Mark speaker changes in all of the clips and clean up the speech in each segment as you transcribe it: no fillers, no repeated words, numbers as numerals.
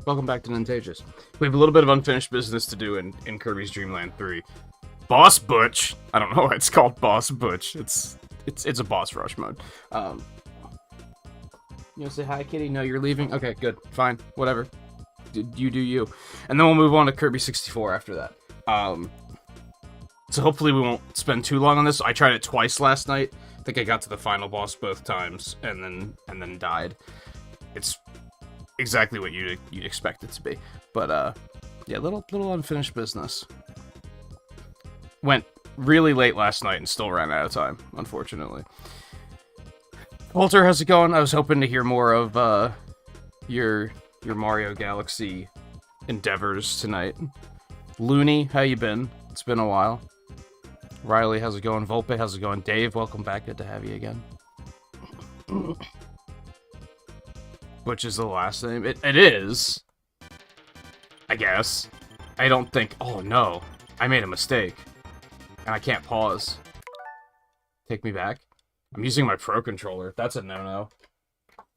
Speaker 1: Welcome back to Nintagious. We have a little bit of unfinished business to do in Kirby's Dream Land 3. Boss Butch! I don't know why it's called Boss Butch. It's a boss rush mode. You wanna say hi, kitty? No, you're leaving? Okay, good. Fine. Whatever. You do you. And then we'll move on to Kirby 64 after that. So hopefully we won't spend too long on this. I tried it twice last night. I think I got to the final boss both times, and then died. It's exactly what you'd expect it to be. But, yeah, little unfinished business. Went really late last night and still ran out of time, unfortunately. Walter, how's it going? I was hoping to hear more of, your Mario Galaxy endeavors tonight. Looney, how you been? It's been a while. Riley, how's it going? Volpe, how's it going? Dave, welcome back. Good to have you again. Which is the last name? It is. I guess. I don't think... Oh, no. I made a mistake. And I can't pause. Take me back. I'm using my Pro Controller. That's a no-no.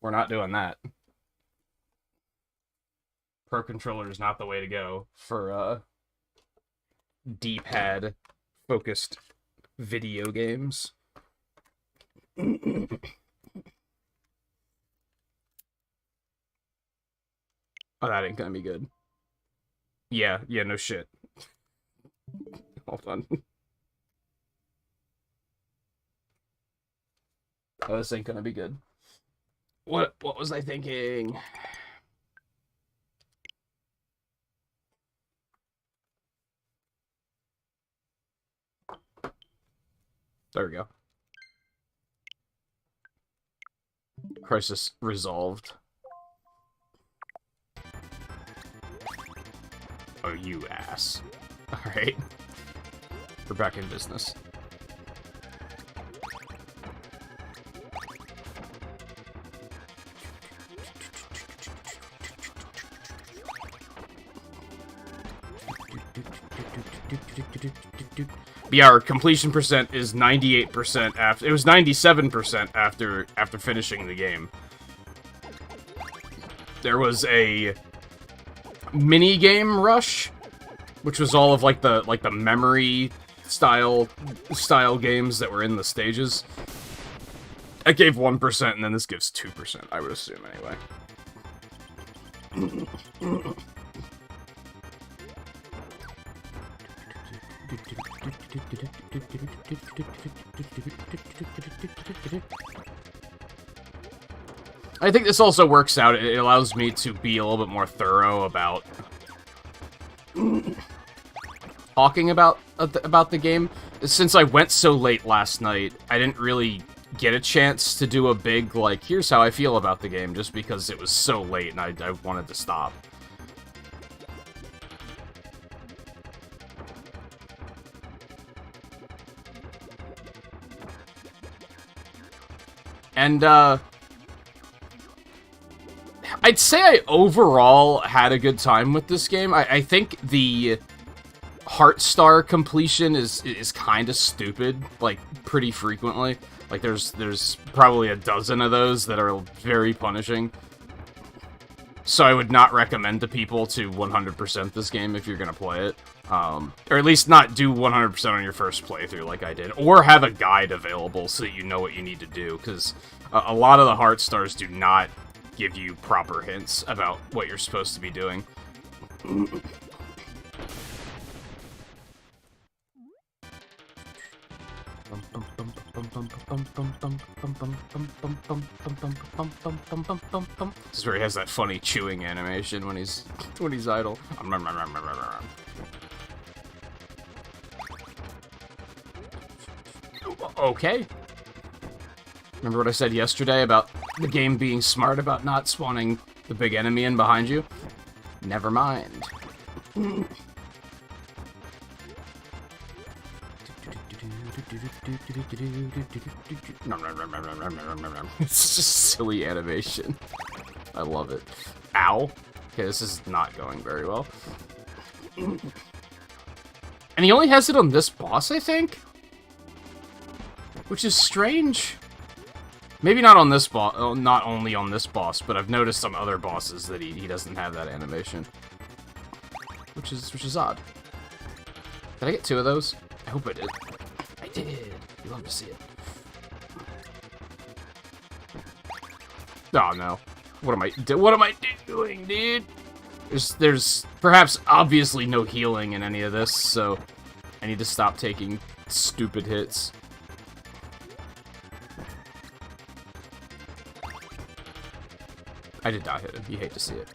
Speaker 1: We're not doing that. Pro Controller is not the way to go for, D-pad focused video games. Oh, that ain't gonna be good. Yeah, no shit. Hold on. Oh, this ain't gonna be good. What was I thinking? There we go. Crisis resolved. Oh, you ass. Alright. We're back in business. Yeah, our completion percent is 98% after... It was 97% after finishing the game. There was a mini-game rush, which was all of, like the memory style games that were in the stages. I gave 1%, and then this gives 2%, I would assume, anyway. I think this also works out. It allows me to be a little bit more thorough about talking about the game. Since I went so late last night, I didn't really get a chance to do a big, like, here's how I feel about the game, just because it was so late and I wanted to stop. And, I'd say I overall had a good time with this game. I think the Heart Star completion is kind of stupid, like, pretty frequently. Like, there's probably a dozen of those that are very punishing. So I would not recommend to people to 100% this game if you're gonna play it. Or at least not do 100% on your first playthrough like I did. Or have a guide available so that you know what you need to do, because a lot of the Heart Stars do not give you proper hints about what you're supposed to be doing. This is where he has that funny chewing animation when he's idle. Okay. Remember what I said yesterday about the game being smart about not spawning the big enemy in behind you? Never mind. It's just silly animation. I love it. Ow. Okay, this is not going very well. And he only has it on this boss, I think? Which is strange. Maybe not on this boss, not only on this boss, but I've noticed on other bosses that he doesn't have that animation. Which is odd. Did I get 2 of those? I hope I did. I did. You love to see it. Oh no. What am I doing, dude? There's perhaps obviously no healing in any of this, so I need to stop taking stupid hits. I did not hit him. You hate to see it.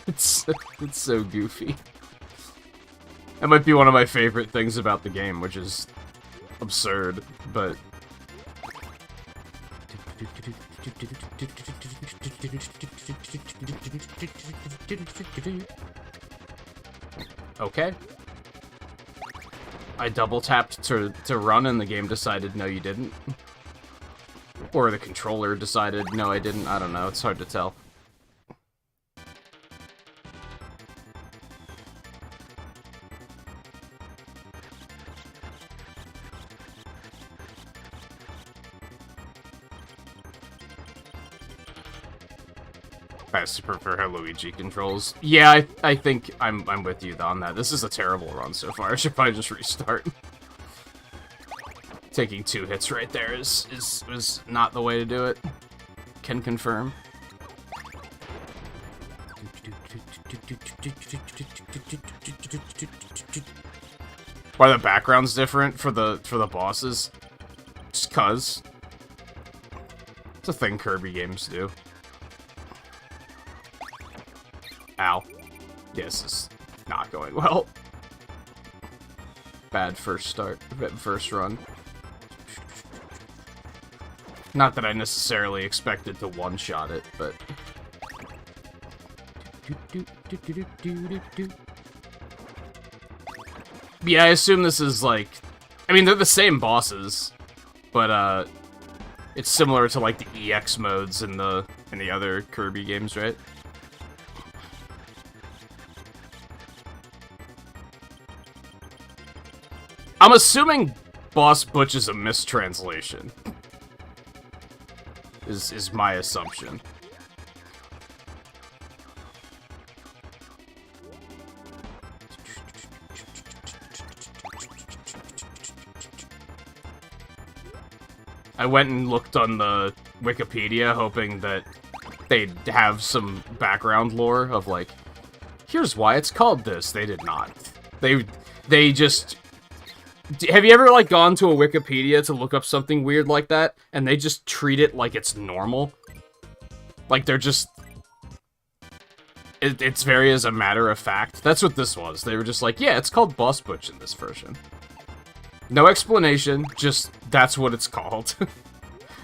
Speaker 1: It's so goofy. That might be one of my favorite things about the game, which is absurd, but... Okay. I double tapped to run and the game decided no you didn't. Or the controller decided no I didn't, I don't know, it's hard to tell. I super prefer Luigi controls. Yeah, I think I'm with you on that. This is a terrible run so far. I should probably just restart. Taking 2 hits right there is not the way to do it. Can confirm. Why the background's different for the bosses? Just 'cause. It's a thing Kirby games do. Ow. Yeah, this is not going well. Bad first run. Not that I necessarily expected to one-shot it, but... Yeah, I assume this is like... I mean, they're the same bosses, but, it's similar to, like, the EX modes in the other Kirby games, right? I'm assuming Boss Butch is a mistranslation. Is my assumption. I went and looked on the Wikipedia hoping that they'd have some background lore of like, here's why it's called this. They did not. They just... Have you ever, like, gone to a Wikipedia to look up something weird like that, and they just treat it like it's normal? Like, they're just... It's very as a matter of fact. That's what this was. They were just like, yeah, it's called Boss Butch in this version. No explanation, just, that's what it's called.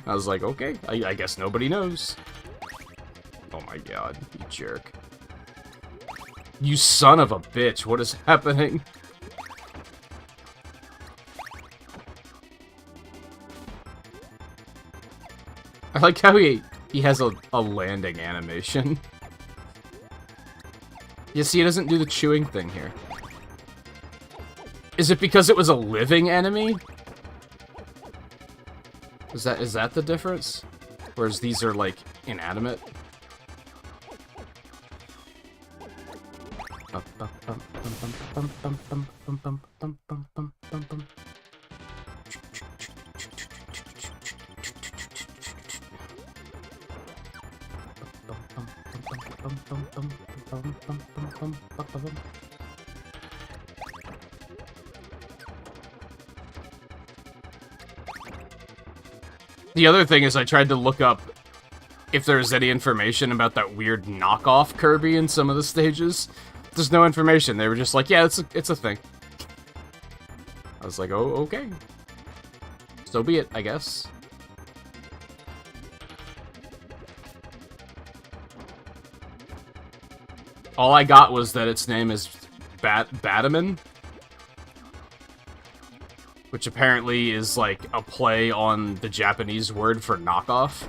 Speaker 1: I was like, okay, I guess nobody knows. Oh my god, you jerk. You son of a bitch, what is happening? I like how he has a landing animation. You see, he doesn't do the chewing thing here. Is it because it was a living enemy? Is that the difference? Whereas these are, like, inanimate? The other thing is I tried to look up if there's any information about that weird knockoff Kirby in some of the stages. There's no information. They were just like, yeah, it's a thing. I was like, oh, okay. So be it, I guess. All I got was that its name is Bataman. Which apparently is, like, a play on the Japanese word for knockoff.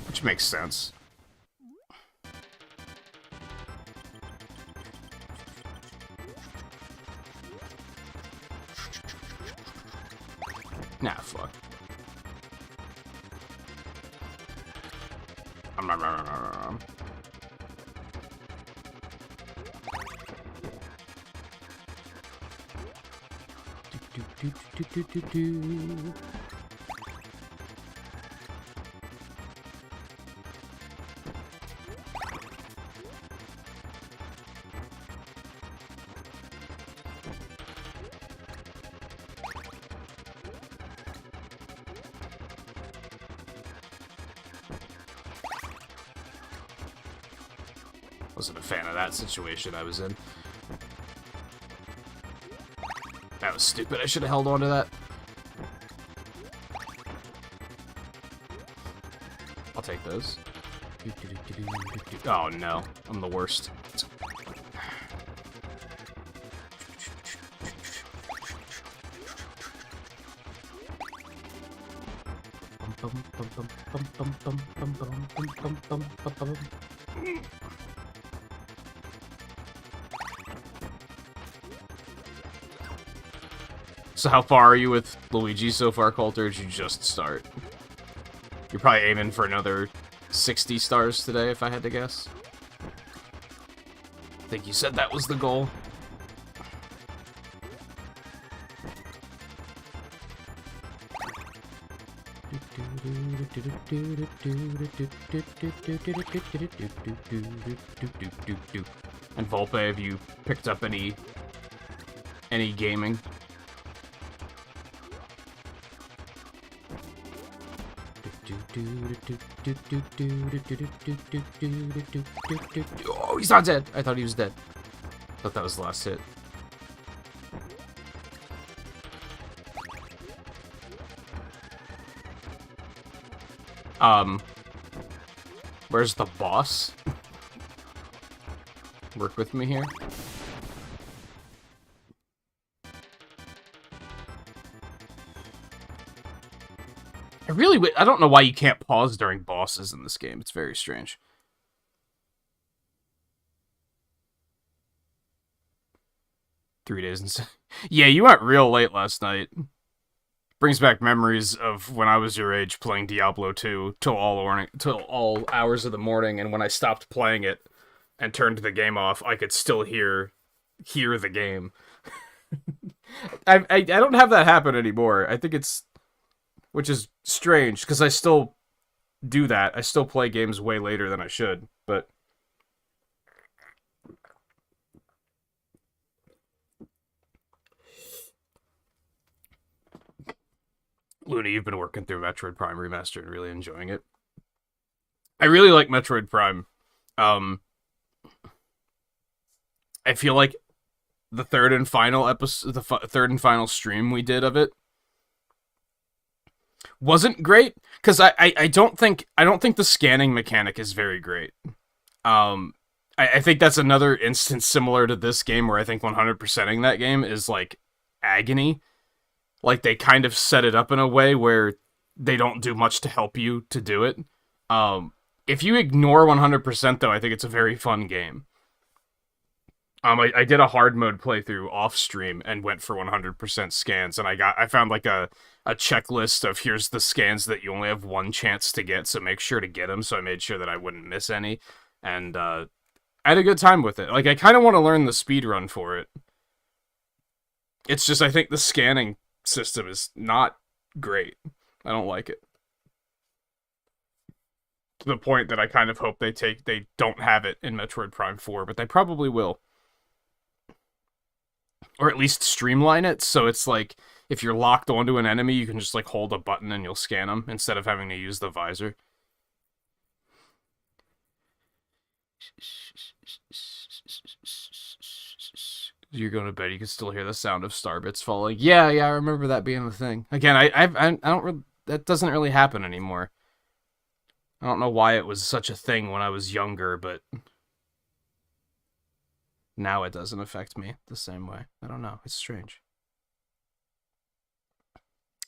Speaker 1: Which makes sense. Nah, fuck. Wasn't a fan of that situation I was in. That was stupid. I should have held on to that. I'll take those. Oh no, I'm the worst. So how far are you with Luigi so far, Coulter? Did you just start? You're probably aiming for another 60 stars today, if I had to guess. I think you said that was the goal. And Volpe, have you picked up any gaming? Oh, he's not dead. I thought he was dead. Thought that was the last hit. Where's the boss? Work with me here. I don't know why you can't pause during bosses in this game. It's very strange. Three days and yeah, you went real late last night. Brings back memories of when I was your age playing Diablo 2 till all hours of the morning, and when I stopped playing it and turned the game off, I could still hear the game. I don't have that happen anymore. I think which is strange, because I still do that. I still play games way later than I should, but... Luna, you've been working through Metroid Prime Remastered and really enjoying it. I really like Metroid Prime. I feel like the third and final episode, third and final stream we did of it wasn't great, because I don't think the scanning mechanic is very great. I think that's another instance similar to this game where I think 100%ing that game is like agony. Like, they kind of set it up in a way where they don't do much to help you to do it. If you ignore 100% though, I think it's a very fun game. I did a hard mode playthrough off stream and went for 100% scans, and I found like a checklist of here's the scans that you only have one chance to get, so make sure to get them. So I made sure that I wouldn't miss any, and I had a good time with it. Like, I kind of want to learn the speedrun for it. It's just, I think the scanning system is not great. I don't like it. To the point that I kind of hope they don't have it in Metroid Prime 4, but they probably will. Or at least streamline it, so it's like, if you're locked onto an enemy, you can just like hold a button and you'll scan them, instead of having to use the visor. You're going to bed, you can still hear the sound of starbits falling. Yeah, I remember that being the thing. Again, I don't that doesn't really happen anymore. I don't know why it was such a thing when I was younger, but now it doesn't affect me the same way. I don't know. It's strange.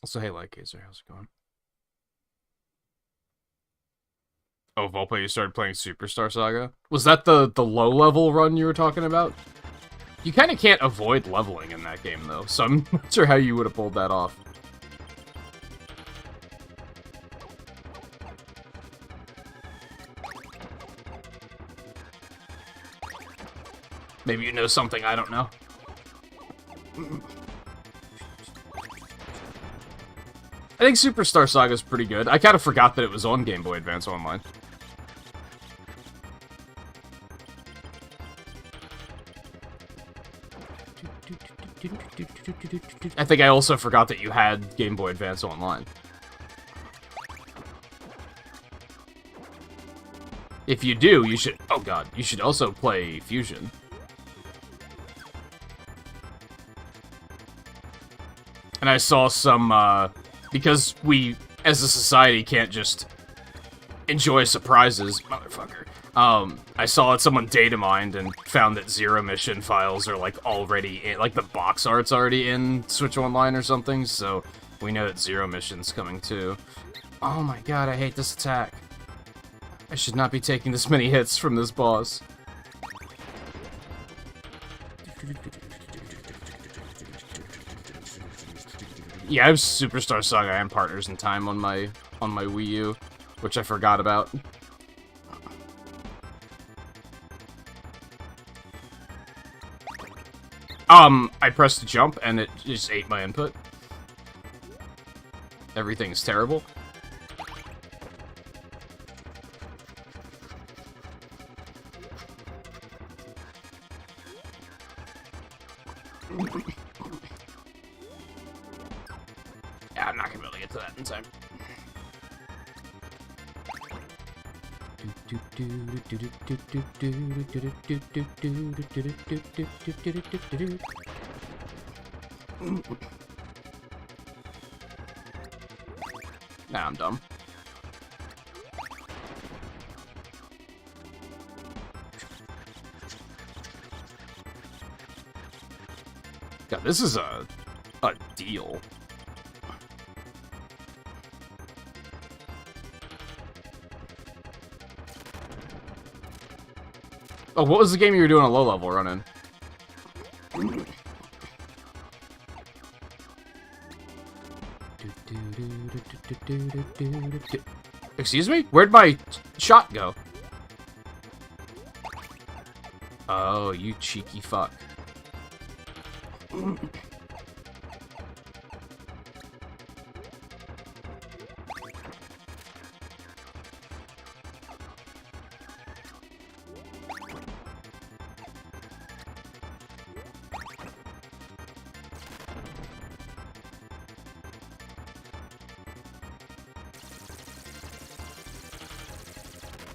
Speaker 1: Also, hey, Lightgazer, how's it going? Oh, Volpe, you started playing Superstar Saga? Was that the low-level run you were talking about? You kind of can't avoid leveling in that game, though, so I'm not sure how you would have pulled that off. Maybe you know something I don't know. I think Superstar Saga is pretty good. I kind of forgot that it was on Game Boy Advance Online. I think I also forgot that you had Game Boy Advance Online. If you do, you should... Oh god, you should also play Fusion. And I saw some, because we, as a society, can't just enjoy surprises, motherfucker. I saw that someone data mined and found that Zero Mission files are, like, already in, like, the box art's already in Switch Online or something, so we know that Zero Mission's coming too. Oh my god, I hate this attack. I should not be taking this many hits from this boss. Yeah, I have Superstar Saga and Partners in Time on my Wii U, which I forgot about. I pressed the jump and it just ate my input. Everything's terrible. Yeah, I'm not gonna be able to get to that in time. Nah, I'm dumb. God, this is a deal. Oh, what was the game you were doing a low-level run in? Excuse me? Where'd my shot go? Oh, you cheeky fuck.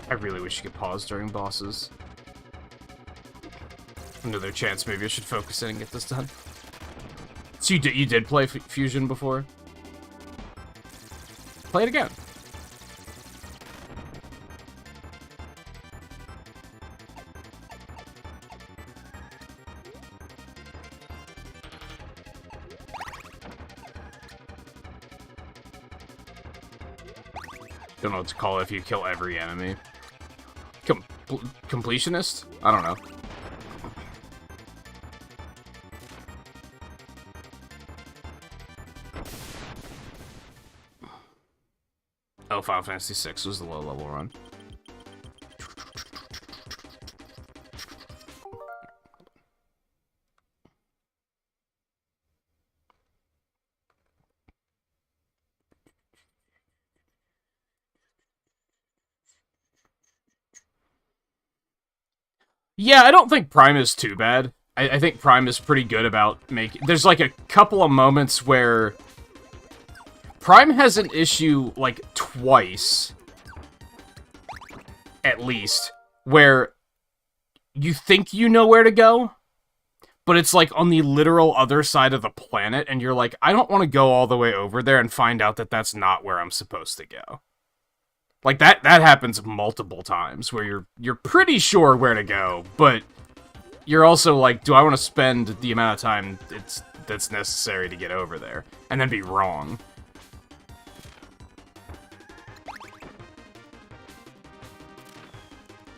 Speaker 1: I really wish you could pause during bosses. Another chance, maybe I should focus in and get this done. So you did play Fusion before? Play it again. Don't know what to call it if you kill every enemy. Completionist? I don't know. Oh, Final Fantasy VI was the low-level run. Yeah, I don't think Prime is too bad. I think Prime is pretty good about making... There's, like, a couple of moments where... Prime has an issue, like, twice, at least, where you think you know where to go, but it's, like, on the literal other side of the planet, and you're like, I don't want to go all the way over there and find out that that's not where I'm supposed to go. Like, that happens multiple times, where you're pretty sure where to go, but you're also like, do I want to spend the amount of time that's necessary to get over there? And then be wrong.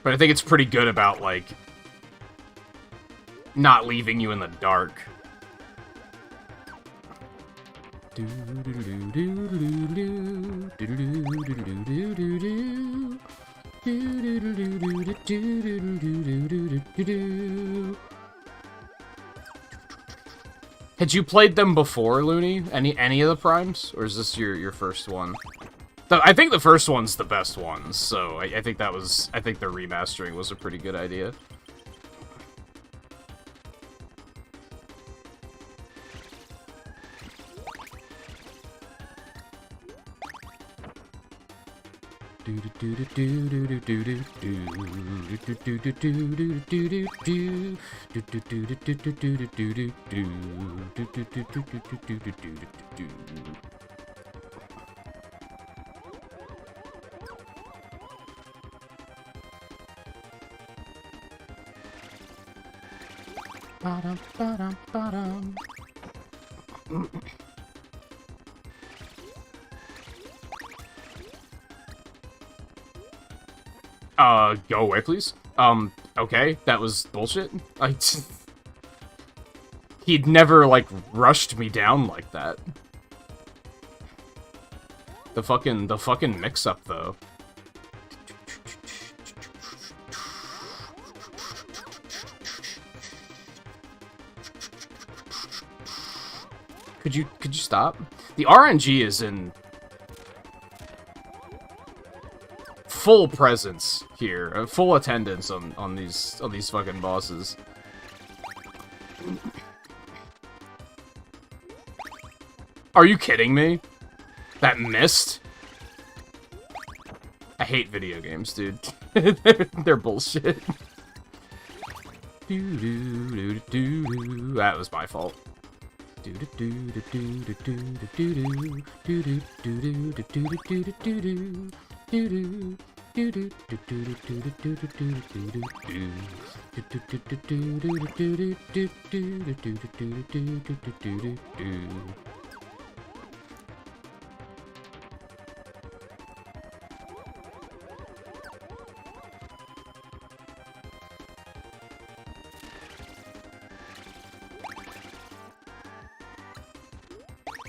Speaker 1: But I think it's pretty good about, like, not leaving you in the dark. Had you played them before, Looney? Any of the primes, or is this your first one? I think the first one's the best one, so I think the remastering was a pretty good idea. Go away, please. Okay, that was bullshit. He'd never, like, rushed me down like that. The fucking mix-up, though. Could you stop? The RNG is in full presence here, full attendance on these fucking bosses. Are you kidding me? That missed? I hate video games, dude. They're bullshit. That was my fault.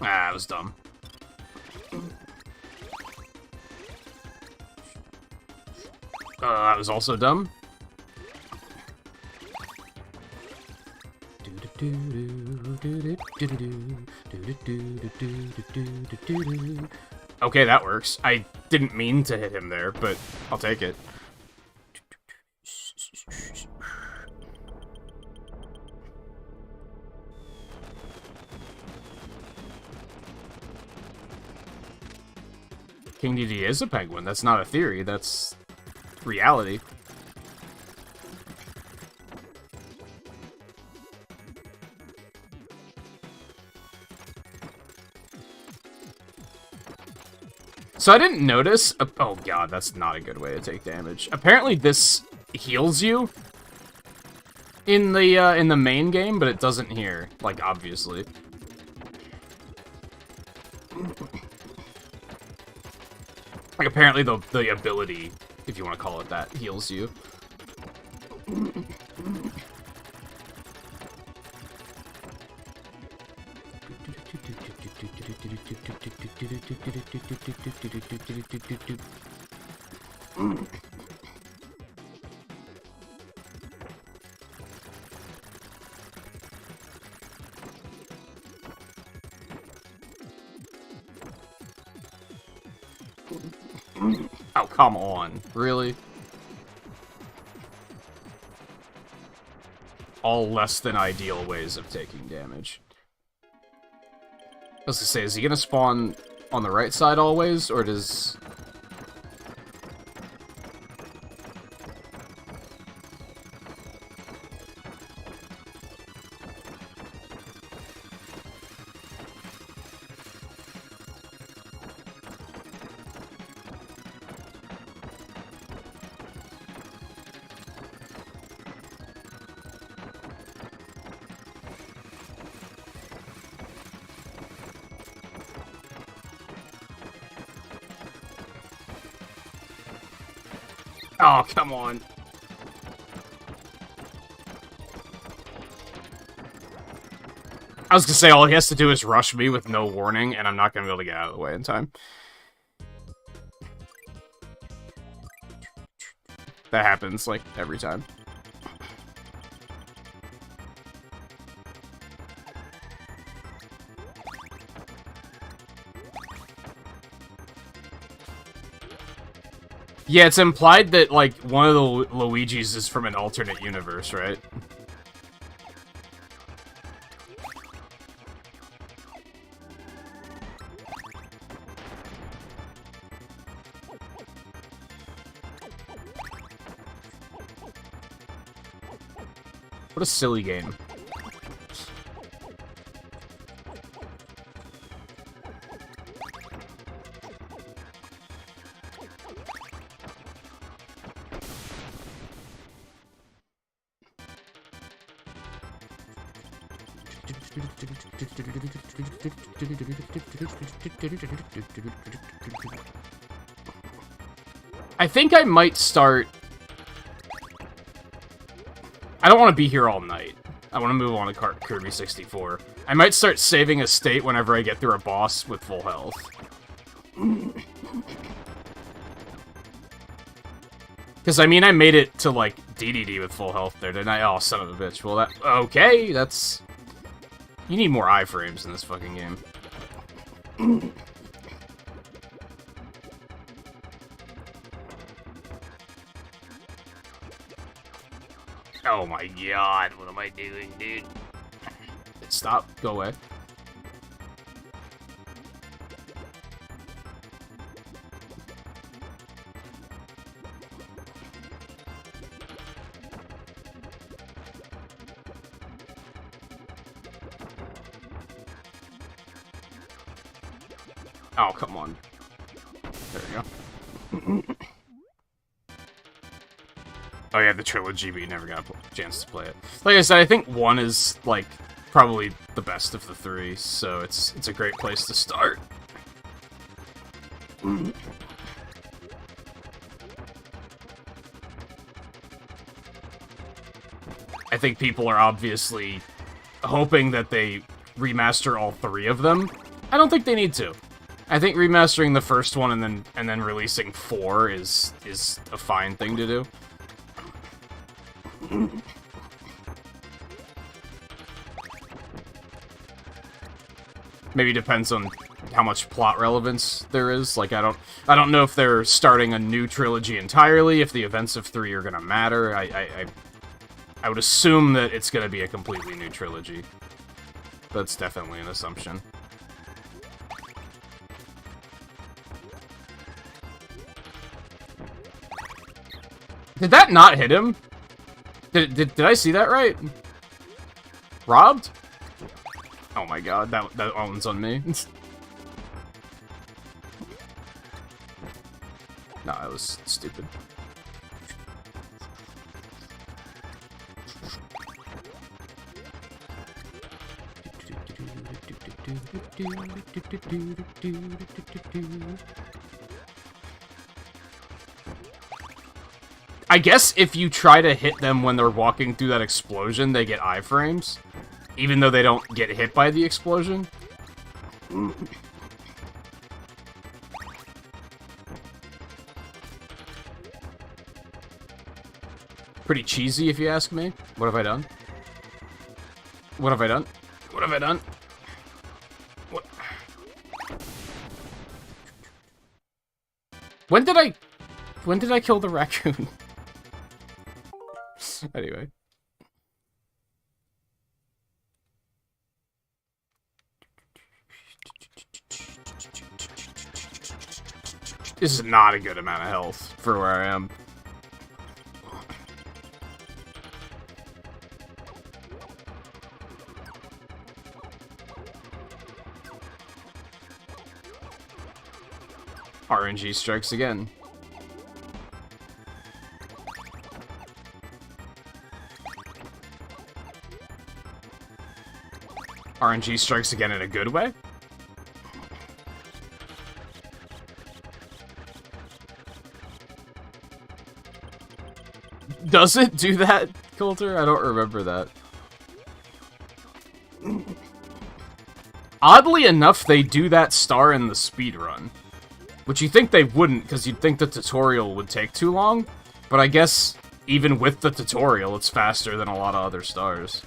Speaker 1: Ah, that was dumb. That was also dumb. Okay, that works. I didn't mean to hit him there, but I'll take it. King DD is a penguin. That's not a theory. That's reality. So I didn't notice. Oh god, that's not a good way to take damage. Apparently, this heals you in the main game, but it doesn't here. Like, obviously. Like, apparently the ability, if you want to call it that, heals you. Oh, come on. Really? All less than ideal ways of taking damage. I was gonna say, is he gonna spawn on the right side always, or does... Oh, come on. I was gonna say, all he has to do is rush me with no warning, and I'm not gonna be able to get out of the way in time. That happens, like, every time. Yeah, it's implied that, like, one of the Luigis is from an alternate universe, right? What a silly game. I think I might start... I don't want to be here all night. I want to move on to Kirby 64. I might start saving a state whenever I get through a boss with full health. Because, I mean, I made it to, like, DDD with full health there, didn't I? Oh, son of a bitch. Well, that... Okay, that's... You need more iframes in this fucking game. Oh my god, what am I doing, dude? Stop, go away. Oh, come on. There we go. Oh yeah, the trilogy, but you never got a chance to play it. Like I said, I think 1 is, like, probably the best of the 3, so it's a great place to start. I think people are obviously hoping that they remaster all 3 of them. I don't think they need to. I think remastering the first one and then releasing 4 is a fine thing to do. Maybe depends on how much plot relevance there is. Like, I don't know if they're starting a new trilogy entirely, if the events of 3 are gonna matter. I would assume that it's gonna be a completely new trilogy. That's definitely an assumption. Did that not hit him? Did I see that right? Robbed? Oh my god, that one's on me. No, that was stupid. I guess if you try to hit them when they're walking through that explosion, they get iframes. Even though they don't get hit by the explosion. Pretty cheesy, if you ask me. What have I done? What have I done? What have I done? What? When did I kill the raccoon? Anyway. This is not a good amount of health for where I am. RNG strikes again. RNG strikes again in a good way? Does it do that, Coulter? I don't remember that. Oddly enough, they do that star in the speedrun. Which you think they wouldn't, because you'd think the tutorial would take too long. But I guess, even with the tutorial, it's faster than a lot of other stars.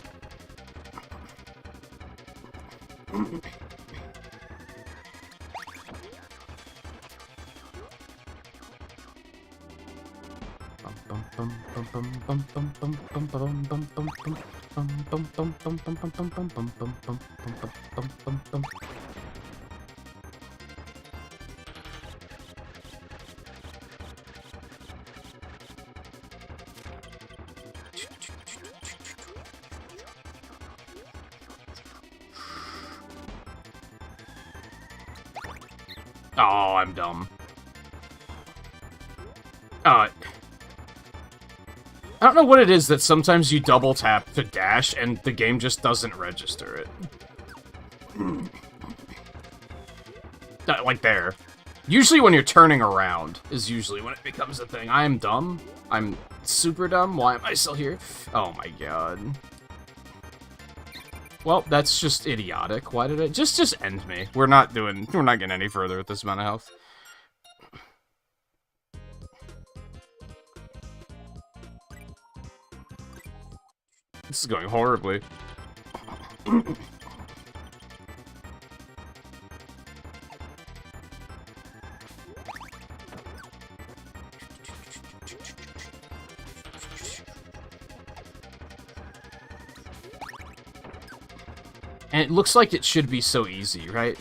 Speaker 1: Oh, I'm dumb. I don't know what it is that sometimes you double tap to dash and the game just doesn't register it. Like there. Usually when you're turning around is usually when it becomes a thing. I am dumb. I'm super dumb. Why am I still here? Oh my god. Well, that's just idiotic. Why did it just end me? We're not getting any further with this amount of health. This is going horribly. And it looks like it should be so easy, right?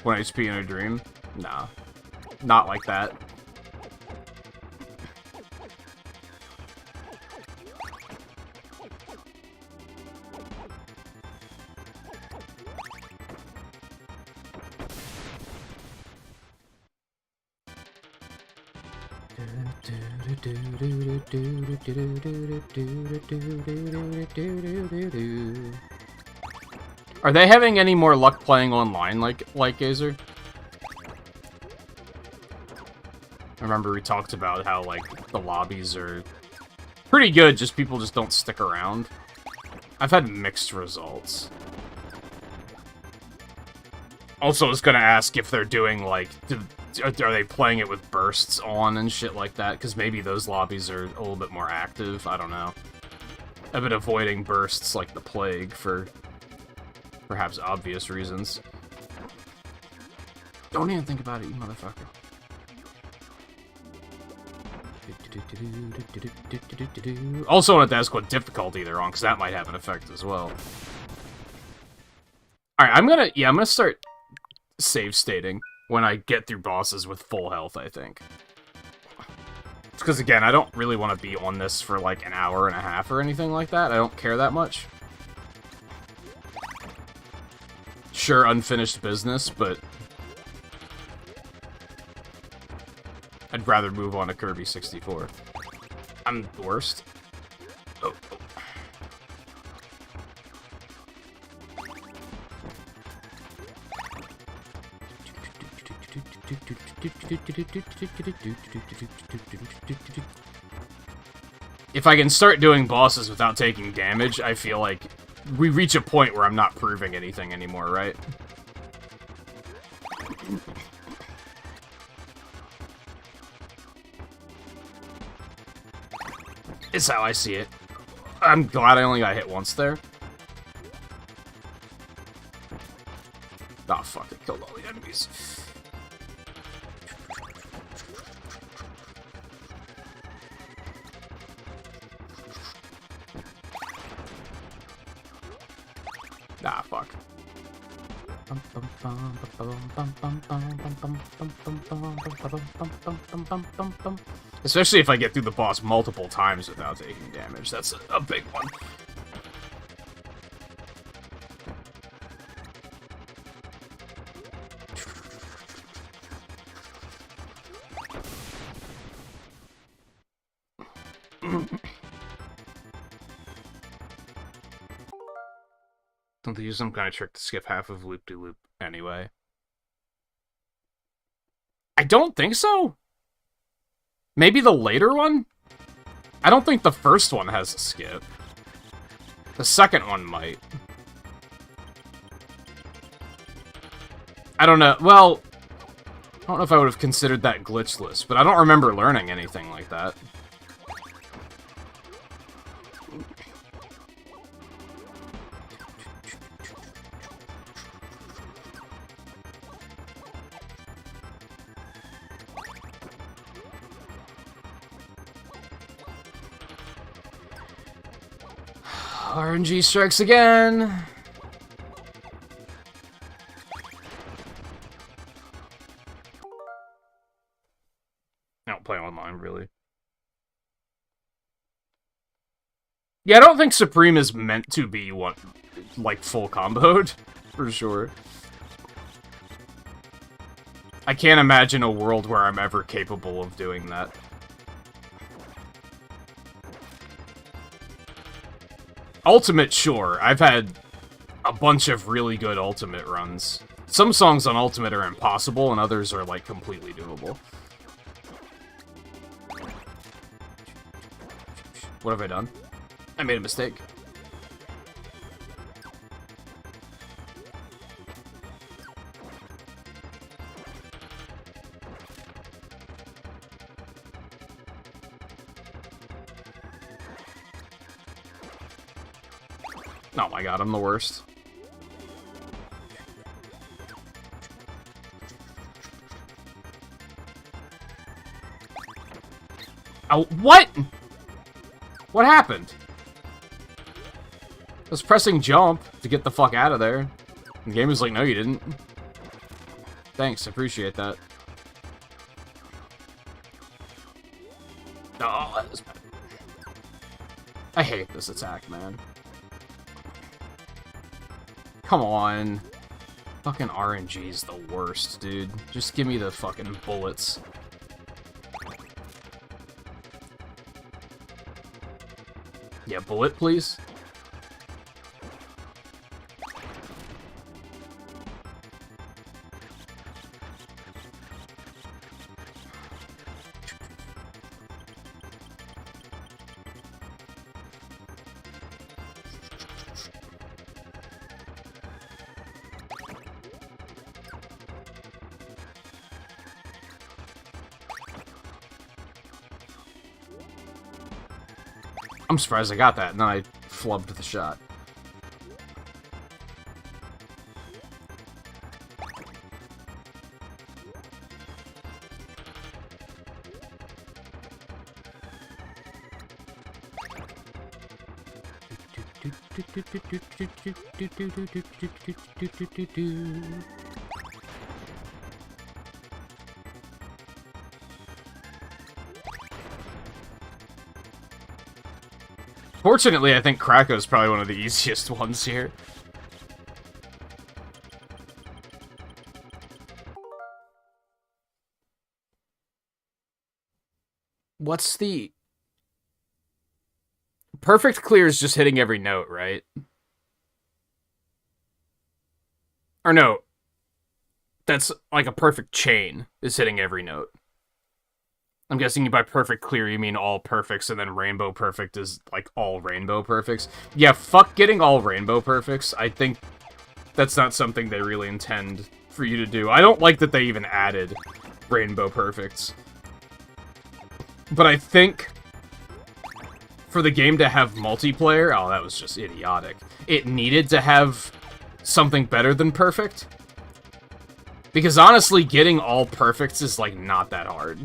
Speaker 1: One HP in a dream? Nah. Not like that. Are they having any more luck playing online like Gazer? I remember we talked about how, like, the lobbies are pretty good, just people just don't stick around. I've had mixed results. Also, I was gonna ask if they're doing, like, are they playing it with bursts on and shit like that? Because maybe those lobbies are a little bit more active. I don't know. I've been avoiding bursts like the plague for perhaps obvious reasons. Don't even think about it, you motherfucker. Also wanted to ask what difficulty they're on, because that might have an effect as well. Alright, I'm gonna start save stating when I get through bosses with full health, I think. Because, again, I don't really want to be on this for, like, an hour and a half or anything like that. I don't care that much. Sure, unfinished business, but I'd rather move on to Kirby 64. I'm the worst. Oh. If I can start doing bosses without taking damage, I feel like we reach a point where I'm not proving anything anymore, right? It's how I see it. I'm glad I only got hit once there. Oh, fuck, it killed all the enemies. Ah, fuck. Especially if I get through the boss multiple times without taking damage. That's a big one. Don't they use some kind of trick to skip half of loop-de-loop anyway? I don't think so. Maybe the later one? I don't think the first one has a skip. The second one might. I don't know. Well, I don't know if I would have considered that glitchless, but I don't remember learning anything like that. RNG strikes again. I don't play online, really. Yeah, I don't think Supreme is meant to be like full comboed, for sure. I can't imagine a world where I'm ever capable of doing that. Ultimate, sure. I've had a bunch of really good Ultimate runs. Some songs on Ultimate are impossible, and others are, like, completely doable. What have I done? I made a mistake. Oh my god, I'm the worst. Oh, what? What happened? I was pressing jump to get the fuck out of there. The game was like, no, you didn't. Thanks, I appreciate that. Oh, that was bad. I hate this attack, man. Come on. Fucking RNG's the worst, dude. Just give me the fucking bullets. Yeah, bullet, please. I'm surprised I got that, and then I flubbed the shot. Fortunately, I think Krako's probably one of the easiest ones here. What's the... Perfect clear is just hitting every note, right? Or no. That's like a perfect chain is hitting every note. I'm guessing by perfect clear you mean all perfects, and then rainbow perfect is like all rainbow perfects. Yeah, fuck getting all rainbow perfects. I think that's not something they really intend for you to do. I don't like that they even added rainbow perfects. But I think for the game to have multiplayer, oh, that was just idiotic. It needed to have something better than perfect. Because honestly, getting all perfects is like not that hard.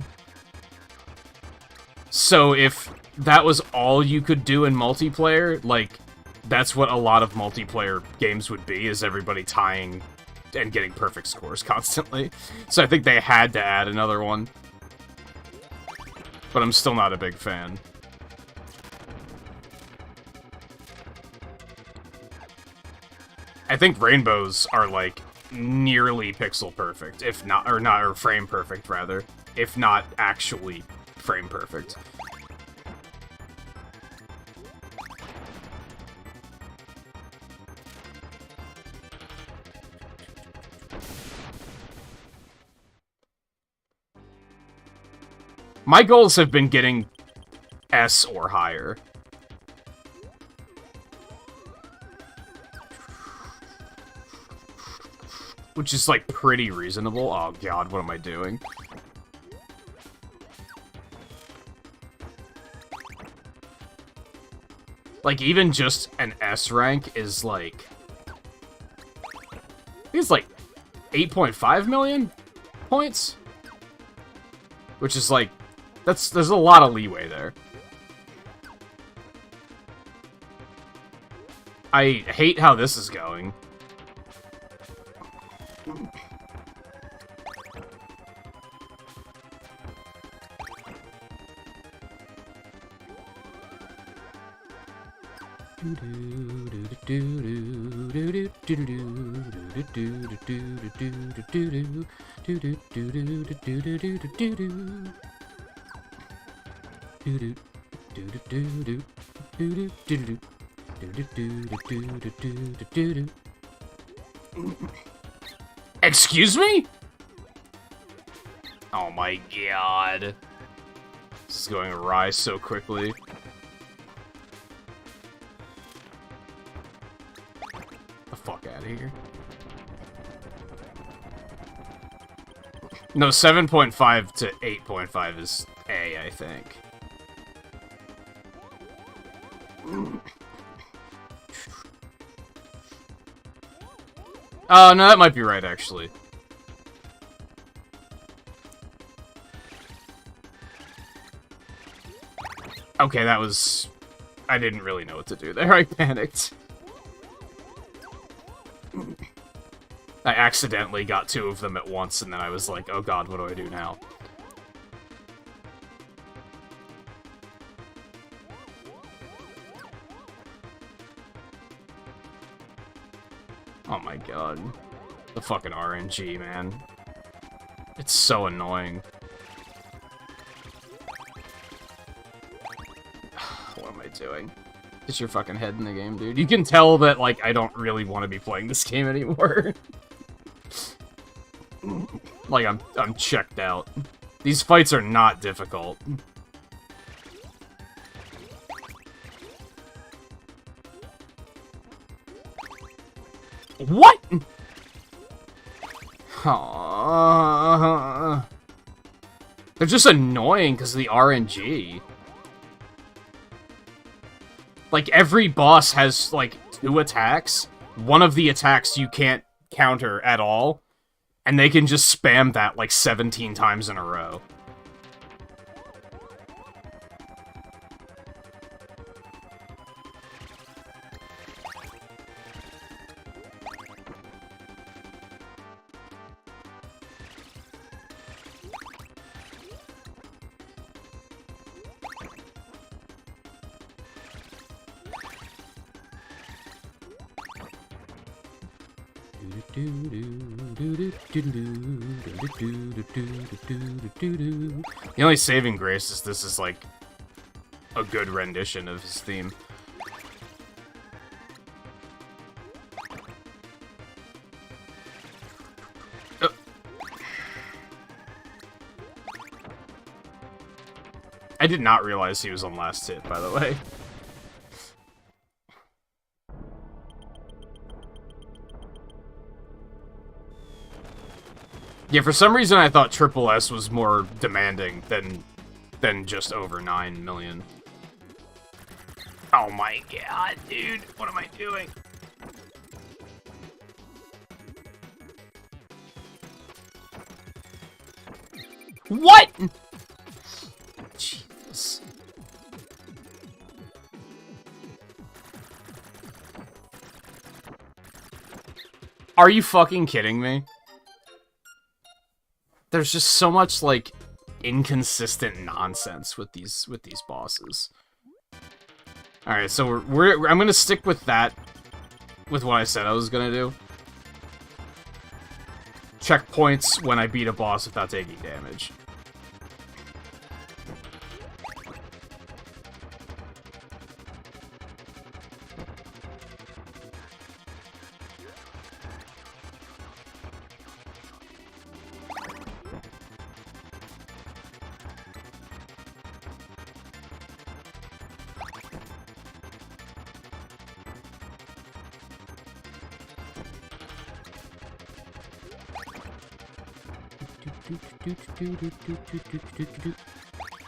Speaker 1: So if that was all you could do in multiplayer, like, that's what a lot of multiplayer games would be, is everybody tying and getting perfect scores constantly. So I think they had to add another one. But I'm still not a big fan. I think rainbows are, like, nearly pixel perfect, if not, or frame perfect, rather, if not actually frame perfect. My goals have been getting S or higher. Which is, like, pretty reasonable. Oh, God, what am I doing? Like, even just an S rank is, like... I think it's, like, 8.5 million points? Which is, like... there's a lot of leeway there. I hate how this is going. Excuse me? Oh my god. This is going awry so quickly. The fuck out of here. No, 7.5 to 8.5 is A, I think. Oh, no, that might be right, actually. Okay, that was... I didn't really know what to do there. I panicked. I accidentally got two of them at once, and then I was like, oh god, what do I do now? Oh my god. The fucking RNG, man. It's so annoying. What am I doing? Get your fucking head in the game, dude. You can tell that, like, I don't really want to be playing this game anymore. Like, I'm checked out. These fights are not difficult. What? They're just annoying because of the RNG. Like, every boss has, like, 2 attacks. One of the attacks you can't counter at all. And they can just spam that, like, 17 times in a row. The only saving grace is this is, like, a good rendition of his theme. I did not realize he was on last hit, by the way. Yeah, for some reason I thought Triple S was more demanding than just over 9 million. Oh my god, dude, what am I doing? What? Jesus. Are you fucking kidding me? There's just so much, like, inconsistent nonsense with these bosses. Alright, so I'm gonna stick with that, with what I said I was gonna do. Checkpoints when I beat a boss without taking damage.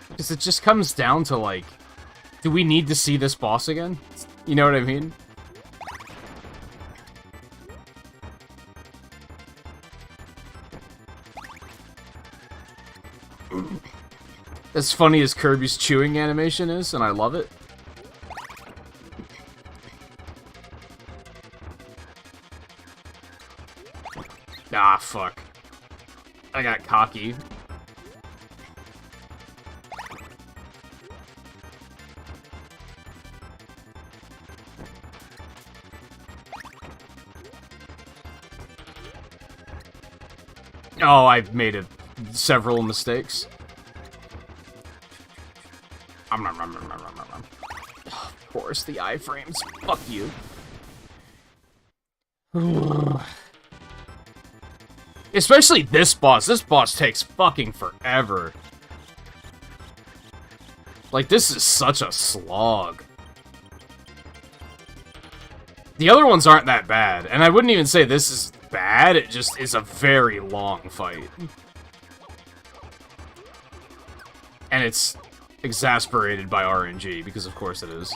Speaker 1: Because it just comes down to, like, do we need to see this boss again? You know what I mean? As funny as Kirby's chewing animation is, and I love it. Ah, fuck. I got cocky. Oh, I've made several mistakes. Of course, the iframes. Fuck you. Especially this boss. This boss takes fucking forever. Like, this is such a slog. The other ones aren't that bad, and I wouldn't even say this is bad, it just is a very long fight. And it's exasperated by RNG, because of course it is.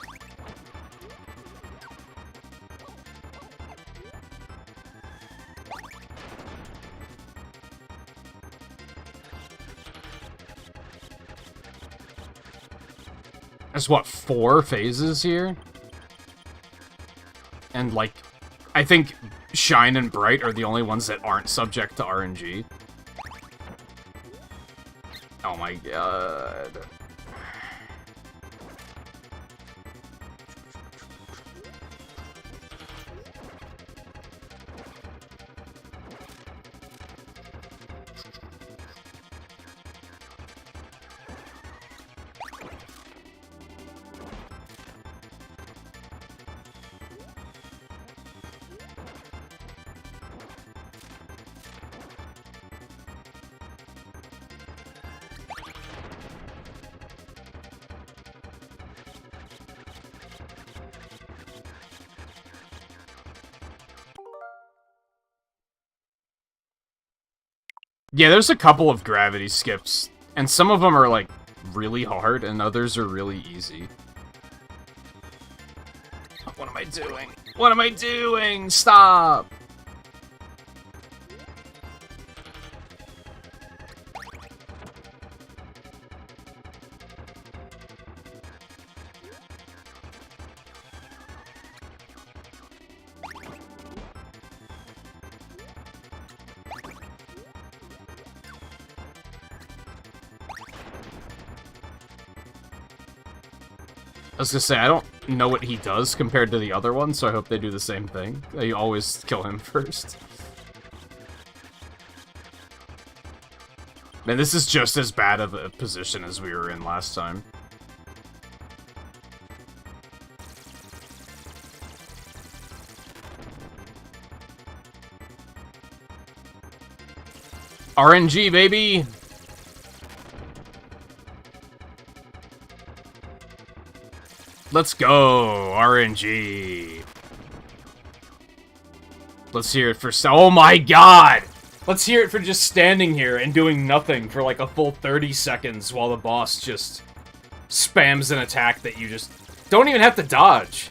Speaker 1: There's, what, 4 phases here? And, like, I think Shine and Bright are the only ones that aren't subject to RNG. Oh my god. Yeah, there's a couple of gravity skips, and some of them are, like, really hard, and others are really easy. What am I doing? What am I doing? Stop! I was gonna say, I don't know what he does compared to the other one, so I hope they do the same thing. They always kill him first. Man, this is just as bad of a position as we were in last time. RNG, baby! Let's go, RNG. Let's hear it for oh my god! Let's hear it for just standing here and doing nothing for like a full 30 seconds while the boss just spams an attack that you just don't even have to dodge.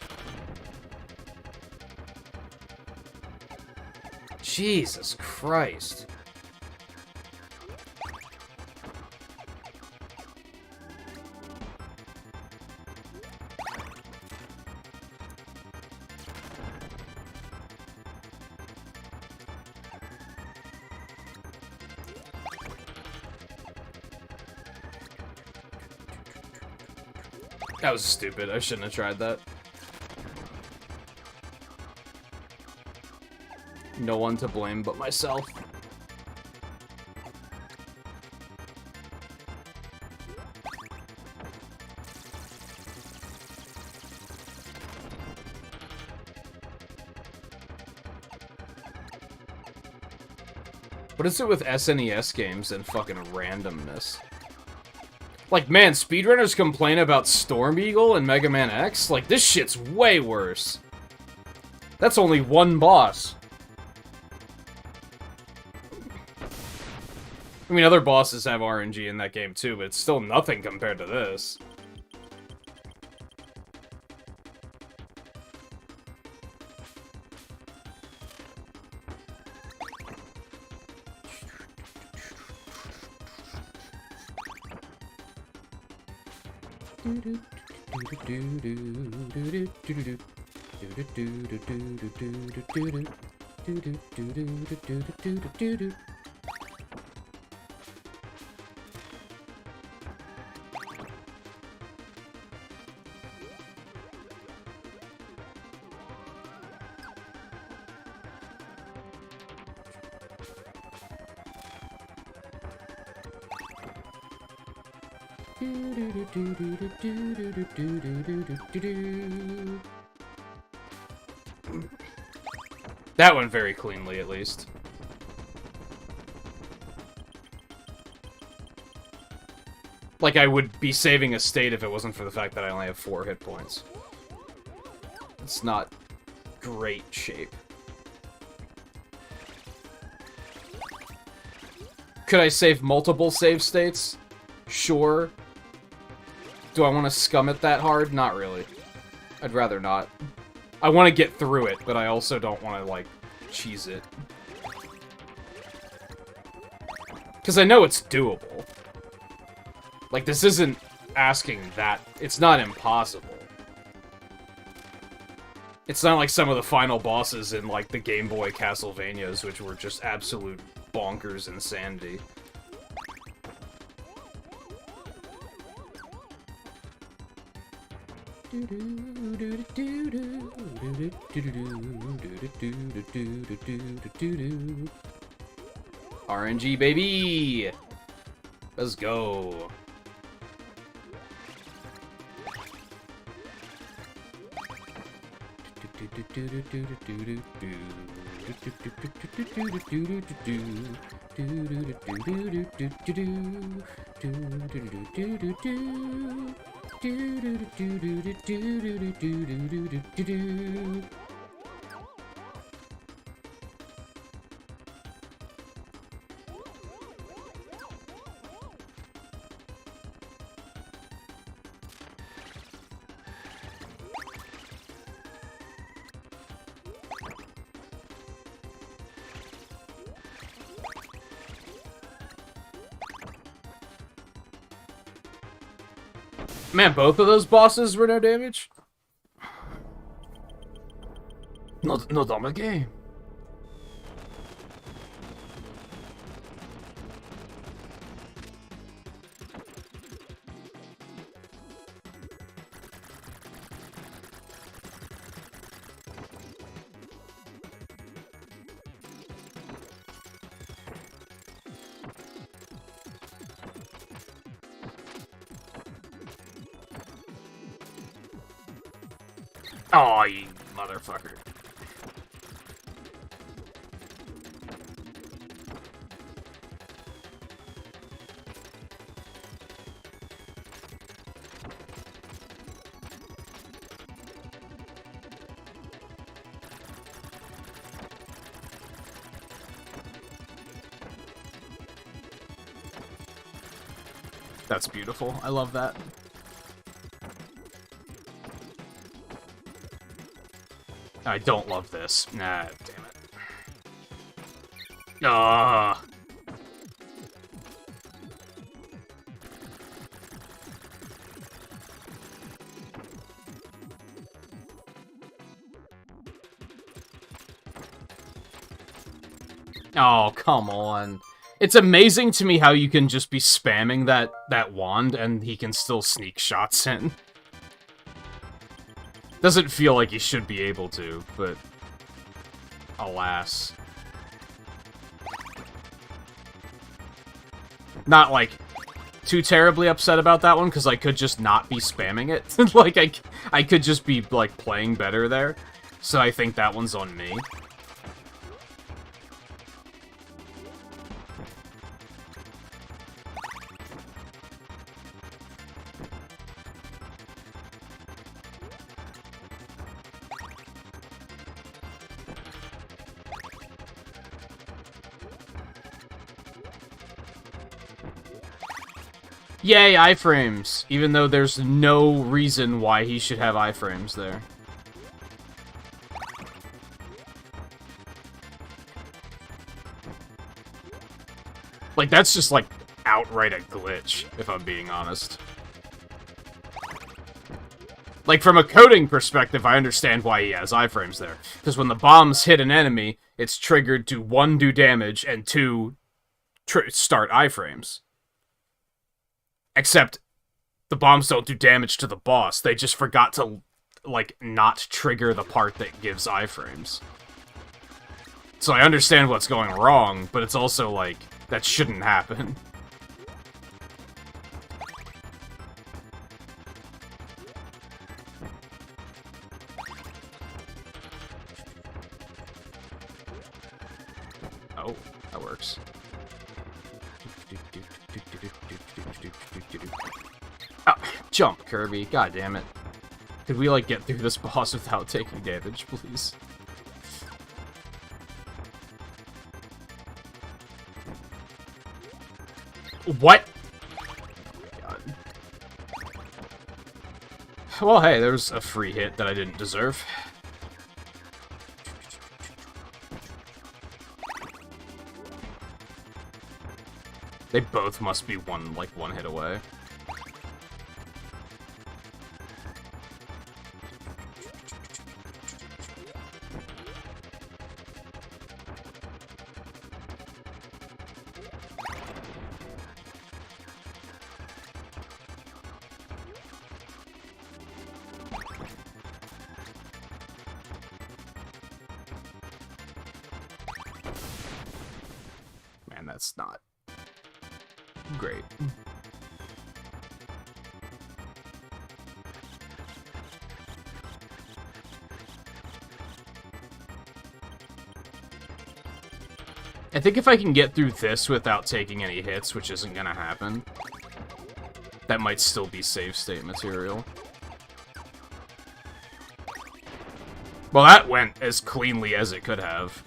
Speaker 1: Jesus Christ. That was stupid. I shouldn't have tried that. No one to blame but myself. What is it with SNES games and fucking randomness? Like, man, speedrunners complain about Storm Eagle and Mega Man X? Like, this shit's way worse. That's only one boss. I mean, other bosses have RNG in that game too, but it's still nothing compared to this. That went very cleanly, at least. Like, I would be saving a state if it wasn't for the fact that I only have 4 hit points. It's not great shape. Could I save multiple save states? Sure. Do I want to scum it that hard? Not really. I'd rather not. I want to get through it, but I also don't want to, like, cheese it. Because I know it's doable. Like, this isn't asking that. It's not impossible. It's not like some of the final bosses in, like, the Game Boy Castlevanias, which were just absolute bonkers insanity. RNG, baby! Let's go. Man, both of those bosses were no damage? No damage. Oh, you motherfucker. That's beautiful. I love that. I don't love this. Nah, damn it. Ah. Oh, come on. It's amazing to me how you can just be spamming that wand and he can still sneak shots in. Doesn't feel like he should be able to, but alas. Not, like, too terribly upset about that one, because I could just not be spamming it. Like, I could just be, like, playing better there. So I think that one's on me. Yay, iframes! Even though there's no reason why he should have iframes there. Like, that's just, like, outright a glitch, if I'm being honest. Like, from a coding perspective, I understand why he has iframes there. Because when the bombs hit an enemy, it's triggered to 1, do damage, and 2, start iframes. Except, the bombs don't do damage to the boss. They just forgot to, like, not trigger the part that gives iframes. So I understand what's going wrong, but it's also, like, that shouldn't happen. Oh, that works. Oh, jump, Kirby. God damn it. Could we, like, get through this boss without taking damage, please? What? God. Well, hey, there's a free hit that I didn't deserve. They both must be one hit away. Man, that's not great. I think if I can get through this without taking any hits, which isn't gonna happen, that might still be save state material. Well, that went as cleanly as it could have.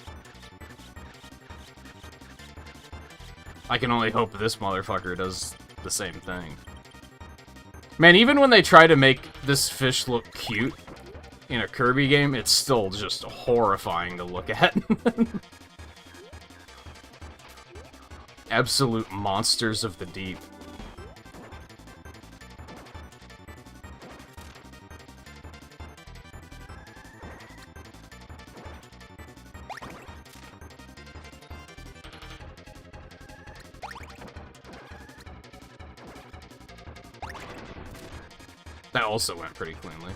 Speaker 1: I can only hope this motherfucker does the same thing. Man, even when they try to make this fish look cute in a Kirby game, it's still just horrifying to look at. Absolute monsters of the deep. That also went pretty cleanly.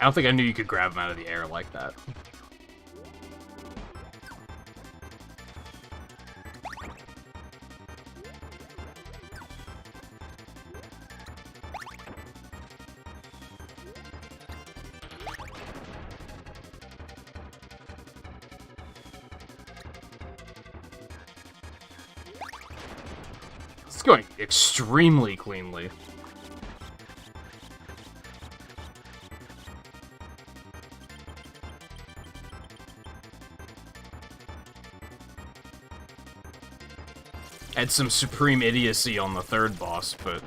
Speaker 1: I don't think I knew you could grab him out of the air like that. It's going extremely cleanly. Had some supreme idiocy on the third boss, but...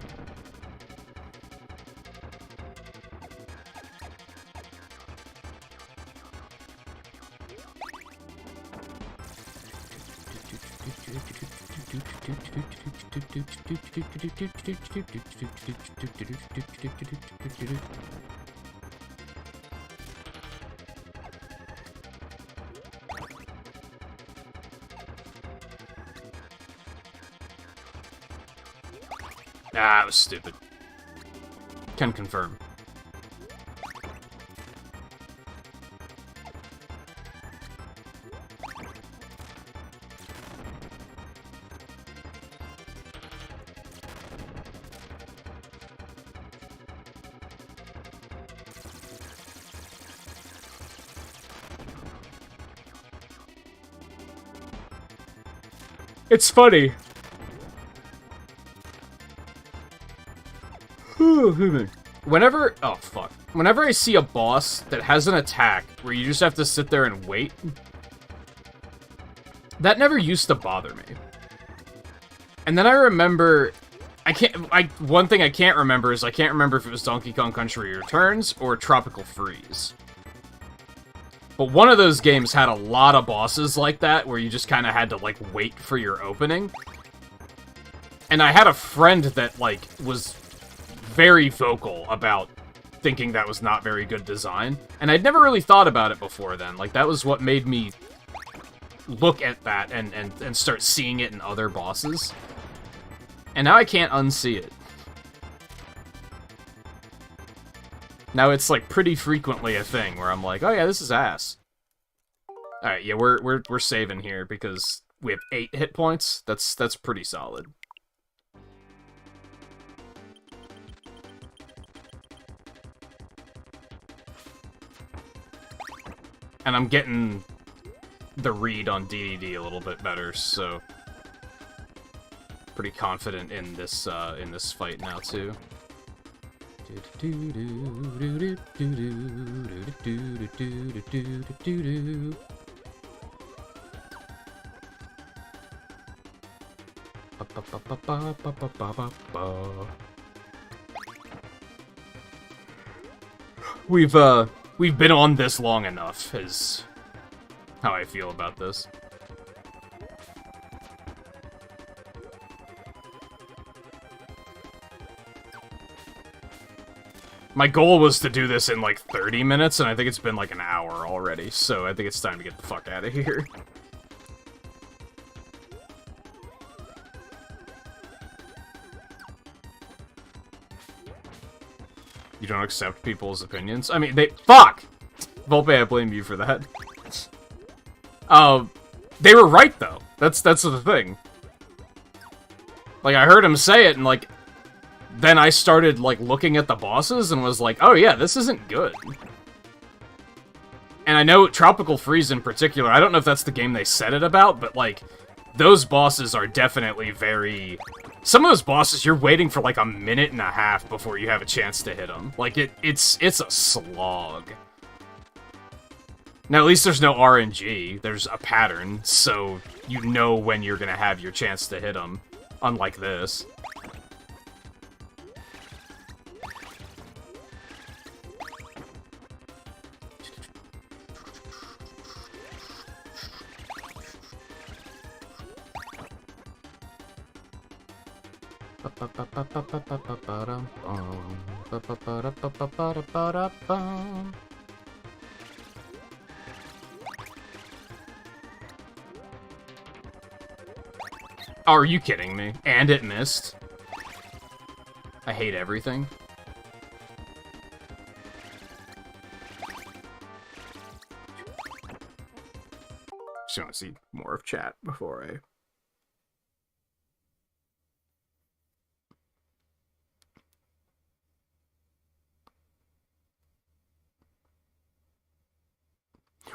Speaker 1: Ah, it was stupid. Can confirm. It's funny. Whenever I see a boss that has an attack where you just have to sit there and wait, that never used to bother me. And then I remember... one thing I can't remember is I can't remember if it was Donkey Kong Country Returns or Tropical Freeze. But one of those games had a lot of bosses like that, where you just kind of had to, like, wait for your opening. And I had a friend that, like, was very vocal about thinking that was not very good design. And I'd never really thought about it before then. Like, that was what made me look at that and start seeing it in other bosses. And now I can't unsee it. Now it's, like, pretty frequently a thing where I'm like, oh yeah, this is ass. Alright, yeah, we're saving here because we have 8 hit points. That's pretty solid. And I'm getting the read on DDD a little bit better, so pretty confident in this fight now too. We've been on this long enough, is how I feel about this. My goal was to do this in like 30 minutes, and I think it's been like an hour already, so I think it's time to get the fuck out of here. You don't accept people's opinions? I mean, fuck! Volpe, I blame you for that. They were right, though. That's the thing. Like, I heard him say it, and, like, then I started, like, looking at the bosses and was like, oh yeah, this isn't good. And I know Tropical Freeze in particular, I don't know if that's the game they said it about, but, like, those bosses are definitely very... Some of those bosses, you're waiting for, like, a minute and a half before you have a chance to hit them. Like, it's a slog. Now, at least there's no RNG. There's a pattern, so you know when you're gonna have your chance to hit them. Unlike this. Oh, are you kidding me? And it missed? I hate everything. Just want to see more of chat before I...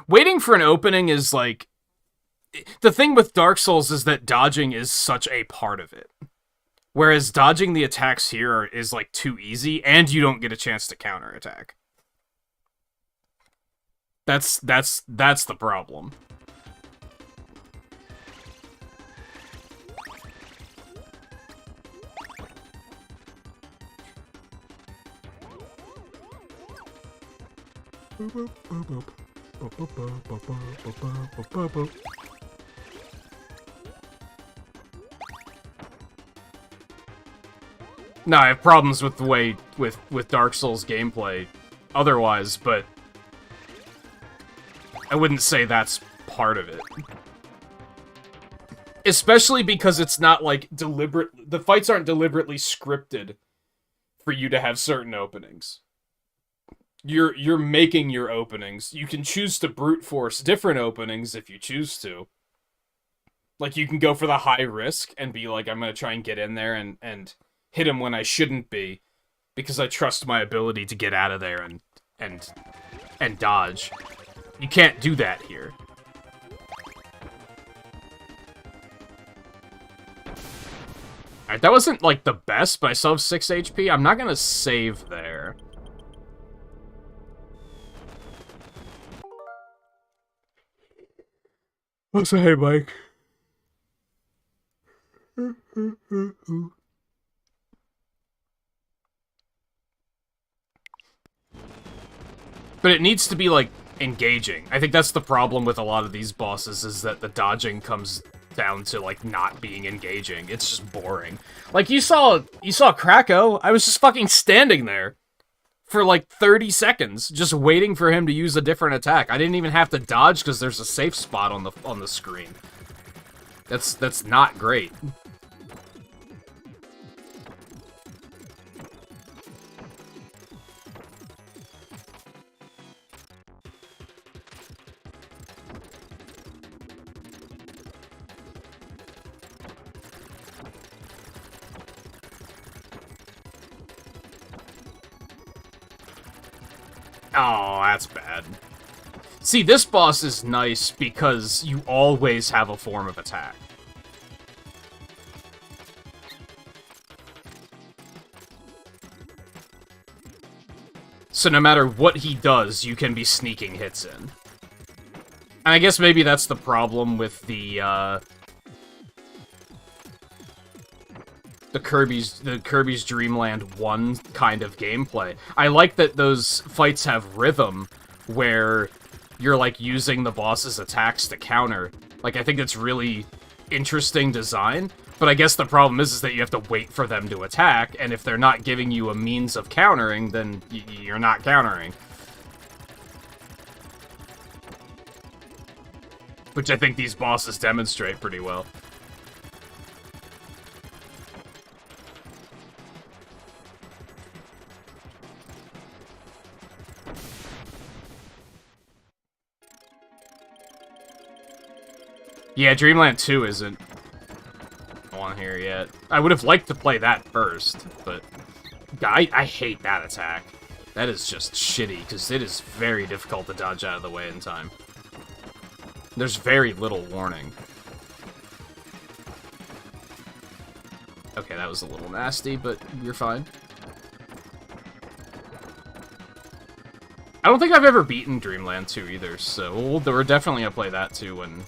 Speaker 1: Waiting for an opening is, like... The thing with Dark Souls is that dodging is such a part of it. Whereas dodging the attacks here is, like, too easy, and you don't get a chance to counterattack. That's the problem. No, I have problems with the way with Dark Souls gameplay otherwise, but I wouldn't say that's part of it. Especially because it's not like the fights aren't deliberately scripted for you to have certain openings. You're making your openings. You can choose to brute force different openings if you choose to. Like, you can go for the high risk and be like, I'm gonna try and get in there and hit him when I shouldn't be, because I trust my ability to get out of there and dodge. You can't do that here. Alright, that wasn't, like, the best, but I still have 6 HP. I'm not gonna save there. I'll say hey, Mike. But it needs to be, like, engaging. I think that's the problem with a lot of these bosses, is that the dodging comes down to, like, not being engaging. It's just boring. Like, you saw Krakow, I was just fucking standing there for, like, 30 seconds, just waiting for him to use a different attack. I didn't even have to dodge, because there's a safe spot on the screen. That's not great. Oh, that's bad. See, this boss is nice because you always have a form of attack. So no matter what he does, you can be sneaking hits in. And I guess maybe that's the problem with the Kirby's Dream Land 1 kind of gameplay. I like that those fights have rhythm, where you're, like, using the boss's attacks to counter. Like, I think it's really interesting design, but I guess the problem is that you have to wait for them to attack, and if they're not giving you a means of countering, then you're not countering. Which I think these bosses demonstrate pretty well. Yeah, Dreamland 2 isn't on here yet. I would have liked to play that first, but I hate that attack. That is just shitty, because it is very difficult to dodge out of the way in time. There's very little warning. Okay, that was a little nasty, but you're fine. I don't think I've ever beaten Dreamland 2 either, so we're definitely gonna play that too when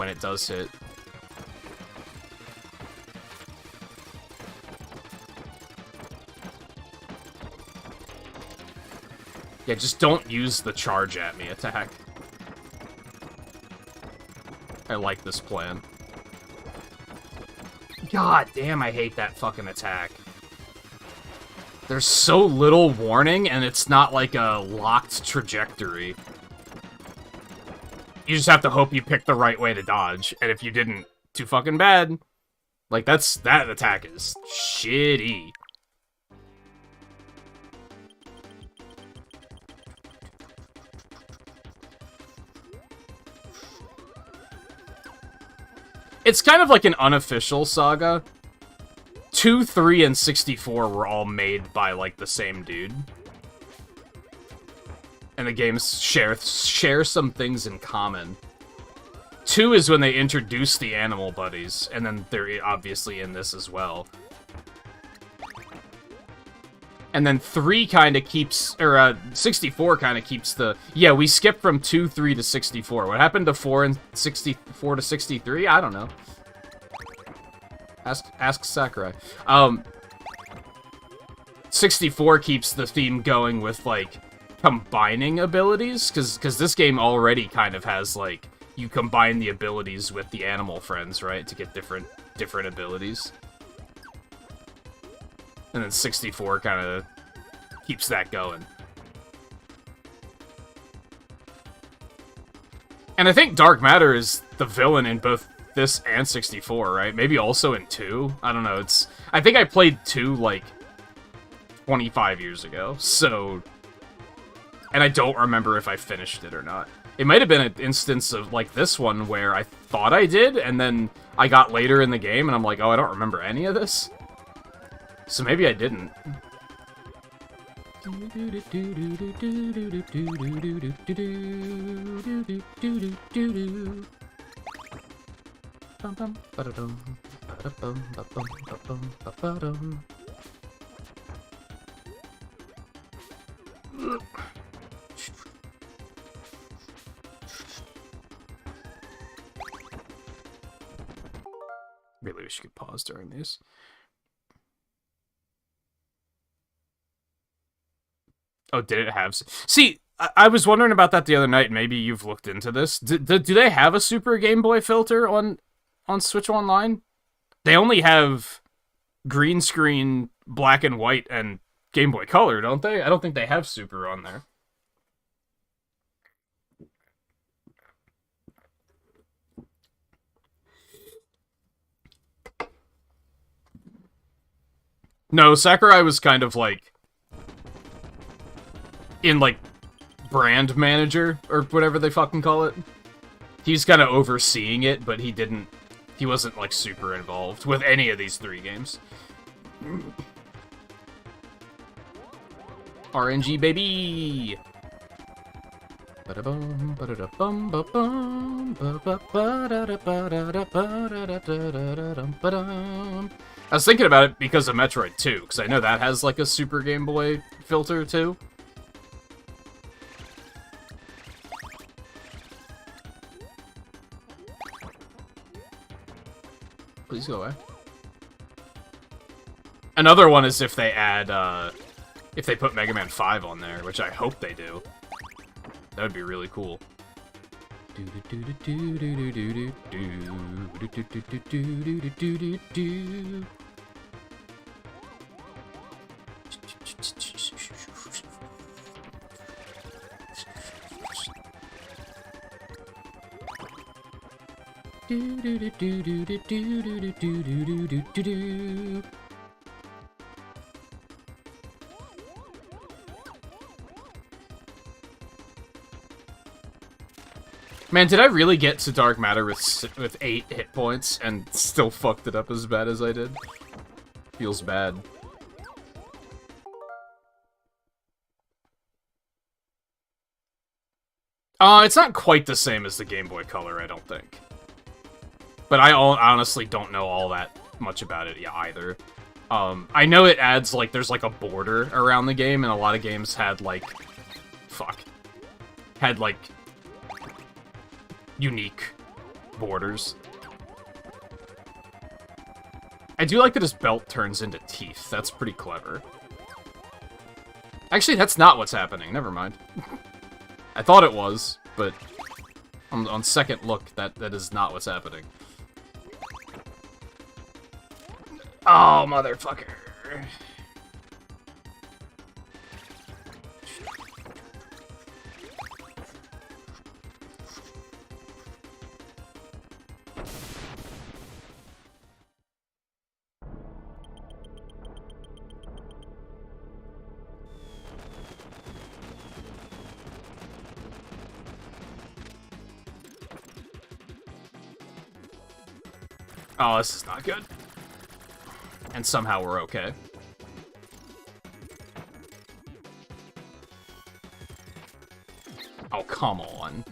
Speaker 1: it does hit. Yeah, just don't use the charge at me attack. I like this plan. God damn, I hate that fucking attack. There's so little warning, and it's not like a locked trajectory. You just have to hope you pick the right way to dodge, and if you didn't, too fucking bad. Like, that attack is shitty. It's kind of like an unofficial saga. 2, 3, and 64 were all made by, like, the same dude. And the games share some things in common. 2 is when they introduce the animal buddies, and then they're obviously in this as well. And then 3 kind of keeps, or 64 kind of keeps the... Yeah, we skipped from 2, 3 to 64. What happened to 4 and 64 to 63? I don't know. Ask Sakurai. 64 keeps the theme going with, like, combining abilities, because this game already kind of has, like, you combine the abilities with the animal friends, right, to get different abilities. And then 64 kind of keeps that going. And I think Dark Matter is the villain in both this and 64, right? Maybe also in 2? I don't know, I think I played 2, like, 25 years ago, so... And I don't remember if I finished it or not. It might have been an instance of, like, this one where I thought I did, and then I got later in the game, and I'm like, oh, I don't remember any of this? So maybe I didn't. should get pause during these. Oh, did it have... See, I was wondering about that the other night. Maybe you've looked into this. Do they have a Super Game Boy filter on Switch Online? They only have green screen, black and white, and Game Boy Color, don't they? I don't think they have Super on there. No, Sakurai was kind of like... in, like, brand manager, or whatever they fucking call it. He's kind of overseeing it, but he wasn't, like, super involved with any of these 3 games. RNG, baby! I was thinking about it because of Metroid 2, because I know that has, like, a Super Game Boy filter, too. Please go away. Another one is if they add, if they put Mega Man 5 on there, which I hope they do. That would be really cool. Man, did I really get to Dark Matter with 8 hit points and still fucked it up as bad as I did? Feels bad. It's not quite the same as the Game Boy Color, I don't think. But I honestly don't know all that much about it either. I know it adds, like, there's, like, a border around the game, and a lot of games had, like... Had, like... unique borders. I do like that his belt turns into teeth. That's pretty clever. Actually, that's not what's happening. Never mind. I thought it was, but on second look, that is not what's happening. Oh, motherfucker. Oh, this is not good. And somehow we're okay. Oh, come on.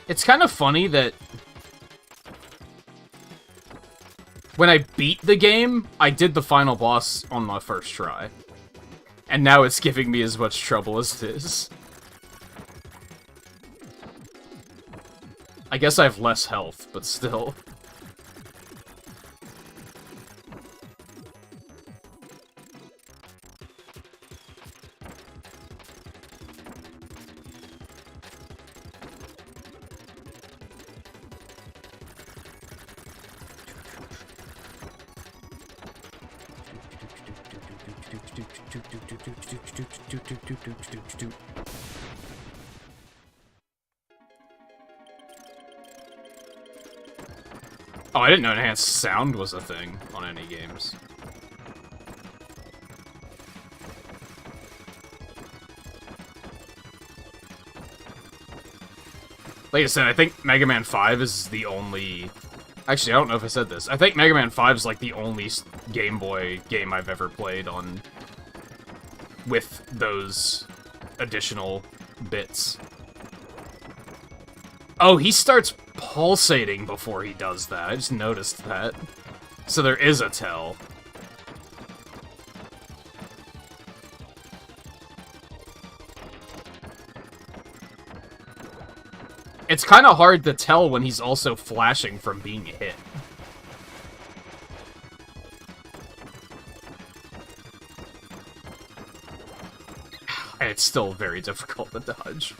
Speaker 1: It's kind of funny that when I beat the game, I did the final boss on my first try. And now it's giving me as much trouble as it is. I guess I have less health, but still. Oh, I didn't know enhanced sound was a thing on any games. Like I said, I think Mega Man 5 is the only... Actually, I don't know if I said this. I think Mega Man 5 is like the only Game Boy game I've ever played on with those additional bits. Oh, he starts pulsating before he does that. I just noticed that. So there is a tell. It's kind of hard to tell when he's also flashing from being hit. And it's still very difficult to dodge.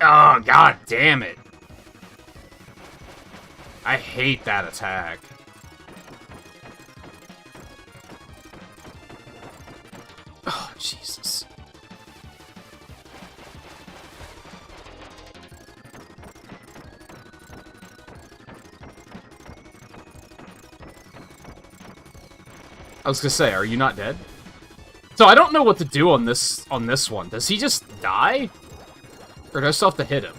Speaker 1: Oh, god damn it. I hate that attack. Oh, Jesus. I was gonna say, are you not dead? So I don't know what to do on this one. Does he just die? Or do I still have to hit him?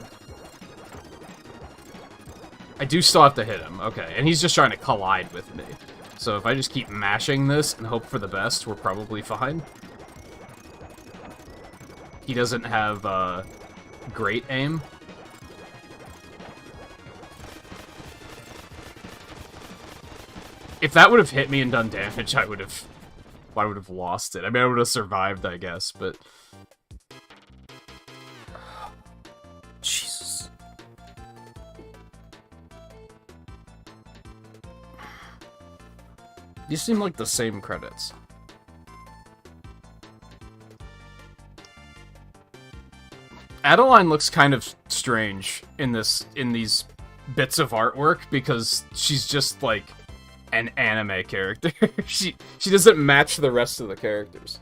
Speaker 1: I do still have to hit him, okay. And he's just trying to collide with me. So if I just keep mashing this and hope for the best, we're probably fine. He doesn't have, great aim. If that would have hit me and done damage, I would have lost it. I mean, I would have survived, I guess, but... Jesus. These seem like the same credits. Adeline looks kind of strange in these bits of artwork because she's just like an anime character. she doesn't match the rest of the characters.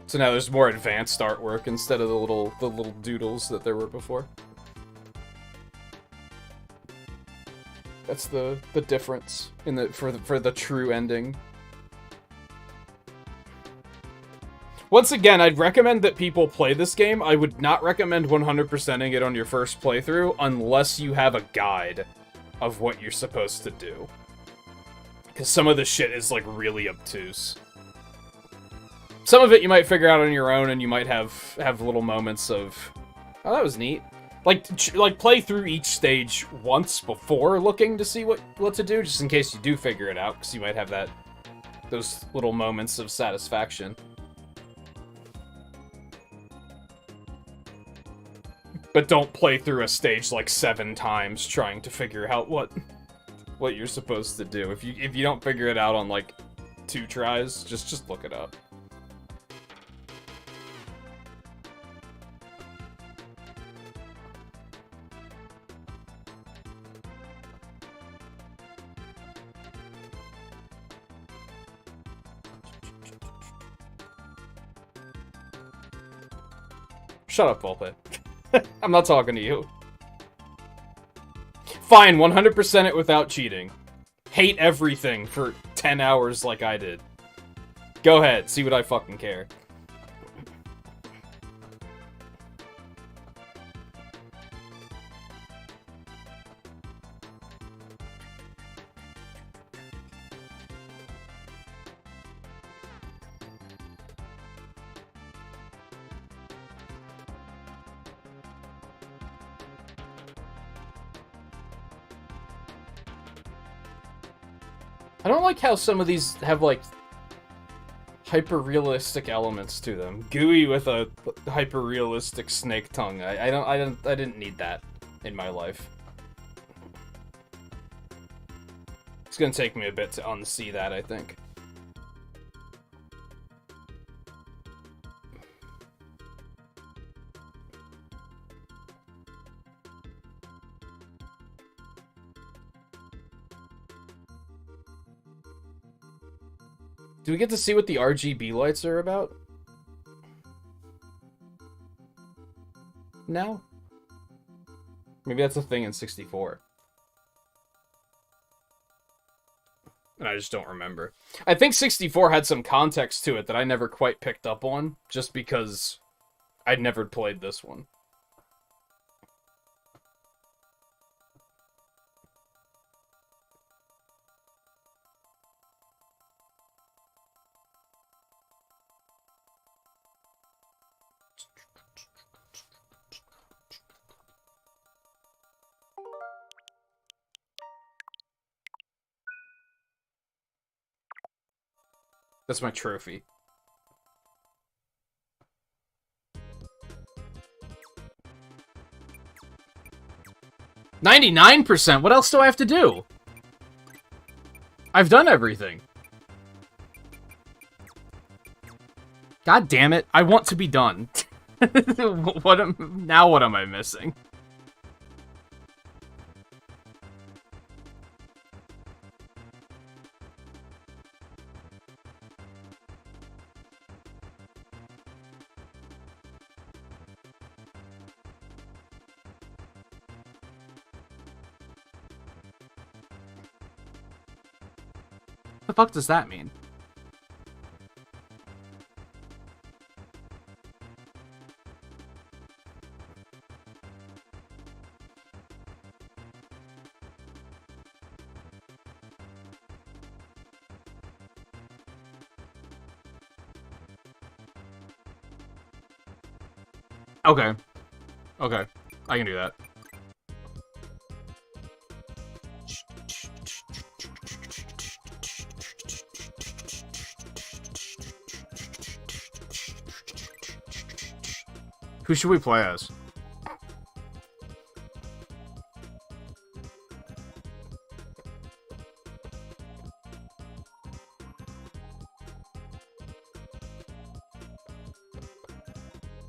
Speaker 1: So now there's more advanced artwork instead of the little doodles that there were before. That's the difference in for the true ending. Once again, I'd recommend that people play this game. I would not recommend 100%ing it on your first playthrough unless you have a guide of what you're supposed to do. Because some of the shit is, like, really obtuse. Some of it you might figure out on your own, and you might have little moments of, oh, that was neat. Like play through each stage once before looking to see what to do, just in case you do figure it out, because you might have those little moments of satisfaction. But don't play through a stage like 7 times trying to figure out what you're supposed to do. If you don't figure it out on like 2 tries, just look it up. Shut up, Volpe. I'm not talking to you. Fine, 100% it without cheating. Hate everything for 10 hours like I did. Go ahead, see what I fucking care. I don't like how some of these have, like, hyper-realistic elements to them. Gooey with a hyper-realistic snake tongue. I didn't need that in my life. It's gonna take me a bit to unsee that, I think. Do we get to see what the RGB lights are about? No? Maybe that's a thing in 64. and I just don't remember. I think 64 had some context to it that I never quite picked up on, just because I'd never played this one. That's my trophy. $99%? What else do I have to do? I've done everything. God damn it. I want to be done. What am I missing? The fuck does that mean? Okay. Okay. I can do that. Who should we play as?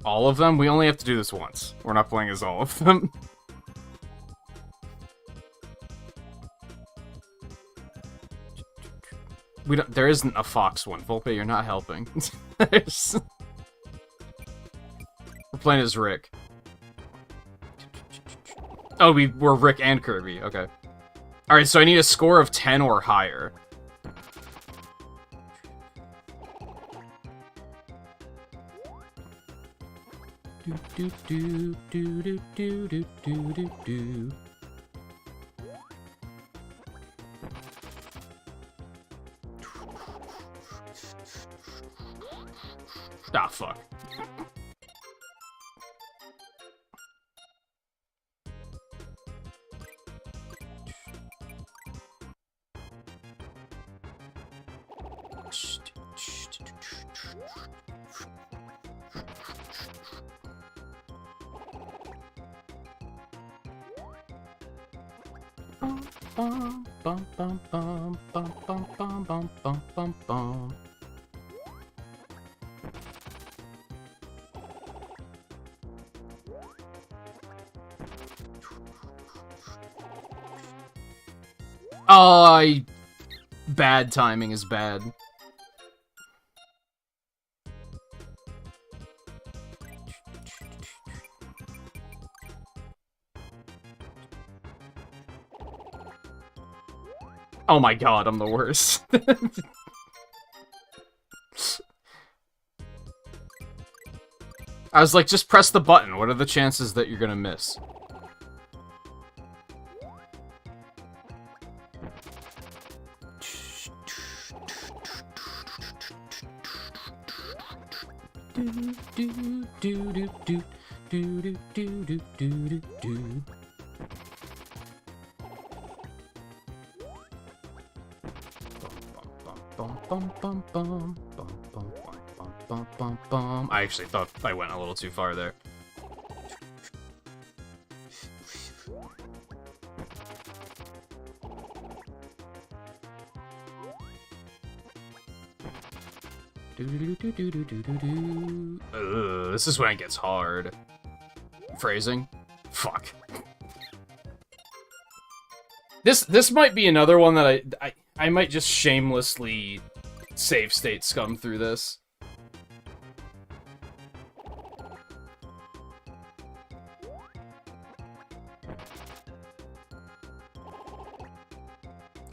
Speaker 1: All of them? We only have to do this once. We're not playing as all of them. We don't. There isn't a Fox one. Volpe, you're not helping. We're playing as Rick. Oh, we're Rick and Kirby. Okay. Alright, so I need a score of 10 or higher. Do do do do do do do do do. Ah, fuck. Bum bum bum bum bum bum bum bum bum bum bum. Oh, bad timing is bad. Oh my god, I'm the worst. I was like, just press the button. What are the chances that you're gonna miss? Do do do do do do do do do do. I actually thought I went a little too far there. This is when it gets hard. Phrasing? Fuck. This might be another one that I might just shamelessly save state scum through this.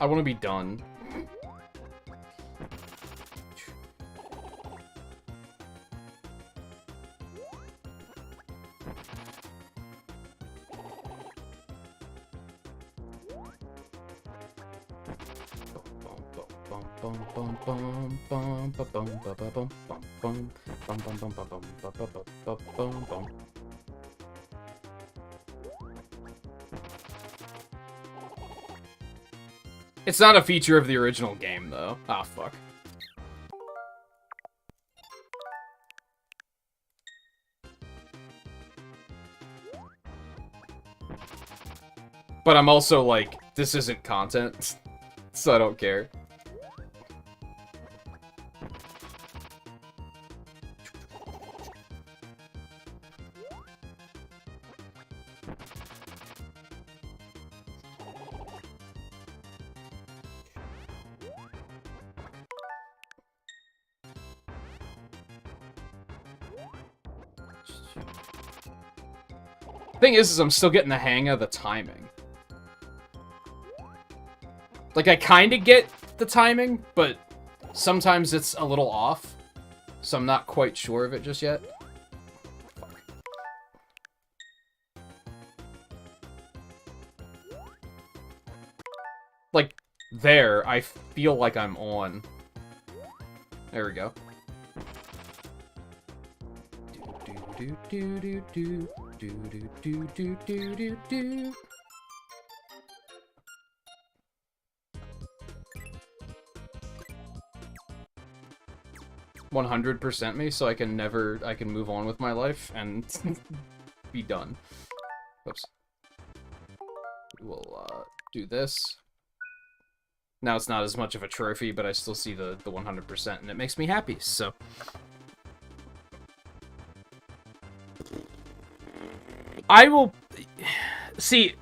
Speaker 1: I want to be done. It's not a feature of the original game, though. Ah, fuck. But I'm also like, this isn't content, so I don't care. Thing is I'm still getting the hang of the timing. Like, I kind of get the timing, but sometimes it's a little off, so I'm not quite sure of it just yet. Like, there, I feel like I'm on. There we go. 100% me, so I can move on with my life and be done. Oops. We'll do this. Now it's not as much of a trophy, but I still see the 100%, and it makes me happy, so. I will see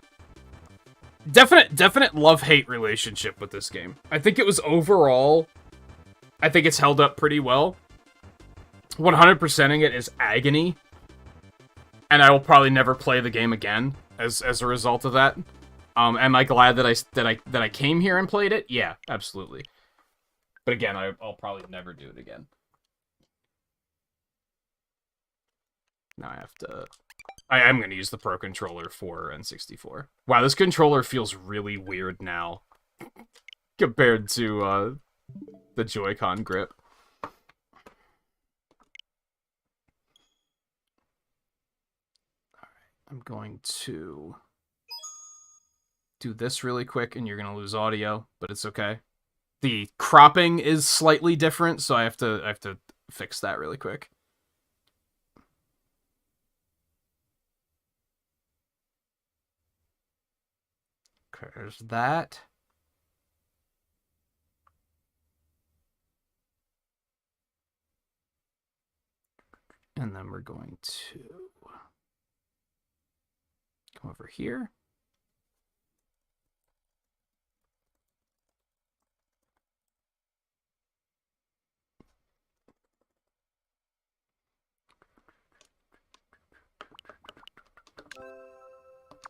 Speaker 1: definite love-hate relationship with this game. I think it was overall, I think it's held up pretty well. 100%ing it is agony, and I will probably never play the game again as a result of that. Am I glad that I came here and played it? Yeah, absolutely. But again, I'll probably never do it again. Now I have to. I am going to use the Pro Controller for N64. Wow, this controller feels really weird now compared to the Joy-Con grip. Alright, I'm going to do this really quick, and you're going to lose audio, but it's okay. The cropping is slightly different, so I have to fix that really quick. Okay, there's that. And then we're going to come over here.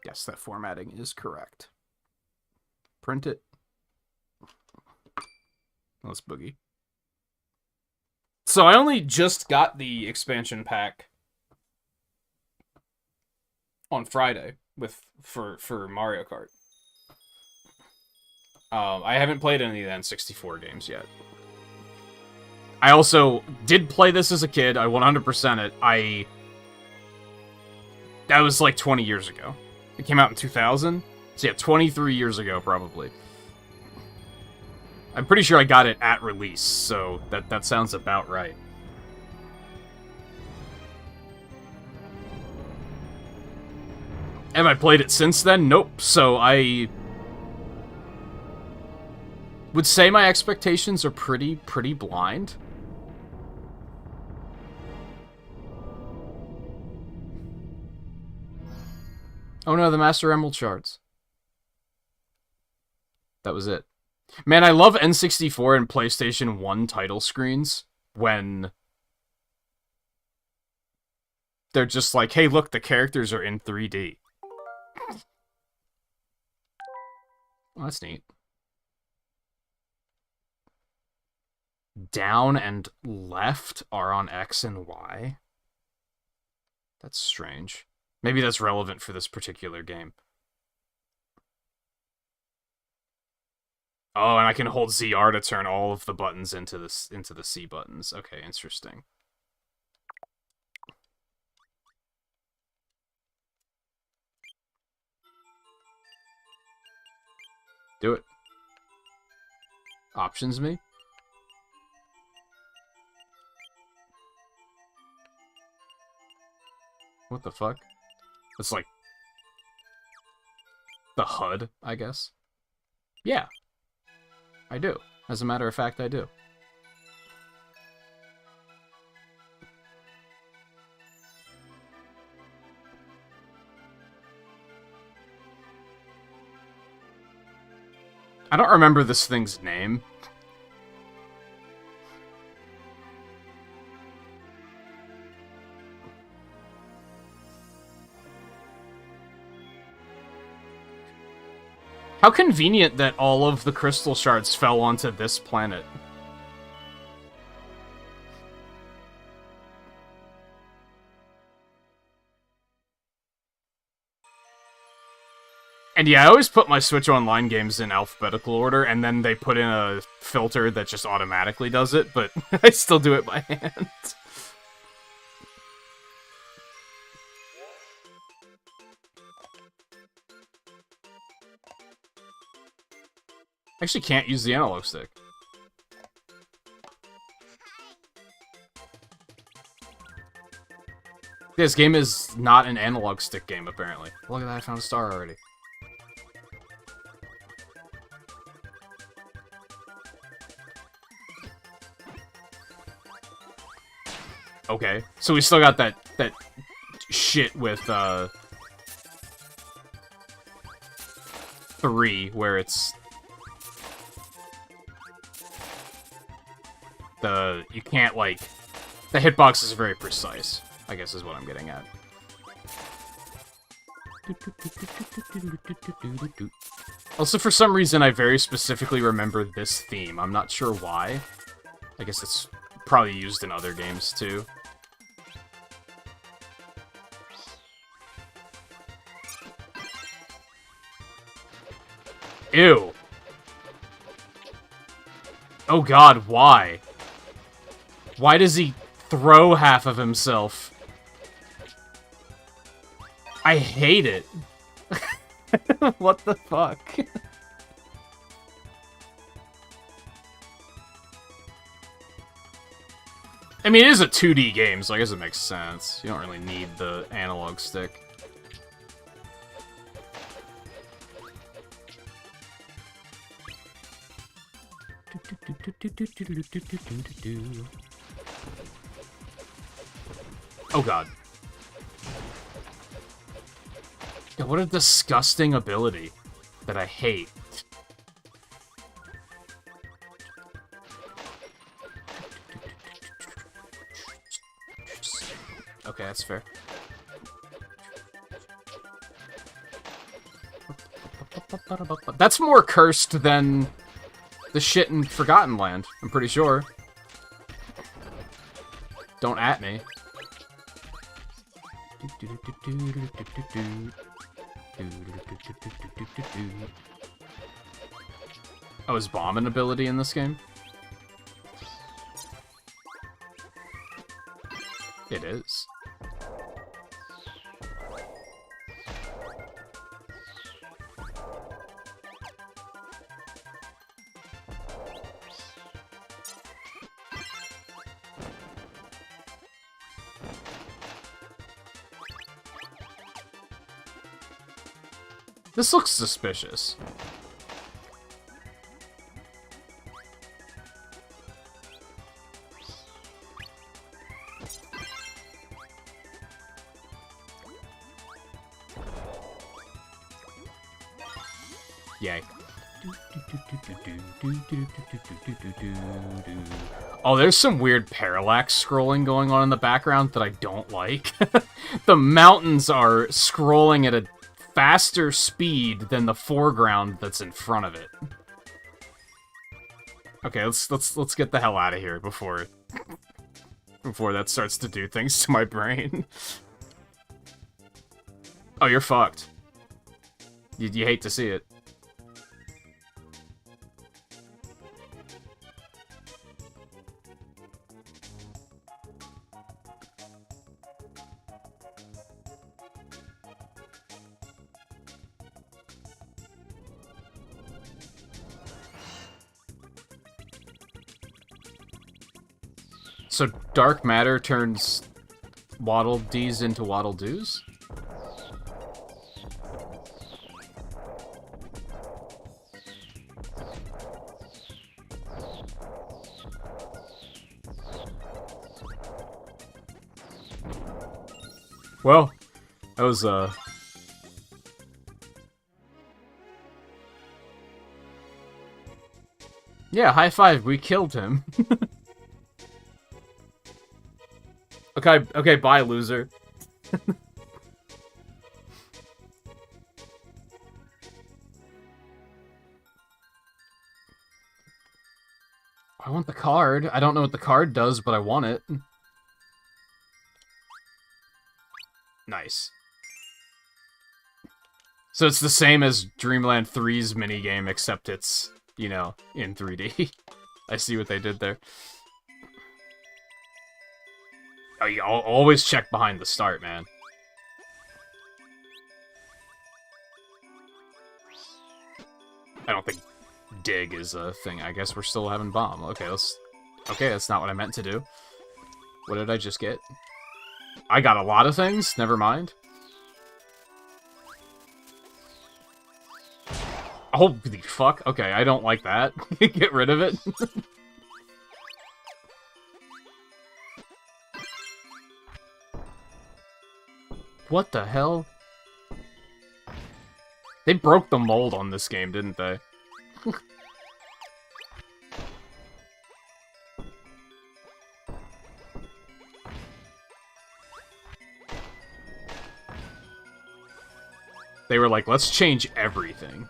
Speaker 1: Yes, that formatting is correct. Print it. Let's boogie. So I only just got the expansion pack on Friday for Mario Kart. I haven't played any of the N64 games yet. I also did play this as a kid. I 100% it. That was like 20 years ago. It came out in 2000. So yeah, 23 years ago, probably. I'm pretty sure I got it at release, so that sounds about right. Have I played it since then? Nope. So I would say my expectations are pretty blind. Oh no, the Master Emerald Shards. That was it. Man, I love N64 and PlayStation 1 title screens when they're just like, hey, look, the characters are in 3D. Oh, that's neat. Down and left are on X and Y. That's strange. Maybe that's relevant for this particular game. Oh, and I can hold ZR to turn all of the buttons into the C buttons. Okay, interesting. Do it. Options me? What the fuck? It's like the HUD, I guess. Yeah. I do. As a matter of fact, I do. I don't remember this thing's name. How convenient that all of the crystal shards fell onto this planet. And yeah, I always put my Switch Online games in alphabetical order, and then they put in a filter that just automatically does it, but I still do it by hand. I actually can't use the analog stick. This game is not an analog stick game, apparently. Look at that, I found a star already. Okay, so we still got that shit with 3, where it's you can't, like, the hitbox is very precise, I guess is what I'm getting at. Also, for some reason, I very specifically remember this theme. I'm not sure why. I guess it's probably used in other games, too. Ew. Oh god, why? Why does he throw half of himself? I hate it. What the fuck? I mean, it is a 2D game, so I guess it makes sense. You don't really need the analog stick. Oh god. Yeah, what a disgusting ability that I hate. Okay, that's fair. That's more cursed than the shit in Forgotten Land, I'm pretty sure. Don't at me. Oh, is bomb an ability in this game? It is. This looks suspicious. Yay. Oh, there's some weird parallax scrolling going on in the background that I don't like. The mountains are scrolling at a faster speed than the foreground that's in front of it. Okay, let's get the hell out of here before that starts to do things to my brain. Oh, you're fucked. You hate to see it. So dark matter turns Waddle Dees into Waddle Doos? Well, that was, yeah, high five, we killed him. Okay, bye, loser. I want the card. I don't know what the card does, but I want it. Nice. So it's the same as Dreamland 3's minigame, except it's, you know, in 3D. I see what they did there. Oh, you always check behind the start, man. I don't think dig is a thing. I guess we're still having bomb. Okay, okay, that's not what I meant to do. What did I just get? I got a lot of things. Never mind. Holy fuck. Okay, I don't like that. Get rid of it. What the hell? They broke the mold on this game, didn't they? They were like, let's change everything.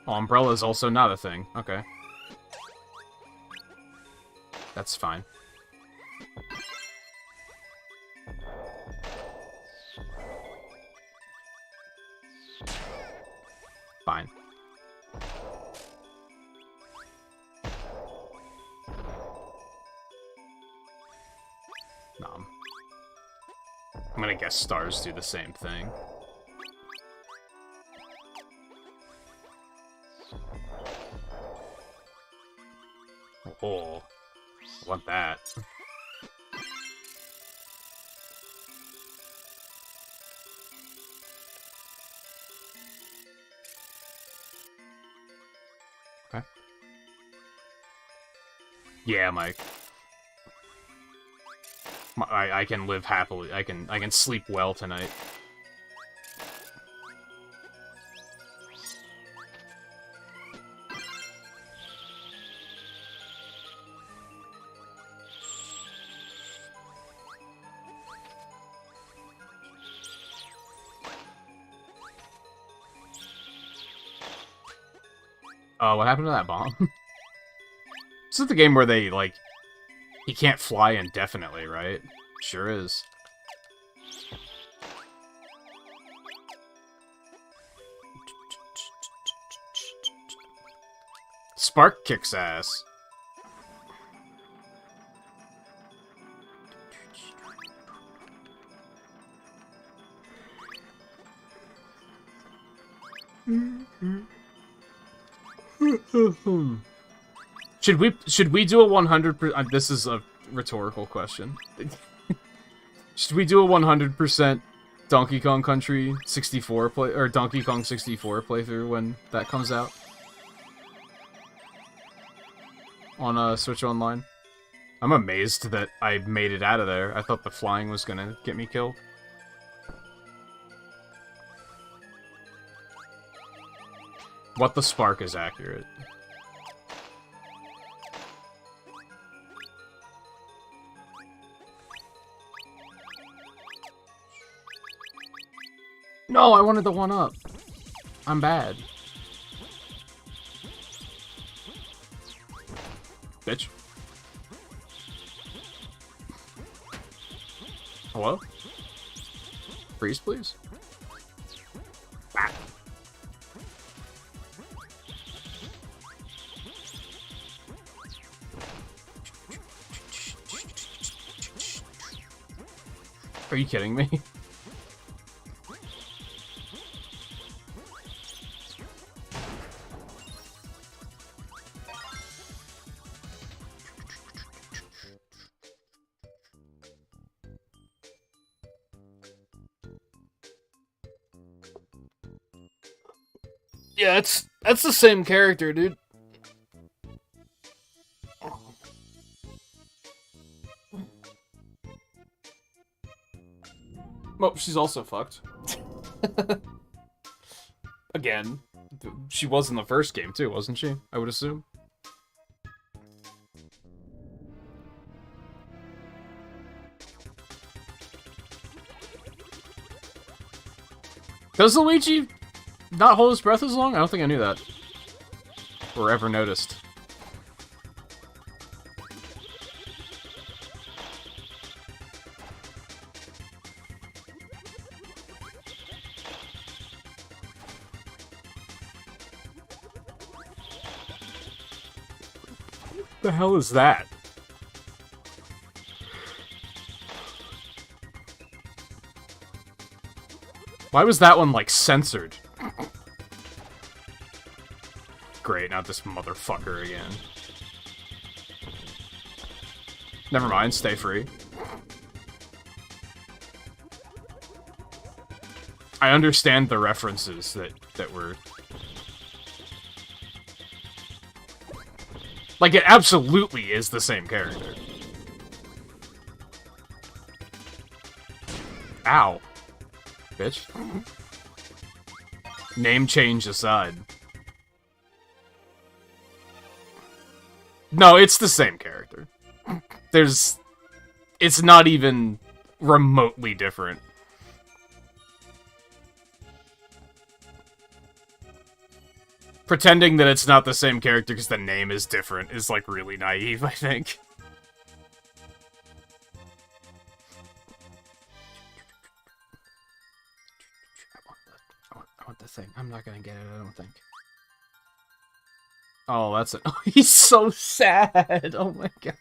Speaker 1: Oh, umbrella is also not a thing. Okay. That's fine. Fine. Nom. I'm gonna guess stars do the same thing. Oh, I want that. Okay. Yeah, Mike. I can live happily. I can sleep well tonight. What happened to that bomb? This is the game where they, like, he can't fly indefinitely, right? Sure is. Spark kicks ass. Should we do a 100%? This is a rhetorical question. Should we do a 100% Donkey Kong Country 64 play or Donkey Kong 64 playthrough when that comes out on Switch Online? I'm amazed that I made it out of there. I thought the flying was gonna get me killed. What the spark is accurate. No, I wanted the 1-up. I'm bad. Bitch. Hello? Freeze, please. Ah. Are you kidding me? Yeah, that's the same character, dude. Well, she's also fucked. Again, she was in the first game too, wasn't she? I would assume. Does Luigi not hold his breath as long? I don't think I knew that. Or ever noticed. The hell is that? Why was that one, like, censored? Great, not this motherfucker again. Never mind, stay free. I understand the references that were... Like, it absolutely is the same character. Ow. Bitch. Name change aside. No, it's the same character. It's not even remotely different. Pretending that it's not the same character because the name is different is, like, really naive, I think. I want the thing. I'm not gonna get it, I don't think. Oh, that's it. Oh, he's so sad! Oh my god.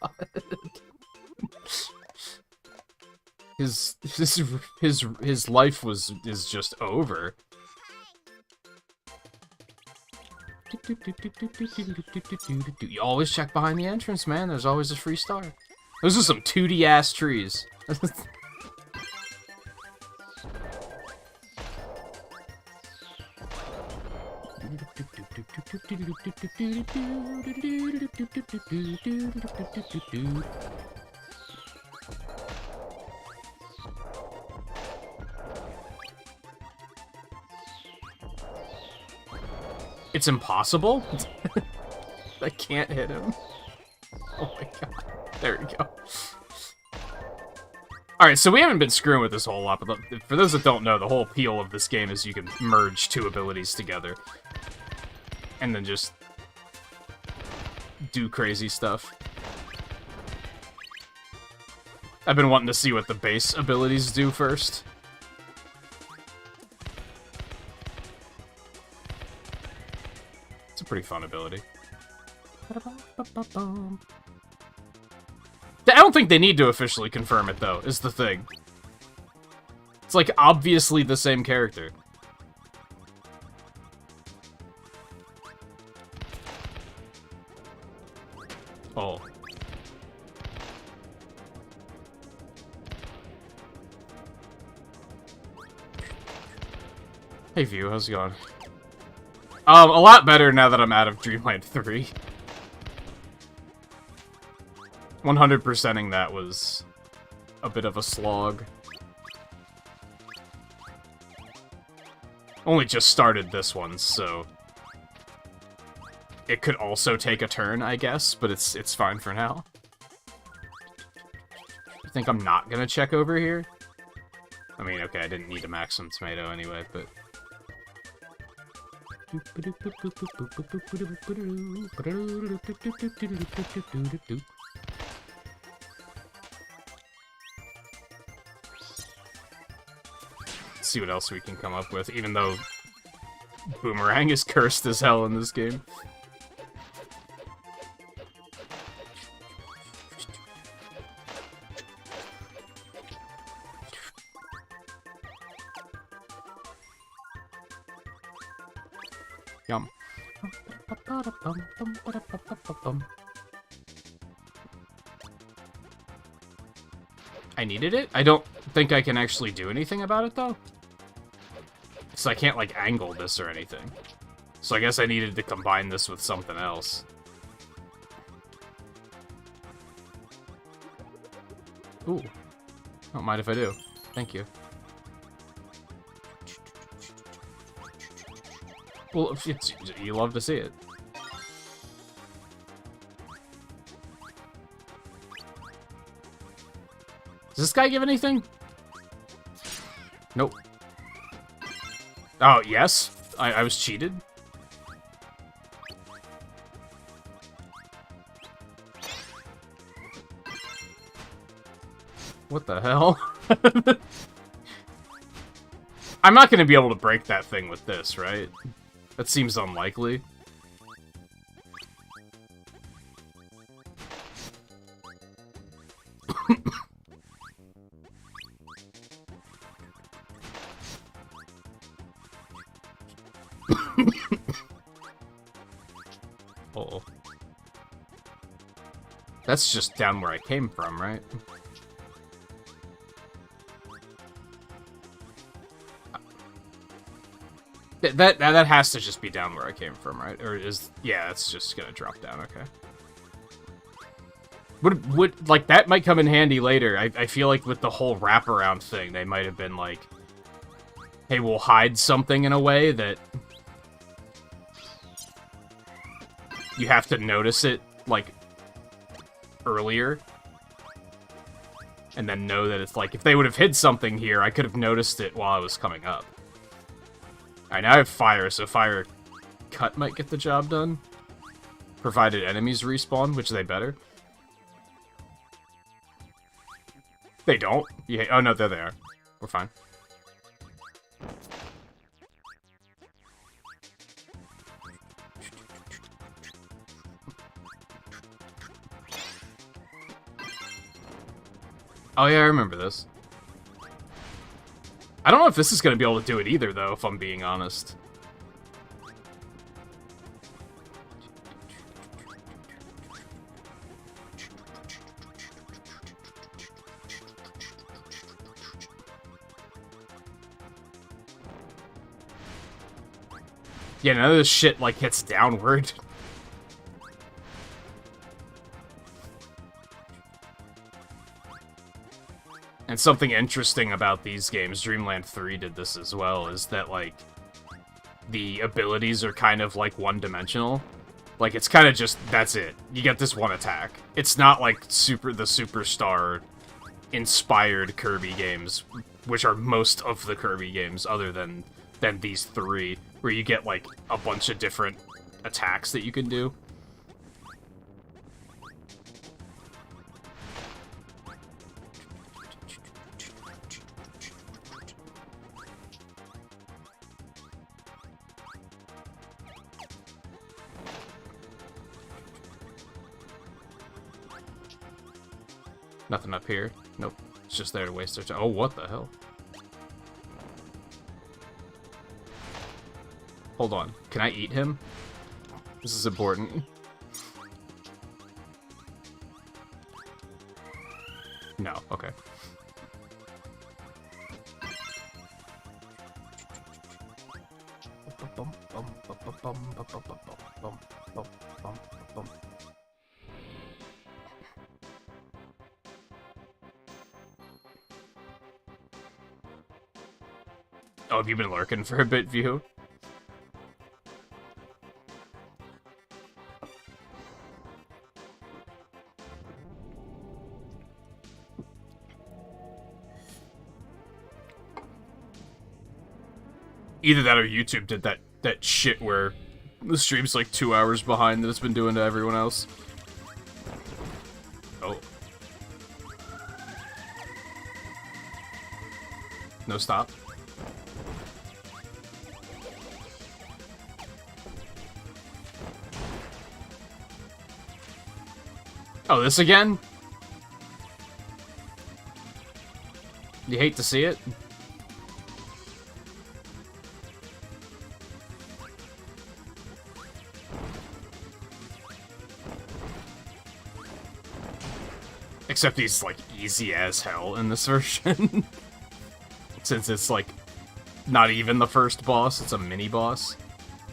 Speaker 1: His life is just over. You always check behind the entrance, man. There's always a free star. Those are some 2D ass trees. It's impossible? I can't hit him. Oh my god. There we go. Alright, so we haven't been screwing with this whole lot, but for those that don't know, the whole appeal of this game is you can merge two abilities together. And then just do crazy stuff. I've been wanting to see what the base abilities do first. It's a pretty fun ability. I don't think they need to officially confirm it, though, is the thing. It's, like, obviously the same character. Oh. Hey, View, how's it going? A lot better now that I'm out of Dreamland 3. 100%ing that was a bit of a slog. Only just started this one, so it could also take a turn, I guess, but it's fine for now. I think I'm not gonna check over here. I mean, okay, I didn't need a maximum tomato anyway, but... see what else we can come up with, even though Boomerang is cursed as hell in this game. Yum. I needed it? I don't think I can actually do anything about it, though. So I can't, like, angle this or anything. So I guess I needed to combine this with something else. Ooh. Don't mind if I do. Thank you. Well, you love to see it. Does this guy give anything? Nope. Oh, yes? I was cheated? What the hell? I'm not going to be able to break that thing with this, right? That seems unlikely. Uh-oh. That's just down where I came from, right? That has to just be down where I came from, right? Or is... Yeah, it's just gonna drop down, okay. Would like, that might come in handy later. I feel like with the whole wraparound thing, they might have been like, hey, we'll hide something in a way that you have to notice it, like, earlier. And then know that it's like, if they would have hid something here, I could have noticed it while I was coming up. Alright, now I have fire, so fire cut might get the job done. Provided enemies respawn, which they better. They don't? Yeah. Oh no, there they are. We're fine. Oh yeah, I remember this. I don't know if this is going to be able to do it either, though, if I'm being honest. Yeah, none of this shit, like, hits downward. And something interesting about these games, Dreamland 3 did this as well, is that, like, the abilities are kind of, like, one-dimensional. Like, it's kind of just, that's it. You get this one attack. It's not like the Superstar-inspired Kirby games, which are most of the Kirby games, other than these three, where you get, like, a bunch of different attacks that you can do. Nothing up here. Nope. It's just there to waste their time. Oh, what the hell? Hold on. Can I eat him? This is important. No. Okay. Oh, have you been lurking for a bit, View? Either that or YouTube did that shit where the stream's like 2 hours behind that it's been doing to everyone else. Oh. No stop. Oh, this again? You hate to see it? Except he's, like, easy as hell in this version. Since it's, like, not even the first boss, it's a mini-boss.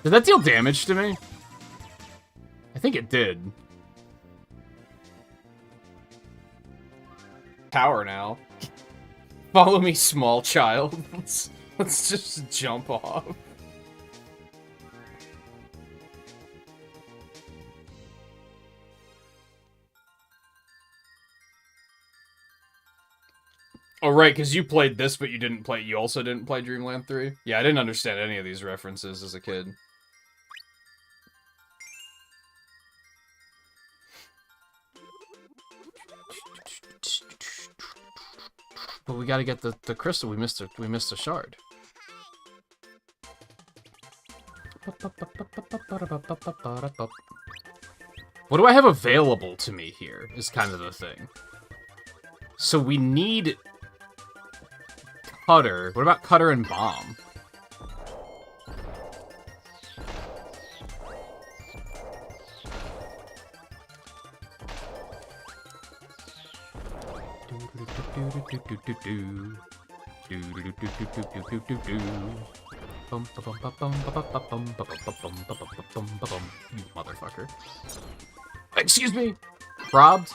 Speaker 1: Did that deal damage to me? I think it did. Tower now. Follow me, small child. Let's just jump off. Oh, right, because you played this, but you also didn't play Dreamland 3? Yeah, I didn't understand any of these references as a kid. But we gotta get the crystal. We missed a shard. What do I have available to me here, is kind of the thing. So we need Cutter. What about Cutter and Bomb? You motherfucker. Excuse me! Robbed?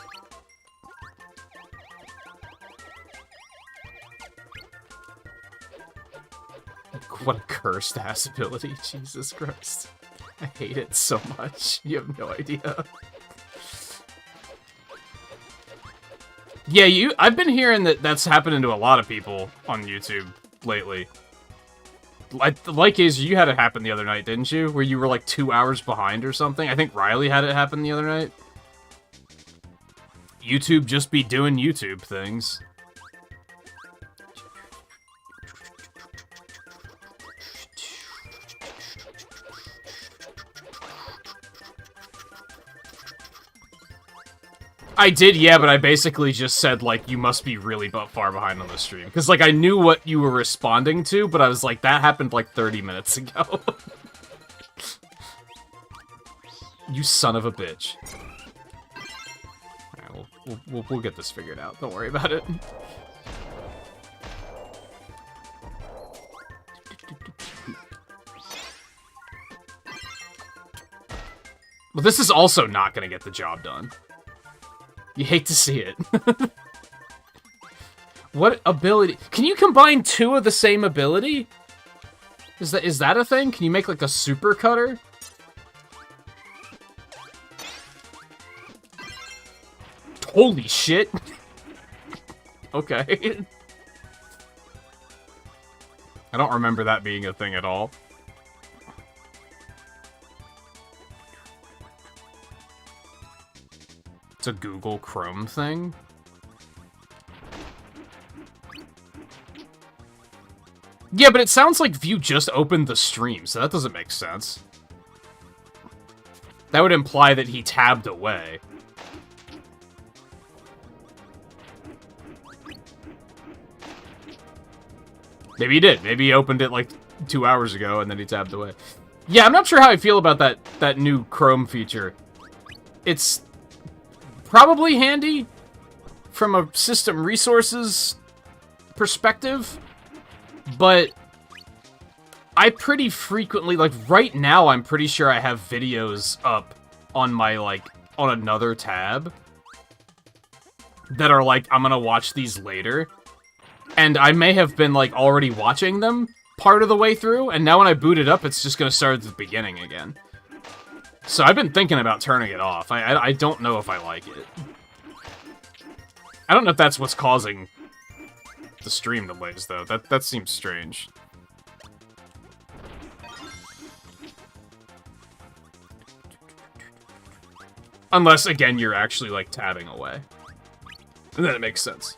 Speaker 1: What a cursed ass ability, Jesus Christ. I hate it so much. You have no idea. Yeah, I've been hearing that that's happening to a lot of people on YouTube lately. Like you had it happen the other night, didn't you? Where you were like 2 hours behind or something? I think Riley had it happen the other night. YouTube just be doing YouTube things. I did, yeah, but I basically just said, like, you must be really far behind on the stream. Because, like, I knew what you were responding to, but I was like, that happened, like, 30 minutes ago. You son of a bitch. Alright, we'll get this figured out. Don't worry about it. But this is also not gonna get the job done. You hate to see it. What ability? Can you combine two of the same ability? Is that a thing? Can you make like a super cutter? Holy shit. Okay. I don't remember that being a thing at all. It's a Google Chrome thing. Yeah, but it sounds like View just opened the stream, so that doesn't make sense. That would imply that he tabbed away. Maybe he did. Maybe he opened it like 2 hours ago and then he tabbed away. Yeah, I'm not sure how I feel about that new Chrome feature. It's probably handy from a system resources perspective, but I pretty frequently, like right now, I'm pretty sure I have videos up on my, like, on another tab that are like, I'm gonna watch these later, and I may have been, like, already watching them part of the way through, and now when I boot it up, it's just gonna start at the beginning again. So I've been thinking about turning it off. I don't know if I like it. I don't know if that's what's causing the stream delays, though. That seems strange. Unless, again, you're actually, like, tabbing away. And then it makes sense.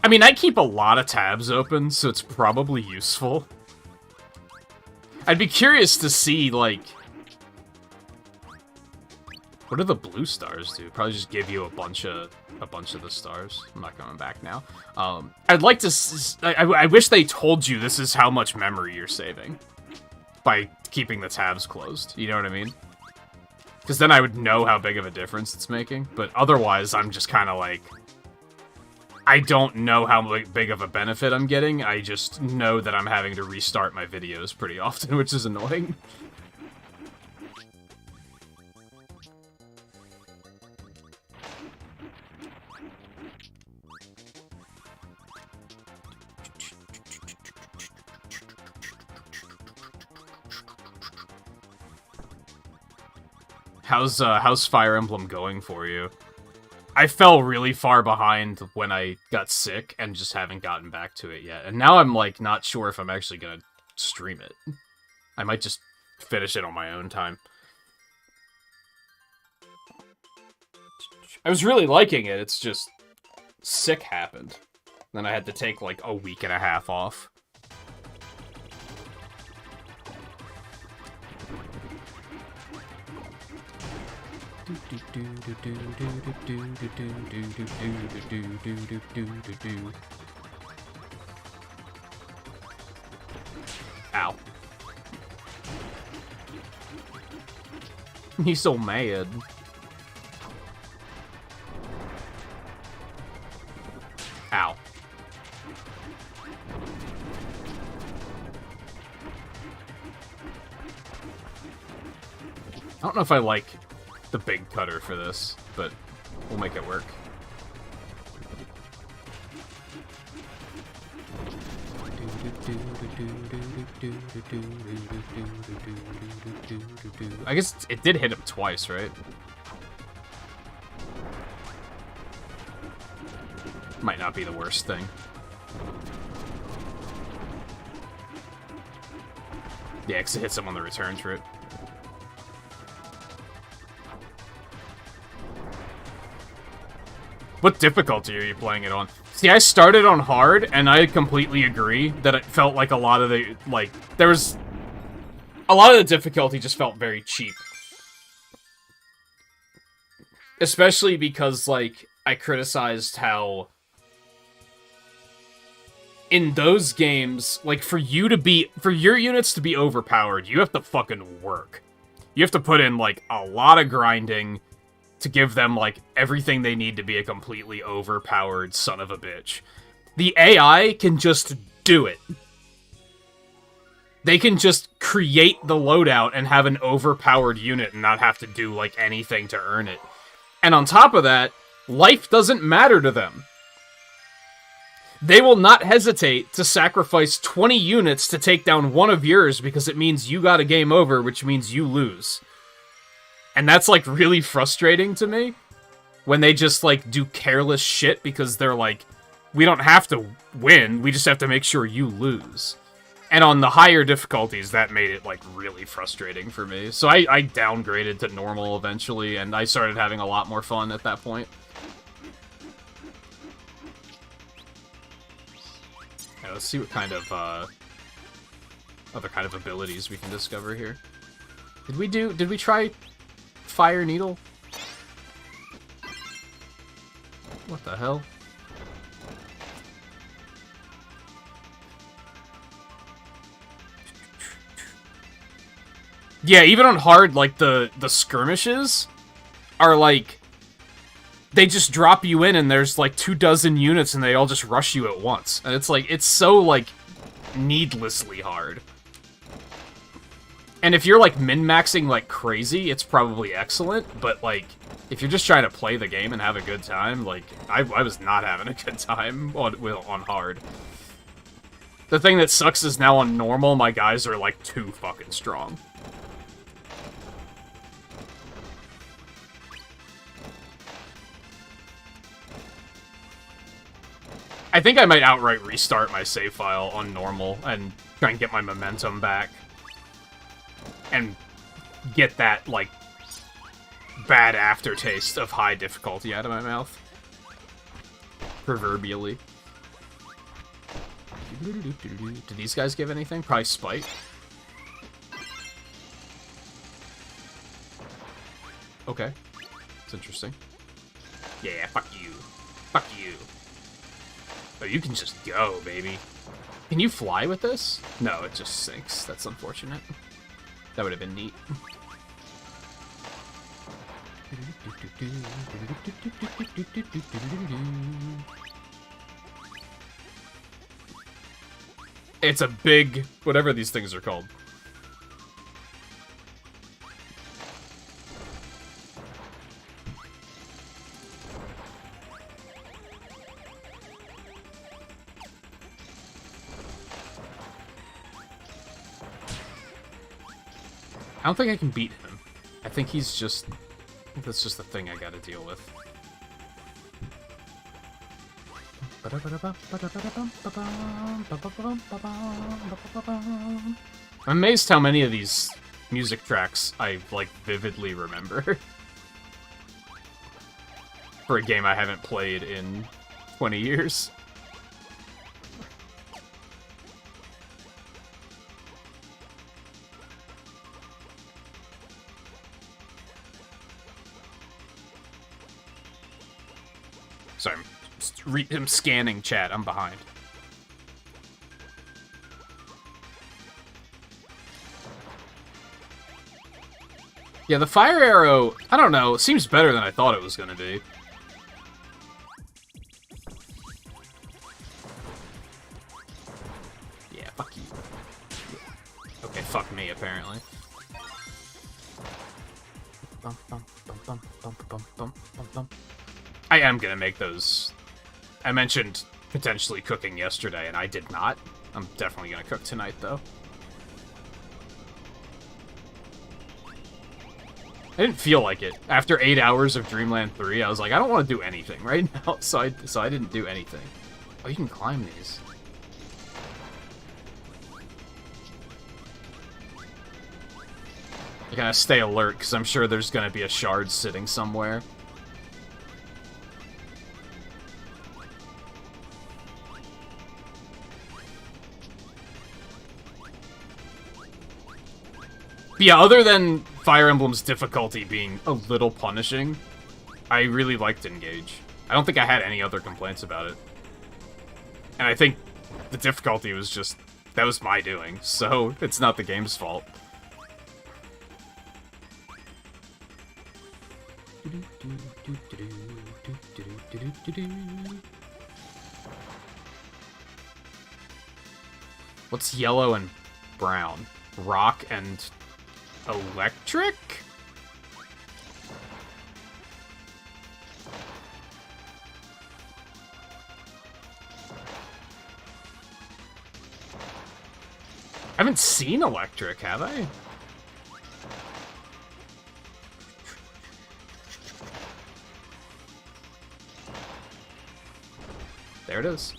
Speaker 1: I mean, I keep a lot of tabs open, so it's probably useful. I'd be curious to see, like... What do the blue stars do? Probably just give you a bunch of the stars. I'm not going back now. I'd like to... I wish they told you this is how much memory you're saving. By keeping the tabs closed. You know what I mean? Because then I would know how big of a difference it's making. But otherwise, I'm just kind of like... I don't know how big of a benefit I'm getting, I just know that I'm having to restart my videos pretty often, which is annoying. How's Fire Emblem going for you? I fell really far behind when I got sick and just haven't gotten back to it yet. And now I'm, like, not sure if I'm actually gonna stream it. I might just finish it on my own time. I was really liking it, it's just... sick happened. Then I had to take, like, a week and a half off. Ow. He's so mad. Ow. I don't know if I like the big cutter for this, but we'll make it work. I guess it did hit him twice, right? Might not be the worst thing. Yeah, because it hits him on the return trip. What difficulty are you playing it on? See, I started on hard, and I completely agree that it felt like a lot of the, like, there was... a lot of the difficulty just felt very cheap. Especially because, like, I criticized how... in those games, like, for your units to be overpowered, you have to fucking work. You have to put in, like, a lot of grinding to give them, like, everything they need to be a completely overpowered son of a bitch. The AI can just do it. They can just create the loadout and have an overpowered unit and not have to do, like, anything to earn it. And on top of that, life doesn't matter to them. They will not hesitate to sacrifice 20 units to take down one of yours because it means you got a game over, which means you lose. And that's, like, really frustrating to me. When they just, like, do careless shit because they're like, we don't have to win, we just have to make sure you lose. And on the higher difficulties, that made it, like, really frustrating for me. So I downgraded to normal eventually, and I started having a lot more fun at that point. Yeah, let's see what kind of, other kind of abilities we can discover here. Did we try Fire Needle? What the hell? Yeah, even on hard, like, the skirmishes are, like, they just drop you in and there's, like, 24 units and they all just rush you at once. And it's, like, it's so, like, needlessly hard. And if you're, like, min-maxing like crazy, it's probably excellent, but, like, if you're just trying to play the game and have a good time, like, I was not having a good time on hard. The thing that sucks is now on normal, my guys are, like, too fucking strong. I think I might outright restart my save file on normal and try and get my momentum back. And get that, like, bad aftertaste of high difficulty out of my mouth. Proverbially. Do these guys give anything? Probably Spite. Okay. That's interesting. Yeah, fuck you. Fuck you. Oh, you can just go, baby. Can you fly with this? No, it just sinks. That's unfortunate. That would have been neat. It's a big... whatever these things are called. I don't think I can beat him. I think he's just... that's just the thing I gotta deal with. I'm amazed how many of these music tracks I, like, vividly remember. For a game I haven't played in 20 years. Sorry, I'm scanning chat. I'm behind. Yeah, the fire arrow, I don't know, seems better than I thought it was gonna be. Yeah, fuck you. Okay, fuck me, apparently. I am gonna make those. I mentioned potentially cooking yesterday, and I did not. I'm definitely gonna cook tonight, though. I didn't feel like it. After 8 hours of Dreamland 3, I was like, I don't want to do anything right now, so I didn't do anything. Oh, you can climb these. I gotta stay alert, because I'm sure there's gonna be a shard sitting somewhere. But yeah, other than Fire Emblem's difficulty being a little punishing, I really liked Engage. I don't think I had any other complaints about it. And I think the difficulty was just, that was my doing, so it's not the game's fault. What's yellow and brown? Rock and electric? I haven't seen electric, have I? There it is.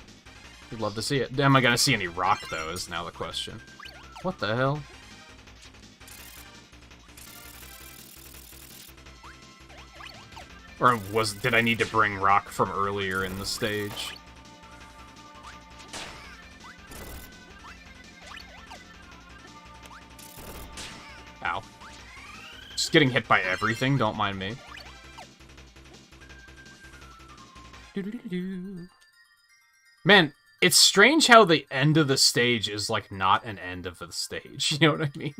Speaker 1: We'd love to see it. Am I gonna see any rock, though, is now the question. What the hell? Or did I need to bring rock from earlier in the stage? Ow. Just getting hit by everything, don't mind me. Man, it's strange how the end of the stage is, like, not an end of the stage. You know what I mean?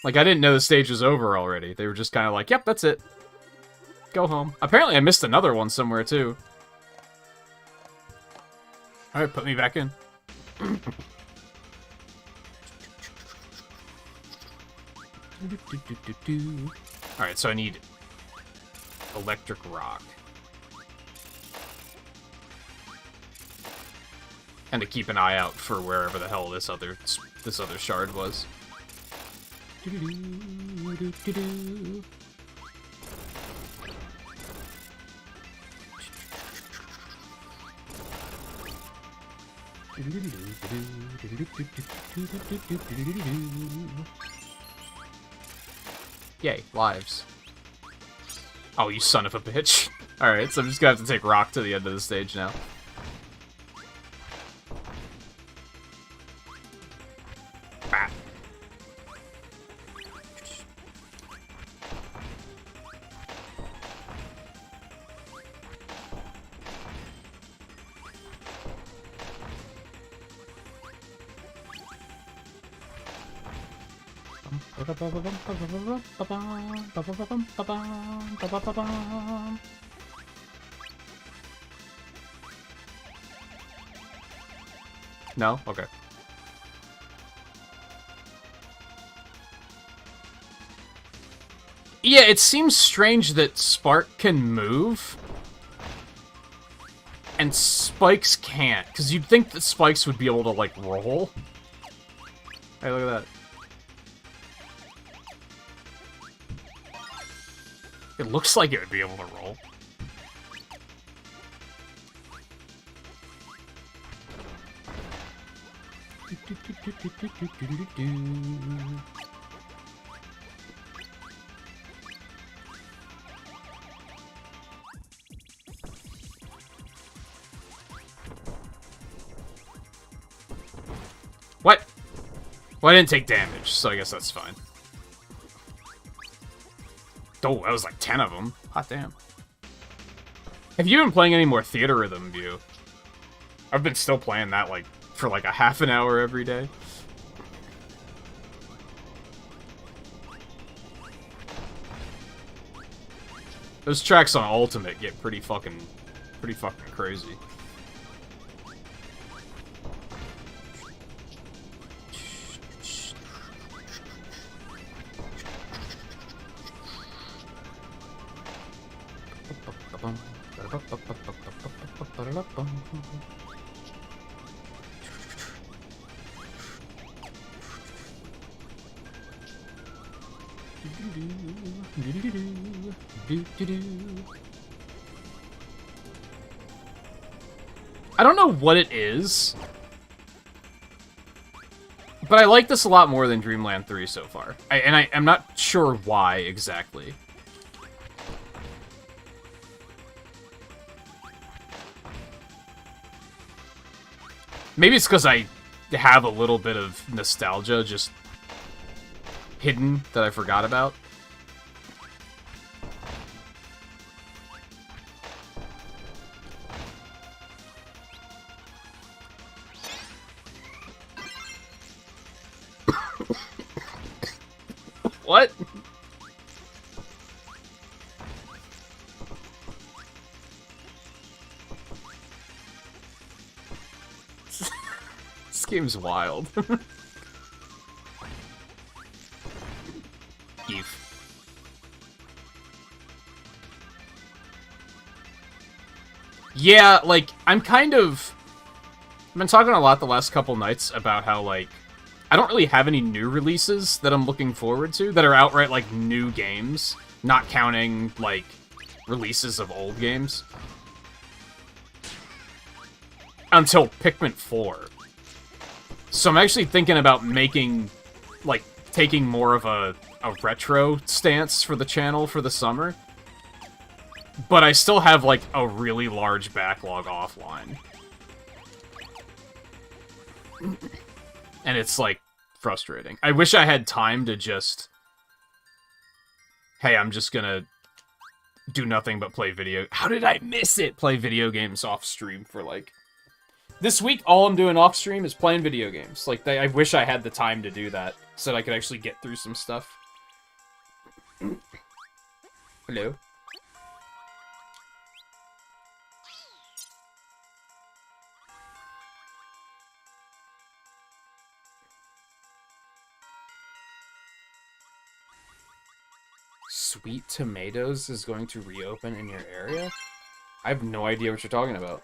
Speaker 1: Like, I didn't know the stage was over already. They were just kind of like, yep, that's it. Go home. Apparently I missed another one somewhere, too. Alright, put me back in. Alright, so I need electric rock. And to keep an eye out for wherever the hell this other shard was. Yay, lives. Oh, you son of a bitch. Alright, so I'm just gonna have to take rock to the end of the stage now. Ah. No? Okay. Yeah, it seems strange that Spark can move, and Spikes can't, because you'd think that Spikes would be able to, like, roll. Hey, look at that. It looks like it would be able to roll. What? Well, I didn't take damage, so I guess that's fine. Oh, that was like 10 of them. Hot damn. Have you been playing any more Theater Rhythm View? I've been still playing that, like, for like a half an hour every day. Those tracks on Ultimate get pretty fucking crazy. I don't know what it is, but I like this a lot more than Dreamland 3 so far. I'm not sure why exactly. Maybe it's because I have a little bit of nostalgia just hidden that I forgot about. What? This game's wild. Eve. Yeah, like, I've been talking a lot the last couple nights about how, like, I don't really have any new releases that I'm looking forward to that are outright, like, new games, not counting, like, releases of old games. Until Pikmin 4. So I'm actually thinking about making, like, taking more of a retro stance for the channel for the summer. But I still have, like, a really large backlog offline. And it's, like, frustrating. I wish I had time to just... Hey, I'm just gonna do nothing but play video... How did I miss it? Play video games off stream for, like... This week, all I'm doing off stream is playing video games. Like, I wish I had the time to do that, so that I could actually get through some stuff. Hello? Sweet Tomatoes is going to reopen in your area? I have no idea what you're talking about.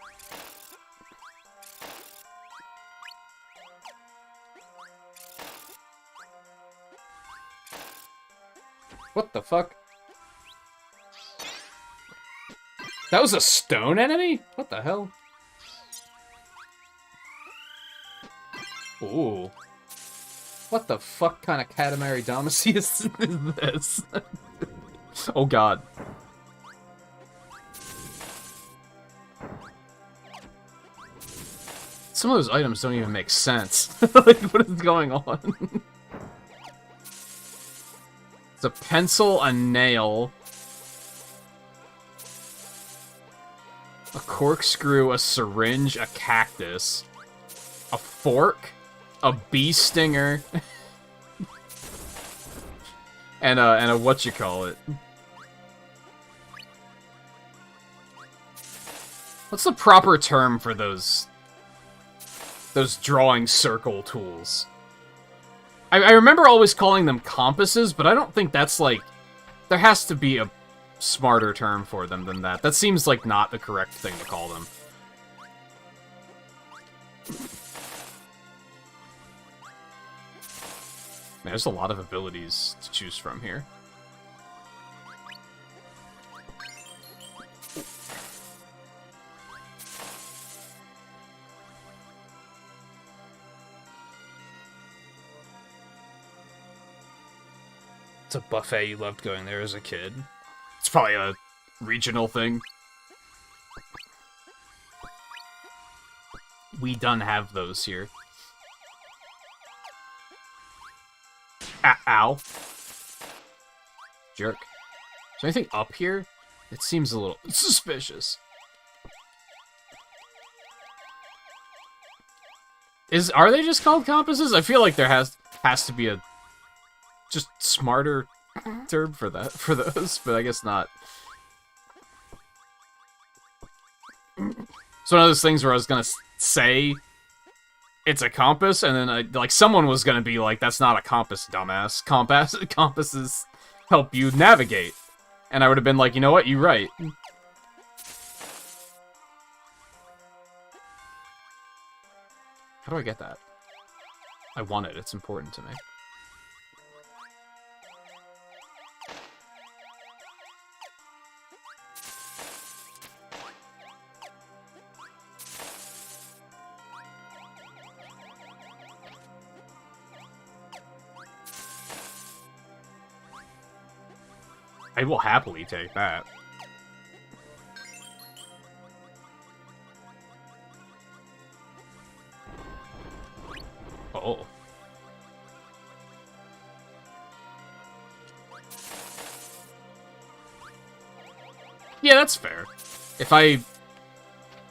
Speaker 1: What the fuck? That was a stone enemy? What the hell? Ooh. What the fuck kind of Katamari Damacy is this? Oh god. Some of those items don't even make sense. Like, what is going on? It's a pencil, a nail, a corkscrew, a syringe, a cactus, a fork, a bee stinger, and a whatchamacallit. What's the proper term for those those drawing circle tools. I remember always calling them compasses, but I don't think that's, like... There has to be a smarter term for them than that. That seems like not the correct thing to call them. Man, there's a lot of abilities to choose from here. It's a buffet you loved going there as a kid. It's probably a regional thing. We done have those here. Ow. Jerk. Is there anything up here? It seems a little suspicious. Are they just called compasses? I feel like there has to be a just smarter term for those, but I guess not. It's one of those things where I was gonna say it's a compass, and then someone was gonna be like, "That's not a compass, dumbass. Compasses help you navigate," and I would have been like, "You know what? You're right." How do I get that? I want it. It's important to me. I will happily take that. Oh. Yeah, that's fair. If I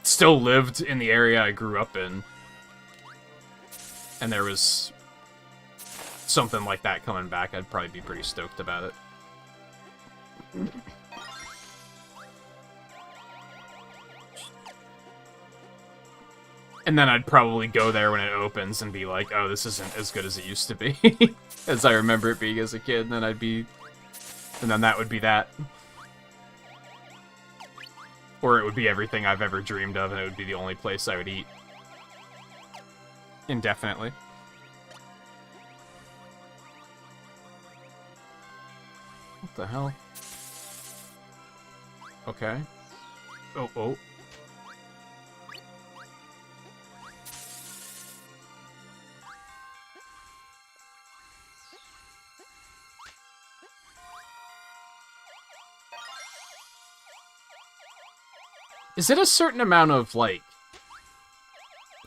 Speaker 1: still lived in the area I grew up in, and there was something like that coming back, I'd probably be pretty stoked about it. And then I'd probably go there when it opens and be like, oh, this isn't as good as it used to be. As I remember it being as a kid, and then and then that would be that. Or it would be everything I've ever dreamed of, and it would be the only place I would eat. Indefinitely. What the hell? Okay. Oh. Is it a certain amount of, like,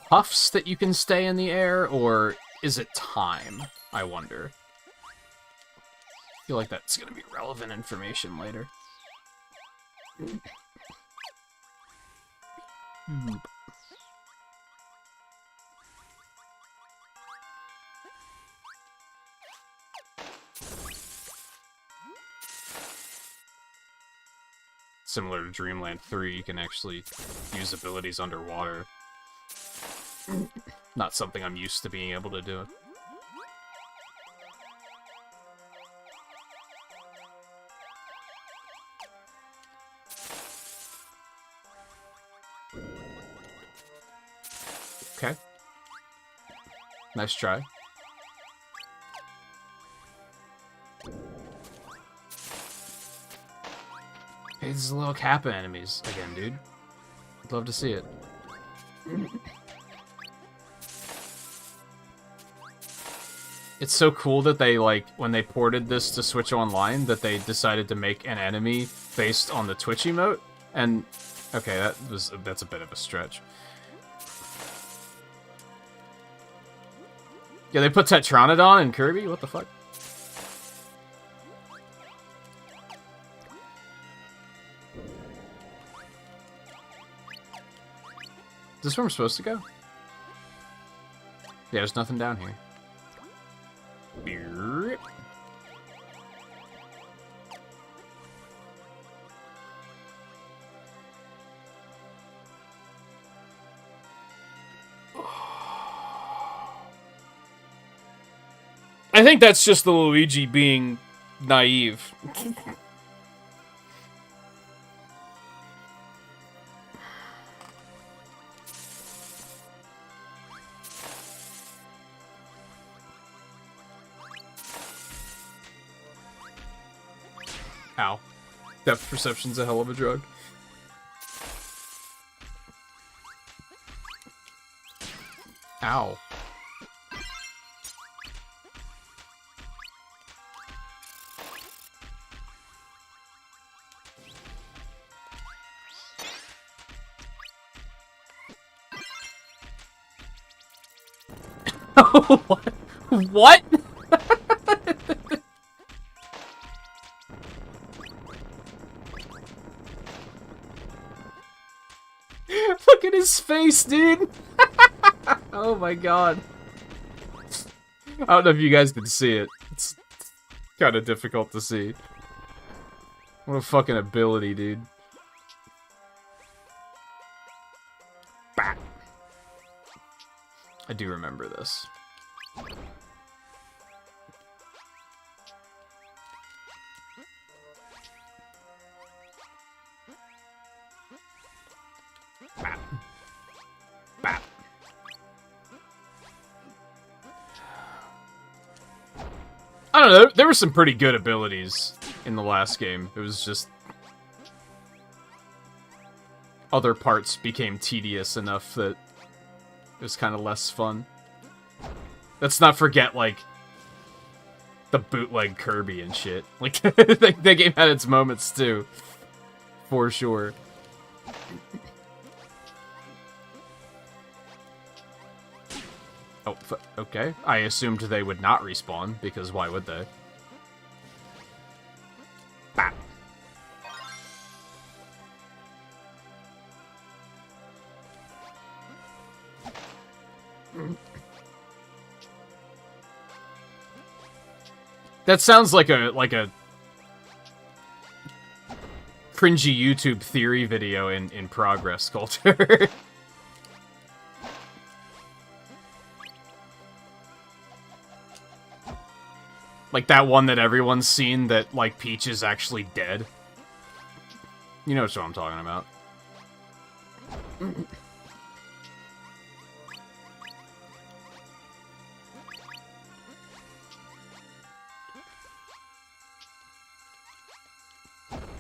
Speaker 1: puffs that you can stay in the air, or is it time, I wonder? I feel like that's gonna be relevant information later. Similar to Dreamland 3, you can actually use abilities underwater. Not something I'm used to being able to do. Okay. Nice try. Hey, this is a little Kappa enemies again, dude. I'd love to see it. It's so cool that they, like, when they ported this to Switch Online, that they decided to make an enemy based on the Twitch emote. And, okay, that's a bit of a stretch. Yeah, they put Tetranodon in Kirby? What the fuck? Is this where I'm supposed to go? Yeah, there's nothing down here. Beer. I think that's just the Luigi being naive. Ow. Depth perception's a hell of a drug. Ow. What? What? Look at his face, dude. Oh my god. I don't know if you guys can see it. It's kind of difficult to see. What a fucking ability, dude. Bah. I do remember this. Bah. Bah. I don't know, there were some pretty good abilities in the last game. It was just... other parts became tedious enough that it was kind of less fun. Let's not forget, like, the bootleg Kirby and shit. Like, that game had its moments, too. For sure. Oh, okay. I assumed they would not respawn, because why would they? Bah. That sounds like a cringy YouTube theory video in progress, Coulter. Like that one that everyone's seen that, like, Peach is actually dead. You know what I'm talking about.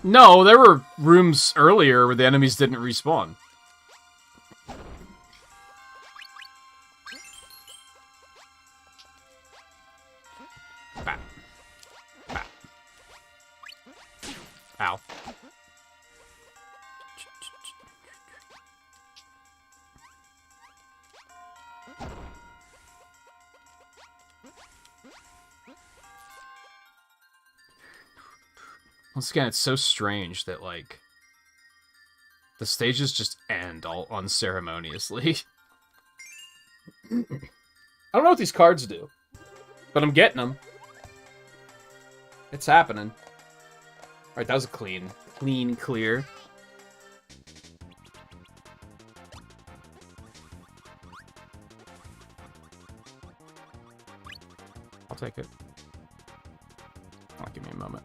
Speaker 1: No, there were rooms earlier where the enemies didn't respawn. Bah. Bah. Ow. Once again, it's so strange that, like, the stages just end all unceremoniously. I don't know what these cards do, but I'm getting them. It's happening. Alright, that was a clean clear. I'll take it. Oh, give me a moment.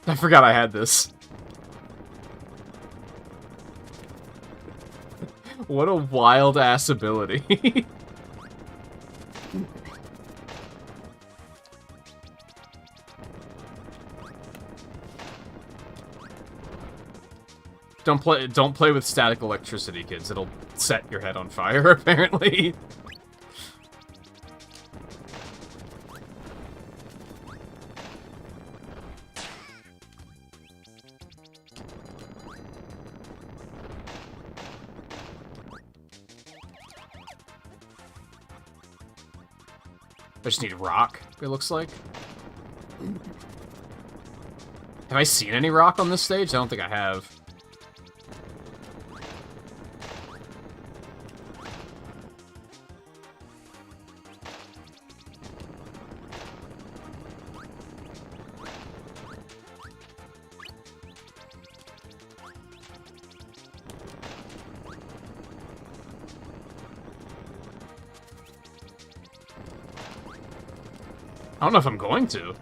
Speaker 1: I forgot I had this. What a wild-ass ability. Don't play with static electricity, kids. It'll set your head on fire, apparently. I just need rock, it looks like. Have I seen any rock on this stage? I don't think I have. I don't know if I'm going to.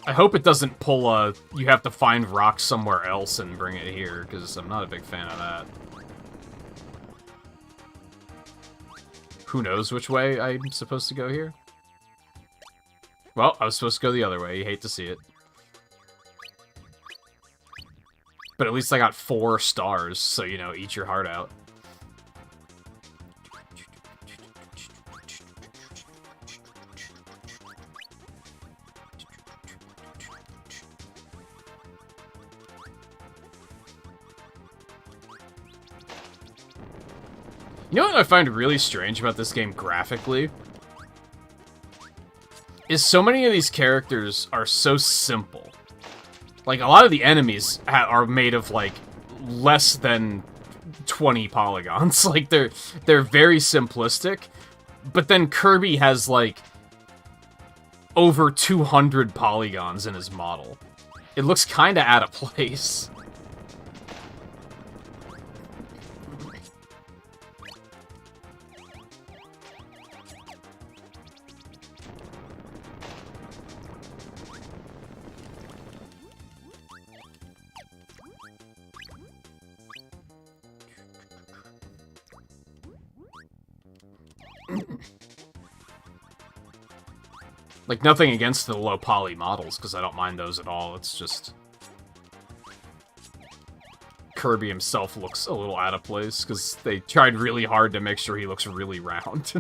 Speaker 1: I hope it doesn't pull a, you have to find rocks somewhere else and bring it here, because I'm not a big fan of that. Who knows which way I'm supposed to go here? Well, I was supposed to go the other way. You hate to see it. But at least I got 4 stars, so, you know, eat your heart out. You know what I find really strange about this game graphically? Is so many of these characters are so simple. Like, a lot of the enemies are made of, like, less than 20 polygons. Like, they're very simplistic. But then Kirby has, like, over 200 polygons in his model. It looks kinda out of place. Like, nothing against the low poly models, because I don't mind those at all. It's just... Kirby himself looks a little out of place, because they tried really hard to make sure he looks really round.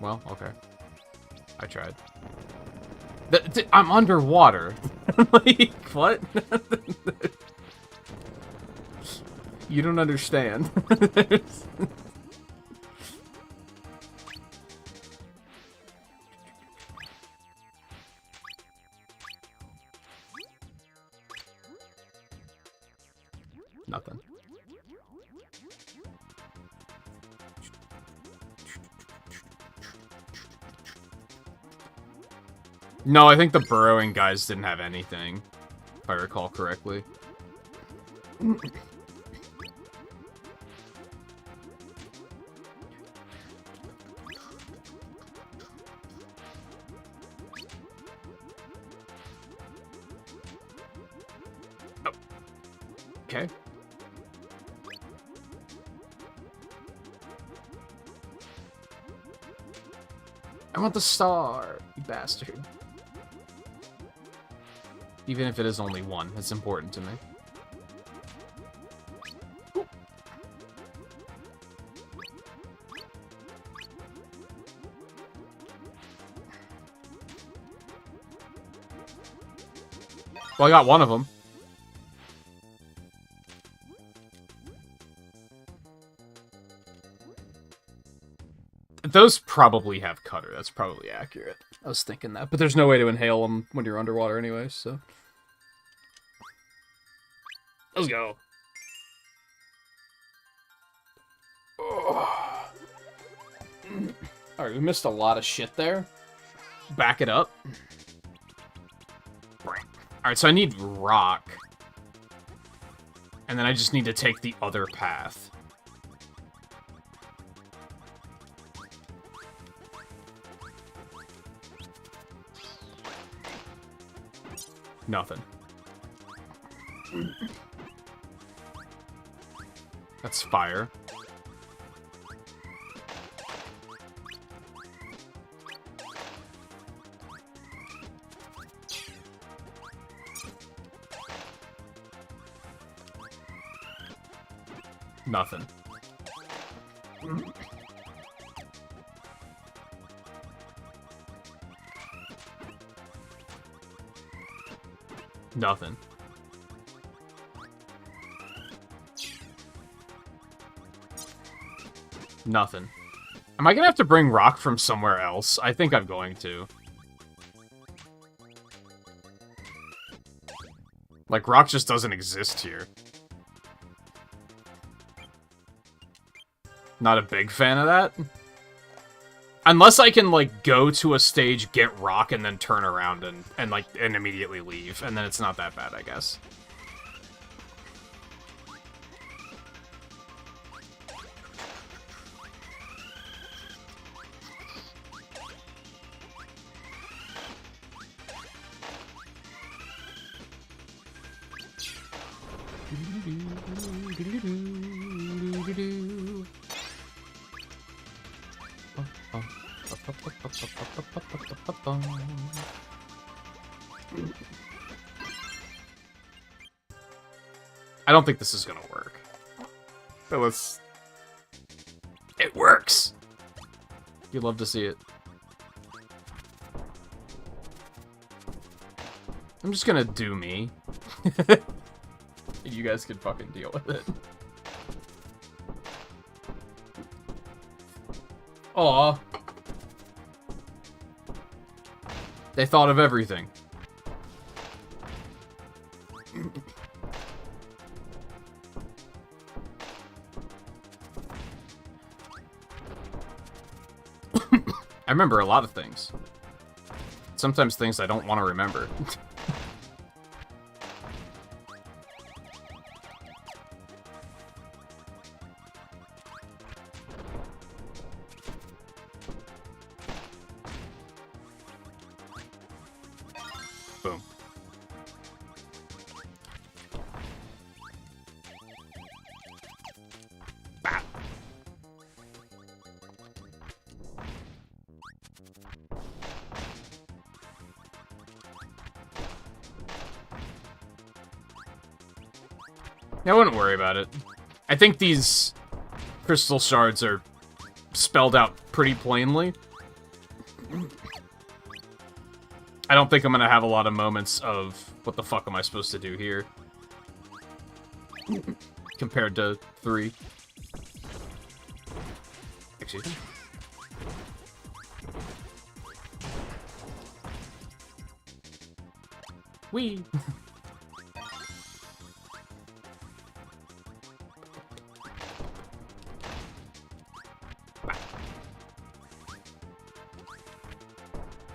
Speaker 1: Well, okay. I tried. I'm underwater. Like, what? You don't understand. Nothing. No, I think the burrowing guys didn't have anything, if I recall correctly. Oh. Okay. I want the star, you bastard. Even if it is only one, it's important to me. Ooh. Well, I got one of them. Those probably have cutter. That's probably accurate. I was thinking that, but there's no way to inhale them when you're underwater anyway, so... Let's go. Alright, we missed a lot of shit there. Back it up. Alright, so I need rock. And then I just need to take the other path. Nothing. That's fire. Nothing. Nothing. Nothing. Am I gonna have to bring rock from somewhere else? I think I'm going to. Like, rock just doesn't exist here. Not a big fan of that. Unless I can, like, go to a stage, get rock, and then turn around and immediately leave. And then it's not that bad, I guess. I don't think this is gonna work. But let's... It works! You'd love to see it. I'm just gonna do me. You guys can fucking deal with it. Aw. They thought of everything. I remember a lot of things. Sometimes things I don't want to remember. Boom. Bah. I wouldn't worry about it. I think these crystal shards are spelled out pretty plainly. I don't think I'm gonna have a lot of moments of what the fuck am I supposed to do here compared to 3. Excuse me. Whee!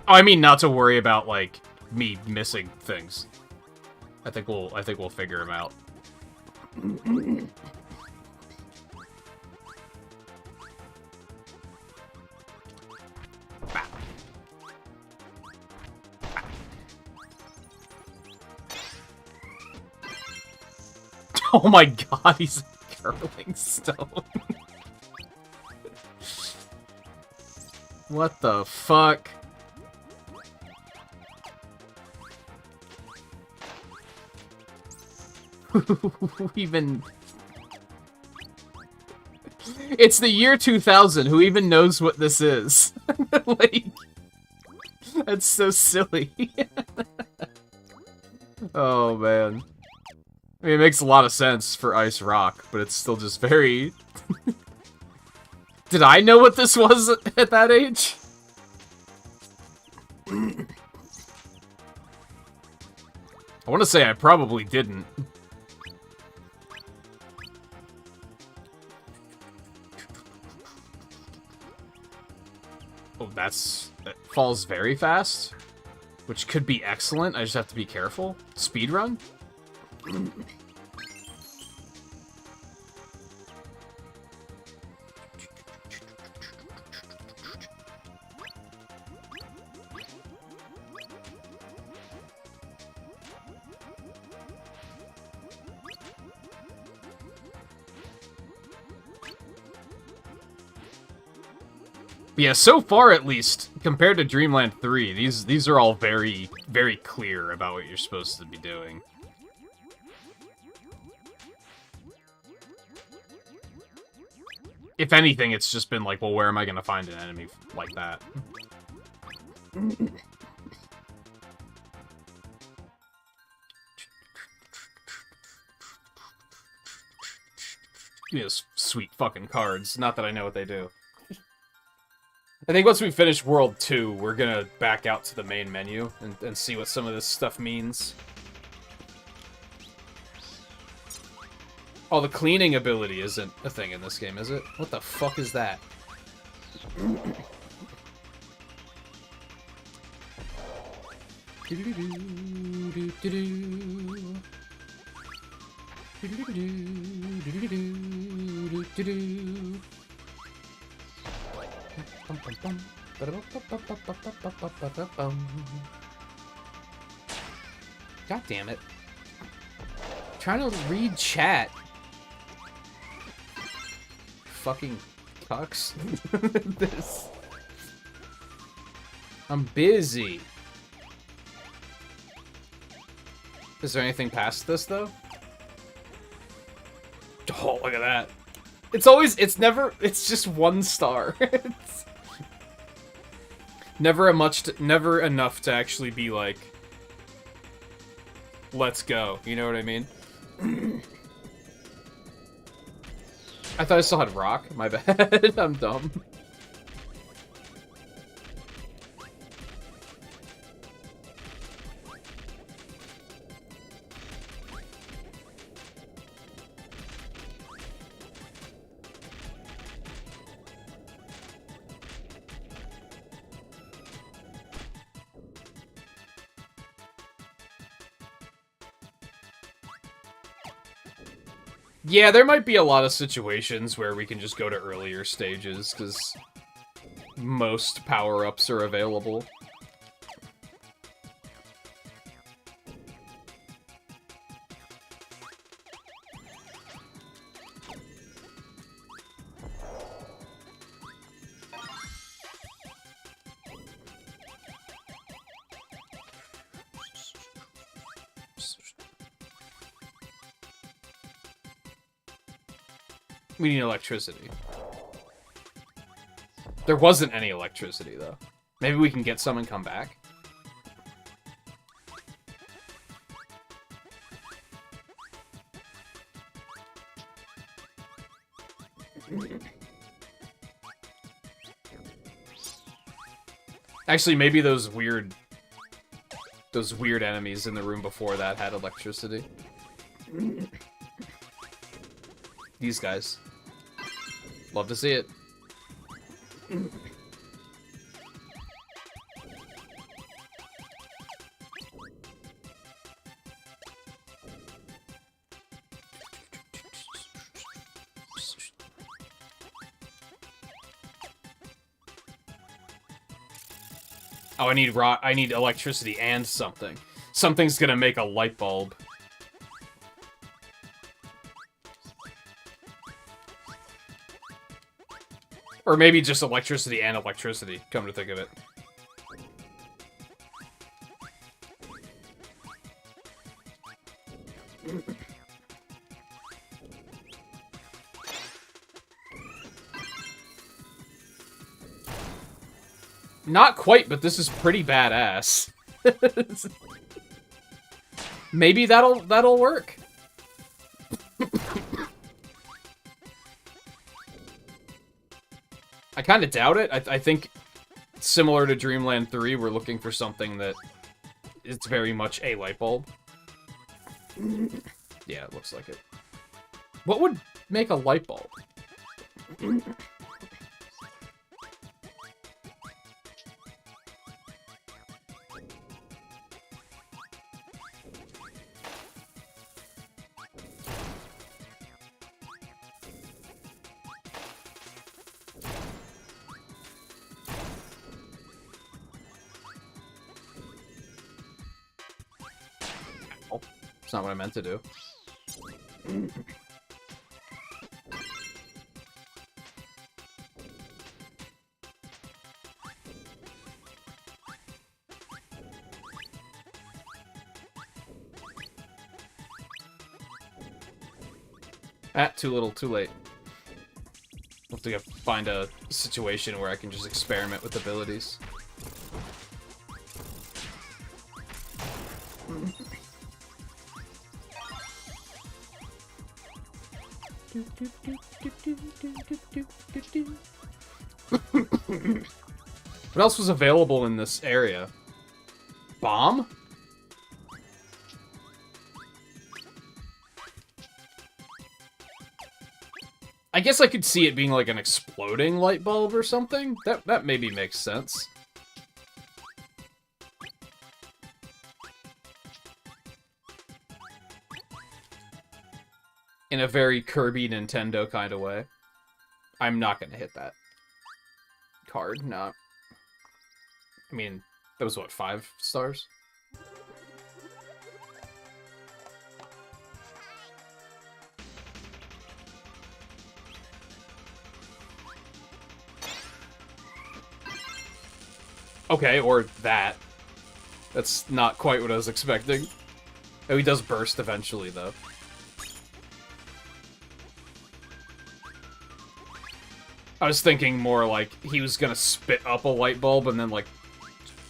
Speaker 1: Oh, I mean not to worry about, like, me missing things. I think we'll figure them out. Oh my god, he's a curling stone. What the fuck? Who even... It's the year 2000. Who even knows what this is? Like... That's so silly. Oh, man. I mean, it makes a lot of sense for Ice Rock, but it's still just very... Did I know what this was at that age? I want to say I probably didn't. Oh, that falls very fast, which could be excellent. I just have to be careful. Speedrun? Yeah, so far at least, compared to Dreamland 3, these are all very, very clear about what you're supposed to be doing. If anything, it's just been like, well, where am I gonna find an enemy like that? Give me those sweet fucking cards. Not that I know what they do. I think once we finish World 2, we're gonna back out to the main menu and see what some of this stuff means. Oh, the cleaning ability isn't a thing in this game, is it? What the fuck is that? God damn it. I'm trying to read chat. Fucking cucks. This. I'm busy. Is there anything past this, though? Oh, look at that. It's just 1 star. It's never enough to actually be like, let's go. You know what I mean? I thought I still had rock. My bad. I'm dumb. Yeah, there might be a lot of situations where we can just go to earlier stages, because most power-ups are available. We need electricity. There wasn't any electricity, though. Maybe we can get some and come back. Actually, maybe those weird enemies in the room before that had electricity. These guys. Love to see it. Oh, I need electricity and something. Something's gonna make a light bulb. Or maybe just electricity and electricity, come to think of it. Not quite, but this is pretty badass. Maybe that'll work. I kind of doubt it. I think, similar to Dreamland 3, we're looking for something that is very much a light bulb. Yeah, it looks like it. What would make a light bulb? It's not what I meant to do. Too little, too late. I'll have to find a situation where I can just experiment with abilities. What else was available in this area? Bomb? I guess I could see it being like an exploding light bulb or something. That maybe makes sense. In a very Kirby Nintendo kind of way. I'm not gonna hit that card, no. I mean, that was what, 5 stars? Okay, or that. That's not quite what I was expecting. Oh, he does burst eventually, though. I was thinking more like he was gonna spit up a light bulb and then, like,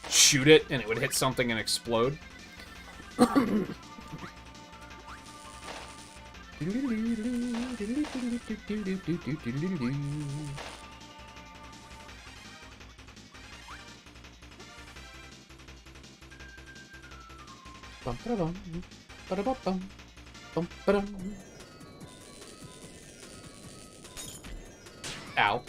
Speaker 1: shoot it, and it would hit something and explode. Ow.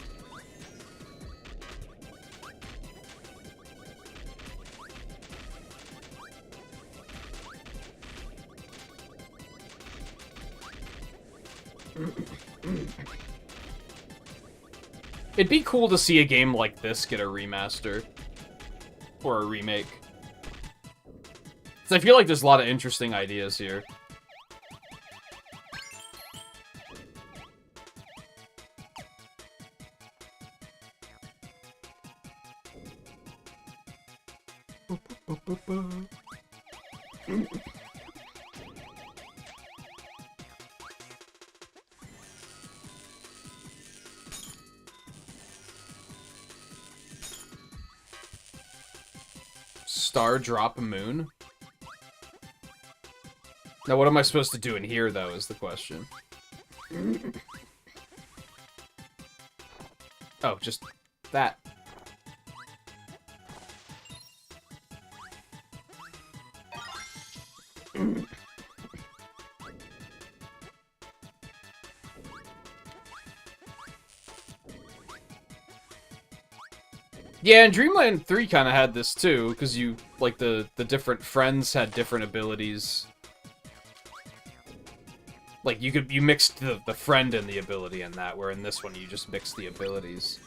Speaker 1: It'd be cool to see a game like this get a remaster. Or a remake. So I feel like there's a lot of interesting ideas here. Star drop moon? Now what am I supposed to do in here, though, is the question. Oh, just that. Yeah, and Dreamland 3 kind of had this too, because you, like, the different friends had different abilities. Like, you mixed the friend and the ability in that, where in this one you just mix the abilities.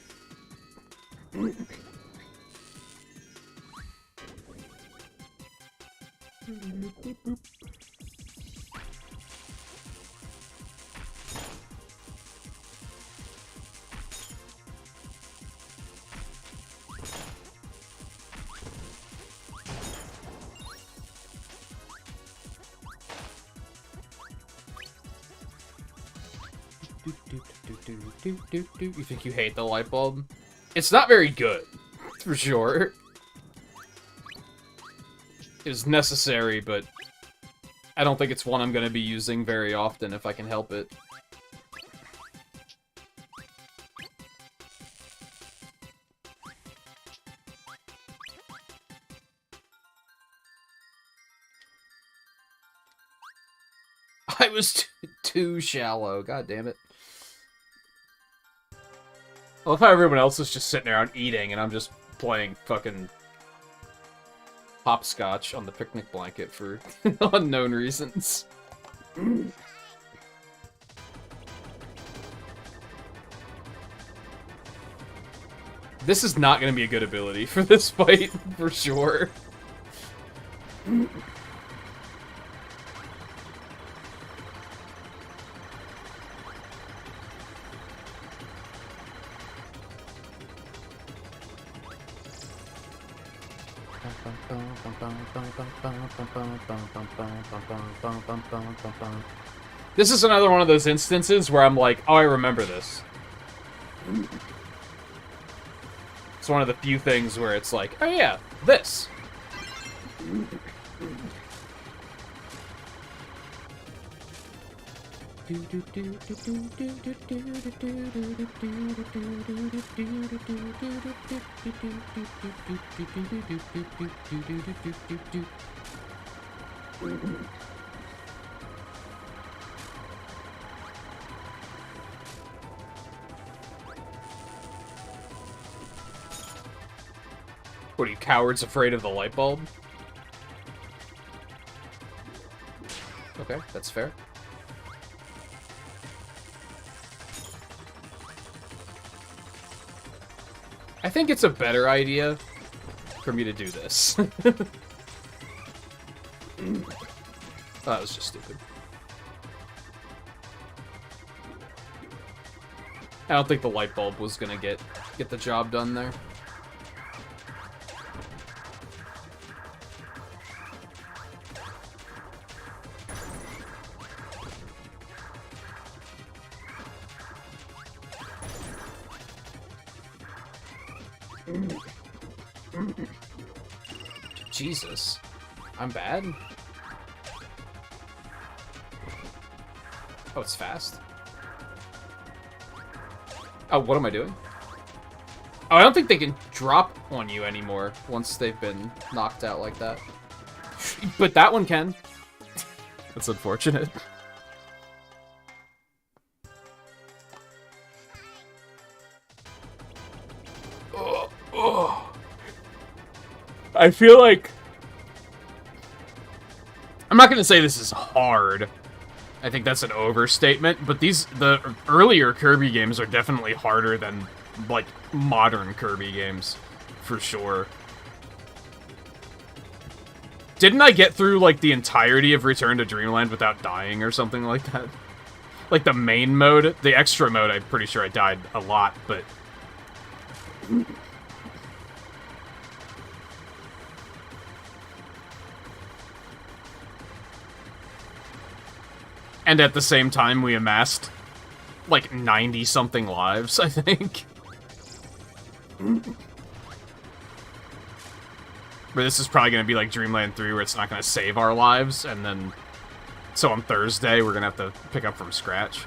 Speaker 1: You think you hate the light bulb? It's not very good, for sure. It was necessary, but I don't think it's one I'm going to be using very often if I can help it. I was too shallow, god damn it. I love how everyone else is just sitting around eating, and I'm just playing fucking hopscotch on the picnic blanket for unknown reasons. This is not going to be a good ability for this fight, for sure. This is another one of those instances where I'm like, oh, I remember this. It's one of the few things where it's like, oh yeah, this. What are you, cowards afraid of the light bulb? Okay, that's fair. I think it's a better idea for me to do this. Oh, that was just stupid. I don't think the light bulb was gonna get the job done there. Jesus. I'm bad? Oh, it's fast. Oh, what am I doing? Oh, I don't think they can drop on you anymore once they've been knocked out like that. But that one can. That's unfortunate. I feel like... I'm not gonna say this is hard. I think that's an overstatement, but the earlier Kirby games are definitely harder than, like, modern Kirby games. For sure. Didn't I get through, like, the entirety of Return to Dreamland without dying or something like that? Like, the main mode, the extra mode, I'm pretty sure I died a lot, but... And at the same time, we amassed, like, 90-something lives, I think. But this is probably going to be like Dreamland 3, where it's not going to save our lives, and then... So on Thursday, we're going to have to pick up from scratch.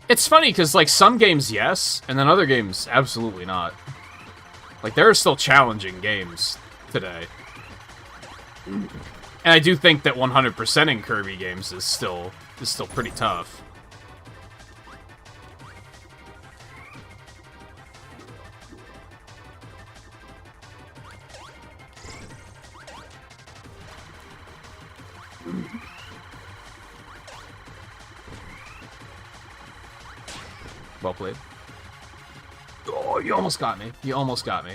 Speaker 1: It's funny, because, like, some games, yes, and then other games, absolutely not. Like, there are still challenging games today. And I do think that 100%ing Kirby games is still pretty tough. Well played. Oh, you almost got me. You almost got me.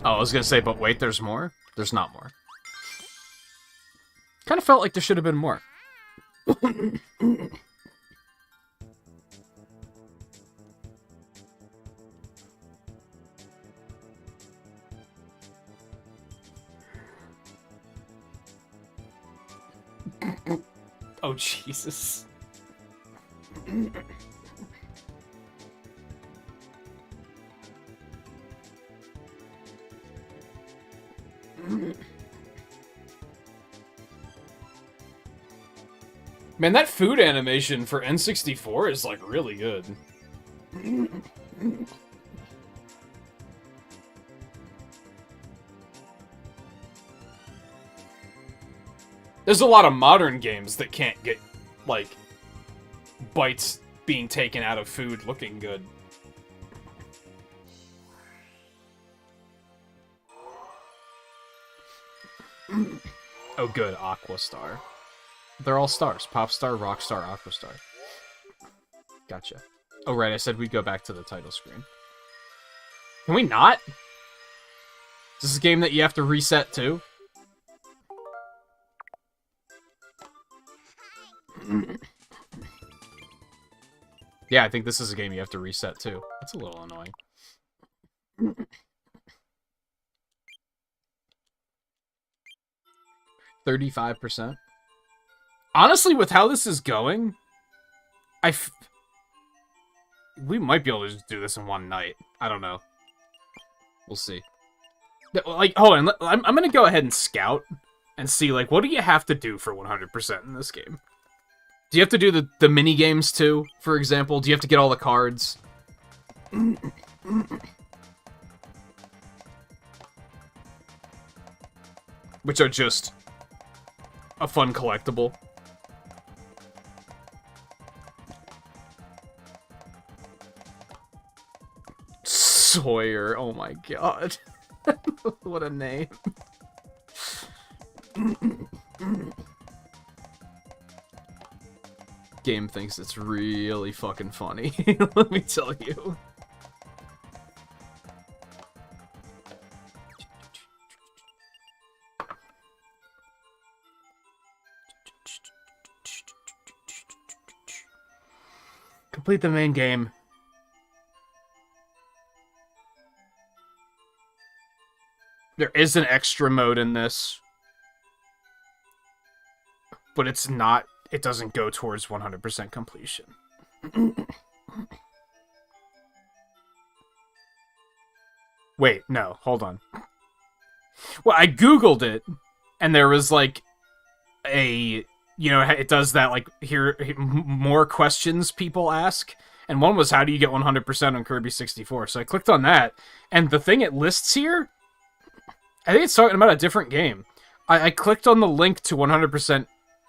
Speaker 1: Oh, I was gonna say, but wait, there's more? There's not more. Kind of felt like there should have been more. Oh, Jesus. Man, that food animation for N64 is, like, really good. There's a lot of modern games that can't get, like, bites being taken out of food looking good. Oh, good. Aqua Star. They're all stars. Pop Star, Rock Star, Aqua Star. Gotcha. Oh, right. I said we'd go back to the title screen. Can we not? Is this a game that you have to reset too? Yeah, I think this is a game you have to reset too. That's a little annoying. 35%. Honestly, with how this is going, we might be able to just do this in one night. I don't know. We'll see. Like, hold on. I'm gonna go ahead and scout and see, like, what do you have to do for 100% in this game? Do you have to do the mini games too, for example? Do you have to get all the cards? Which are just a fun collectible. Sawyer, oh my god. What a name. Game thinks it's really fucking funny. Let me tell you. Complete the main game. There is an extra mode in this, but it's not, it doesn't go towards 100% completion. Wait, no, hold on. Well, I googled it, and there was like a, you know, it does that, like, here, more questions people ask, and one was, how do you get 100% on Kirby 64? So I clicked on that, and the thing it lists here, I think it's talking about a different game. I clicked on the link to 100%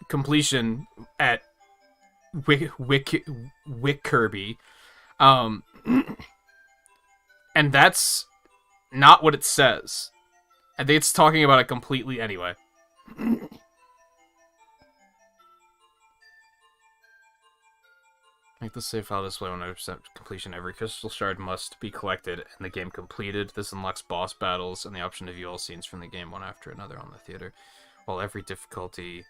Speaker 1: completion at Wick Kirby, and that's not what it says. I think it's talking about it completely anyway. Make the save file display 100% completion. Every crystal shard must be collected and the game completed. This unlocks boss battles and the option to view all scenes from the game one after another on the theater. While every difficulty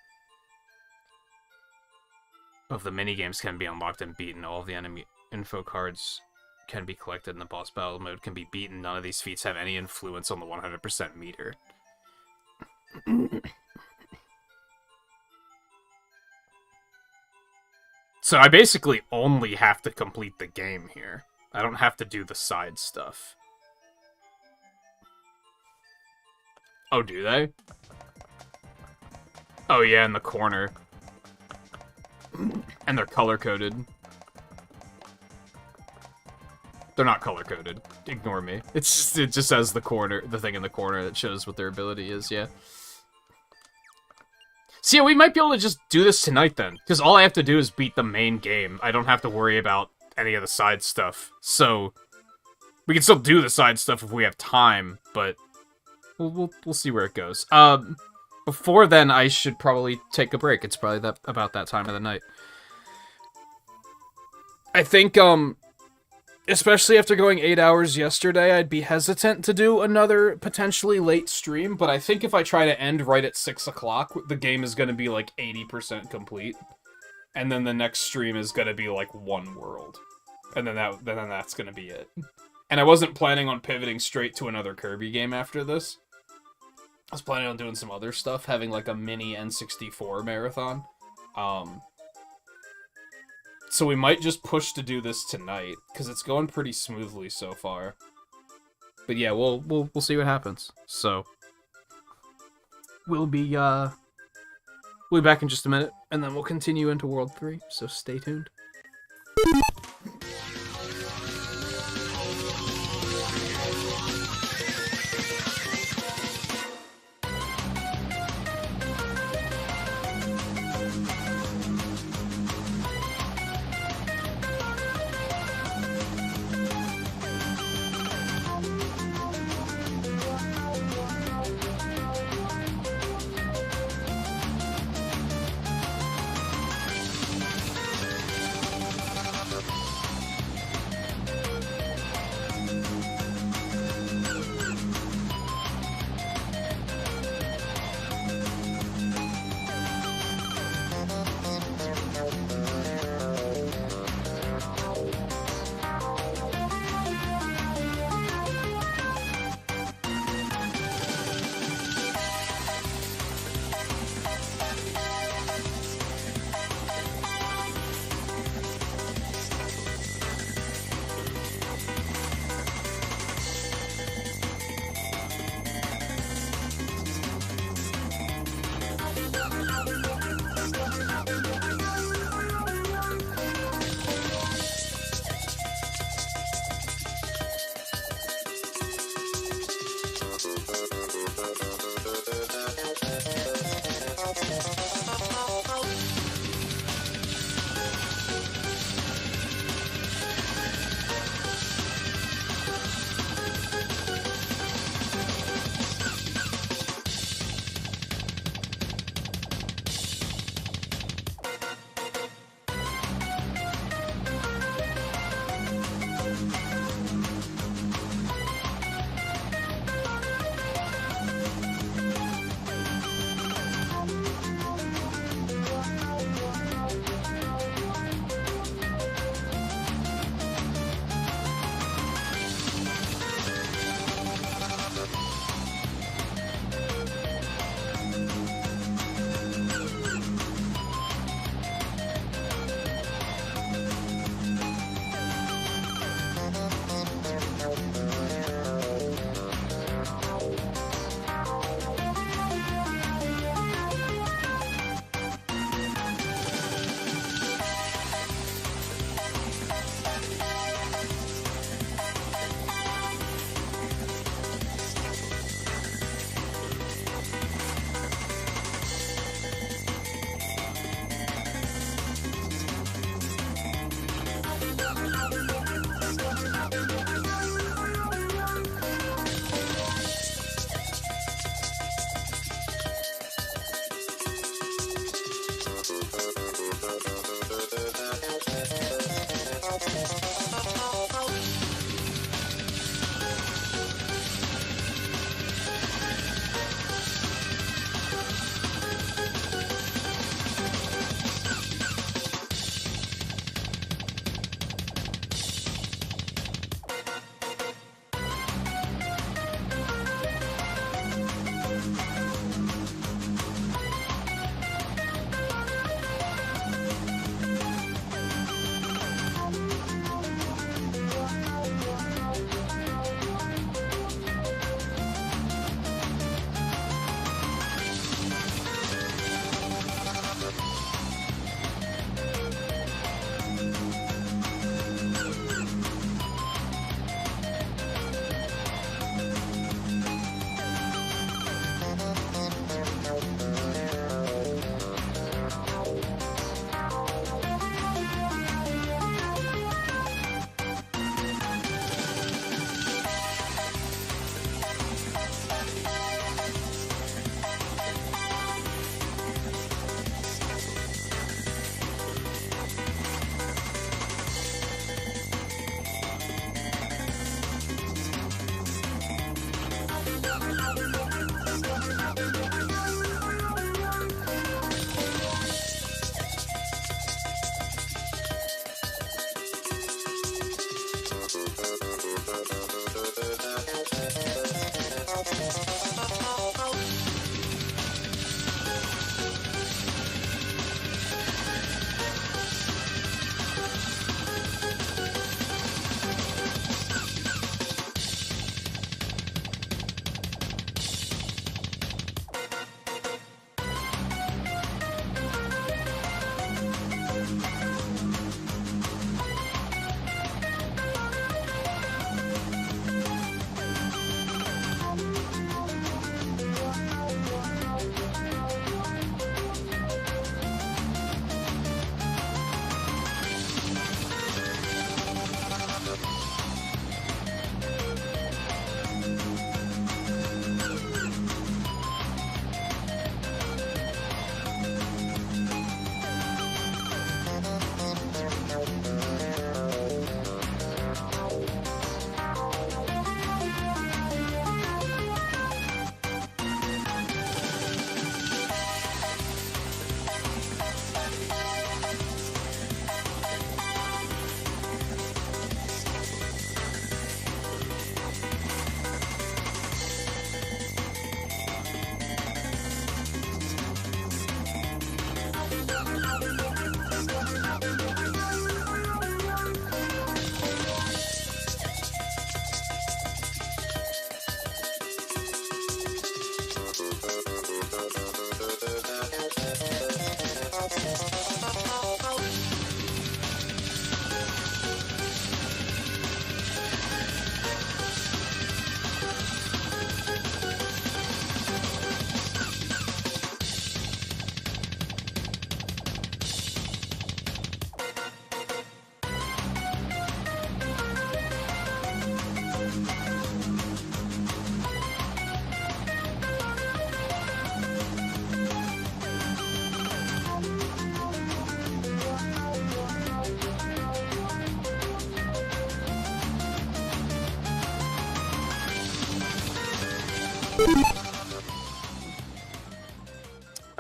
Speaker 1: of the minigames can be unlocked and beaten, all of the enemy info cards can be collected and the boss battle mode can be beaten. None of these feats have any influence on the 100% meter. So I basically only have to complete the game here. I don't have to do the side stuff. Oh, do they? Oh yeah, in the corner. And they're color-coded. They're not color-coded. Ignore me. It just says the thing in the corner that shows what their ability is, yeah. So yeah, we might be able to just do this tonight then, because all I have to do is beat the main game. I don't have to worry about any of the side stuff. So we can still do the side stuff if we have time, but we'll see where it goes. Before then, I should probably take a break. It's probably about that time of the night. I think especially after going 8 hours yesterday, I'd be hesitant to do another potentially late stream, but I think if I try to end right at 6 o'clock, the game is going to be like 80% complete. And then the next stream is going to be like one world. And then that's going to be it. And I wasn't planning on pivoting straight to another Kirby game after this. I was planning on doing some other stuff, having like a mini N64 marathon. So we might just push to do this tonight, because it's going pretty smoothly so far. But yeah, we'll see what happens. So we'll be back in just a minute, and then we'll continue into World 3, so stay tuned.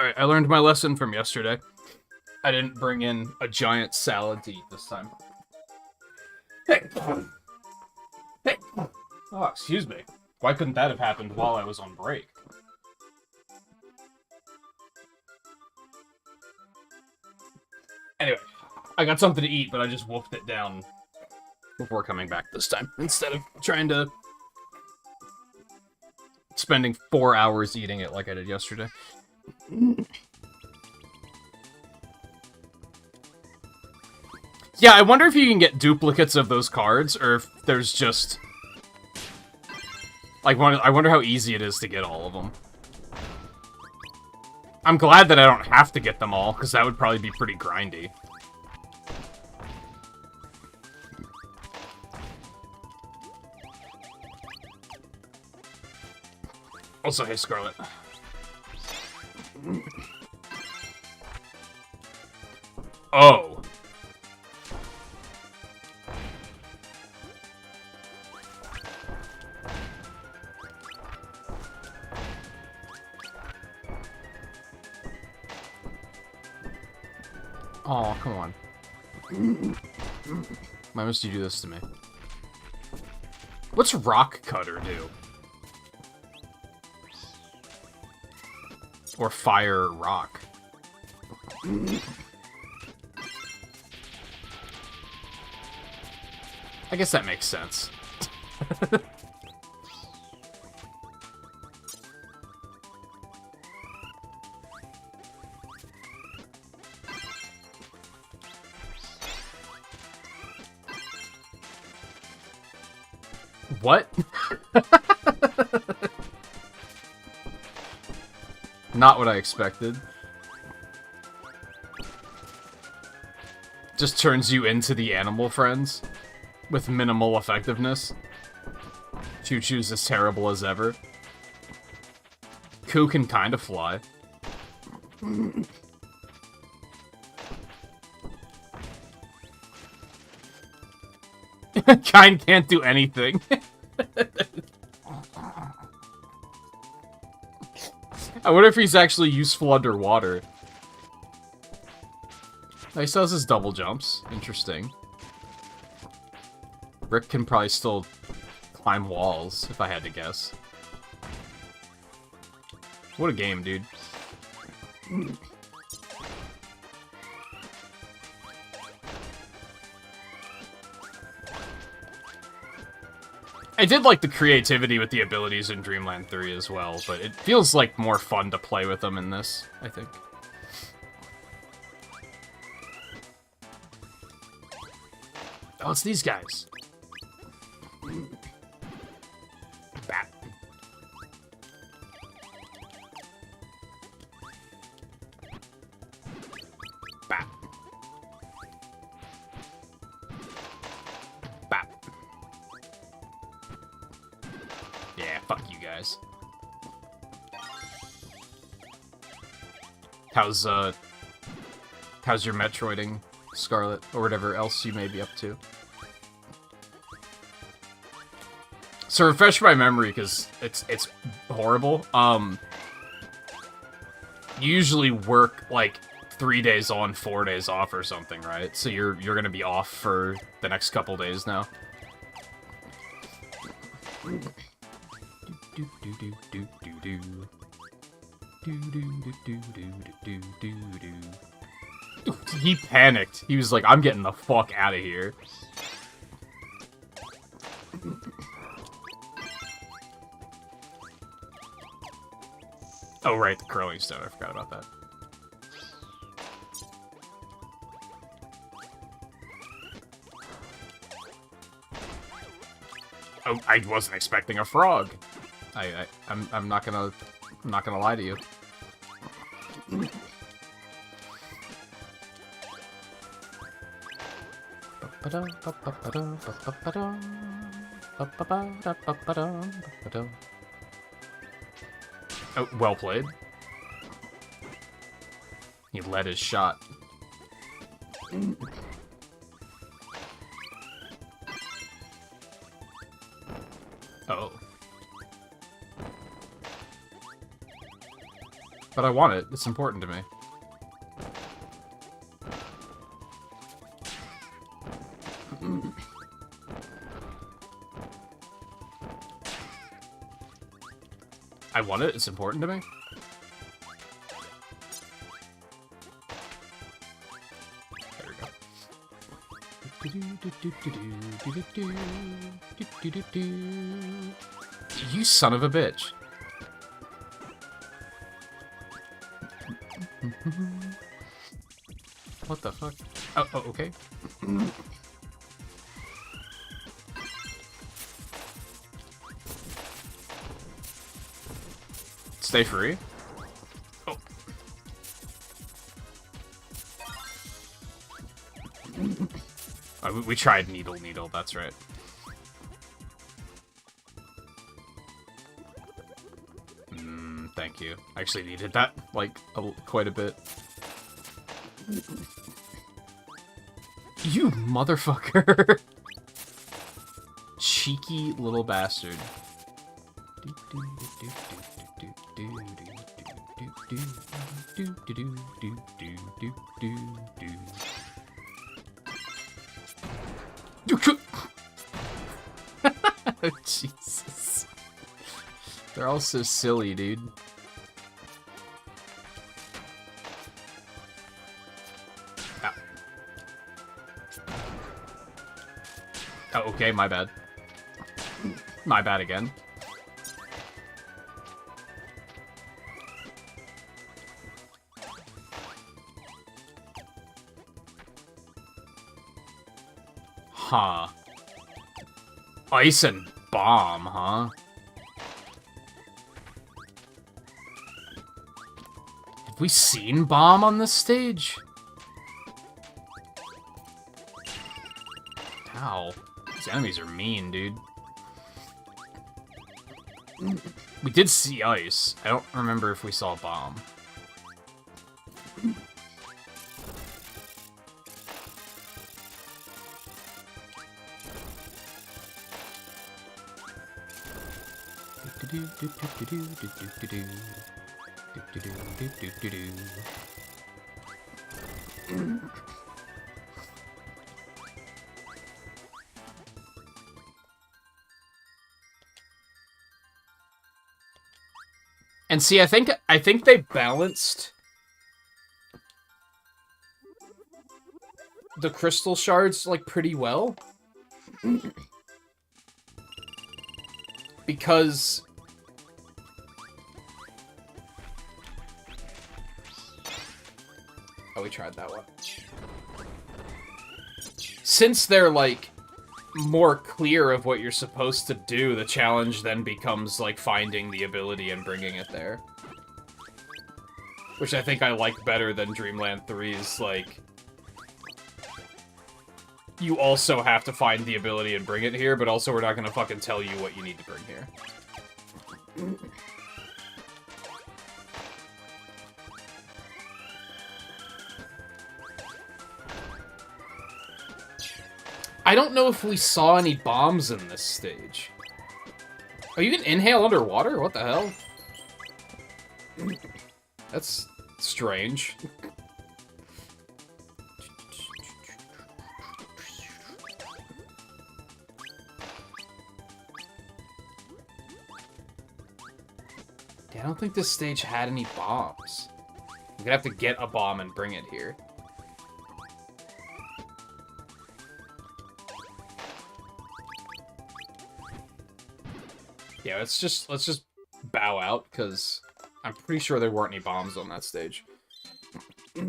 Speaker 1: Alright, I learned my lesson from yesterday. I didn't bring in a giant salad to eat this time. Hey! Hey! Oh, excuse me. Why couldn't that have happened while I was on break? Anyway, I got something to eat, but I just wolfed it down before coming back this time, instead of trying to... spending 4 hours eating it like I did yesterday. Yeah, I wonder if you can get duplicates of those cards, or if there's just... Like, I wonder how easy it is to get all of them. I'm glad that I don't have to get them all, because that would probably be pretty grindy. Also, hey, Scarlet. Oh. Oh, come on. Why must you do this to me? What's Rock Cutter do? Or Fire Rock? I guess that makes sense. What? Not what I expected. Just turns you into the animal friends with minimal effectiveness. Choo-choo's as terrible as ever. Koo can kind of fly. Kind can't do anything. I wonder if he's actually useful underwater. He still has his double jumps. Interesting. Rick can probably still climb walls, if I had to guess. What a game, dude. I did like the creativity with the abilities in Dreamland 3 as well, but it feels like more fun to play with them in this, I think. Oh, it's these guys. Bat. Bat. Bat. Yeah, fuck you guys. How's your Metroiding, Scarlet, or whatever else you may be up to? So refresh my memory, because it's horrible. You usually work like 3 days on, 4 days off or something, right? So you're gonna be off for the next couple days now. He panicked. He was like, I'm getting the fuck out of here. Oh, right, the curling stone. I forgot about that. Oh, I wasn't expecting a frog. I'm not gonna lie to you. Oh, well played. He led his shot. Oh. But I want it. It's important to me. I want it. It's important to me. You son of a bitch. What the fuck? Oh, okay. Stay free. Oh. We tried needle, that's right. Thank you. I actually needed that, like, quite a bit. You motherfucker! Cheeky little bastard. Jesus. They're all so silly, dude. Ow. Oh, okay, my bad. My bad again. Huh. Ice and bomb, huh? Have we seen bomb on this stage? Ow. These enemies are mean, dude. We did see ice. I don't remember if we saw bomb. And see, I think they balanced the crystal shards like pretty well. Because oh, we tried that one. Since they're like more clear of what you're supposed to do, the challenge then becomes like finding the ability and bringing it there. Which I think I like better than Dreamland 3's, like, you also have to find the ability and bring it here, but also we're not gonna fucking tell you what you need to bring here. I don't know if we saw any bombs in this stage. Oh, you can inhale underwater? What the hell? That's strange. I don't think this stage had any bombs. I'm gonna have to get a bomb and bring it here. Yeah, let's just bow out, because I'm pretty sure there weren't any bombs on that stage. Oh,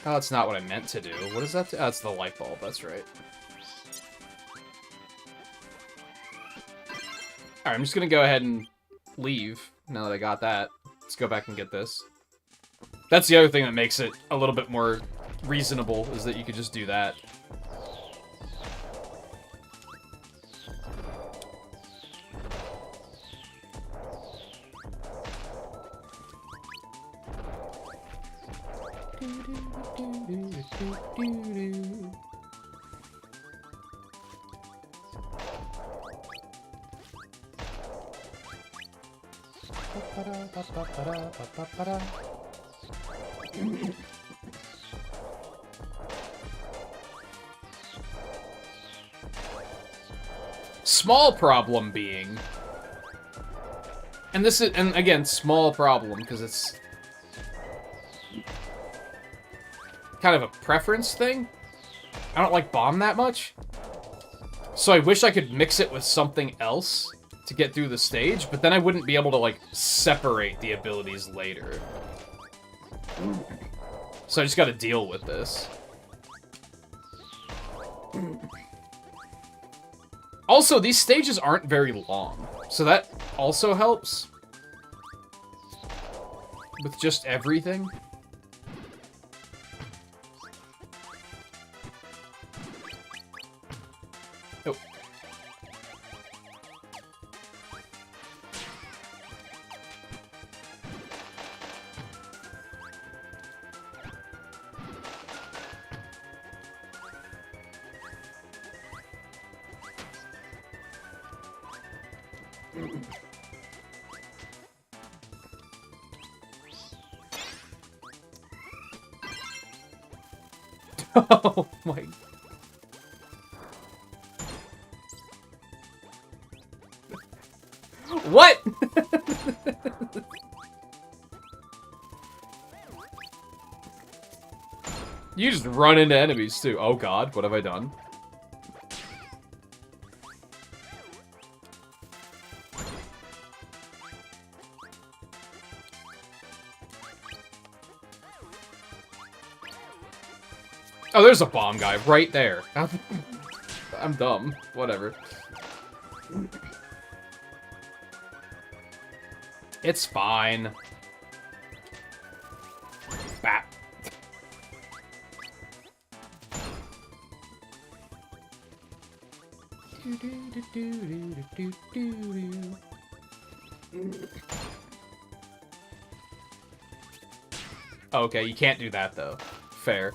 Speaker 1: that's not what I meant to do. What is that? Oh, it's the light bulb, that's right. Alright, I'm just gonna go ahead and leave, now that I got that. Let's go back and get this. That's the other thing that makes it a little bit more reasonable, is that you could just do that.
Speaker 2: Small problem being, and again, small problem because it's kind of a preference thing. I don't like bomb that much, so I wish I could mix it with something else to get through the stage, but then I wouldn't be able to, like, separate the abilities later. So I just gotta deal with this. Also, these stages aren't very long, so that also helps with just everything. Oh. Oh my... What? You just run into enemies too. Oh god, what have I done? Oh, there's a bomb guy right there. I'm dumb. Whatever. It's fine. Bat. Okay, you can't do that though. Fair.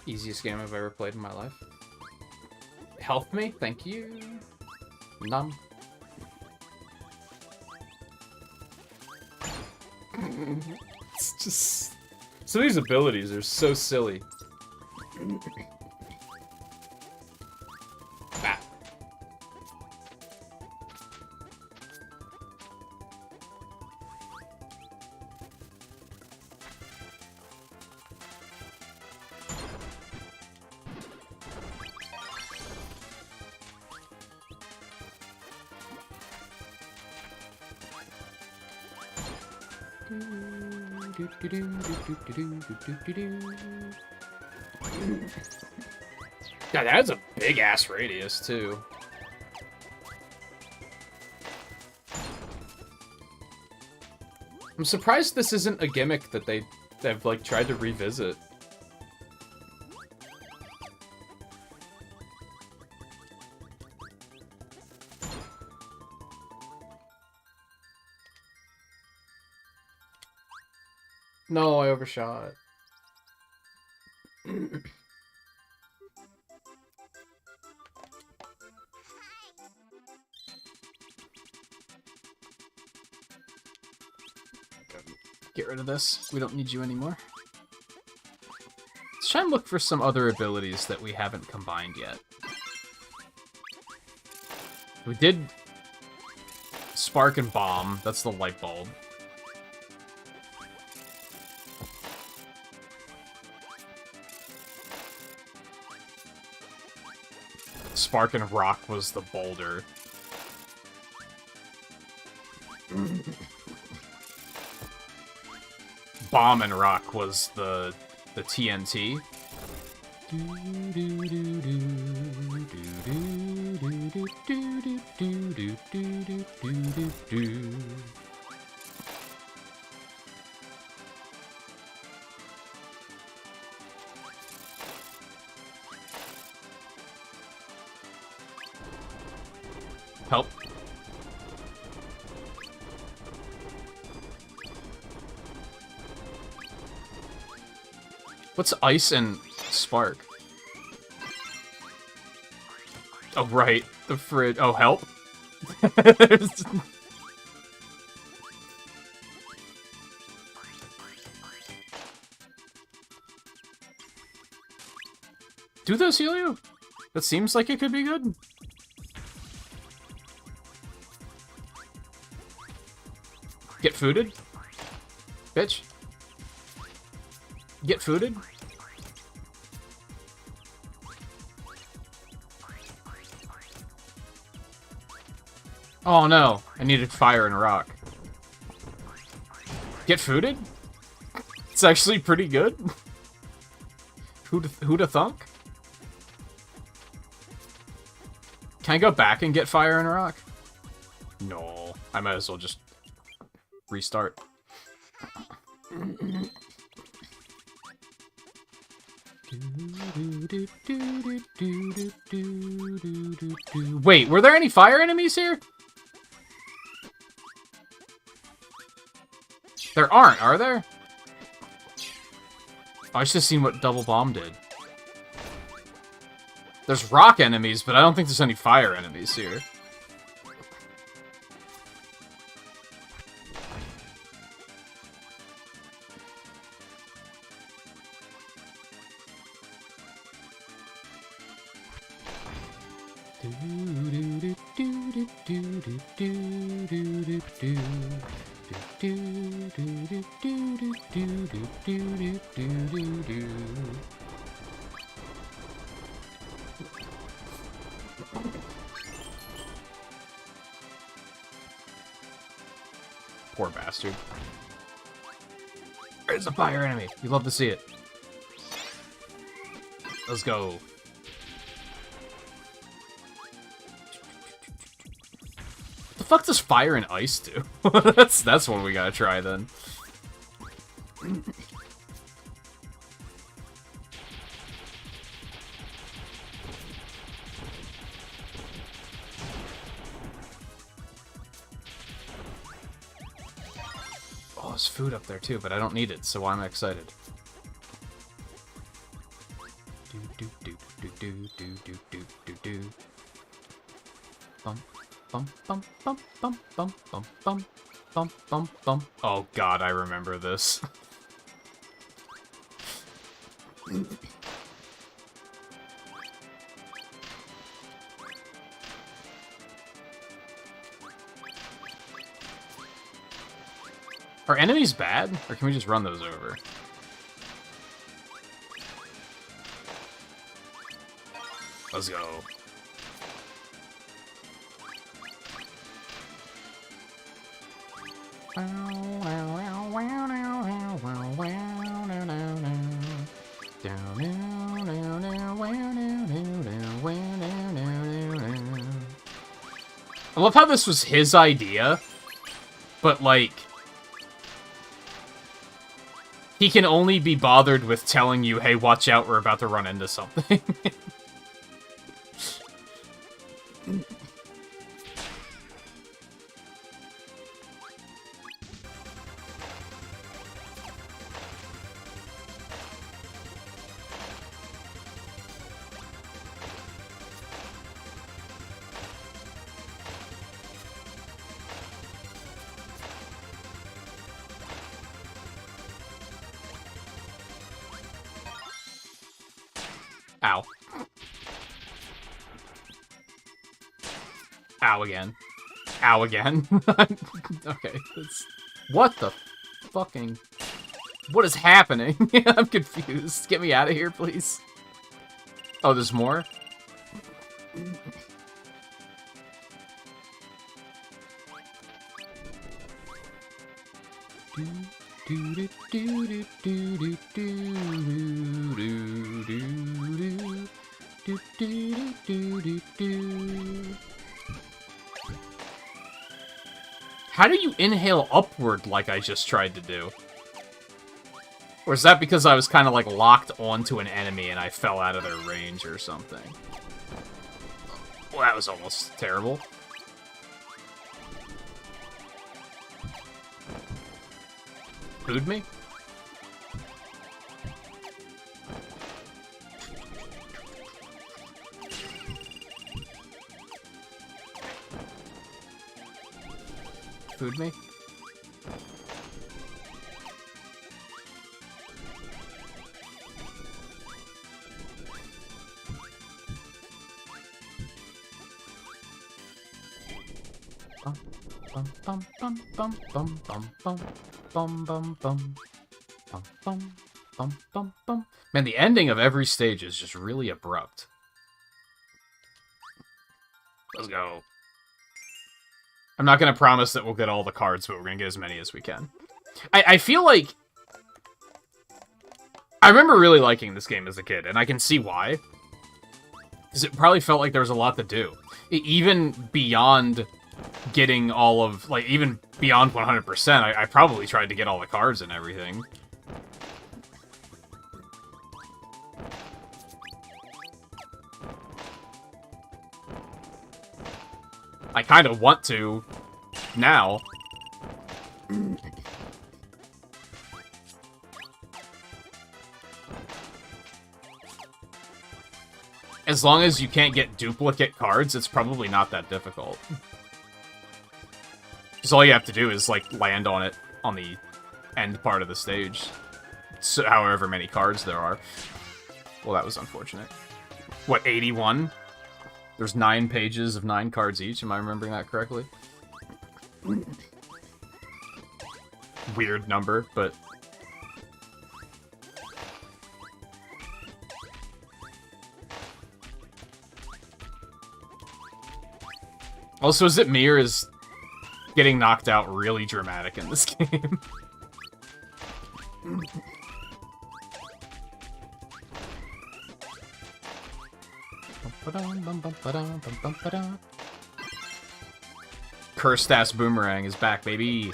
Speaker 2: Easiest game I've ever played in my life. Help me? Thank you. None. It's just... Some of these abilities are so silly. Ah. God, that's a big-ass radius, too. I'm surprised this isn't a gimmick that they've, like, tried to revisit. No, I overshot. Get rid of this. We don't need you anymore. Let's try and look for some other abilities that we haven't combined yet. We did Spark and Bomb. That's the light bulb. Spark and Rock was the boulder.
Speaker 1: Bomb and Rock was the TNT. Help. What's ice and spark? Oh, right. The fridge. Oh, help. Do those heal you? That seems like it could be good. Get fooded? Bitch. Get fooded? Oh no, I needed fire and rock. Get fooded? It's actually pretty good. Who'da thunk? Can I go back and get fire and rock? No, I might as well just restart. Wait, were there any fire enemies here? There aren't, are there? Oh, I should have seen what Double Bomb did. There's rock enemies, but I don't think there's any fire enemies here. Poor bastard. There's a fire enemy. You love to see it. Let's go. What the fuck does fire and ice do? that's one we gotta try then. Oh, there's food up there too, but I don't need it, so why am I excited? Bum, bum, bum, bum, bum, bum, bum, bum, bum, bum, bum. Oh god, I remember this. Are enemies bad, or can we just run those over? Let's go. I love how this was his idea, but like, he can only be bothered with telling you, hey, watch out, we're about to run into something. Ow. Ow again. Ow again. Okay. What the fucking... What is happening? I'm confused. Get me out of here, please. Oh, there's more?
Speaker 2: How do you inhale upward like I just tried to do? Or is that because I was kind of like locked onto an enemy and I fell out of their range or something? Well, that was almost terrible. Food me? Food me? Bum bum bum bum bum bum bum bum bum bum bum bum bum bum. Man, the ending of every stage is just really abrupt. Let's go. I'm not gonna promise that we'll get all the cards, but we're gonna get as many as we can. I feel like I remember really liking this game as a kid, and I can see why. Because it probably felt like there was a lot to do. Even beyond getting all of, like, even beyond 100%, I probably tried to get all the cards and everything. I kind of want to now. As long as you can't get duplicate cards, it's probably not that difficult. Because all you have to do is, like, land on it on the end part of the stage. So, however many cards there are. Well, that was unfortunate. What, 81? There's 9 pages of 9 cards each. Am I remembering that correctly? Weird number, but... Also, is it me, or is getting knocked out really dramatic in this game? Cursed ass boomerang is back, baby.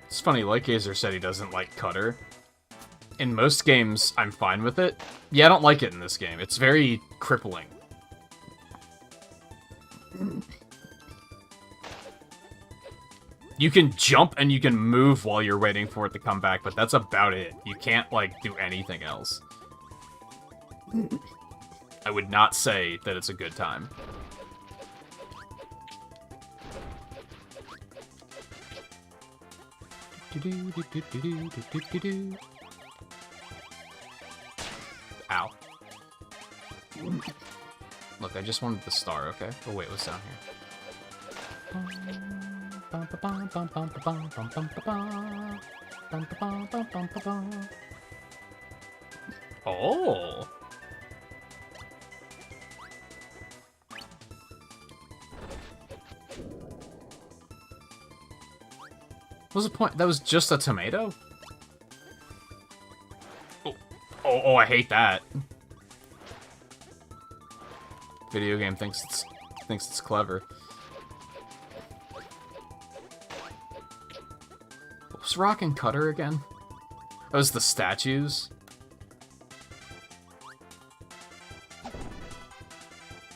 Speaker 2: It's funny, Lightgazer said he doesn't like Cutter. In most games, I'm fine with it. Yeah, I don't like it in this game. It's very crippling. You can jump and you can move while you're waiting for it to come back, but that's about it. You can't, like, do anything else. I would not say that it's a good time. Ow. Look, I just wanted the star, okay? Oh wait, what's down here? Oh! What was the point? That was just a tomato? Oh, I hate that. Video game thinks it's clever. What was Rock and Cutter again? That was the statues.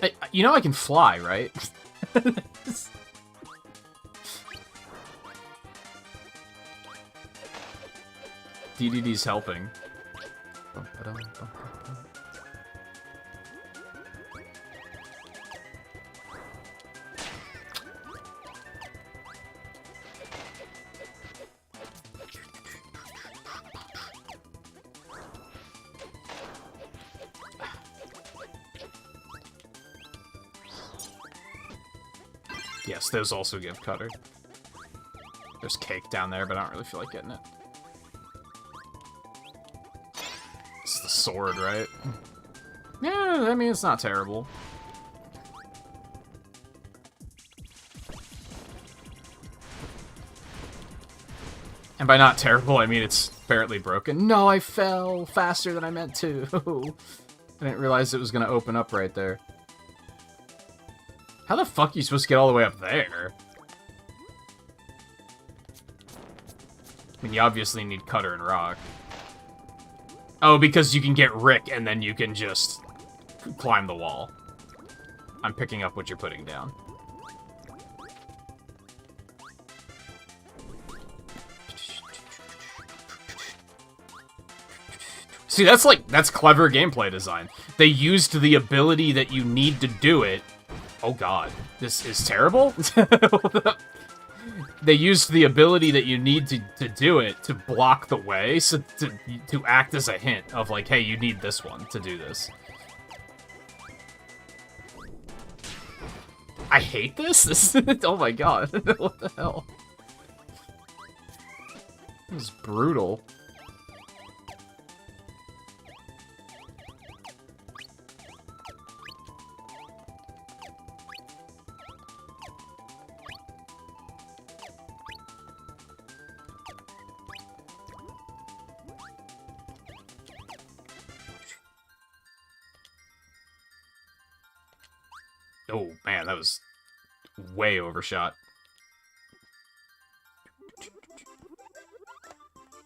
Speaker 2: Hey, you know I can fly, right? DDD's helping. Yes, those also give Cutter. There's cake down there, but I don't really feel like getting it.
Speaker 1: sword, right? Yeah, I mean, it's not terrible. And by not terrible, I mean it's apparently broken. No, I fell faster than I meant to. I didn't realize it was going to open up right there. How the fuck are you supposed to get all the way up there? I mean, you obviously need Cutter and Rock. Oh, because you can get Rick, and then you can just climb the wall. I'm picking up what you're putting down. See, that's clever gameplay design. They used the ability that you need to do it. Oh god, this is terrible? They used the ability that you need to do it to block the way, so to act as a hint of like, hey, you need this one to do this. I hate this? This is, oh my god, what the hell? This is brutal. Oh, man, that was way overshot.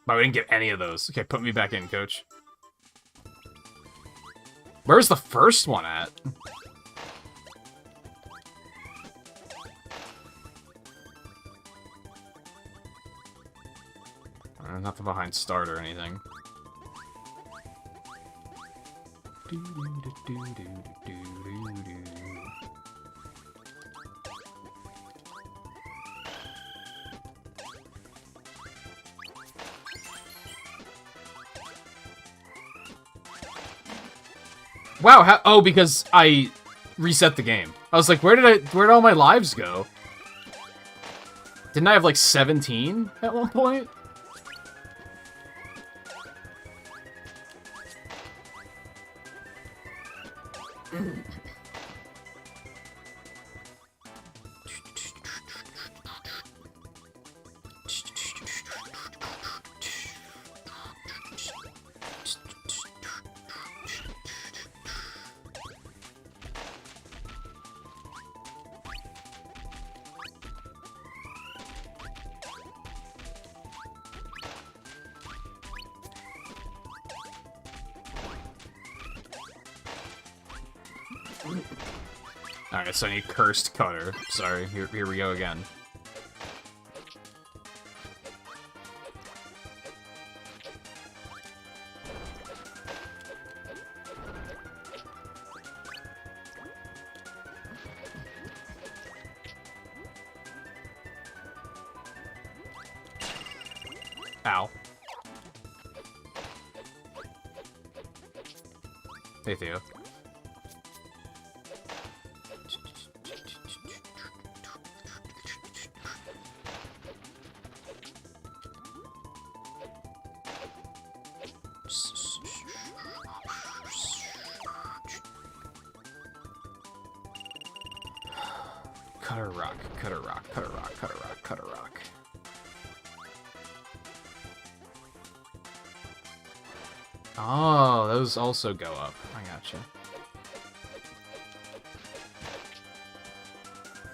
Speaker 1: But we didn't get any of those. Okay, put me back in, coach. Where's the first one at? Nothing behind start or anything. Wow, how, oh, because I reset the game. I was like, where'd all my lives go? Didn't I have like 17 at one point? Alright, so I need Cursed Cutter. Sorry, here we go again. Ow. Hey, Theo. Cutter rock, cutter rock, cutter rock, cutter rock, cutter rock. Oh, those also go up. I gotcha.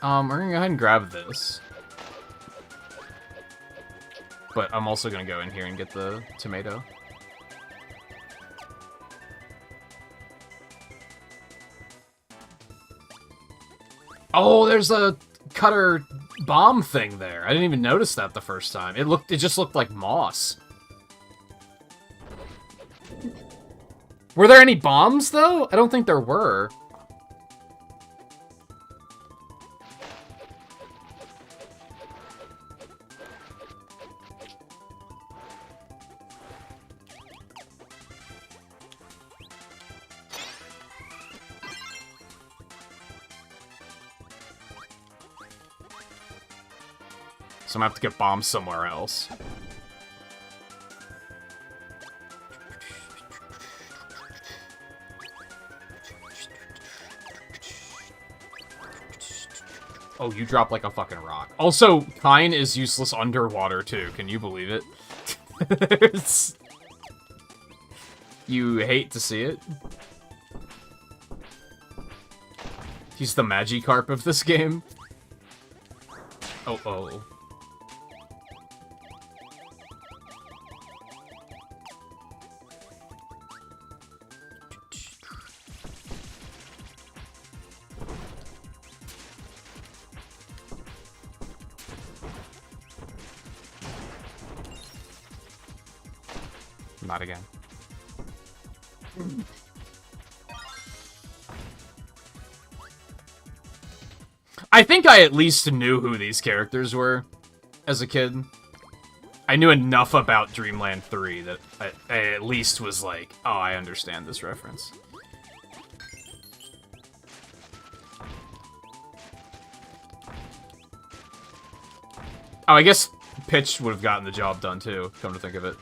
Speaker 1: We're gonna go ahead and grab this. But I'm also gonna go in here and get the tomato. Oh, there's a cutter bomb thing there. I didn't even notice that the first time. It just looked like moss. Were there any bombs though? I don't think there were. So I'm gonna have to get bombs somewhere else.
Speaker 2: Oh, you drop like a fucking rock. Also, Kine is useless underwater, too. Can you believe it? You hate to see it. He's the Magikarp of this game. Oh. Not again. I think I at least knew who these characters were as a kid. I knew enough about Dreamland 3 that I at least was like, oh, I understand this reference. Oh, I guess Pitch would have gotten the job done too, come to think of it.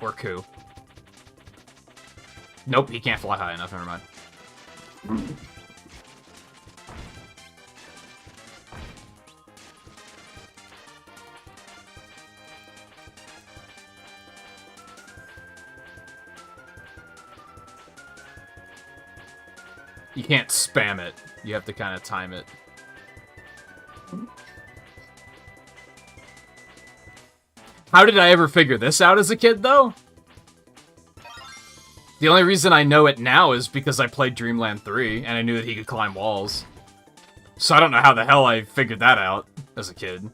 Speaker 2: Or Ku. Nope, he can't fly high enough, never mind. You can't spam it. You have to kind of time it. How did I ever figure this out as a kid, though? The only reason I know it now is because I played Dreamland 3, and I knew that he could climb walls. So I don't know how the hell I figured that out as a kid.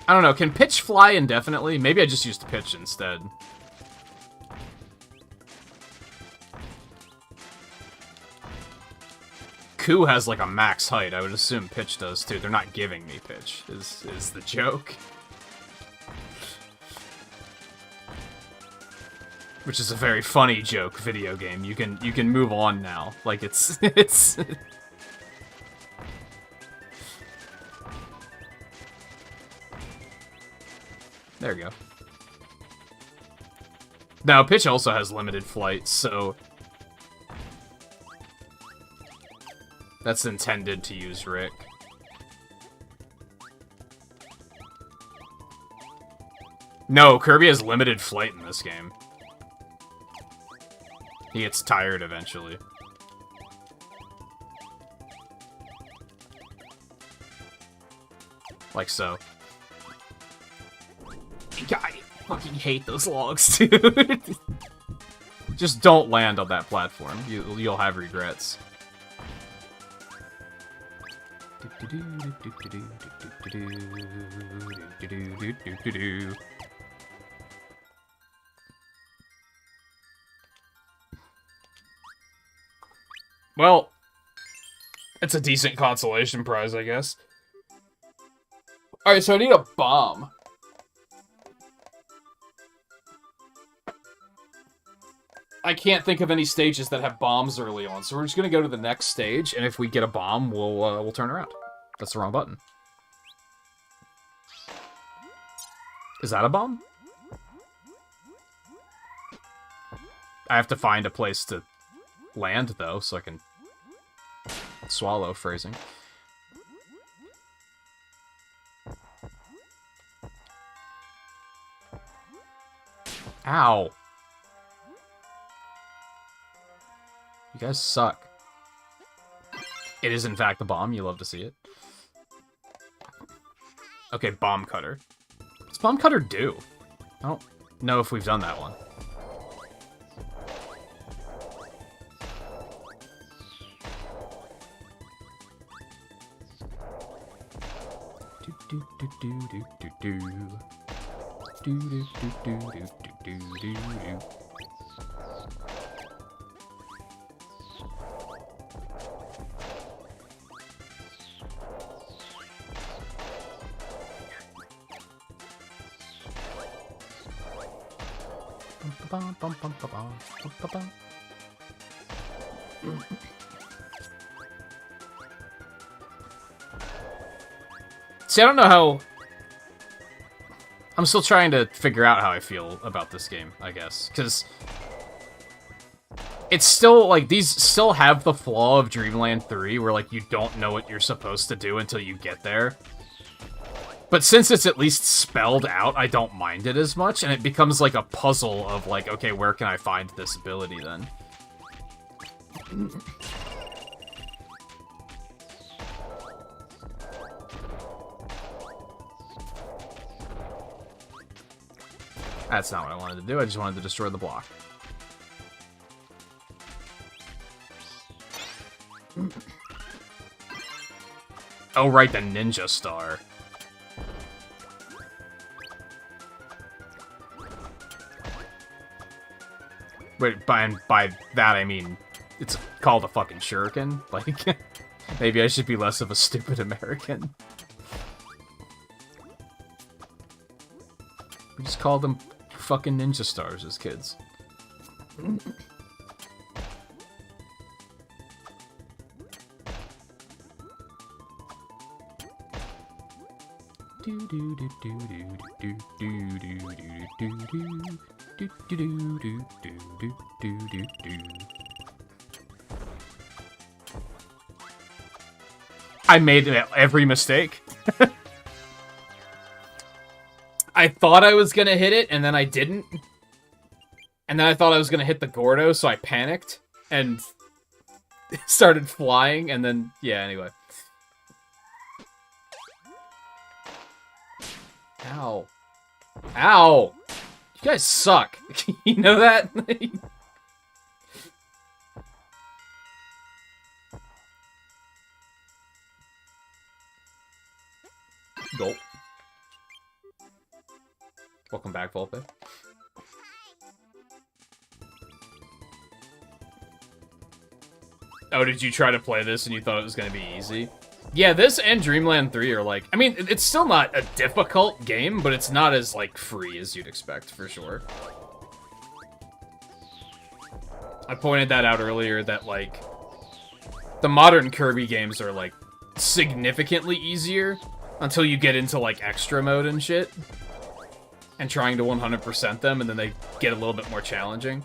Speaker 2: I don't know, can Pitch fly indefinitely? Maybe I just used Pitch instead. Ku has like a max height. I would assume Pitch does too. They're not giving me Pitch, is the joke. Which is a very funny joke video game. You can move on now. Like it's There we go. Now, Pitch also has limited flight, so that's intended to use Rick. No, Kirby has limited flight in this game. He gets tired eventually. Like so. I fucking hate those logs, dude. Just don't land on that platform. You'll have regrets. Well, it's a decent consolation prize, I guess. Alright, so I need a bomb. I can't think of any stages that have bombs early on, so we're just gonna go to the next stage, and if we get a bomb, we'll turn around. That's the wrong button. Is that a bomb? I have to find a place to land, though, so I can swallow phrasing. Ow. You guys suck. It is, in fact, a bomb. You love to see it. Okay, bomb cutter. What's bomb cutter do? I don't know if we've done that one. See, I don't know how
Speaker 1: I'm still trying to figure out how I feel about this game, I guess. Because it's still, like, these still have the flaw of Dreamland 3, where, like, you don't know what you're supposed to do until you get there. But since it's at least spelled out, I don't mind it as much, and it becomes, like, a puzzle of, like, okay, where can I find this ability, then? That's not what I wanted to do, I just wanted to destroy the block. Oh, right, the ninja star. Wait, by that I mean, it's called a fucking shuriken? Like, maybe I should be less of a stupid American. We just called them fucking ninja stars as kids. I made every mistake. I thought I was gonna hit it, and then I didn't. And then I thought I was gonna hit the Gordo, so I panicked and started flying, and then, yeah, anyway. Ow. Ow! You guys suck. You know that? Gulp. Welcome back, Volpe. Oh, did you try to play this and you thought it was going to be easy? Yeah, this and Dreamland 3 are like... I mean, it's still not a difficult game, but it's not as, like, free as you'd expect, for sure. I pointed that out earlier, that, like... the modern Kirby games are, like, significantly easier until you get into, like, extra mode and shit. And trying to 100% them, and then they get a little bit more challenging.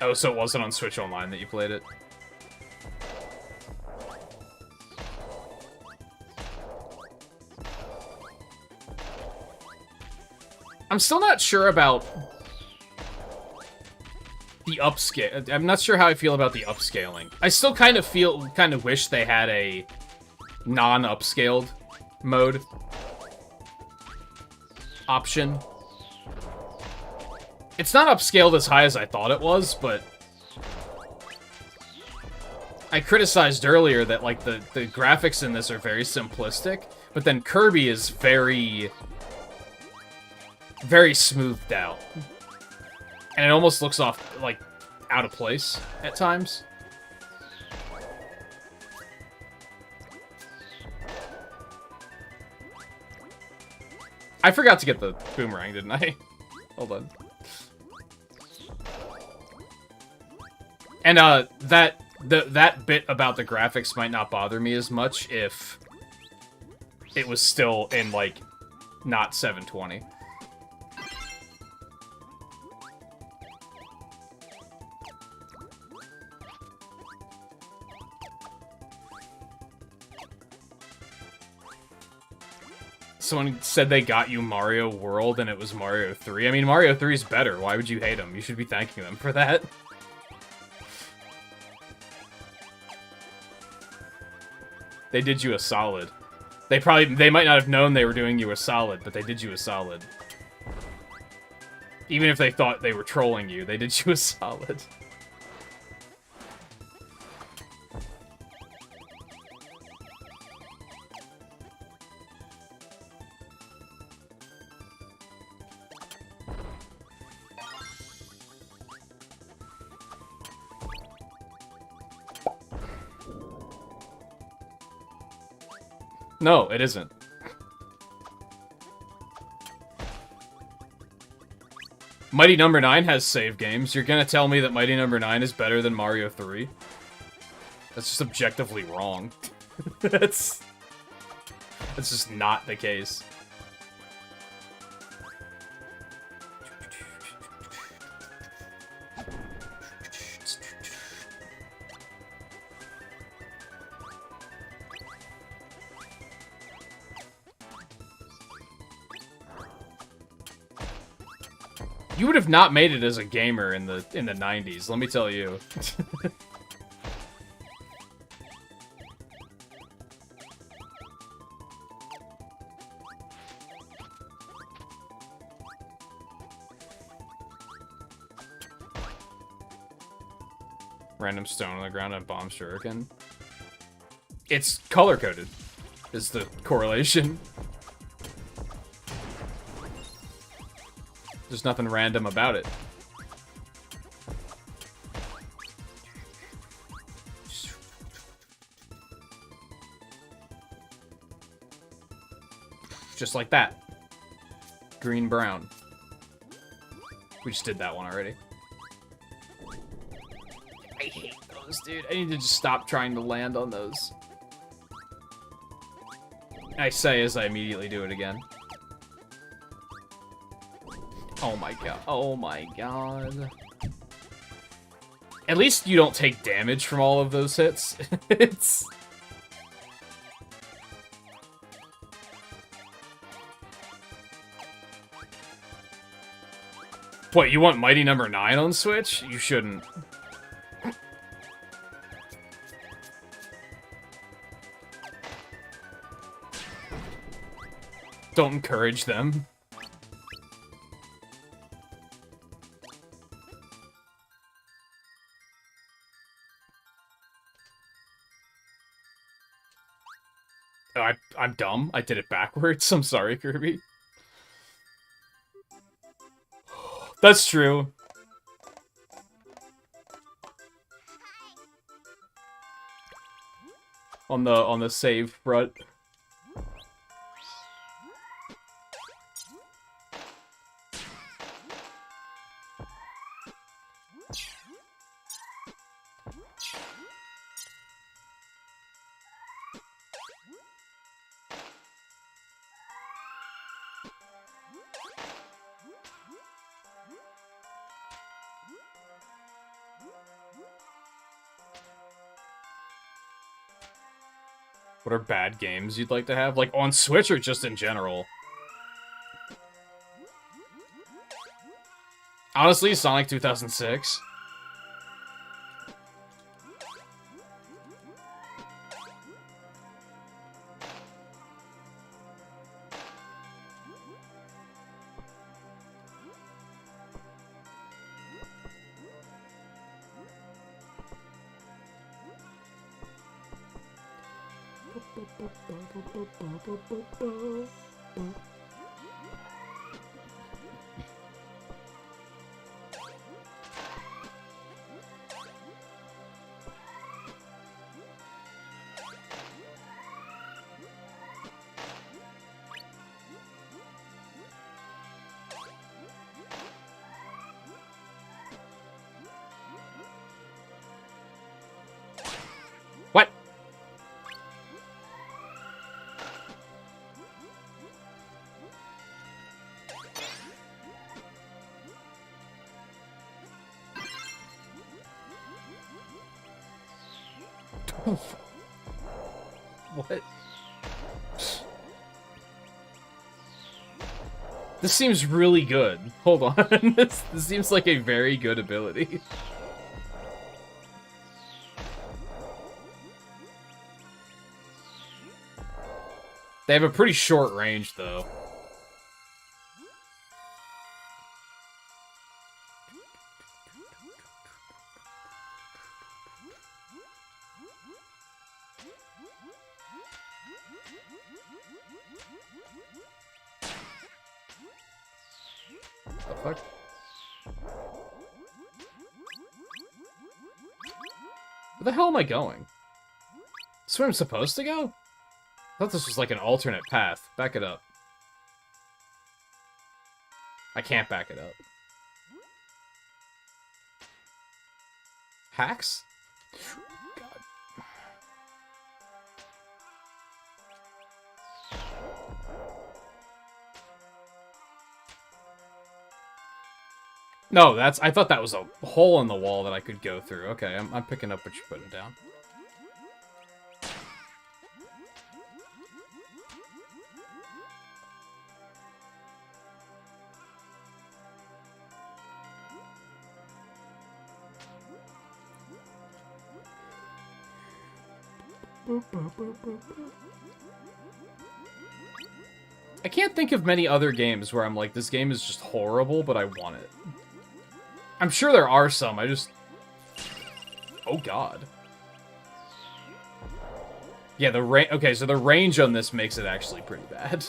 Speaker 1: Oh, so it wasn't on Switch Online that you played it? I'm still not sure about the upscale. I'm not sure how I feel about the upscaling. I still kind of wish they had a non-upscaled mode option. It's not upscaled as high as I thought it was, but I criticized earlier that, like, the graphics in this are very simplistic, but then Kirby is very smoothed out. And it almost looks off, like, out of place at times. I forgot to get the boomerang, didn't I? Hold on. And, that bit about the graphics might not bother me as much if it was still in, like, not 720. Someone said they got you Mario World and it was Mario 3. I mean, Mario 3 is better. Why would you hate them? You should be thanking them for that. They did you a solid. They might not have known they were doing you a solid, but they did you a solid. Even if they thought they were trolling you, they did you a solid. No, it isn't.
Speaker 2: Mighty Number 9 has save games. You're gonna tell me that Mighty Number 9 is better than Mario 3? That's just objectively wrong. That's just not the case. You would have not made it as a gamer in the 90s, let me tell you. Random stone on the ground and bomb shuriken. It's color-coded, is the correlation. There's nothing random about it. Just like that. Green, brown. We just did that one already. I hate those, dude. I need to just stop trying to land on those. I say as I immediately do it again. Oh my god. Oh my god. At least you don't take damage from all of those hits. It's... What, you want Mighty Number 9 on Switch? You shouldn't. Don't encourage them. Oh, I'm dumb. I did it backwards. I'm sorry, Kirby. That's true. On the save front. What are bad games you'd like to have? Like, on Switch or just in general? Honestly, Sonic 2006. What? What? This seems really good. Hold on. This seems like a very good ability. They have a pretty short range, though. The fuck? Where the hell am I going? That's where I'm supposed to go? I thought this was like an alternate path. Back it up. I can't back it up. Hacks? God. No, I thought that was a hole in the wall that I could go through. Okay, I'm picking up what you're putting down. I can't think of many other games where I'm like, this game is just horrible, but I want it. I'm sure there are some, I just... Oh god. Yeah, okay, so the range on this makes it actually pretty bad.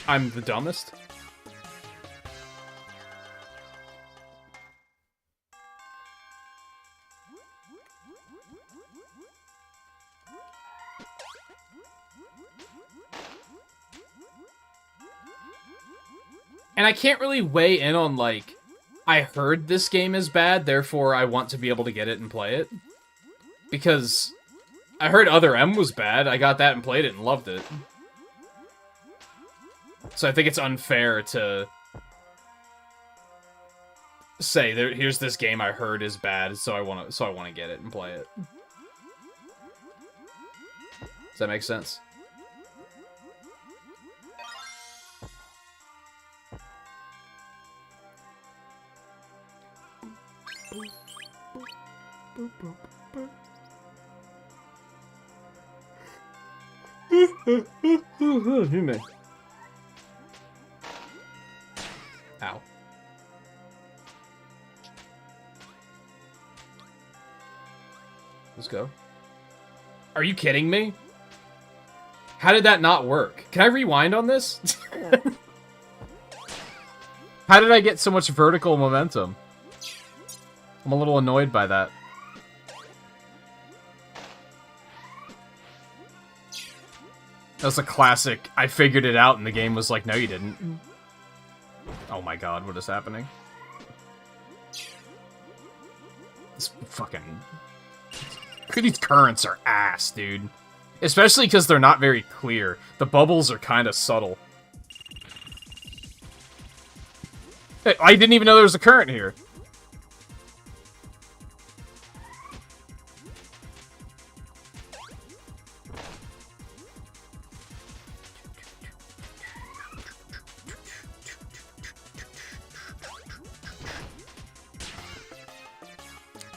Speaker 2: I'm the dumbest. And I can't really weigh in on, like, I heard this game is bad, therefore I want to be able to get it and play it. Because I heard Other M was bad, I got that and played it and loved it. So I think it's unfair to say, here's this game I heard is bad, so I want to get it and play it. Does that make sense? Ow. Let's go. Are you kidding me? How did that not work? Can I rewind on this? How did I get so much vertical momentum? I'm a little annoyed by that. That was a classic. I figured it out and the game was like, no you didn't. Oh my god, what is happening? This fucking... These currents are ass, dude. Especially because they're not very clear. The bubbles are kind of subtle. Hey, I didn't even know there was a current here.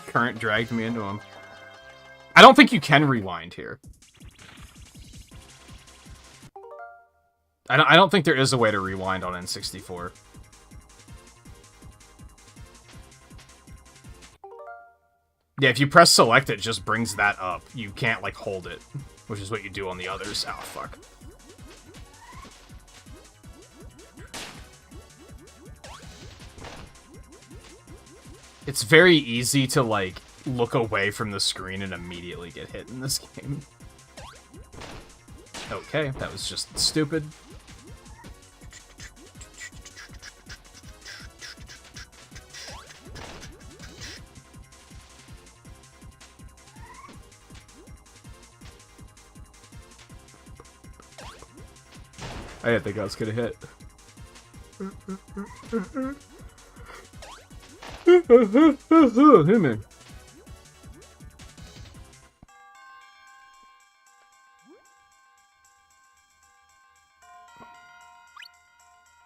Speaker 2: Current dragged me into him. I don't think you can rewind here. I don't think there is a way to rewind on N64. Yeah, if you press select, it just brings that up. You can't, like, hold it, which is what you do on the others. Oh, fuck. It's very easy to, like, look away from the screen and immediately get hit in this game. Okay, that was just stupid. I didn't think I was gonna hit. Hey, man.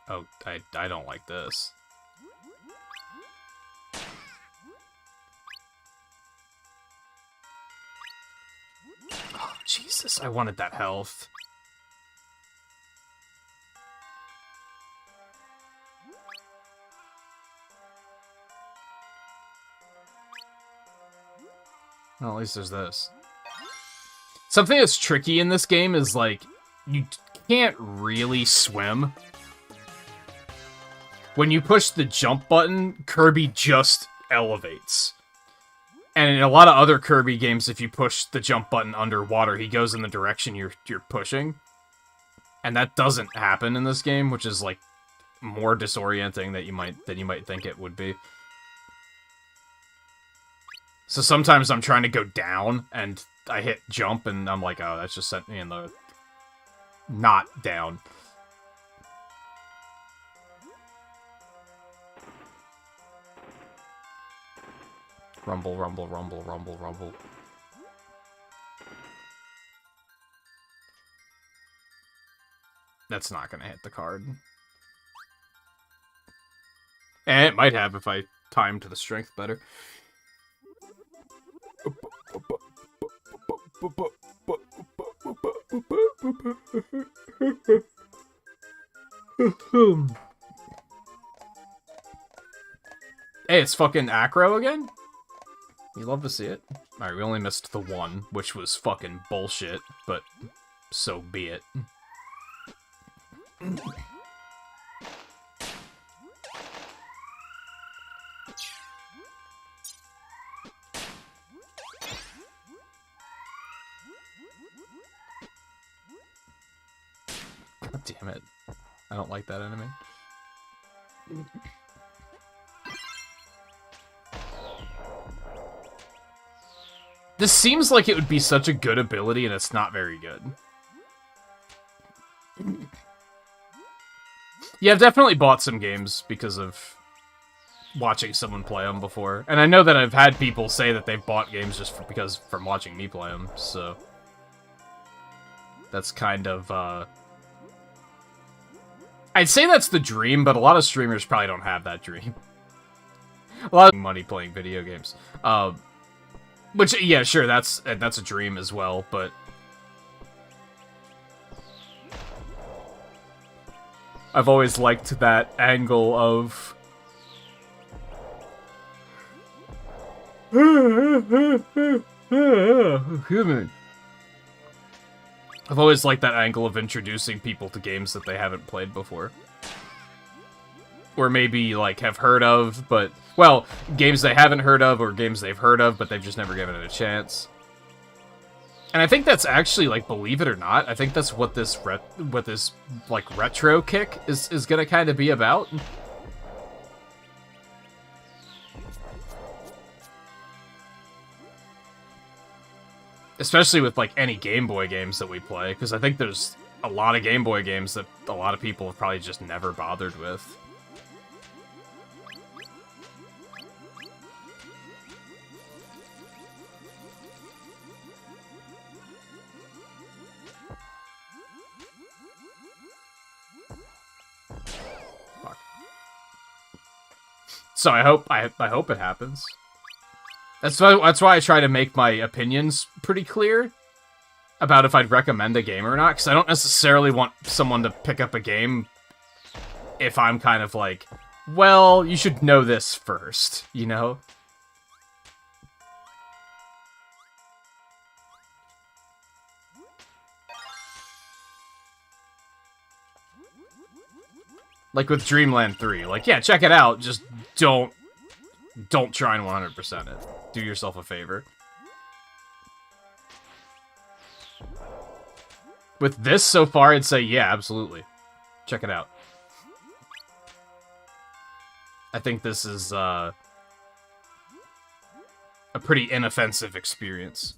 Speaker 2: Oh, I don't like this. Oh, Jesus, I wanted that health. Well, at least there's this. Something that's tricky in this game is, like, you can't really swim. When you push the jump button, Kirby just elevates. And in a lot of other Kirby games, if you push the jump button underwater, he goes in the direction you're pushing. And that doesn't happen in this game, which is, like, more disorienting than you might think it would be.
Speaker 1: So sometimes I'm trying to go down, and I hit jump, and I'm like, oh, that's just sent me in the... not down. Rumble, rumble, rumble, rumble, rumble. That's not gonna hit the card. And it might have if I timed the strength better. Hey, it's fucking Acro again? You love to see it. Alright, we only missed the one, which was fucking bullshit, but so be it. God damn it. I don't like that enemy. This seems like it would be such a good ability, and it's not very good. Yeah, I've definitely bought some games because of watching someone play them before. And I know that I've had people say that they've bought games just from watching me play them, so... That's kind of, I'd say that's the dream, but a lot of streamers probably don't have that dream. A lot of money playing video games. Which, yeah, sure, that's a dream as well, but... I've always liked that angle of... I've always liked that angle of introducing people to games that they haven't played before. Or maybe, like, have heard of, but... Well, games they haven't heard of, or games they've heard of, but they've just never given it a chance. And I think that's actually, like, believe it or not, I think that's what this, like, retro kick is gonna kind of be about. Especially with, like, any Game Boy games that we play, because I think there's a lot of Game Boy games that a lot of people have probably just never bothered with. Fuck. So I hope it happens. That's why I try to make my opinions pretty clear about if I'd recommend a game or not, because I don't necessarily want someone to pick up a game if I'm kind of like, well, you should know this first, you know? Like with Dreamland 3, like, yeah, check it out, just don't try and 100% it. Do yourself a favor. With this so far, I'd say, yeah, absolutely. Check it out. I think this is, a pretty inoffensive experience.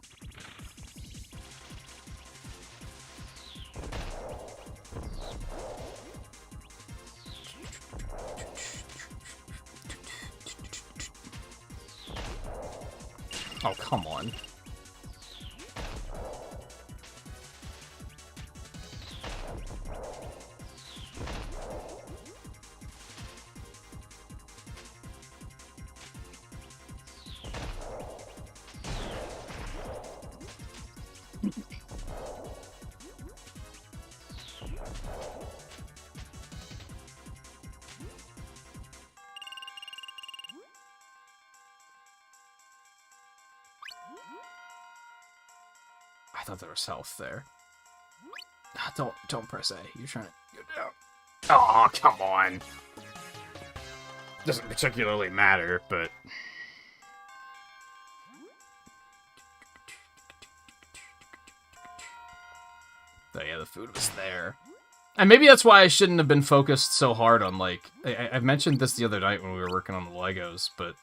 Speaker 1: Oh, come on. I thought there was health there. Don't press A. You're trying to go down. Oh, come on. Doesn't particularly matter, but... Oh yeah, the food was there. And maybe that's why I shouldn't have been focused so hard on, like... I mentioned this the other night when we were working on the Legos, but...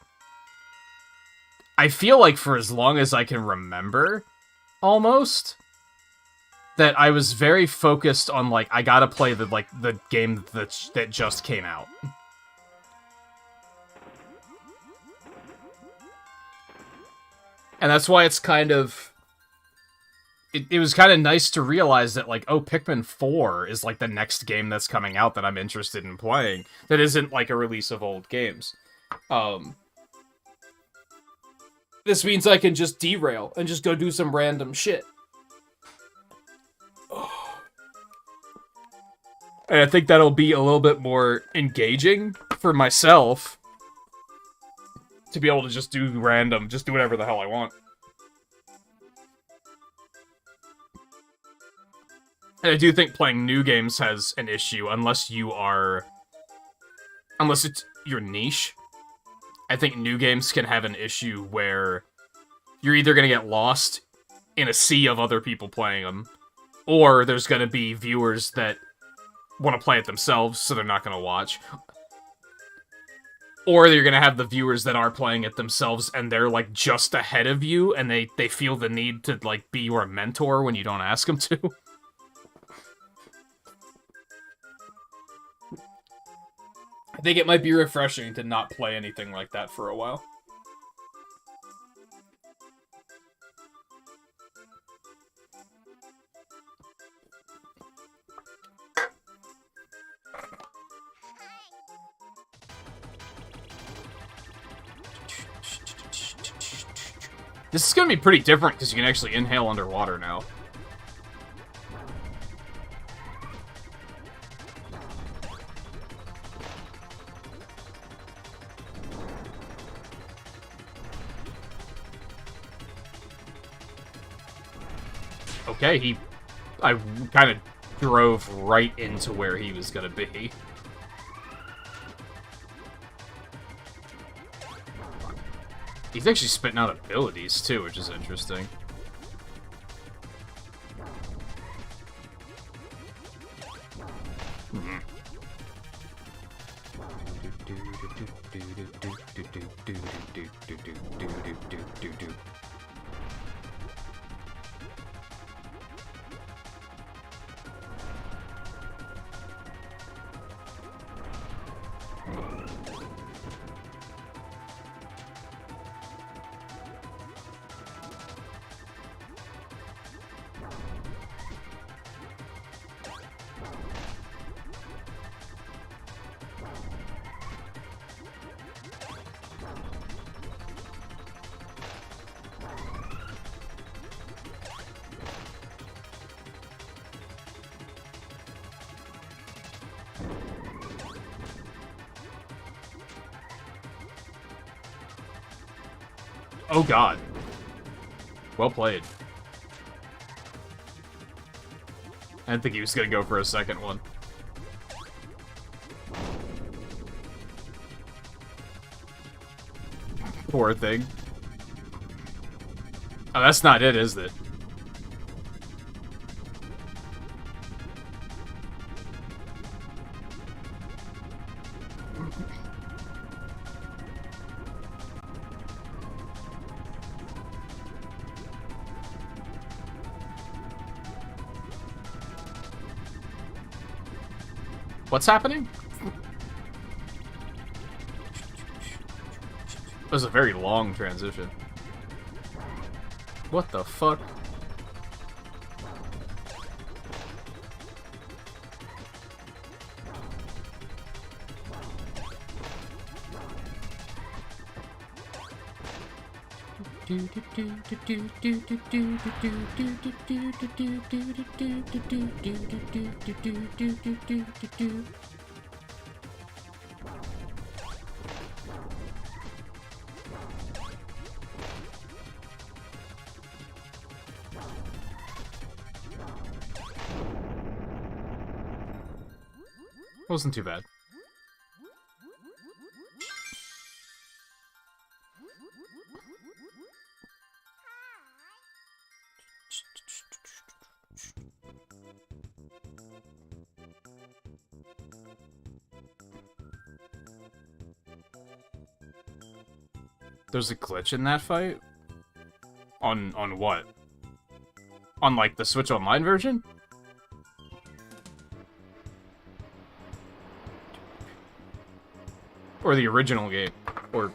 Speaker 1: I feel like for as long as I can remember, almost, that I was very focused on, like, I gotta play the game that just came out. And that's why it's kind of... It was kind of nice to realize that, like, oh, Pikmin 4 is, like, the next game that's coming out that I'm interested in playing. That isn't, like, a release of old games. This means I can just derail and just go do some random shit. And I think that'll be a little bit more engaging for myself to be able to just do random, just do whatever the hell I want. And I do think playing new games has an issue unless it's your niche. I think new games can have an issue where you're either going to get lost in a sea of other people playing them, or there's going to be viewers that want to play it themselves, so they're not going to watch. Or you're going to have the viewers that are playing it themselves, and they're, like, just ahead of you, and they feel the need to, like, be your mentor when you don't ask them to. I think it might be refreshing to not play anything like that for a while. This is going to be pretty different because you can actually inhale underwater now. Okay, I kind of drove right into where he was gonna be. He's actually spitting out abilities, too, which is interesting. Oh god. Well played. I didn't think he was gonna go for a second one. Poor thing. Oh, that's not it, is it? What's happening? It was a very long transition. What the fuck? Wasn't too bad. There's a glitch in that fight? On what? On, like, the Switch Online version? Or the original game? Or...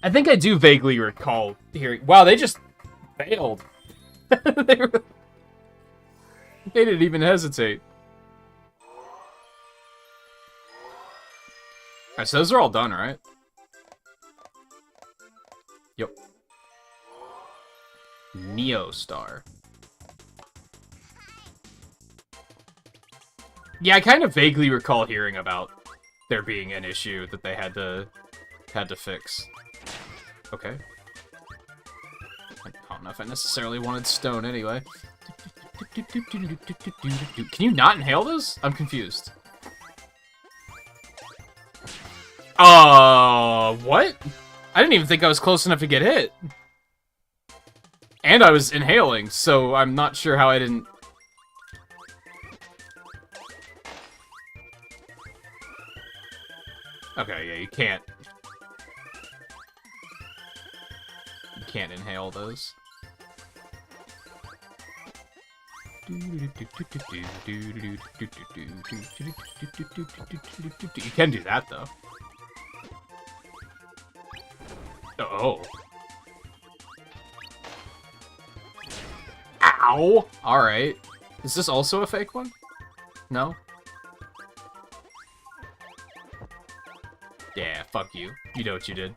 Speaker 1: I think I do vaguely recall hearing... Wow, they just failed. They didn't even hesitate. Alright, so those are all done, right? Yep. Neo Star. Yeah, I kind of vaguely recall hearing about there being an issue that they had to fix. Okay. I don't know if I necessarily wanted stone anyway. Can you not inhale those? I'm confused. What? I didn't even think I was close enough to get hit. And I was inhaling, so I'm not sure how I didn't... Okay, yeah, you can't. You can't inhale those. You can do that, though. Oh. Ow! Alright. Is this also a fake one? No? Yeah, fuck you. You know what you did.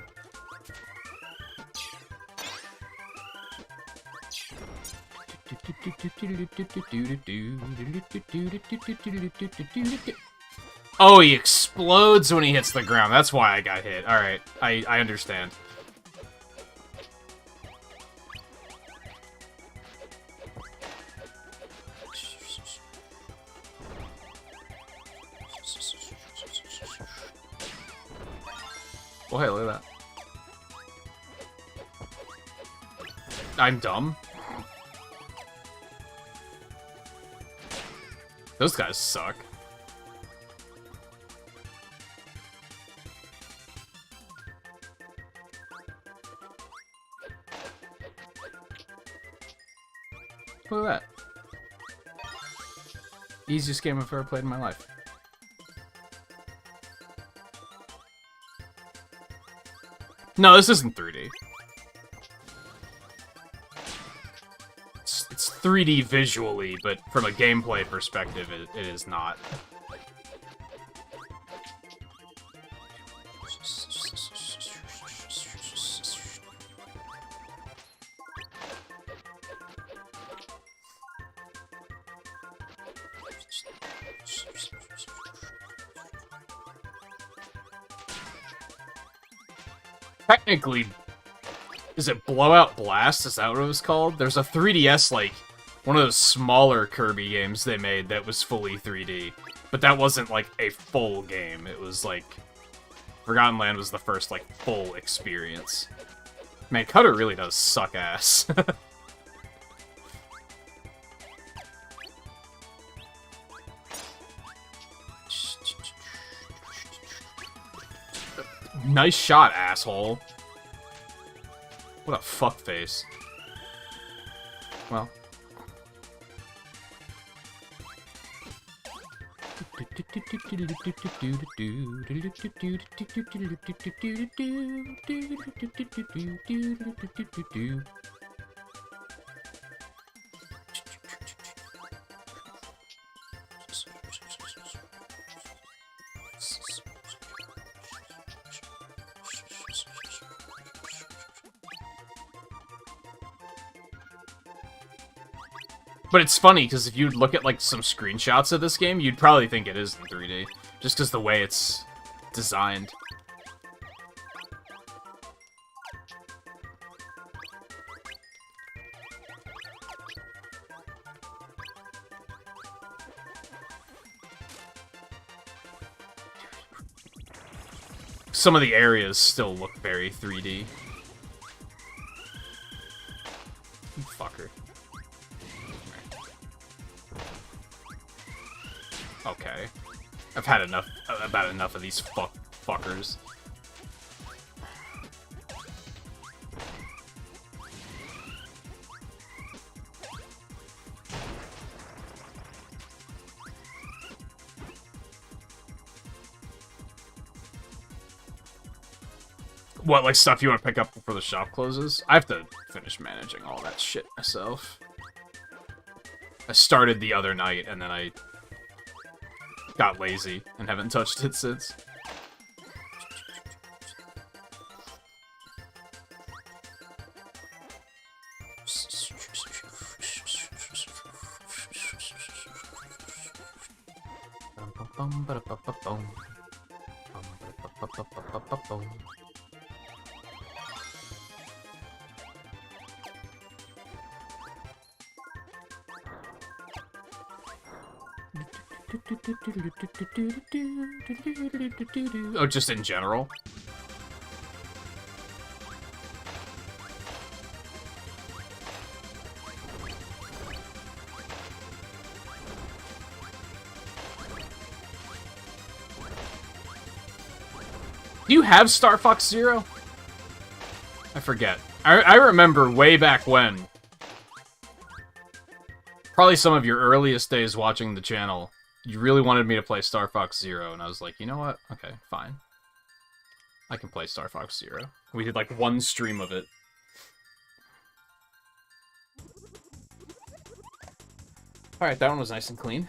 Speaker 1: Oh, he explodes when he hits the ground. That's why I got hit. Alright, I understand. Oh, hey, look at that. I'm dumb. Those guys suck. Look at that. Easiest game I've ever played in my life. No, this isn't 3D. It's 3D visually, but from a gameplay perspective, it is not. Technically, is it Blowout Blast? Is that what it was called? There's a 3DS, like, one of those smaller Kirby games they made that was fully 3D. But that wasn't, like, a full game. It was, like... Forgotten Land was the first, like, full experience. Man, Cutter really does suck ass. Nice shot, asshole. What a fuckface. Well. But it's funny, because if you look at, like, some screenshots of this game, you'd probably think it is in 3D. Just because the way it's designed. Some of the areas still look very 3D. You fucker. Okay. I've had enough, about enough of these fuckers. What, like stuff you want to pick up before the shop closes? I have to finish managing all that shit myself. I started the other night, and then I got lazy and haven't touched it since. Oh, just in general? Do you have Star Fox Zero? I forget. I remember way back when. Probably some of your earliest days watching the channel. You really wanted me to play Star Fox Zero, and I was like, you know what? Okay, fine. I can play Star Fox Zero. We did like one stream of it. Alright, that one was nice and clean.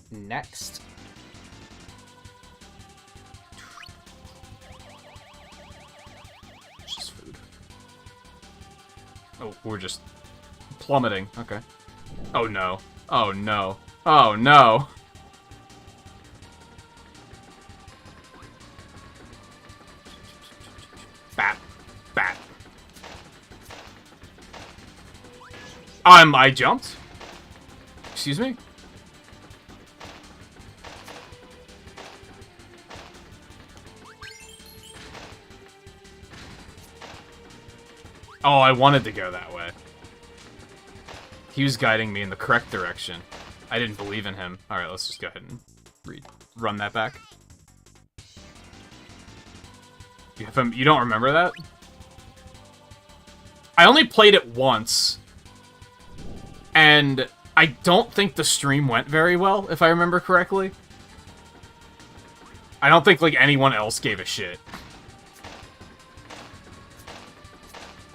Speaker 1: Next. Just food. Oh, we're just plummeting. Okay. Oh no. Oh no. Oh no. Bat. Bat. I jumped? Excuse me? Oh, I wanted to go that way. He was guiding me in the correct direction. I didn't believe in him. Alright, let's just go ahead and run that back. You don't remember that? I only played it once. And I don't think the stream went very well, if I remember correctly. I don't think, like, anyone else gave a shit.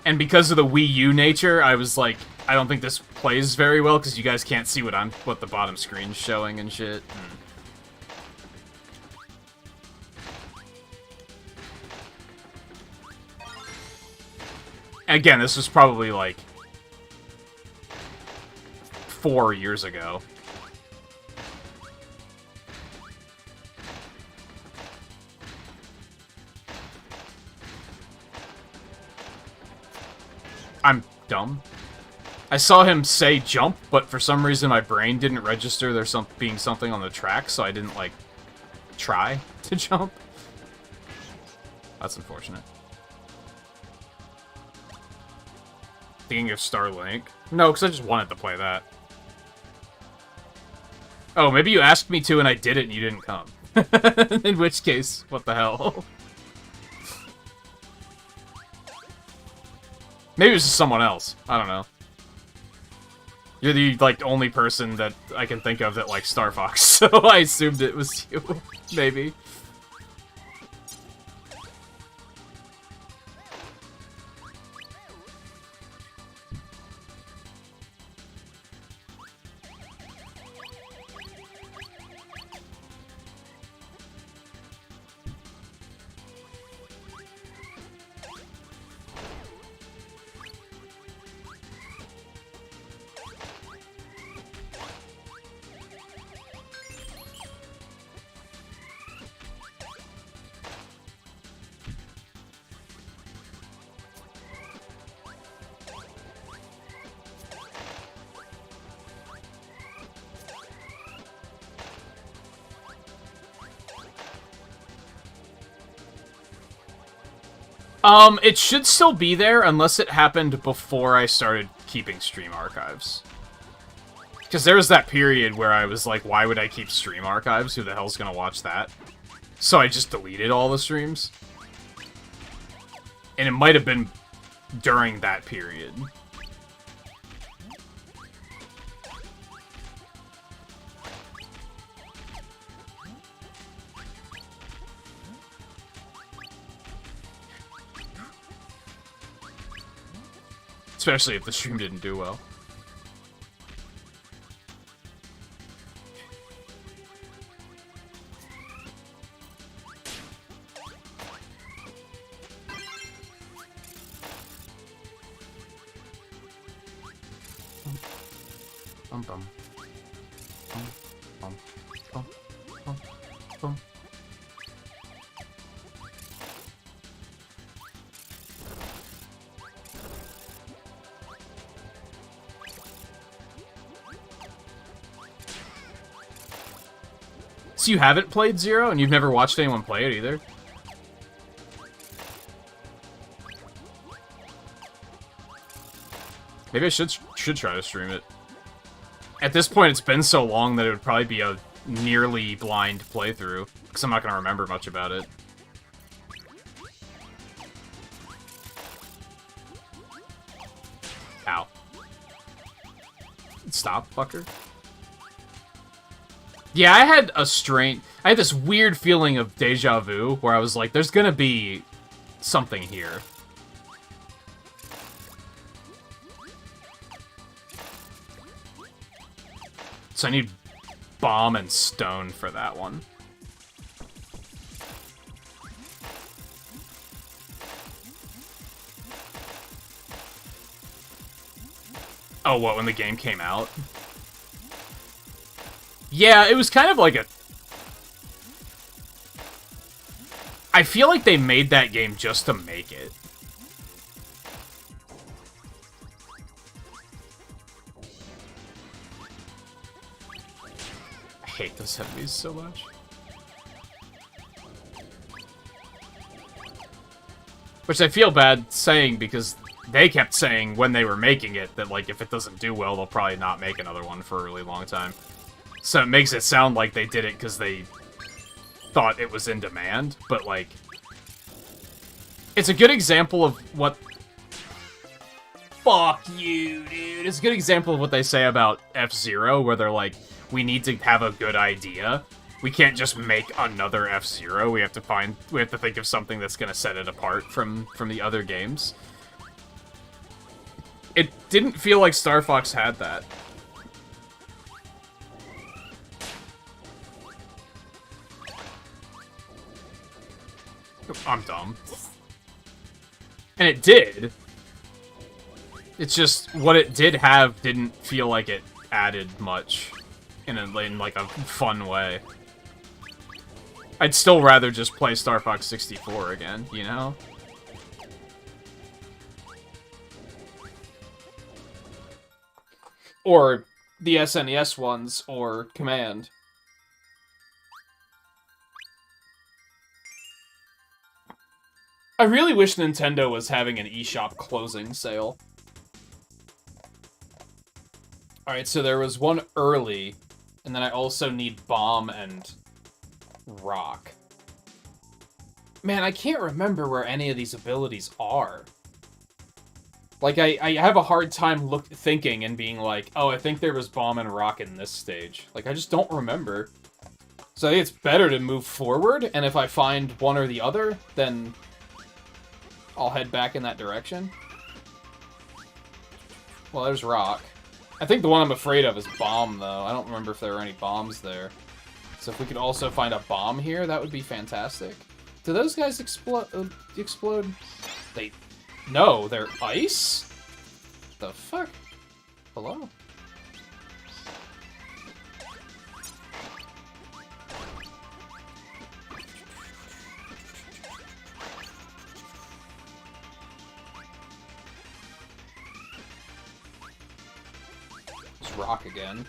Speaker 1: And because of the Wii U nature, I was like, I don't think this plays very well, because you guys can't see what the bottom screen's showing and shit. Again, this was probably, like, 4 years ago. I'm dumb. I saw him say jump, but for some reason my brain didn't register there being something on the track, so I didn't, like, try to jump. That's unfortunate. Thinking of Starlink? No, because I just wanted to play that. Oh, maybe you asked me to and I did it and you didn't come. In which case, what the hell? Maybe it was just someone else. I don't know. You're the, like, only person that I can think of that likes Star Fox, so I assumed it was you. Maybe. It should still be there, unless it happened before I started keeping stream archives. Because there was that period where I was like, why would I keep stream archives? Who the hell's gonna watch that? So I just deleted all the streams. And it might have been during that period. Especially if the stream didn't do well. Bum, bum. Bum, bum, bum, bum, bum. So you haven't played Zero, and you've never watched anyone play it either? Maybe I should try to stream it. At this point, it's been so long that it would probably be a nearly blind playthrough, because I'm not going to remember much about it. Ow. Stop, fucker. Yeah, I had this weird feeling of deja vu, where I was like, there's gonna be something here. So I need bomb and stone for that one. Oh, what, when the game came out? Yeah, it was kind of like a... I feel like they made that game just to make it. I hate those enemies so much. Which I feel bad saying because they kept saying when they were making it that, like, if it doesn't do well, they'll probably not make another one for a really long time. So it makes it sound like they did it because they thought it was in demand, but, like, it's a good example of what... Fuck you, dude. It's a good example of what they say about F-Zero, where they're like, we need to have a good idea. We can't just make another F-Zero. We have to think of something that's going to set it apart from the other games. It didn't feel like Star Fox had that. I'm dumb. And it did. It's just, what it did have didn't feel like it added much in like a fun way. I'd still rather just play Star Fox 64 again, you know? Or the SNES ones, or Command. I really wish Nintendo was having an eShop closing sale. Alright, so there was one early, and then I also need Bomb and Rock. Man, I can't remember where any of these abilities are. Like, I have a hard time thinking and being like, oh, I think there was Bomb and Rock in this stage. Like, I just don't remember. So I think it's better to move forward, and if I find one or the other, then I'll head back in that direction. Well, there's Rock. I think the one I'm afraid of is Bomb, though. I don't remember if there were any bombs there. So if we could also find a bomb here, that would be fantastic. Do those guys explode? No, they're ice? The fuck? Hello? It's Rock again.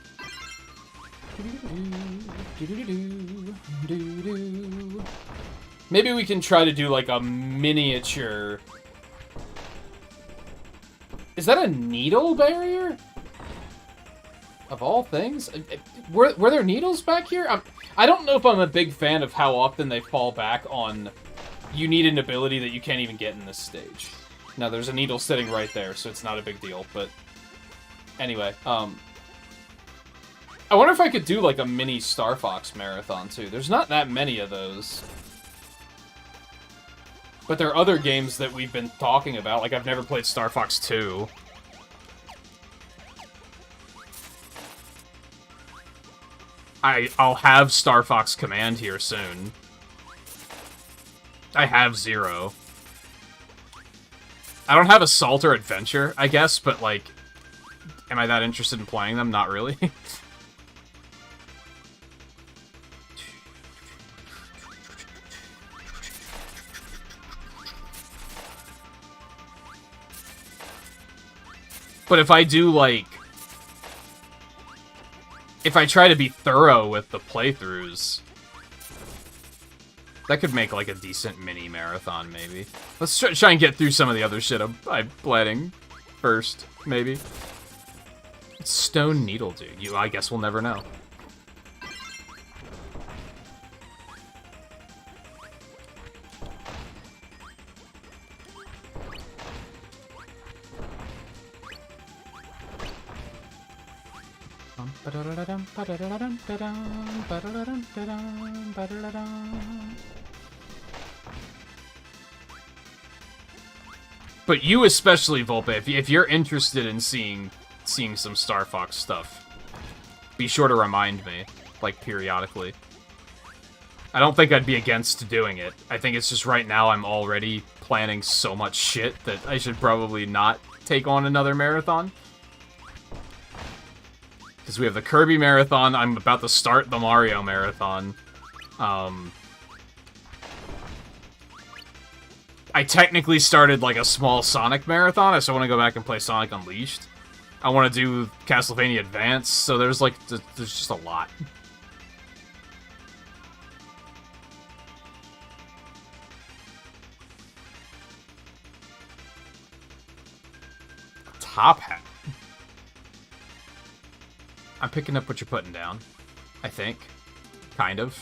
Speaker 1: Maybe we can try to do like a miniature... Is that a needle barrier?
Speaker 2: Of all things? Were there needles back here? I don't know if I'm a big fan of how often they fall back on you need an ability that you can't even get in this stage. Now, there's a needle sitting right there, so it's not a big deal, but... Anyway, I wonder if I could do, like, a mini Star Fox marathon, too. There's not that many of those. But there are other games that we've been talking about, like I've never played Star Fox 2. I'll have Star Fox Command here soon. I have 0. I don't have Assault or Adventure, I guess, but, like, am I that interested in playing them? Not really. But if I do, like... If I try to be thorough with the playthroughs... That could make, like, a decent mini-marathon, maybe. Let's try and get through some of the other shit I'm planning first, maybe. What's Stone Needle do? I guess we'll never know. But you especially, Volpe, if you're interested in seeing some Star Fox stuff, be sure to remind me, like, periodically. I don't think I'd be against doing it. I think it's just right now I'm already planning so much shit that I should probably not take on another marathon. Because we have the Kirby Marathon, I'm about to start the Mario Marathon. I technically started, like, a small Sonic Marathon. I still want to go back and play Sonic Unleashed. I want to do Castlevania Advance, so there's, like, there's just a lot. Top Hat. I'm picking up what you're putting down, I think. Kind of.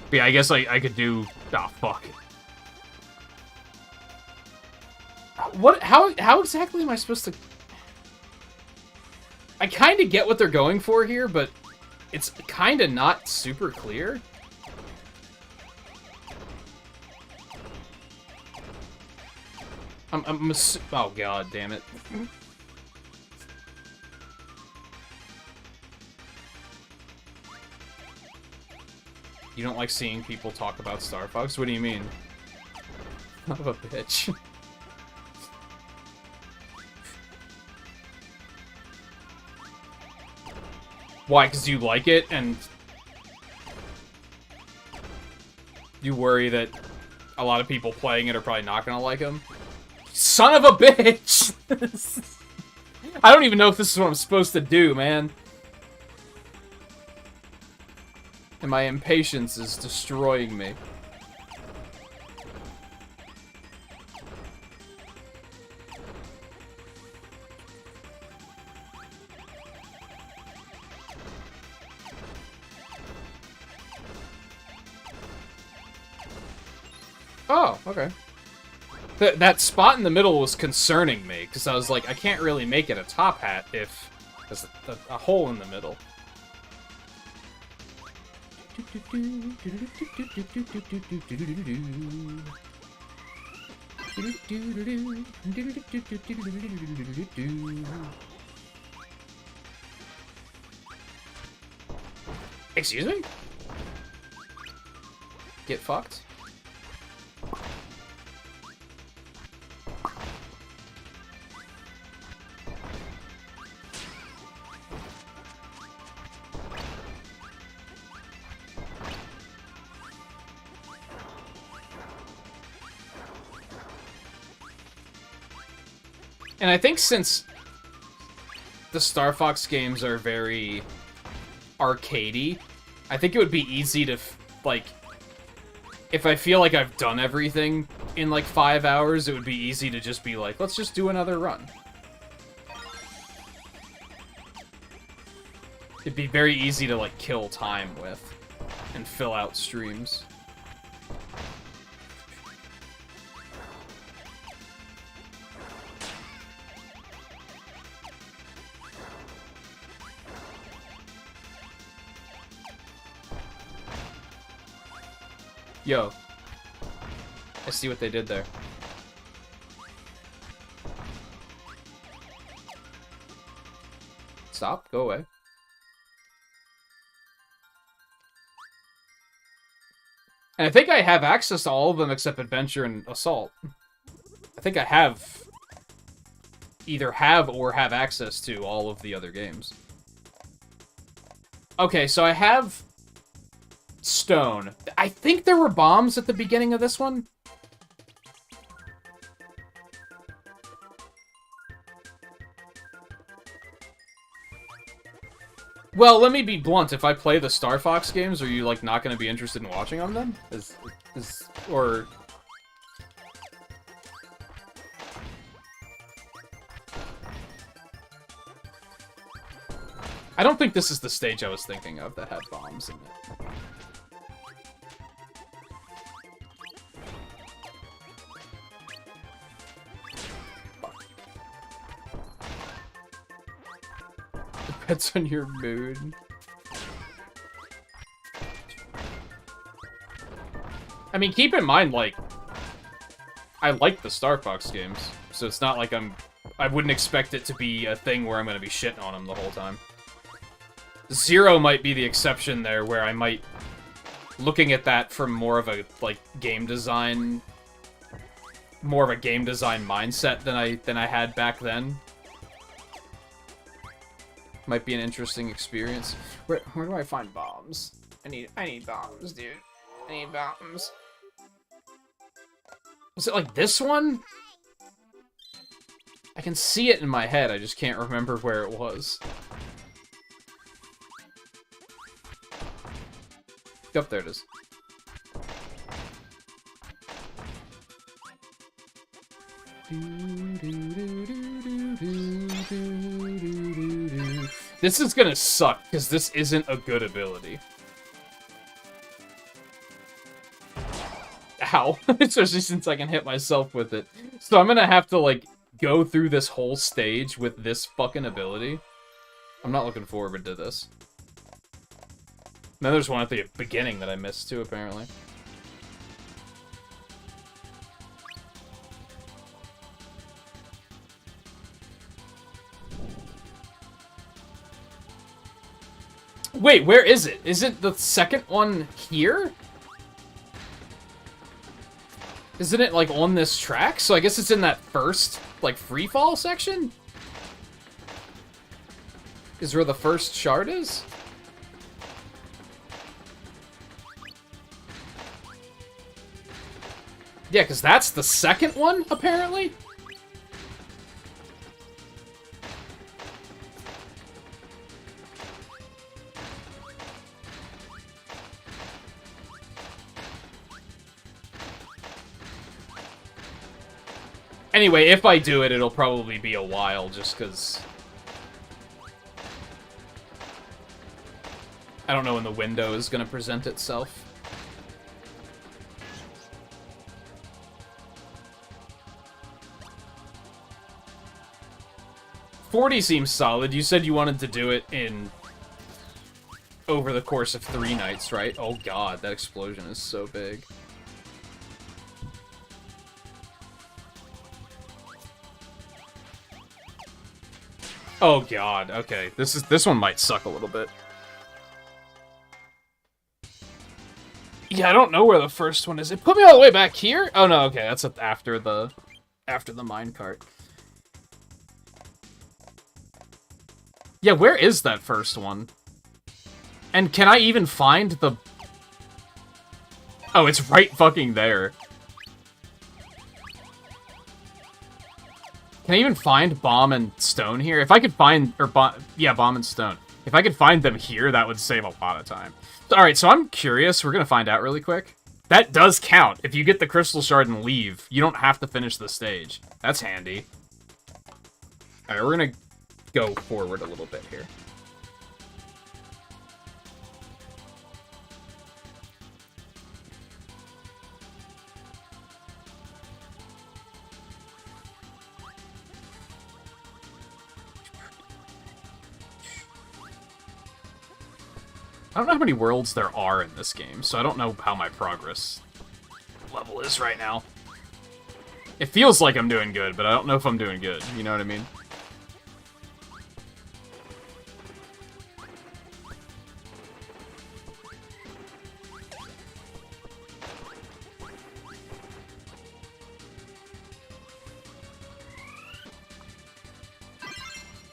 Speaker 2: But yeah, I guess I could do... Oh, fuck. What? How exactly am I supposed to... I kind of get what they're going for here, but it's kind of not super clear. Oh, god damn it. You don't like seeing people talk about Star Fox? What do you mean? Son of a bitch. Why? Because you like it, and you worry that a lot of people playing it are probably not gonna like them? Son of a bitch! I don't even know if this is what I'm supposed to do, man. And my impatience is destroying me. Oh, okay. That spot in the middle was concerning me, because I was like, I can't really make it a top hat if there's a hole in the middle. Excuse me? Get fucked? And I think since the Star Fox games are very arcadey, I think it would be easy to, like, if I feel like I've done everything in, like, 5 hours, it would be easy to just be like, let's just do another run. It'd be very easy to, like, kill time with and fill out streams. Yo. I see what they did there. Stop. Go away. And I think I have access to all of them except Adventure and Assault. I think I have... either have or have access to all of the other games. Okay, so I have... Stone. I think there were bombs at the beginning of this one. Well, let me be blunt. If I play the Star Fox games, are you, like, not going to be interested in watching them then? Or... I don't think this is the stage I was thinking of that had bombs in it. Depends on your mood. I mean, keep in mind, like, I like the Star Fox games, so it's not like I wouldn't expect it to be a thing where I'm gonna be shitting on them the whole time. Zero might be the exception there, where I might, looking at that from more of a, like, game design mindset than I had back then. Might be an interesting experience. Where do I find bombs? I need bombs, dude. I need bombs. Was it like this one? I can see it in my head, I just can't remember where it was. Yep, there it is. This is gonna suck, because this isn't a good ability. Ow. Especially since I can hit myself with it. So I'm gonna have to, like, go through this whole stage with this fucking ability. I'm not looking forward to this. Then there's one at the beginning that I missed too, apparently. Wait, where is it? Is it the second one here? Isn't it, like, on this track? So I guess it's in that first, like, free fall section? Is where the first shard is? Yeah, because that's the second one, apparently? Anyway, if I do it, it'll probably be a while, just because... I don't know when the window is going to present itself. $40 seems solid. You said you wanted to do it in... over the course of 3 nights, right? Oh god, that explosion is so big. Oh god, okay. This one might suck a little bit. Yeah, I don't know where the first one is. It put me all the way back here? Oh no, okay, that's after the minecart. Yeah, where is that first one? And can I even find the... Oh, it's right fucking there. Can I even find bomb and stone here? If I could find, yeah, bomb and stone. If I could find them here, that would save a lot of time. Alright, so I'm curious. We're gonna find out really quick. That does count. If you get the crystal shard and leave, you don't have to finish the stage. That's handy. Alright, we're gonna go forward a little bit here. I don't know how many worlds there are in this game, so I don't know how my progress level is right now. It feels like I'm doing good, but I don't know if I'm doing good. You know what I mean?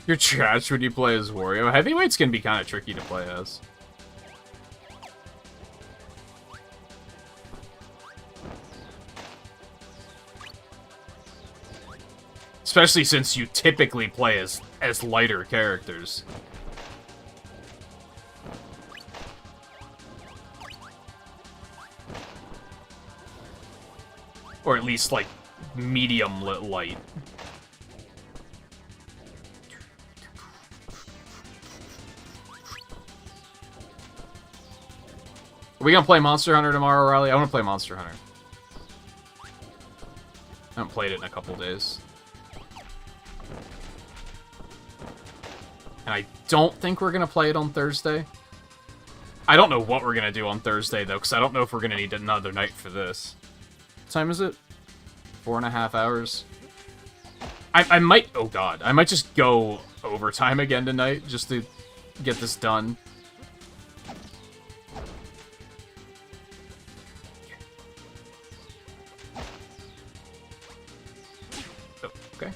Speaker 2: You're trash when you play as Wario. Heavyweights can be kind of tricky to play as. Especially since you typically play as lighter characters. Or at least, like, medium light. Are we gonna play Monster Hunter tomorrow, Riley? I wanna play Monster Hunter. I haven't played it in a couple days. And I don't think we're gonna play it on Thursday. I don't know what we're gonna do on Thursday, though, because I don't know if we're gonna need another night for this. What time is it? 4.5 hours. I might... Oh, God. I might just go overtime again tonight, just to get this done. Oh, okay.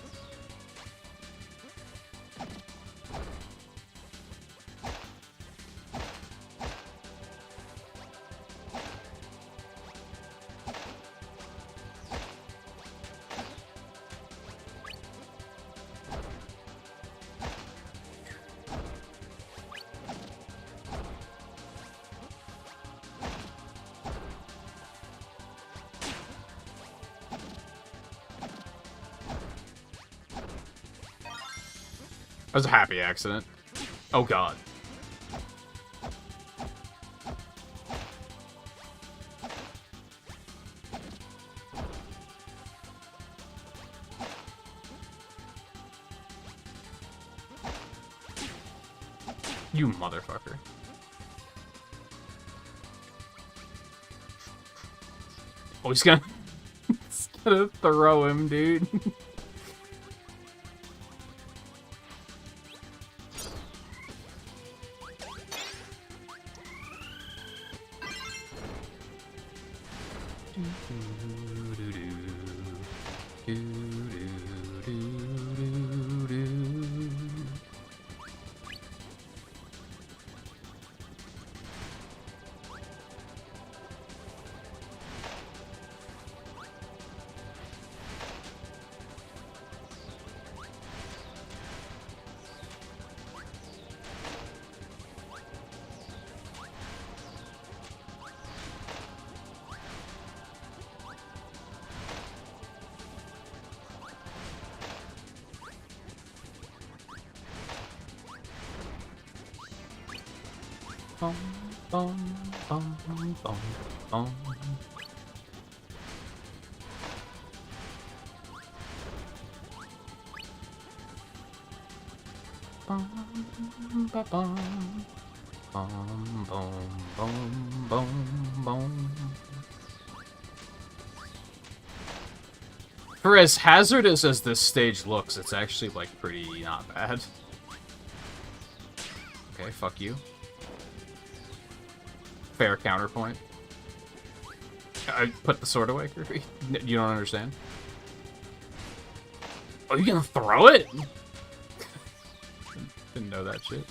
Speaker 2: That was a happy accident. Oh, God. You motherfucker. Oh, he's gonna... he's gonna throw him, dude. Bum, bum, bum, bum, bum. Bum, ba, bum. Bum, bum, bum, bum, bum. For as hazardous as this stage looks, it's actually, like, pretty not bad. Okay, fuck you. Fair counterpoint. I put the sword away, Kirby. You don't understand? Oh, you gonna throw it? Didn't know that shit.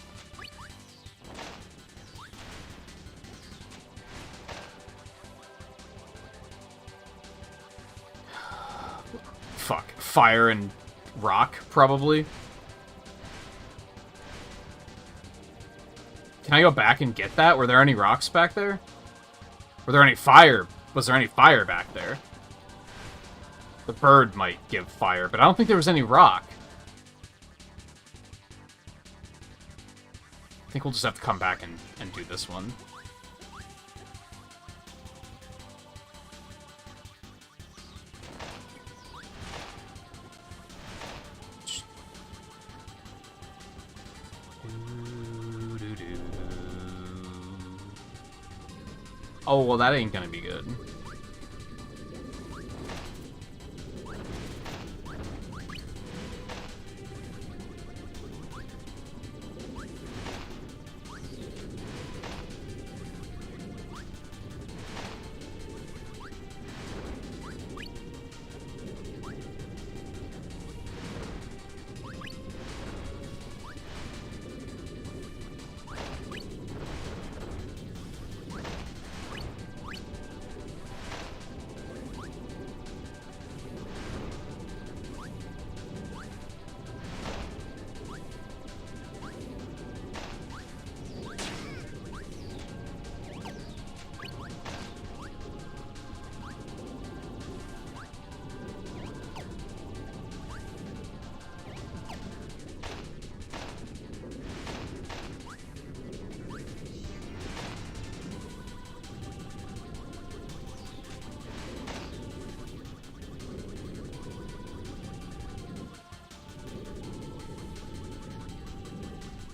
Speaker 2: Fuck. Fire and rock, probably. Can I go back and get that? Were there any rocks back there? Were there any fire? Was there any fire back there? The bird might give fire, but I don't think there was any rock. I think we'll just have to come back and do this one. Oh, well, that ain't gonna be good.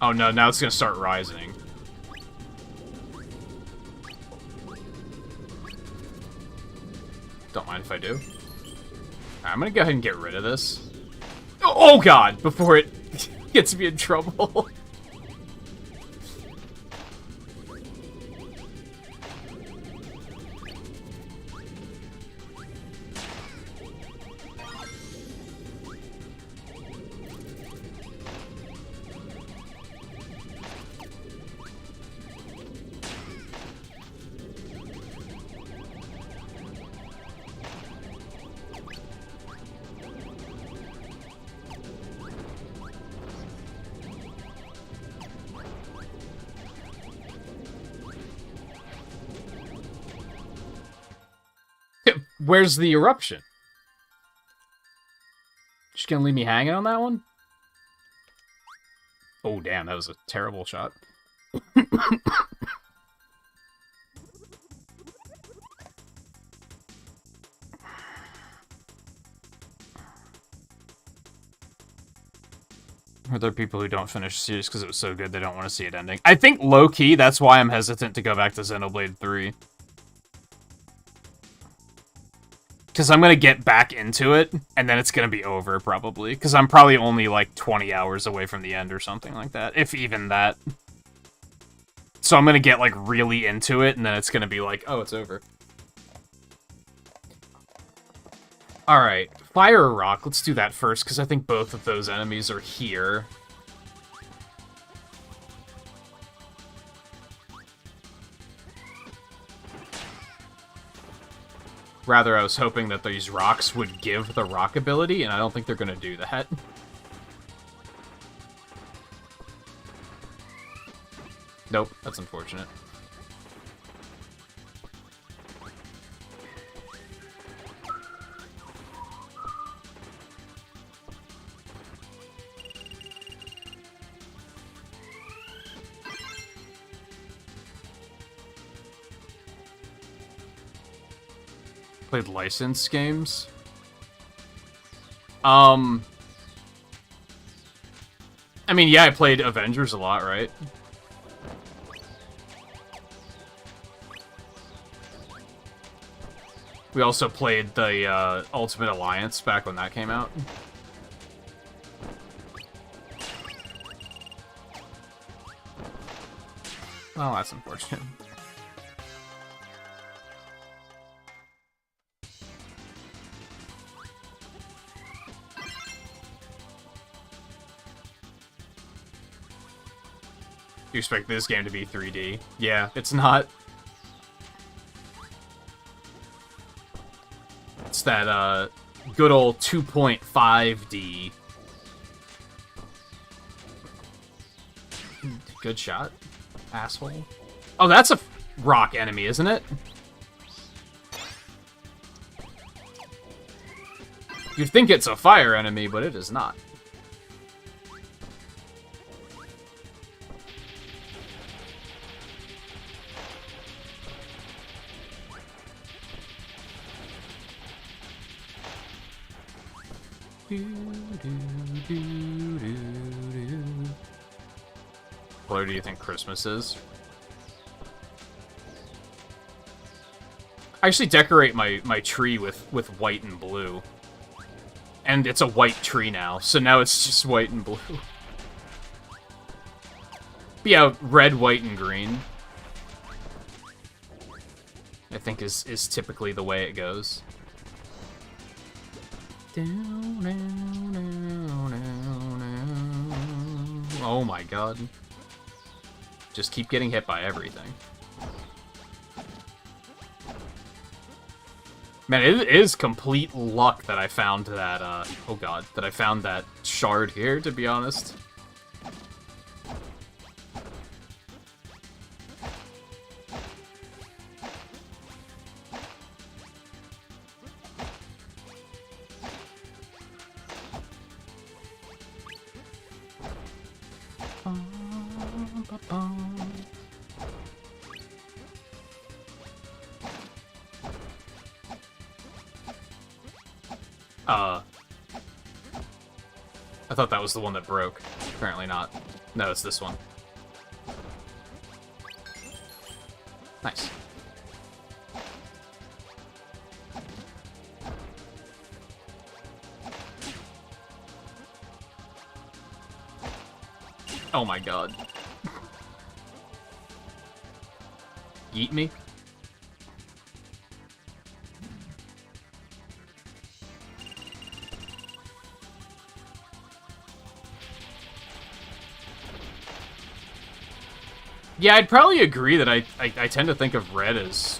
Speaker 2: Oh no, now it's gonna start rising. Don't mind if I do. I'm gonna go ahead and get rid of this. Oh god, before it gets me in trouble. Where's the eruption? Just gonna leave me hanging on that one? Oh, damn, that was a terrible shot. Are there people who don't finish the series because it was so good they don't want to see it ending? I think low-key, that's why I'm hesitant to go back to Xenoblade 3. Because I'm going to get back into it, and then it's going to be over, probably. Because I'm probably only, like, 20 hours away from the end or something like that. If even that. So I'm going to get, like, really into it, and then it's going to be like, oh, it's over. Alright, Fire or Rock. Let's do that first, because I think both of those enemies are here. Rather, I was hoping that these rocks would give the rock ability, and I don't think they're going to do that. Nope, that's unfortunate. Played licensed games. I mean, yeah, I played Avengers a lot, right? We also played the Ultimate Alliance back when that came out. Oh, that's unfortunate. You expect this game to be 3D? Yeah, it's not. It's that, good old 2.5D Good shot, asshole. Oh, that's a rock enemy, isn't it? You'd think it's a fire enemy, but it is not. What color do you think Christmas is? I actually decorate my tree with white and blue. And it's a white tree now, so now it's just white and blue. But yeah, red, white, and green. I think is typically the way it goes. Oh my god. Just keep getting hit by everything. Man, it is complete luck that I found that, oh god, that I found that shard here, to be honest. I thought that was the one that broke. Apparently not. No, it's this one. Nice. Oh my god. Yeet me? Yeah, I'd probably agree that I tend to think of red as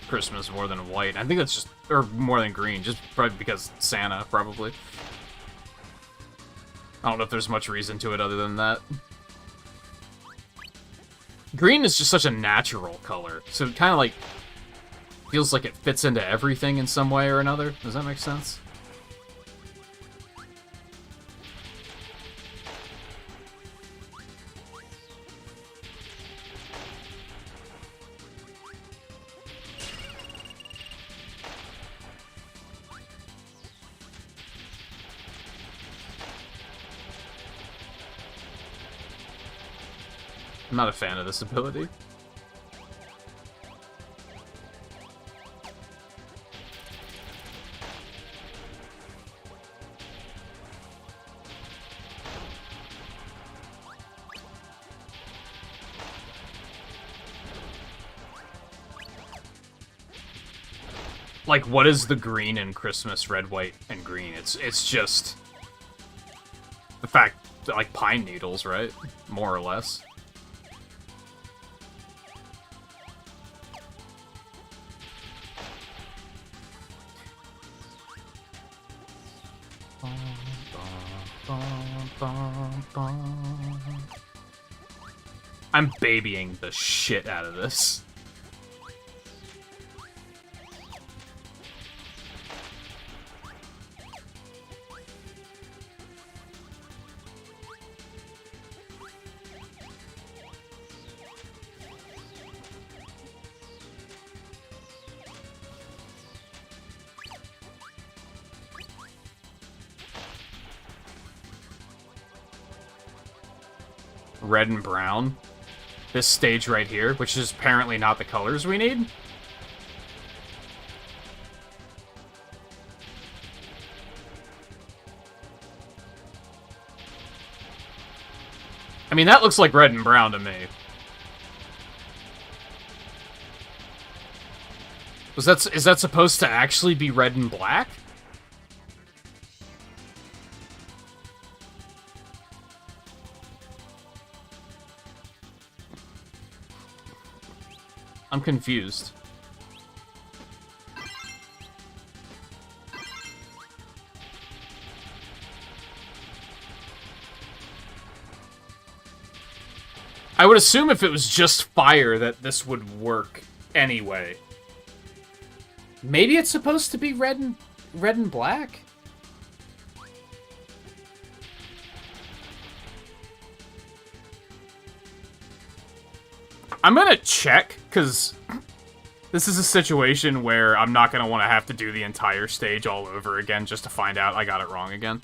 Speaker 2: Christmas more than white. I think that's just, or more than green, just probably because Santa, probably. I don't know if there's much reason to it other than that. Green is just such a natural color, so it kind of like feels like it fits into everything in some way or another. Does that make sense? I'm not a fan of this ability. Like, what is the green in Christmas, red, white, and green? It's just the fact that, like, pine needles, right? More or less. I'm babying the shit out of this. Red and brown. This stage right here, which is apparently not the colors we need. I mean, that looks like red and brown to me. Is that supposed to actually be red and black? I'm confused.
Speaker 1: I would assume if it was just fire that this would work anyway.
Speaker 2: Maybe it's supposed to be red and black?
Speaker 1: I'm gonna check, because this is a situation where I'm not gonna want to have to do the entire stage all over again just to find out I got it wrong again.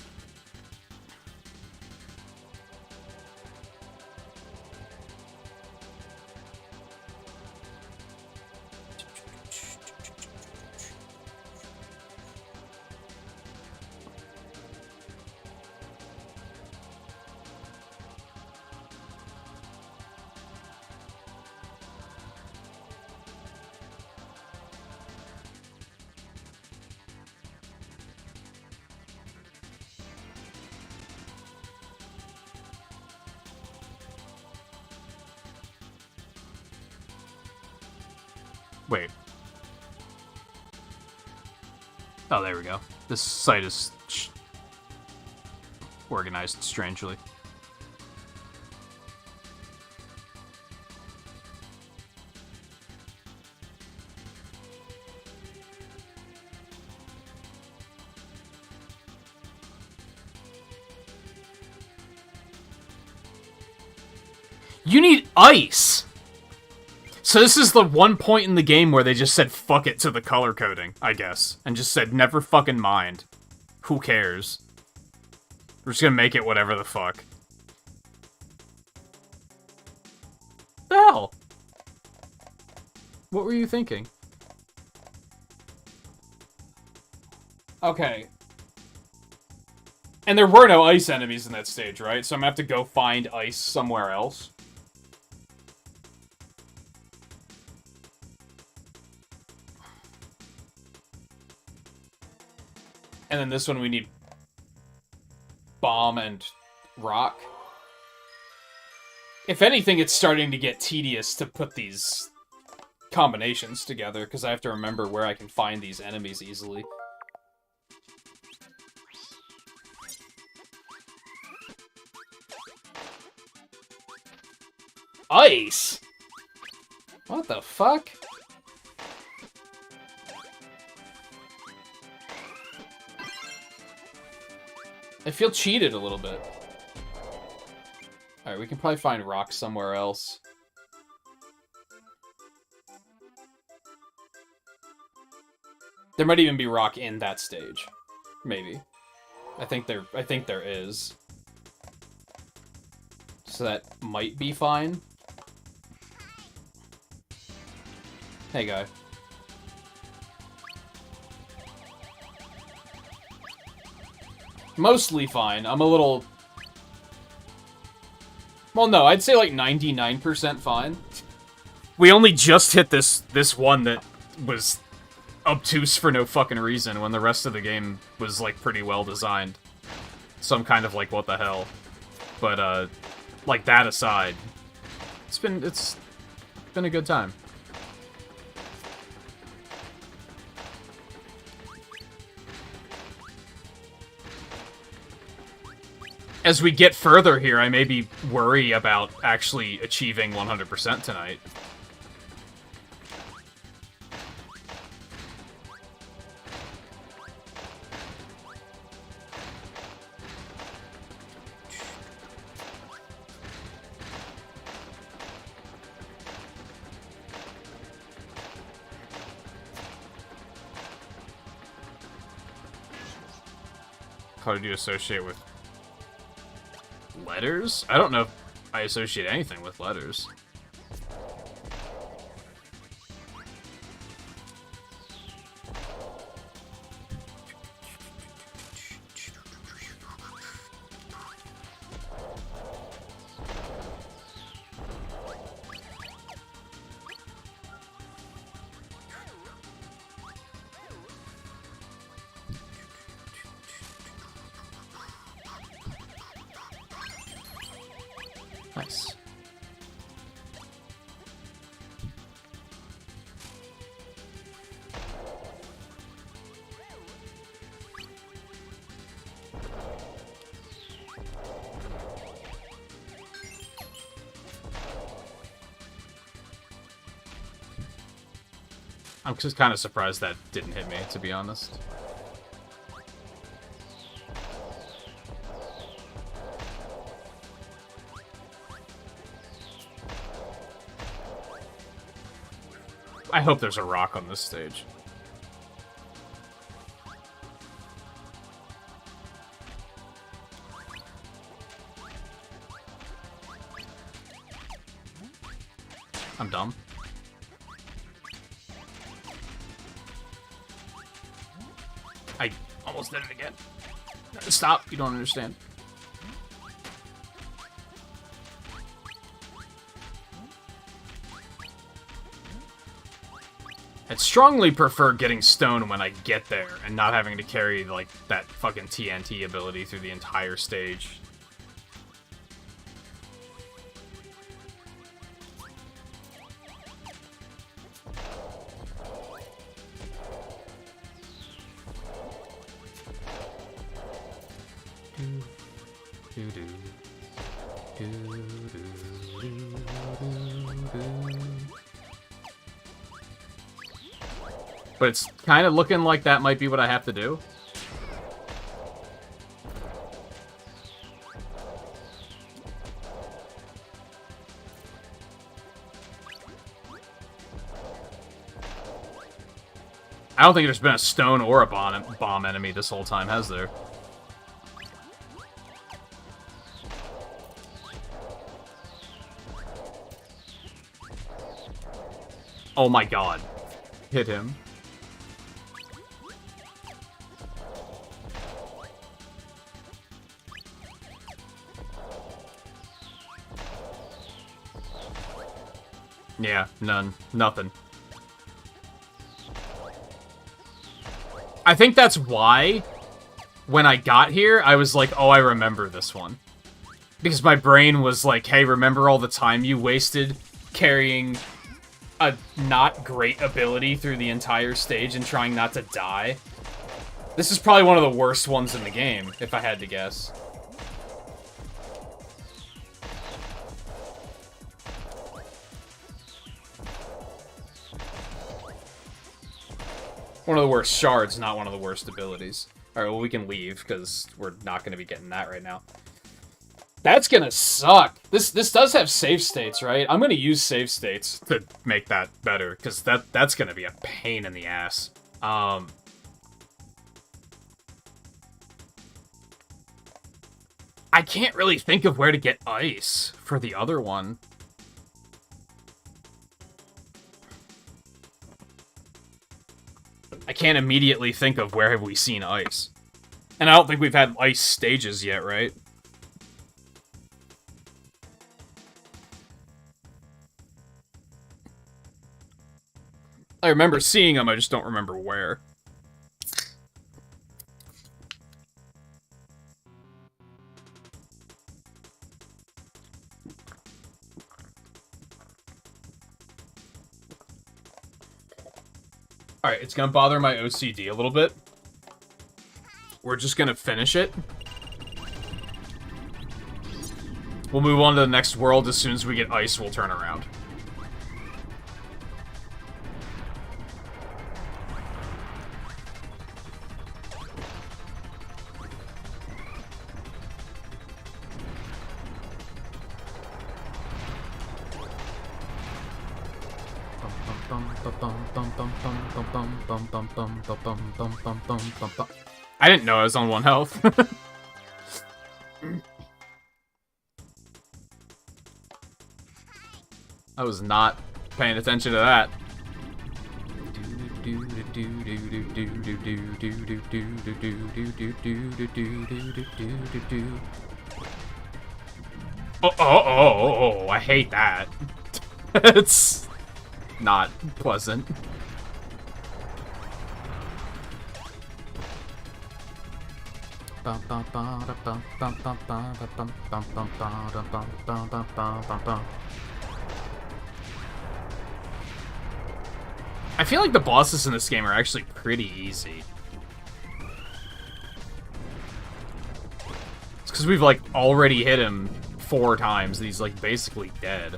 Speaker 1: Wait. Oh, there we go. This site is organized strangely. You need ice! So this is the one point in the game where they just said fuck it to the color coding, I guess. And just said never fucking mind. Who cares? We're just gonna make it whatever the fuck. The hell? What were you thinking?
Speaker 2: Okay. And there were no ice enemies in that stage, right? So I'm gonna have to go find ice somewhere else. And then this one we need bomb and rock. If anything, it's starting to get tedious to put these combinations together, because I have to remember where I can find these enemies easily. Ice? What the fuck? I feel cheated a little bit. Alright, we can probably find rock somewhere else. There might even be rock in that stage. Maybe. I think there is. So that might be fine. Hey, guy. Mostly fine. I'm a little... Well, no, I'd say like 99% fine.
Speaker 1: We only just hit this one that was obtuse for no fucking reason when the rest of the game was like pretty well designed. So I'm kind of like, what the hell? But like that aside, it's been a good time. As we get further here, I maybe worry about actually achieving 100% tonight. How do you associate with letters? I don't know if I associate anything with letters. Nice.
Speaker 2: I'm just kind of surprised that didn't hit me, to be honest. I hope there's a rock on this stage. I'm dumb. I almost did it again. Stop, you don't understand. I'd strongly prefer getting stone when I get there and not having to carry, like, that fucking TNT ability through the entire stage. But it's kind of looking like that might be what I have to do. I don't think there's been a stone or a bomb enemy this whole time, has there? Oh my god. Hit him. Yeah, none. Nothing. I think that's why, when I got here, I was like, oh, I remember this one. Because my brain was like, hey, remember all the time you wasted carrying a not great ability through the entire stage and trying not to die? This is probably one of the worst ones in the game, if I had to guess. One of the worst shards, not one of the worst abilities. Alright, well, we can leave, because we're not going to be getting that right now. That's gonna suck. This does have save states, right? I'm gonna use save states to make that better, because that's gonna be a pain in the ass. I can't really think of where to get ice for the other one. I can't immediately think of where have we seen ice. And I don't think we've had ice stages yet, right? I remember seeing them, I just don't remember where. Alright, it's gonna bother my OCD a little bit. We're just gonna finish it. We'll move on to the next world. As soon as we get ice, we'll turn around. I didn't know I was on 1 health. I was not paying attention to that. Oh, I hate that. It's not pleasant. I feel like the bosses in this game are actually pretty easy. It's because we've, like, already hit him 4 times, and he's, like, basically dead.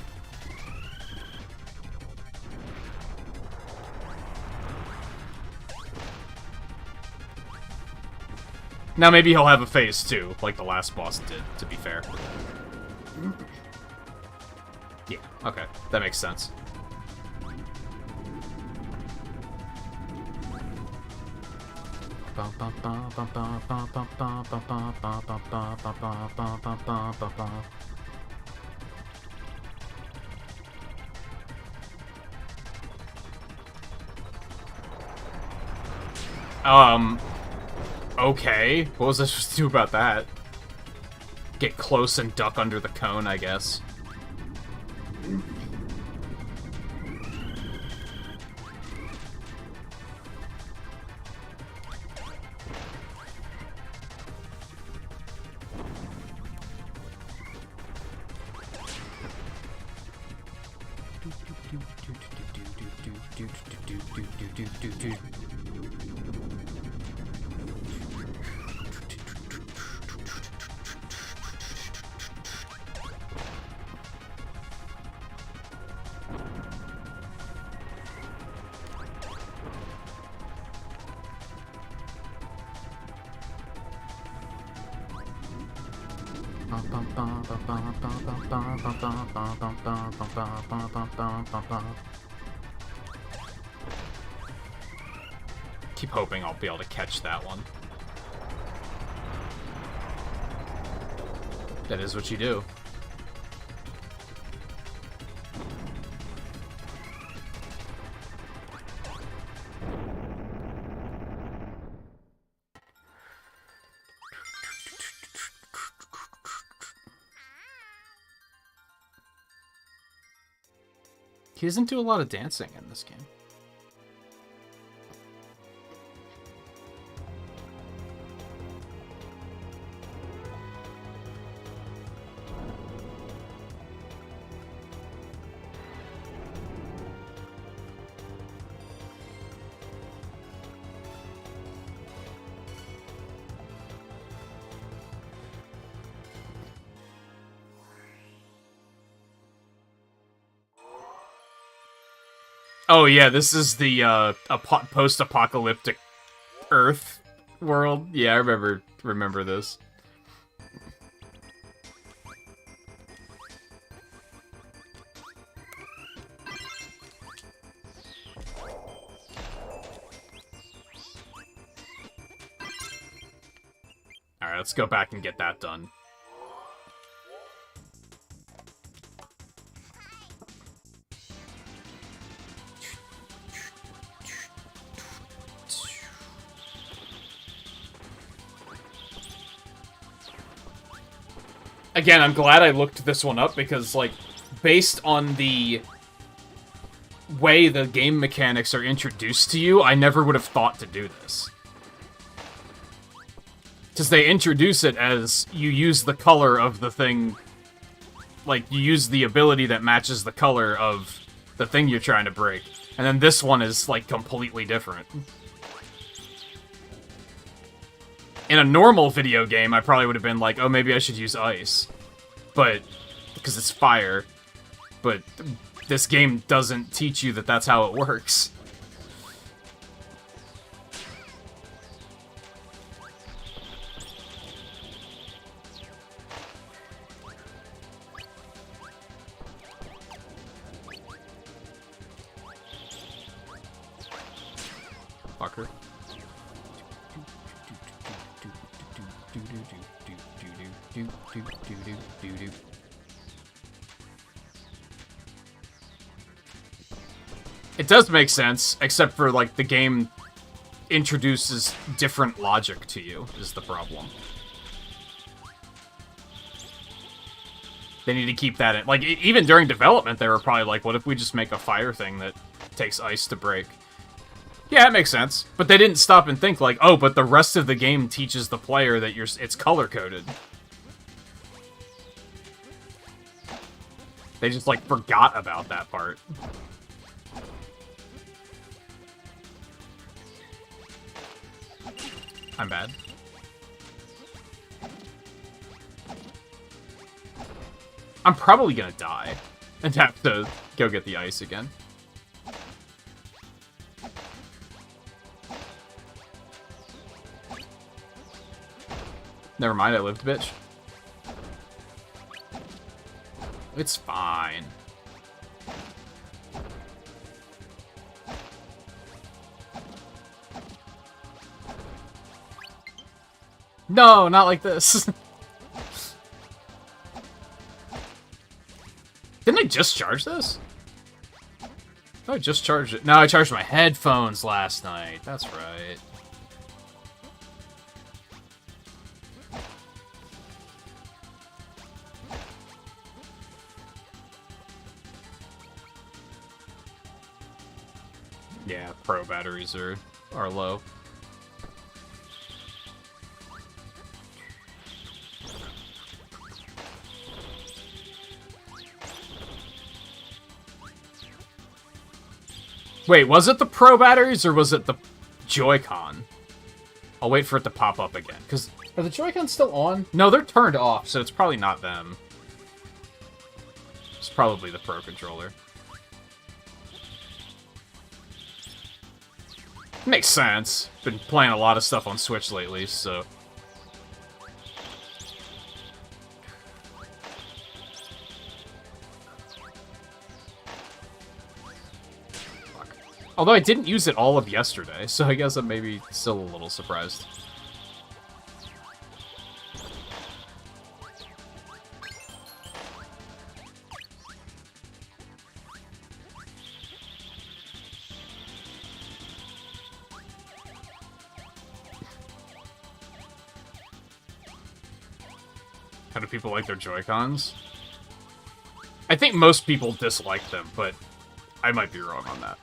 Speaker 1: Now maybe he'll have a phase 2, like the last boss did, to be fair. Yeah, okay. That makes sense. Okay. What was I supposed to do about that? Get close and duck under the cone, I guess. Keep hoping I'll be able to catch that one. That is what you do. He doesn't do a lot of dancing in this game. Oh yeah, this is the post-apocalyptic Earth world. Yeah, I remember this. All right, let's go back and get that done. Again, I'm glad I looked this one up because, like, based on the way the game mechanics are introduced to you, I never would have thought to do this. Because they introduce it as you use the color of the thing, like, you use the ability that matches the color of the thing you're trying to break. And then this one is, like, completely different. In a normal video game, I probably would have been like, oh, maybe I should use ice. But, because it's fire. But this game doesn't teach you that that's how it works. Fucker. It does make sense, except for, like, the game introduces different logic to you, is the problem. They need to keep that in. Like, even during development, they were probably like, what if we just make a fire thing that takes ice to break? Yeah, it makes sense. But they didn't stop and think, like, oh, but the rest of the game teaches the player that it's color-coded. They just, like, forgot about that part. I'm bad. I'm probably gonna die and have to go get the ice again. Never mind, I lived, bitch. It's fine. No, not like this. Didn't I just charge this? Oh, I just charged it. No, I charged my headphones last night. That's right. Yeah, pro batteries are low. Wait, was it the pro batteries or was it the Joy-Con? I'll wait for it to pop up again. Cause
Speaker 2: Are the Joy-Cons still on?
Speaker 1: no, they're turned off, so it's probably not them. It's probably the Pro Controller. Makes sense. Been playing a lot of stuff on Switch lately, so... Fuck. Although I didn't use it all of yesterday, so I guess I'm maybe still a little surprised. How do people like their Joy-Cons? I think most people dislike them, but I might be wrong on that.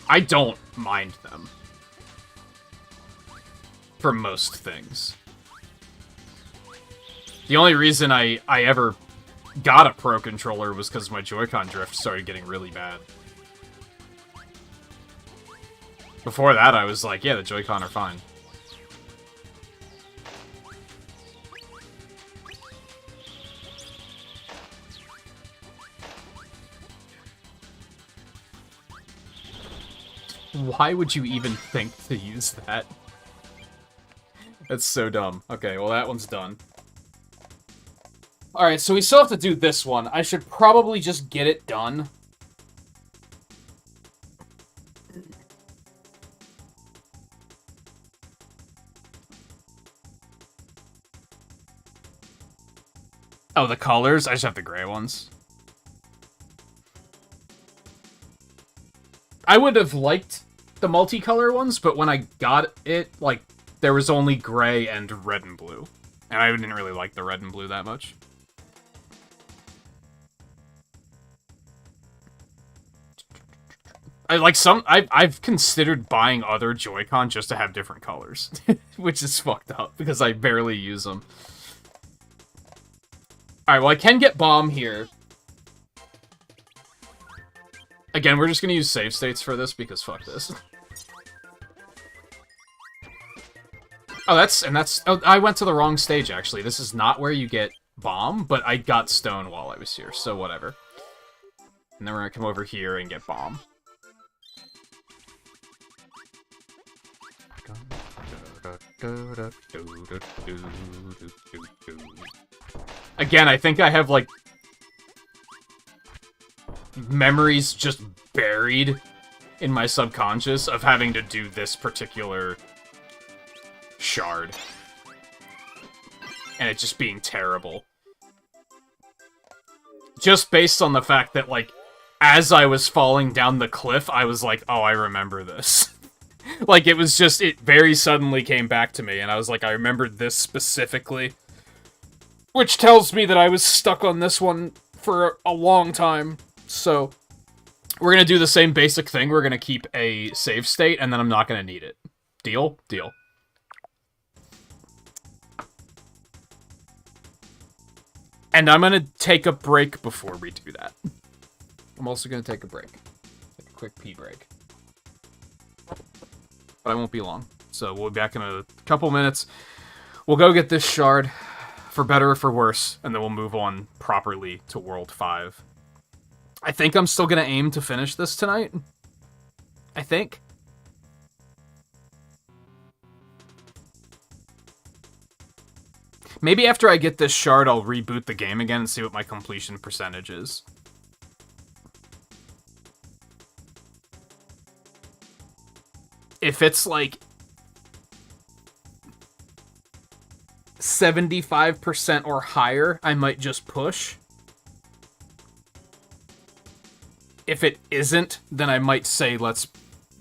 Speaker 1: I don't mind them. For most things. The only reason I ever got a Pro Controller was because my Joy-Con drift started getting really bad. Before that, I was like, yeah, the Joy-Con are fine. Why would you even think to use that? That's so dumb. Okay, well that one's done.
Speaker 2: Alright, so we still have to do this one. I should probably just get it done.
Speaker 1: Oh, the colors? I just have the gray ones. I would have liked the multicolor ones, but when I got it, like, there was only gray and red and blue. And I didn't really like the red and blue that much. I've considered buying other Joy-Con just to have different colors. Which is fucked up, because I barely use them. Alright, well I can get Bomb here. Again, we're just gonna use save states for this, because fuck this. Oh, I went to the wrong stage, actually. This is not where you get Bomb, but I got Stone while I was here, so whatever. And then we're gonna come over here and get Bomb. Again, I think I have, like, memories just buried in my subconscious of having to do this particular shard. And it just being terrible. Just based on the fact that, like, as I was falling down the cliff, I was like, oh, I remember this. Like, it was just, it very suddenly came back to me, and I was like, I remembered this specifically. Which tells me that I was stuck on this one for a long time. So, we're gonna do the same basic thing. We're gonna keep a save state, and then I'm not gonna need it. Deal? Deal. And I'm gonna take a break before we do that. I'm also gonna take a break. Take a quick pee break. But I won't be long. So we'll be back in a couple minutes. We'll go get this shard, for better or for worse, and then we'll move on properly to World 5. I think I'm still gonna aim to finish this tonight. I think. Maybe after I get this shard, I'll reboot the game again and see what my completion percentage is. If it's like 75% or higher, I might just push. If it isn't, then I might say let's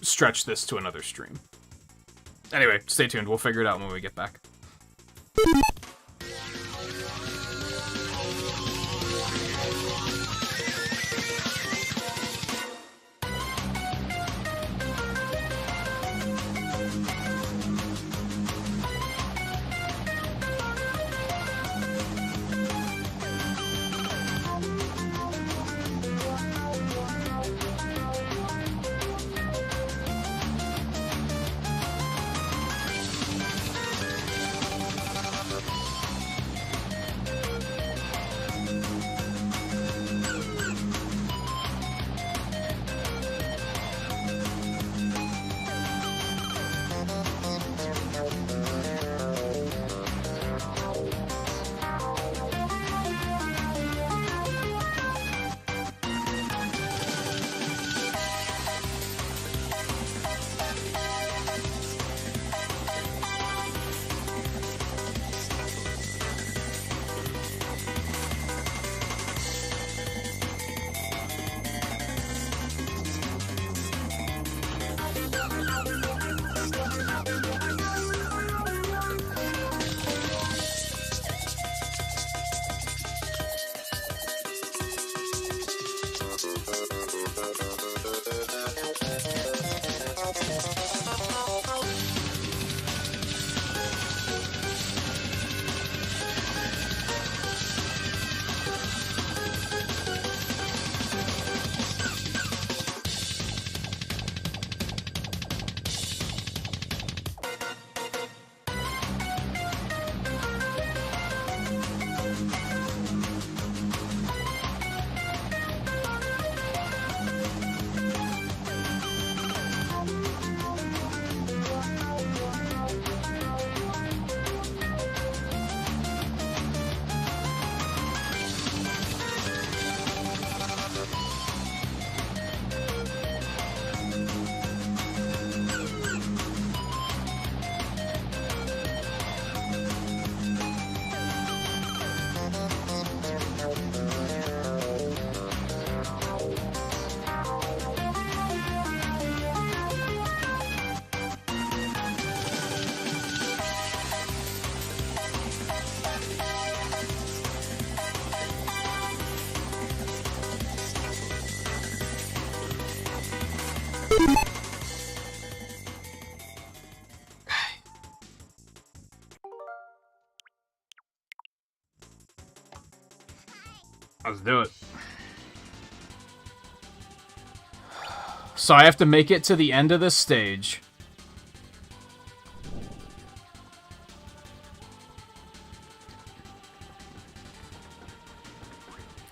Speaker 1: stretch this to another stream. Anyway, stay tuned. We'll figure it out when we get back. Let's do it. So I have to make it to the end of this stage.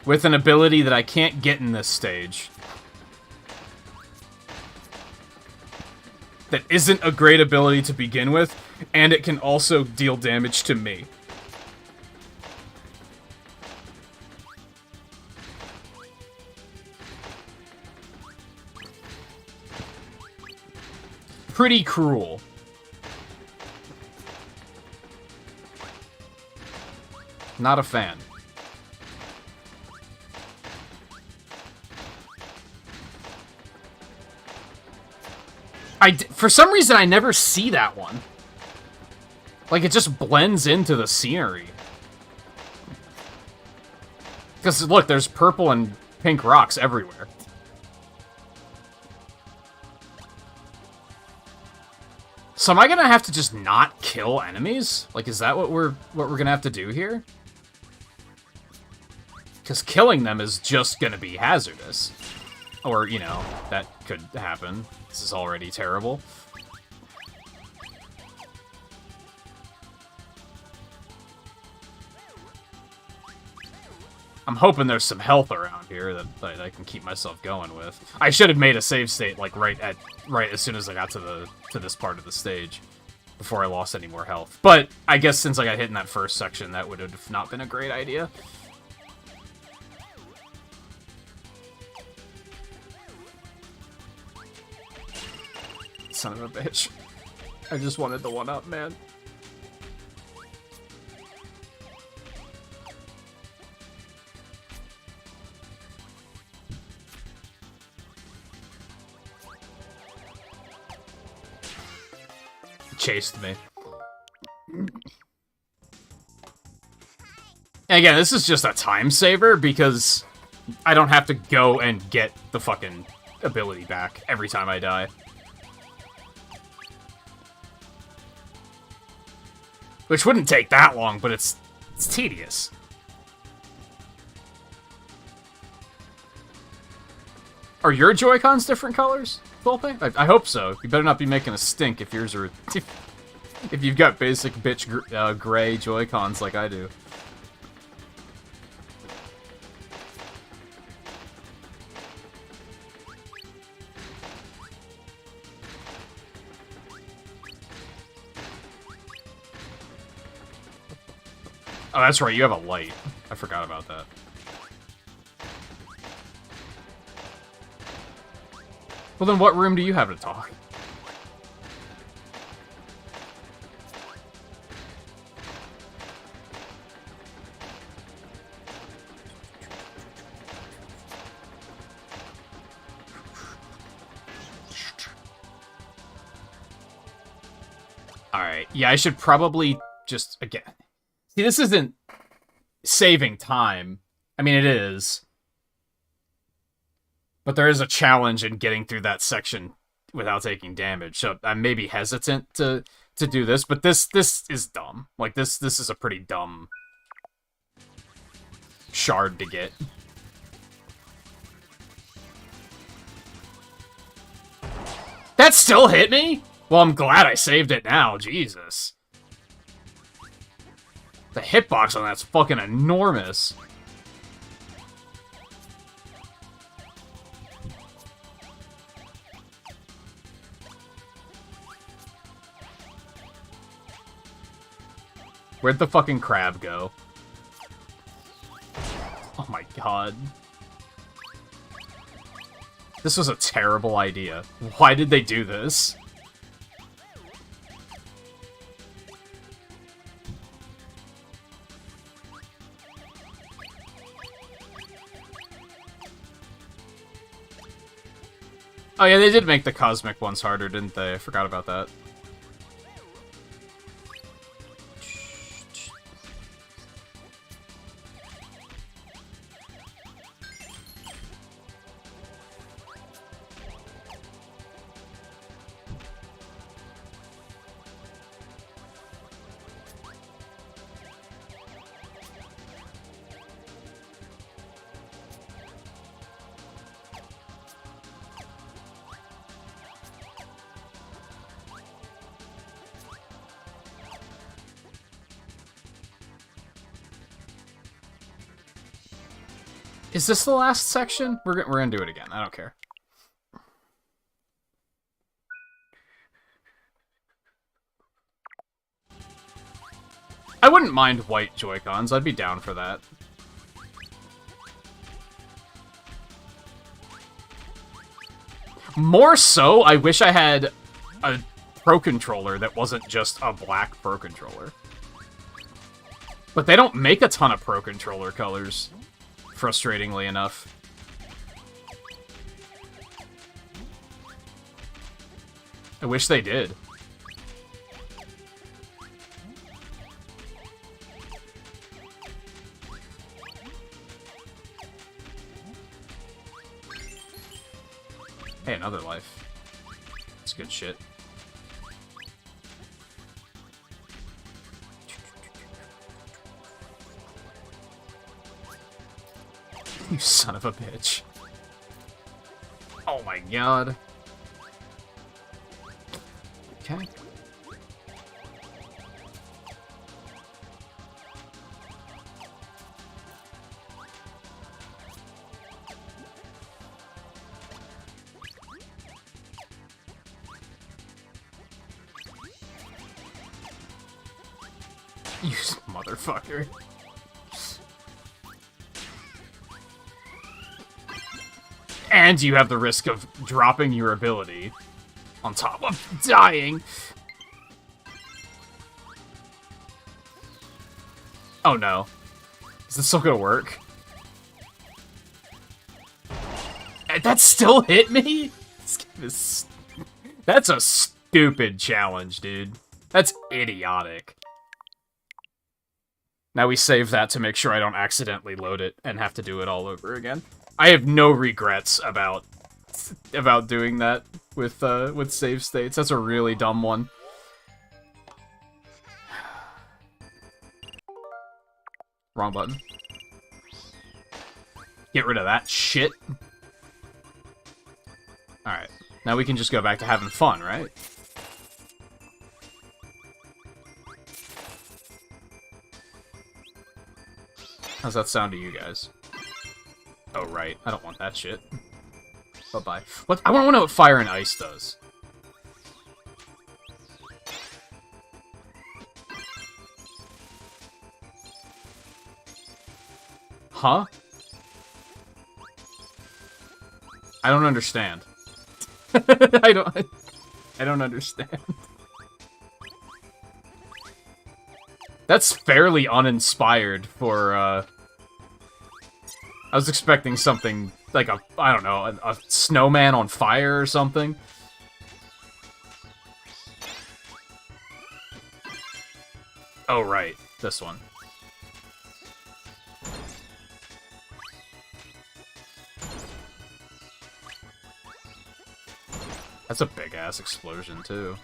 Speaker 1: With an ability that I can't get in this stage. That isn't a great ability to begin with, and it can also deal damage to me. Pretty cruel. Not a fan. For some reason, I never see that one. Like, it just blends into the scenery. Because, look, there's purple and pink rocks everywhere. So am I gonna have to just not kill enemies? Like, is that what we're gonna have to do here? Because killing them is just gonna be hazardous. Or, you know, that could happen. This is already terrible. I'm hoping there's some health around here that I can keep myself going with. I should have made a save state like right as soon as I got to this part of the stage. before I lost any more health. But I guess since I got hit in that first section, that would have not been a great idea. Son of a bitch. I just wanted the one-up, man. Chased me. And again, this is just a time saver because I don't have to go and get the fucking ability back every time I die. Which wouldn't take that long, but it's tedious. Are your Joy-Cons different colors, Volpe? I hope so. You better not be making a stink if yours are... if you've got basic bitch gray Joy-Cons like I do. Oh, that's right, you have a light. I forgot about that. Well, then what room do you have to talk? Alright, yeah, I should probably just, again... See, this isn't saving time. I mean, it is. But there is a challenge in getting through that section without taking damage. So I'm maybe hesitant to do this, but this is dumb. Like, this is a pretty dumb shard to get. That still hit me? Well, I'm glad I saved it now. Jesus. The hitbox on that's fucking enormous. Where'd the fucking crab go? Oh my god. This was a terrible idea. Why did they do this? Oh yeah, they did make the cosmic ones harder, didn't they? I forgot about that. Is this the last section? We're gonna do it again. I don't care. I wouldn't mind white Joy-Cons. I'd be down for that. More so, I wish I had a Pro Controller that wasn't just a black Pro Controller. But they don't make a ton of Pro Controller colors. Frustratingly enough. I wish they did. Hey, another life. It's good shit. You son of a bitch. Oh my god. Okay. You motherfucker. And you have the risk of dropping your ability on top of dying. Oh no. Is this still gonna work? That still hit me? That's a stupid challenge, dude. That's idiotic. Now we save that to make sure I don't accidentally load it and have to do it all over again. I have no regrets about doing that with save states. That's a really dumb one. Wrong button. Get rid of that shit. Alright. Now we can just go back to having fun, right? How's that sound to you guys? Oh, right. I don't want that shit. Bye-bye. What? I want to know what fire and ice does. Huh? I don't understand. I don't understand. That's fairly uninspired for, I was expecting something like I don't know, a snowman on fire or something. Oh, right. This one. That's a big-ass explosion, too.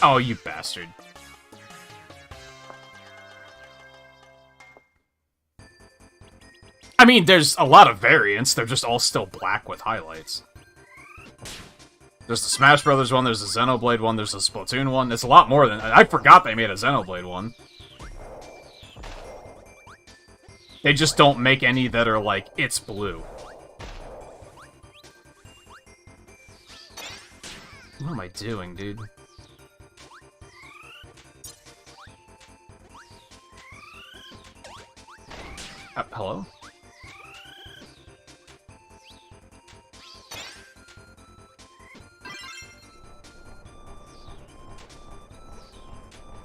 Speaker 1: Oh, you bastard. I mean, there's a lot of variants, they're just all still black with highlights. There's the Smash Brothers one, there's the Xenoblade one, there's the Splatoon one. It's a lot more than... I forgot they made a Xenoblade one. They just don't make any that are like, it's blue. What am I doing, dude? Hello?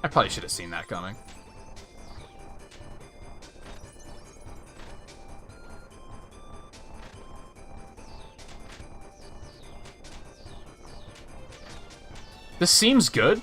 Speaker 1: I probably should have seen that coming. This seems good.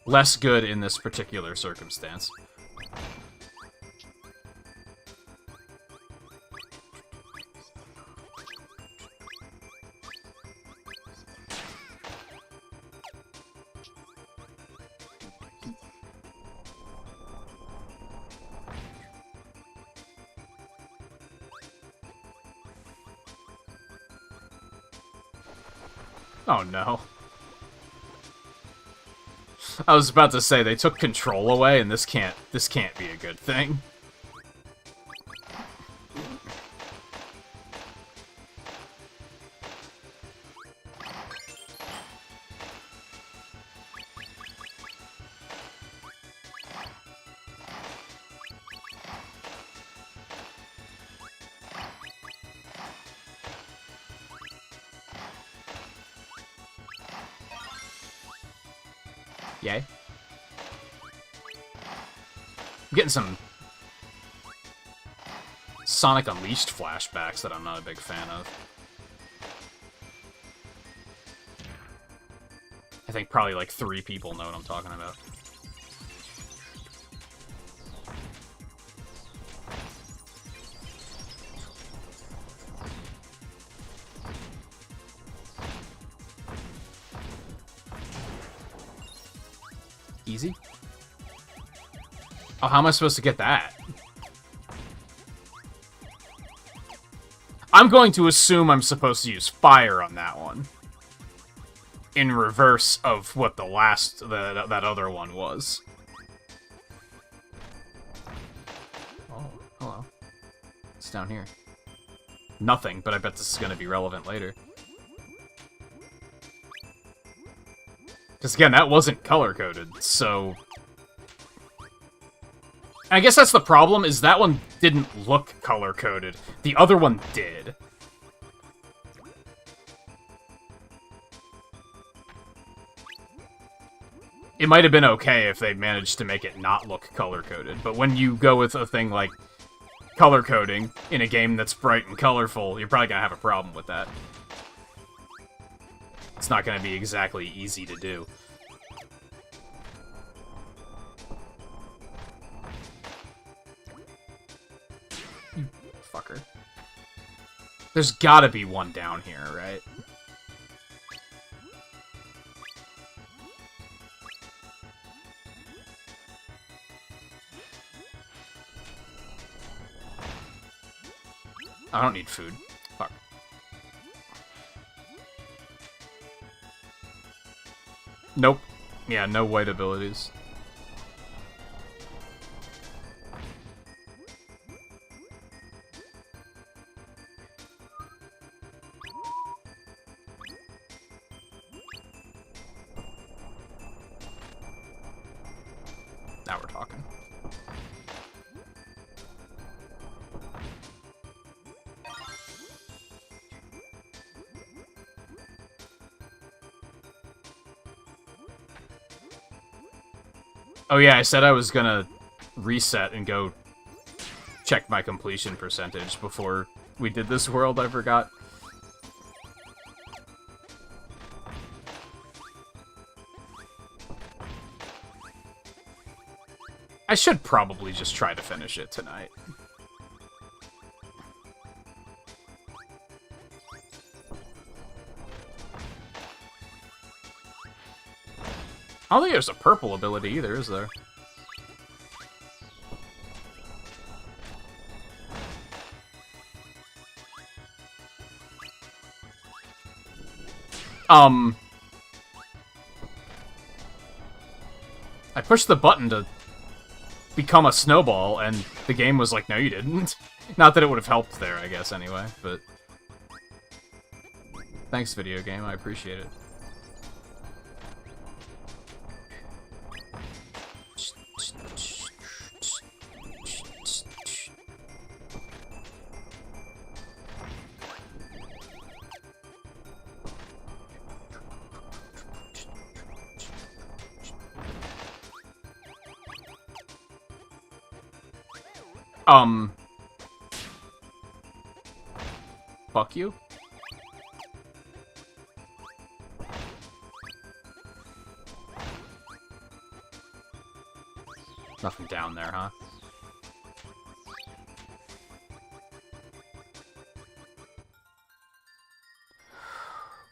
Speaker 1: Less good in this particular circumstance. Oh no. I was about to say, they took control away, and this can't be a good thing. Yay. I'm getting some Sonic Unleashed flashbacks that I'm not a big fan of. I think probably like 3 people know what I'm talking about. Easy? Oh, how am I supposed to get that? I'm going to assume I'm supposed to use fire on that one. In reverse of what the last, that other one was. Oh, hello. It's down here. Nothing, but I bet this is going to be relevant later. Because again, that wasn't color-coded, so... I guess that's the problem, is that one didn't look color-coded. The other one did. It might have been okay if they managed to make it not look color-coded, but when you go with a thing like color coding in a game that's bright and colorful, you're probably gonna have a problem with that. It's not gonna be exactly easy to do. You fucker. There's gotta be one down here, right? I don't need food. Fuck. Nope. Yeah, no white abilities. Now we're talking. Oh yeah, I said I was gonna reset and go check my completion percentage before we did this world, I forgot. I should probably just try to finish it tonight. I don't think there's a purple ability either, is there? I pushed the button to become a snowball, and the game was like, no, you didn't. Not that it would have helped there, I guess, anyway, but... Thanks, video game, I appreciate it. Fuck you? Nothing down there, huh?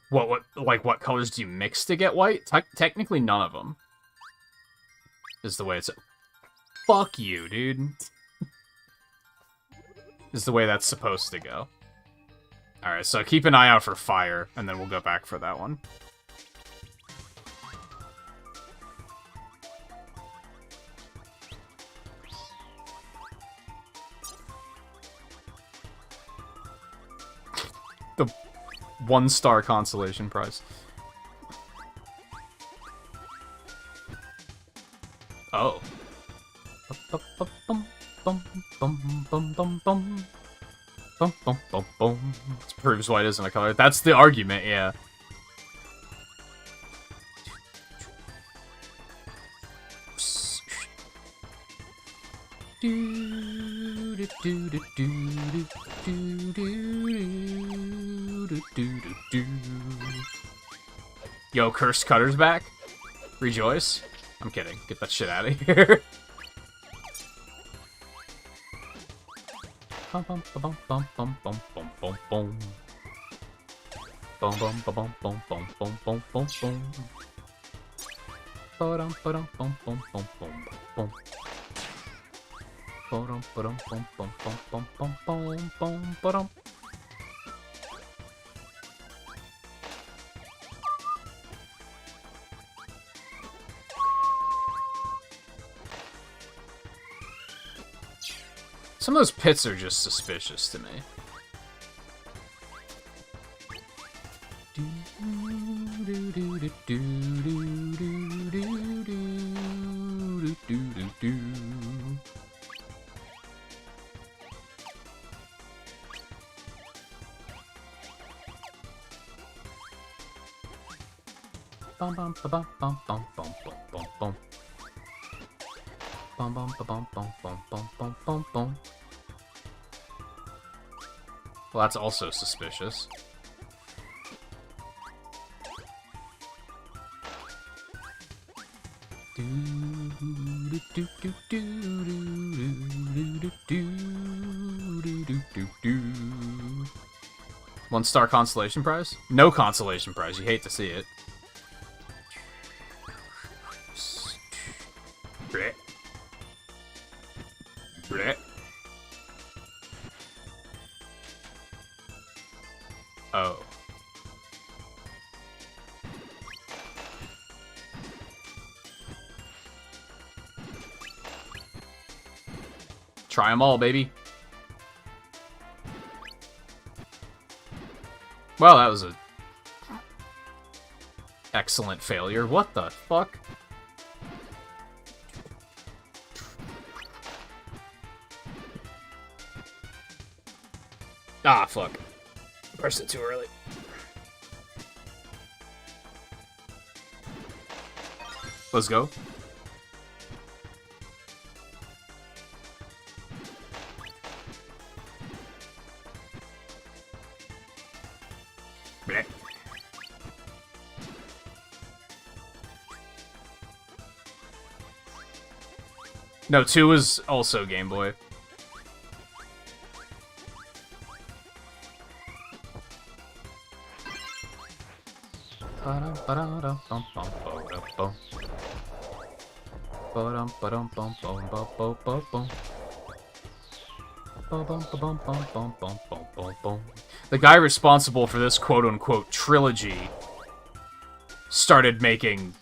Speaker 1: What colors do you mix to get white? Technically none of them. Is the way it's... Fuck you, dude. Is the way that's supposed to go. Alright, so keep an eye out for fire, and then we'll go back for that one. The 1-star consolation prize. Oh. This proves white isn't a color. That's the argument, yeah. Yo, Cursed Cutter's back. Rejoice. I'm kidding. Get that shit out of here. Bum bum bum bum bum bum bum bum bum. Bum bum bum bum bum bum bum bum bum. Ba-dum ba-dum bum bum bum bum bum. Ba-dum ba-dum bum bum bum bum bum bum bum ba-dum. Some of those pits are just suspicious to me. Bum bum ba bum bum bum bum bum bum. Bum bum ba bum bum bum bum bum bum bum. Well, that's also suspicious. One-star consolation prize? No consolation prize. You hate to see it. Blech. Blech. Oh. Try them all, baby. Well, that was a excellent failure. What the fuck? Ah, fuck. Pressed it too early. Let's go. Blech. No, 2 was also Game Boy. The guy responsible for this quote-unquote trilogy started making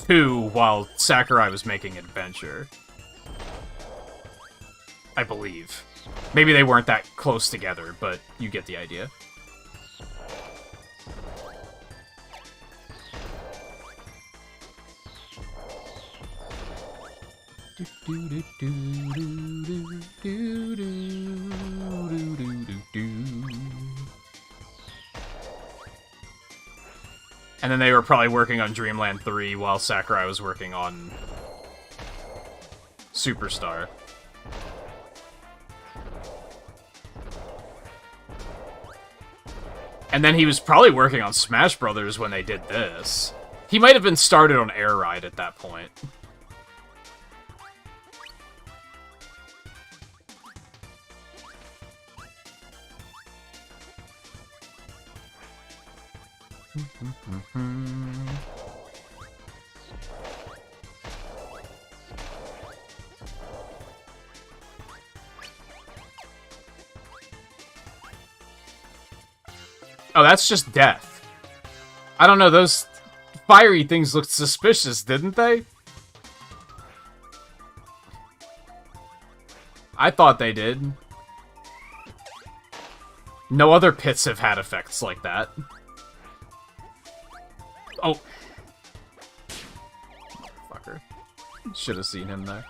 Speaker 1: 2 while Sakurai was making Adventure. I believe. Maybe they weren't that close together, but you get the idea. And then they were probably working on Dreamland 3 while Sakurai was working on Superstar. And then he was probably working on Smash Brothers when they did this. He might have been started on Air Ride at that point. Oh, that's just death. I don't know, those fiery things looked suspicious, didn't they? I thought they did. No other pits have had effects like that. Oh. Fucker. Should have seen him there.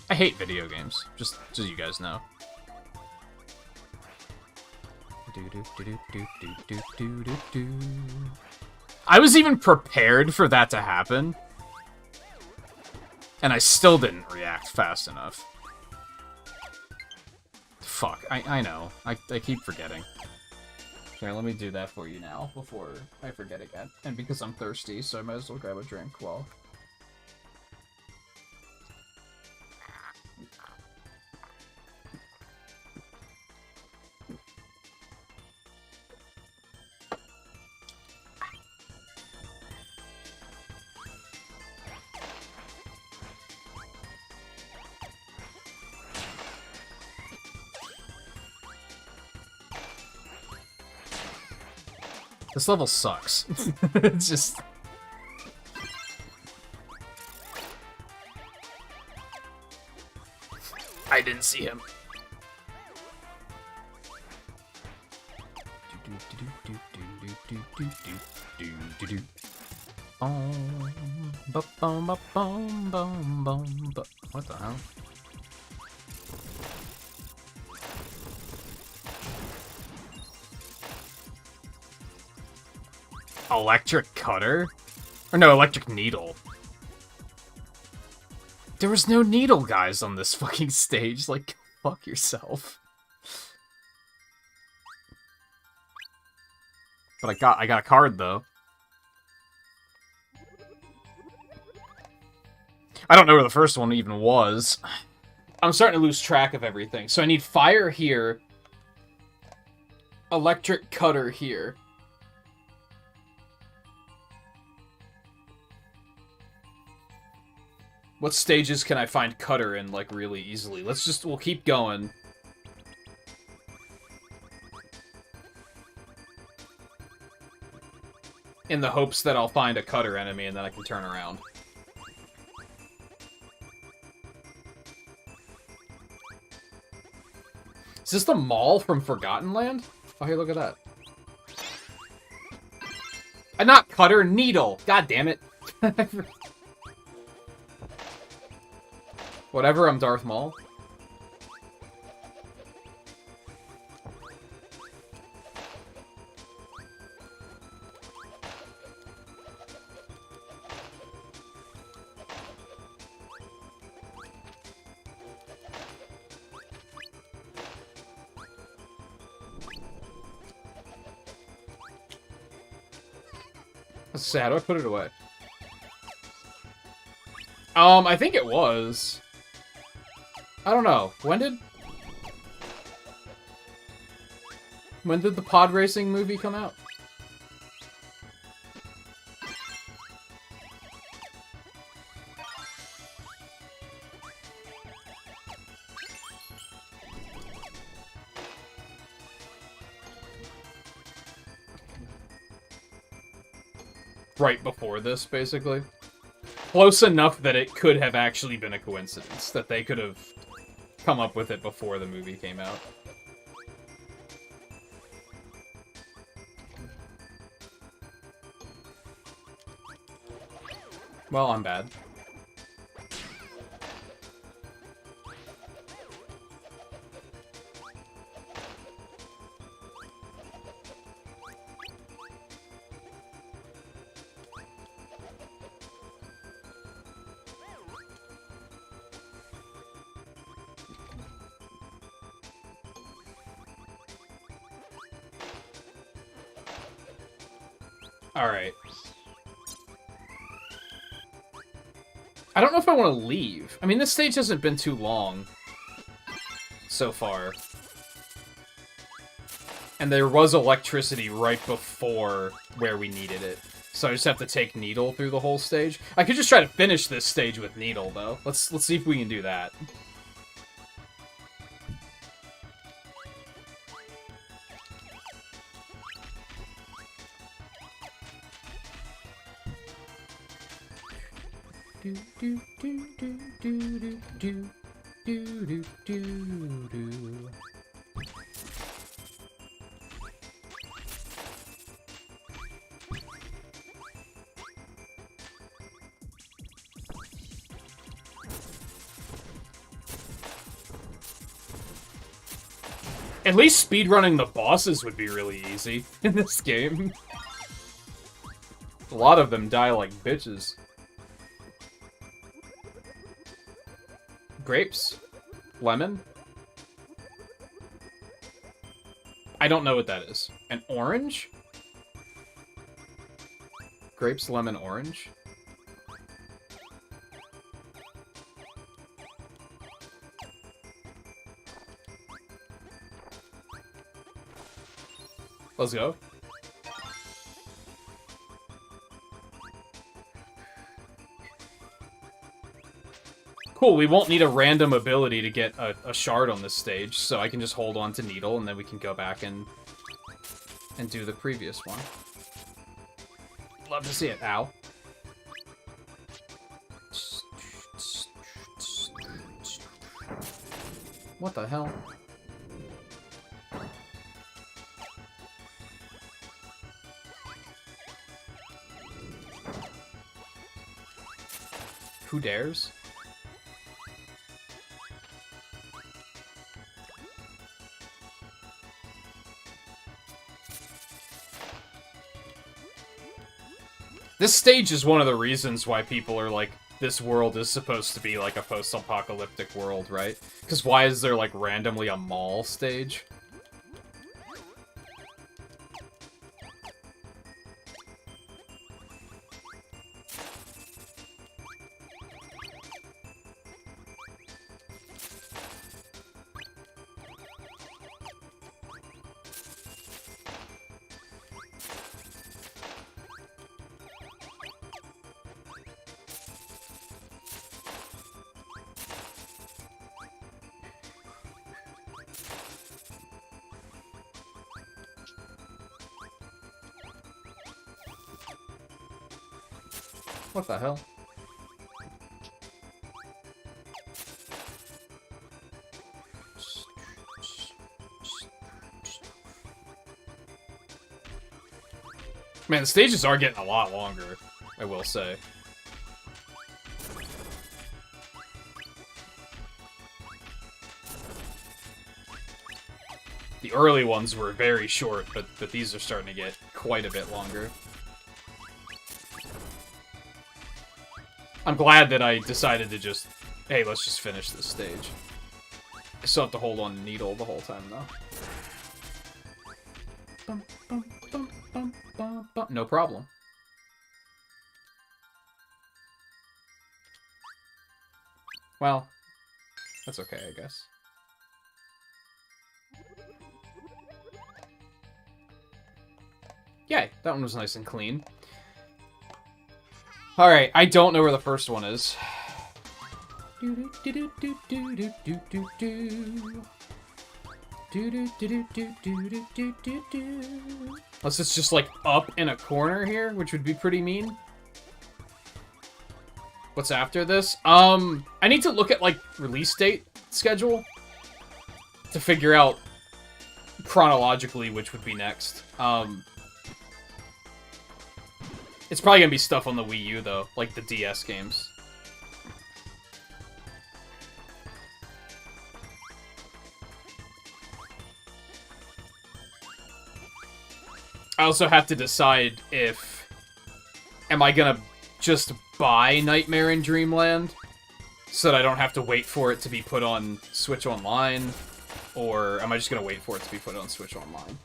Speaker 1: I hate video games, just so you guys know. I was even prepared for that to happen, and I still didn't react fast enough. Fuck, I know. I keep forgetting. Here, let me do that for you now, before I forget again. And because I'm thirsty, so I might as well grab a drink while... This level sucks. It's just... I didn't see him. What the hell? Electric cutter? Or no, electric needle. There was no needle, guys, on this fucking stage. Like, fuck yourself. But I got a card, though. I don't know where the first one even was. I'm starting to lose track of everything. So I need fire here. Electric cutter here. What stages can I find cutter in, like, really easily? We'll keep going. In the hopes that I'll find a cutter enemy and then I can turn around. Is this the mall from Forgotten Land? Oh, here, look at that. Not cutter, needle! God damn it. Whatever, I'm Darth Maul. Let's see, how do I put it away? I think it was. I don't know. When did the pod racing movie come out? Right before this, basically. Close enough that it could have actually been a coincidence, that they could have come up with it before the movie came out. Well, I'm bad. Alright. I don't know if I want to leave. I mean, this stage hasn't been too long so far. And there was electricity right before where we needed it. So I just have to take Needle through the whole stage. I could just try to finish this stage with Needle, though. Let's see if we can do that. Do do do do do do do do do do.
Speaker 2: At least speedrunning the bosses would be really easy in this game. A lot of them die like bitches. Grapes? Lemon? I don't know what that is. An orange? Grapes, lemon, orange? Let's go. Cool, we won't need a random ability to get a shard on this stage, so I can just hold on to Needle, and then we can go back and do the previous one. Love to see it. Ow. What the hell? Who dares? This stage is one of the reasons why people are like, this world is supposed to be like a post-apocalyptic world, right? Because why is there like randomly a mall stage? What the hell? Man, the stages are getting a lot longer, I will say. The early ones were very short, but these are starting to get quite a bit longer. I'm glad that I decided to just, hey, let's just finish this stage. I still have to hold on to Needle the whole time, though. Bum, bum, bum, bum, bum, bum. No problem. Well, that's okay, I guess. Yay, that one was nice and clean. Alright, I don't know where the first one is. Unless it's just, like, up in a corner here, which would be pretty mean. What's after this? I need to look at, like, release date schedule to figure out chronologically which would be next. It's probably gonna be stuff on the Wii U, though, like the DS games. I also have to decide if... Am I gonna just buy Nightmare in Dreamland so that I don't have to wait for it to be put on Switch Online? Or am I just gonna wait for it to be put on Switch Online?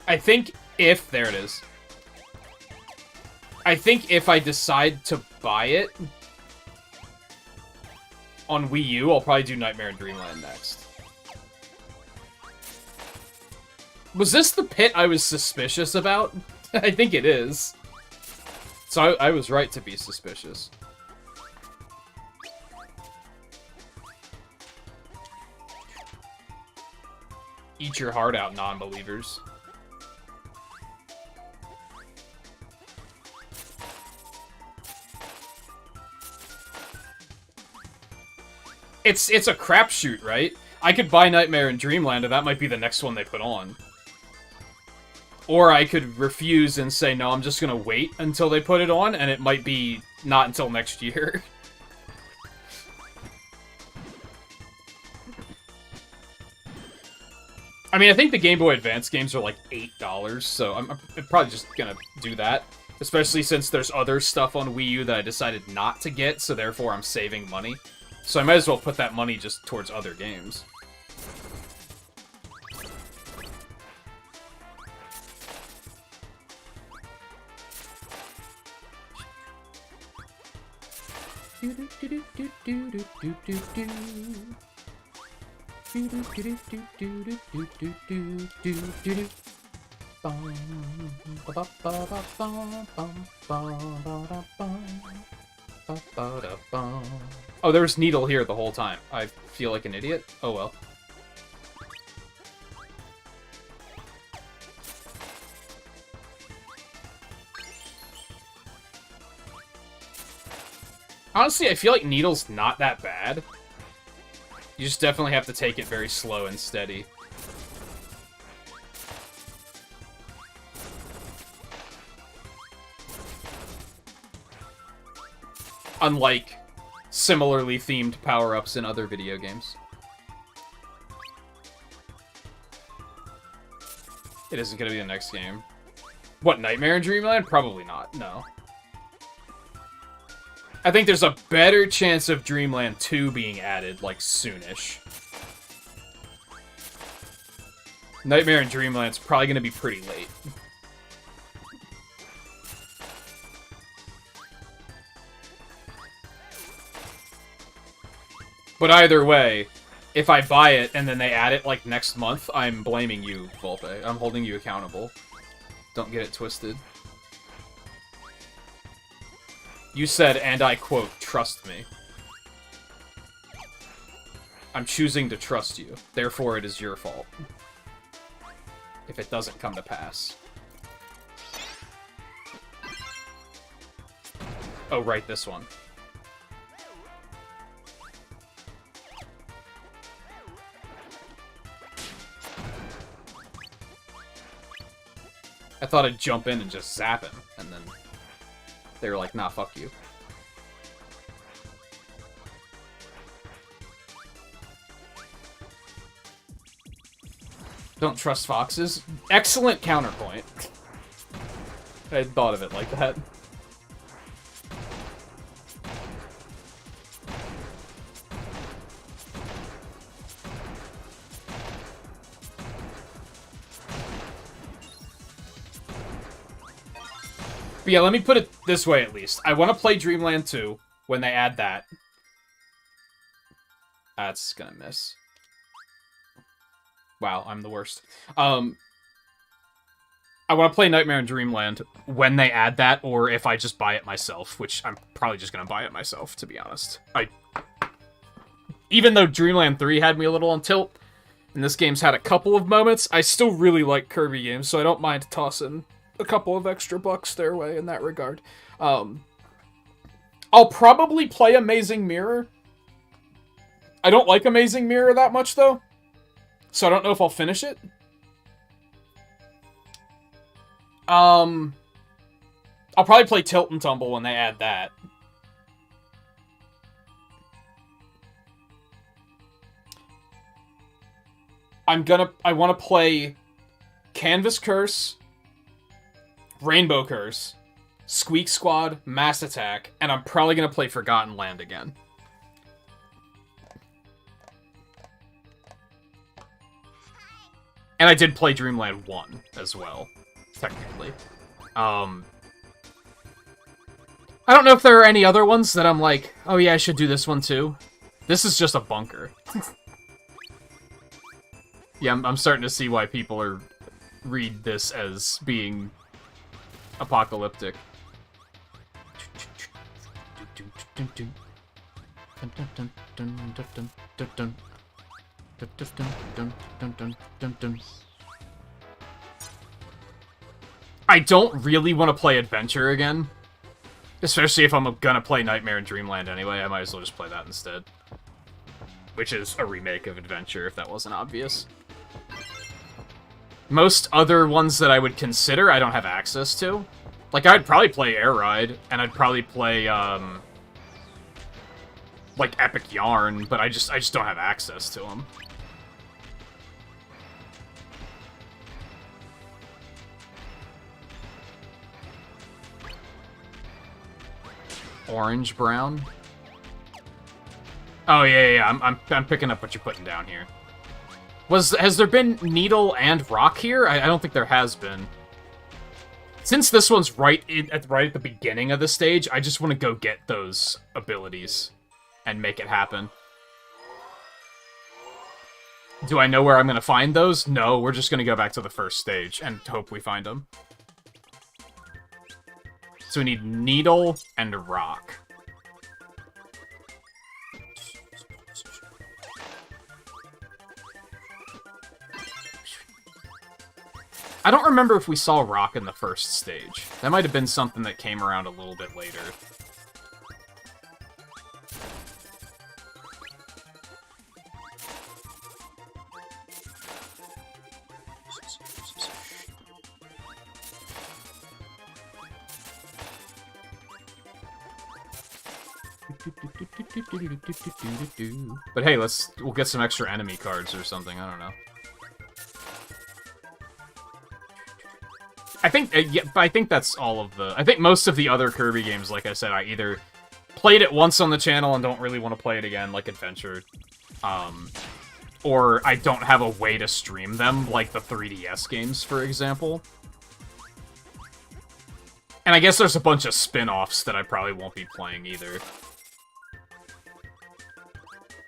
Speaker 2: I think if... There it is. I think if I decide to buy it on Wii U, I'll probably do Nightmare in Dreamland next. Was this the pit I was suspicious about? I think it is. So I was right to be suspicious. Eat your heart out, non-believers. It's a crapshoot, right? I could buy Nightmare in Dreamland, and that might be the next one they put on. Or I could refuse and say, no, I'm just gonna wait until they put it on, and it might be not until next year. I mean, I think the Game Boy Advance games are like $8, so I'm probably just gonna do that. Especially since there's other stuff on Wii U that I decided not to get, so therefore I'm saving money. So I might as well put that money just towards other games. Oh, there was Needle here the whole time. I feel like an idiot. Oh well. Honestly, I feel like Needle's not that bad. You just definitely have to take it very slow and steady. Unlike similarly themed power-ups in other video games. It isn't gonna be the next game. What, Nightmare in Dreamland? Probably not, no. I think there's a better chance of Dreamland 2 being added, like, soonish. Nightmare in Dreamland's probably gonna be pretty late. But either way, if I buy it and then they add it, like, next month, I'm blaming you, Volpe. I'm holding you accountable. Don't get it twisted. You said, and I quote, trust me. I'm choosing to trust you. Therefore, it is your fault. If it doesn't come to pass. Oh, right, this one. I thought I'd jump in and just zap him, and then they were like, nah, fuck you. Don't trust foxes. Excellent counterpoint. I had thought of it like that. But yeah, let me put it this way at least. I want to play Dreamland 2 when they add that. That's gonna miss. Wow, I'm the worst. I want to play Nightmare in Dreamland when they add that, or if I just buy it myself, which I'm probably just gonna buy it myself, to be honest. Even though Dreamland 3 had me a little on tilt, and this game's had a couple of moments, I still really like Kirby games, so I don't mind tossing a couple of extra bucks their way in that regard. I'll probably play Amazing Mirror. I don't like Amazing Mirror that much, though, so I don't know if I'll finish it. I'll probably play Tilt and Tumble when they add that. I want to play Canvas Curse, Rainbow Curse, Squeak Squad, Mass Attack, and I'm probably going to play Forgotten Land again. And I did play Dreamland 1 as well, technically. I don't know if there are any other ones that I'm like, oh yeah, I should do this one too. This is just a bunker. Yeah, I'm starting to see why people read this as being apocalyptic.
Speaker 1: Dun, dun, dun, dun, dun, dun, dun. I don't really want to play Adventure again. Especially if I'm gonna play Nightmare in Dreamland anyway, I might as well just play that instead. Which is a remake of Adventure, if that wasn't obvious. Most other ones that I would consider, I don't have access to. Like, I'd probably play Air Ride, and I'd probably play, like, Epic Yarn, but I just don't have access to them. Orange brown. Oh yeah. I'm picking up what you're putting down here. Has there been Needle and Rock here? I don't think there has been. Since this one's right at the beginning of the stage, I just want to go get those abilities and make it happen. Do I know where I'm going to find those? No, we're just going to go back to the first stage and hope we find them. So we need Needle and Rock. I don't remember if we saw Rock in the first stage. That might have been something that came around a little bit later. But hey, we'll get some extra enemy cards or something, I don't know. I think that's all of the... I think most of the other Kirby games, like I said, I either played it once on the channel and don't really want to play it again, like Adventure, or I don't have a way to stream them, like the 3DS games, for example. And I guess there's a bunch of spin-offs that I probably won't be playing either.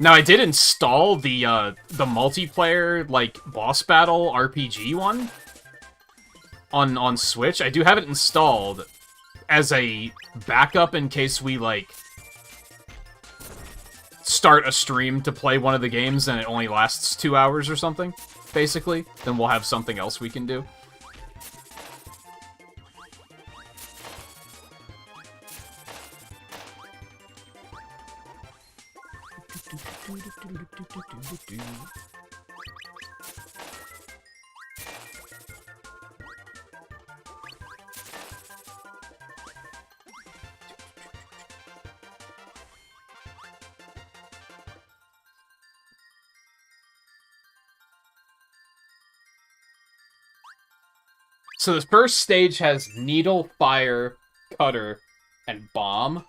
Speaker 1: Now, I did install the multiplayer, like, boss battle RPG one on Switch. I do have it installed as a backup in case we, like, start a stream to play one of the games and it only lasts 2 hours or something, basically. Then we'll have something else we can do. So this first stage has Needle, Fire, Cutter, and Bomb.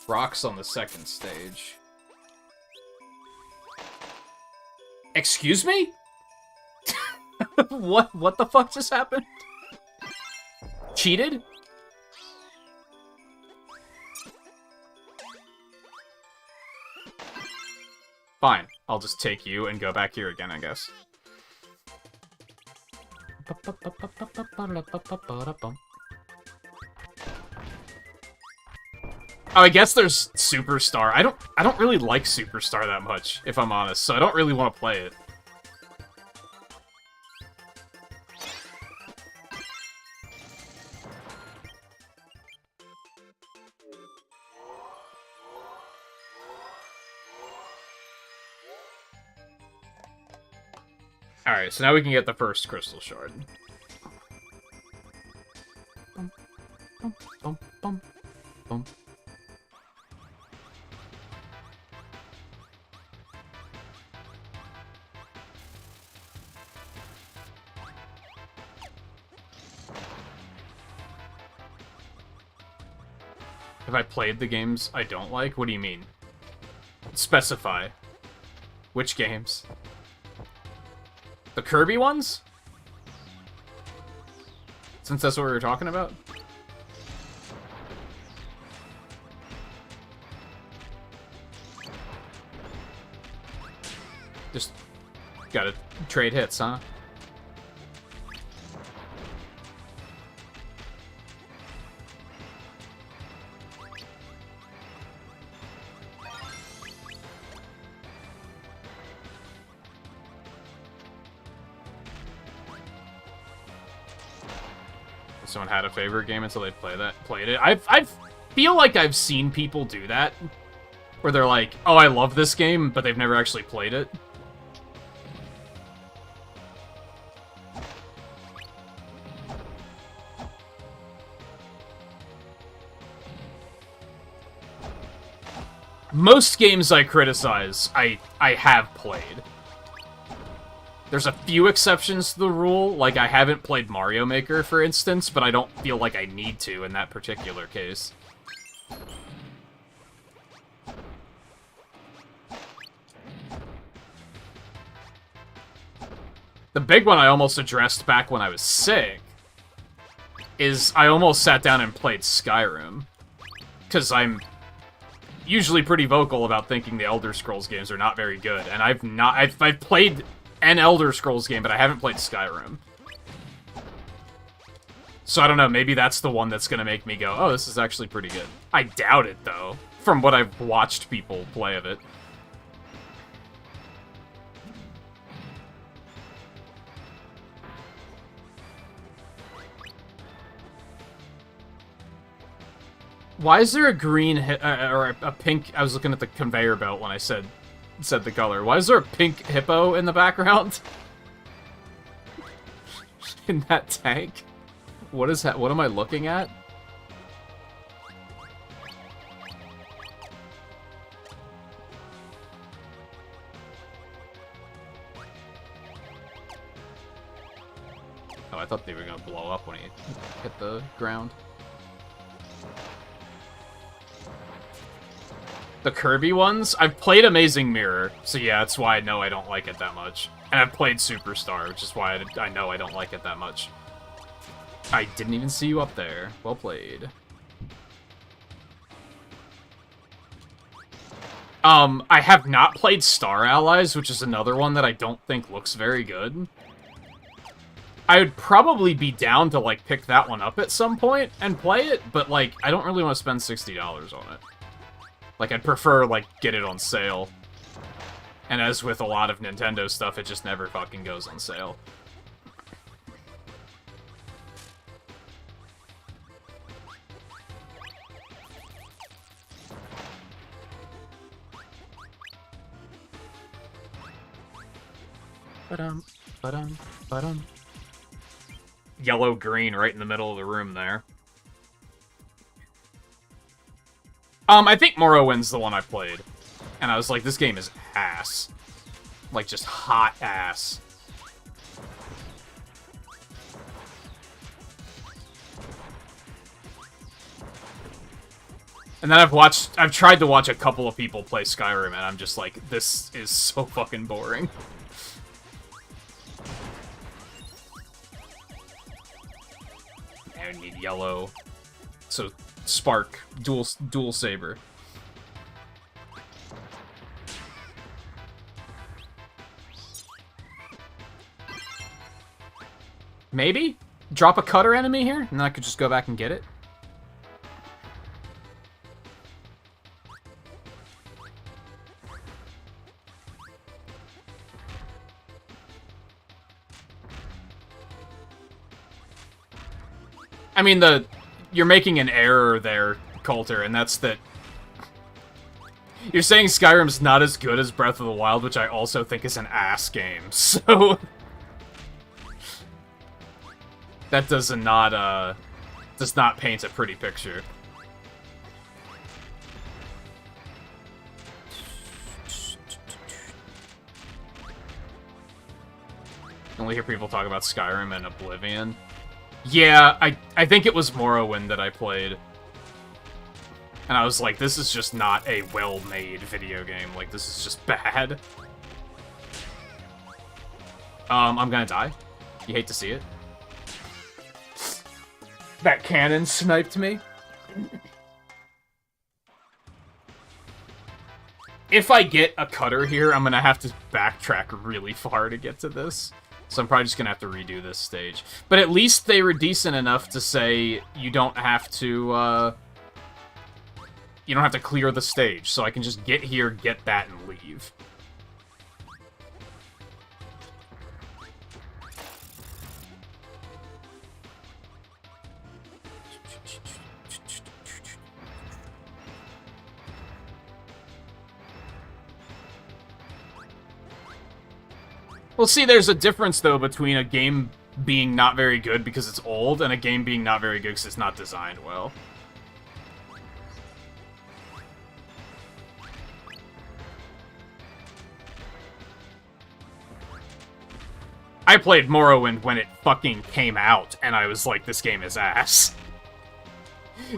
Speaker 1: Rock's on the second stage. Excuse me? What the fuck just happened? Cheated? Fine, I'll just take you and go back here again, I guess. Oh, I guess there's Superstar. I don't really like Superstar that much, if I'm honest, so I don't really want to play it. Alright, so now we can get the first Crystal Shard. Bum, bum, bum, bum, bum. Have I played the games I don't like? What do you mean? Specify. Which games? The Kirby ones? Since that's what we were talking about?
Speaker 2: Gotta trade hits, huh? Someone had a favorite game until they played it. I feel like I've seen people do that, where they're like, "Oh, I love this game," but they've never actually played it. Most games I criticize, I have played. There's a few exceptions to the rule, like I haven't played Mario Maker, for instance, but I don't feel like I need to in that particular case. The big one I almost addressed back when I was sick is I almost sat down and played Skyrim. Because I'm usually pretty vocal about thinking the Elder Scrolls games are not very good, and I've played an Elder Scrolls game, but I haven't played Skyrim. So I don't know, maybe that's the one that's gonna make me go, oh, this is actually pretty good. I doubt it, though, from what I've watched people play of it. Why is there a green or a pink? I was looking at the conveyor belt when I said the color. Why is there a pink hippo in the background? In that tank? What is that? What am I looking at? Oh, I thought they were gonna blow up when he hit the ground. The Kirby ones? I've played Amazing Mirror, so yeah, that's why I know I don't like it that much. And I've played Superstar, which is why I know I don't like it that much. I didn't even see you up there. Well played. I have not played Star Allies, which is another one that I don't think looks very good. I would probably be down to, like, pick that one up at some point and play it, but, like, I don't really want to spend $60 on it. Like, I'd prefer, like, get it on sale. And as with a lot of Nintendo stuff, it just never fucking goes on sale. Ba-dum, ba-dum, ba-dum. Yellow-green right in the middle of the room there. I think Morrowind's the one I played. And I was like, this game is ass. Like, just hot ass. And then I've tried to watch a couple of people play Skyrim, and I'm just like, this is so fucking boring. I need yellow. So, Spark, dual saber. Maybe? Drop a cutter enemy here, and then I could just go back and get it. I mean, you're making an error there, Coulter, and that's that you're saying Skyrim's not as good as Breath of the Wild, which I also think is an ass game, so that does not paint a pretty picture. I only hear people talk about Skyrim and Oblivion. Yeah, I think it was Morrowind that I played. And I was like, this is just not a well-made video game. Like, this is just bad. I'm gonna die. You hate to see it. That cannon sniped me.
Speaker 1: if I get a cutter here, I'm gonna have to backtrack really far to get to this. So I'm probably just gonna have to redo this stage. But at least they were decent enough to say you don't have to, clear the stage. So I can just get here, get that, and leave. Well, see, there's a difference, though, between a game being not very good because it's old and a game being not very good because it's not designed well. I played Morrowind when it fucking came out, and I was like, this game is ass.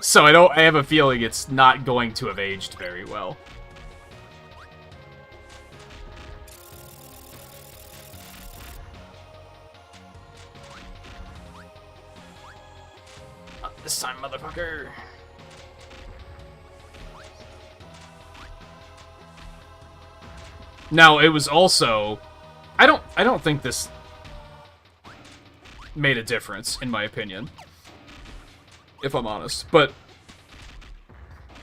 Speaker 1: So I have a feeling it's not going to have aged very well. This time, motherfucker. No, it was also... I don't think this made a difference, in my opinion. If I'm honest. But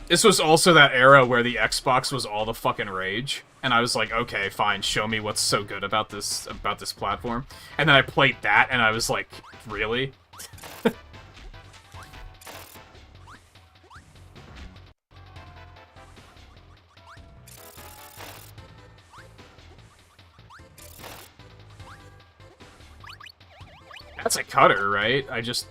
Speaker 1: this was also that era where the Xbox was all the fucking rage. And I was like, okay, fine, show me what's so good about this platform. And then I played that, and I was like, really? That's a cutter, right? I don't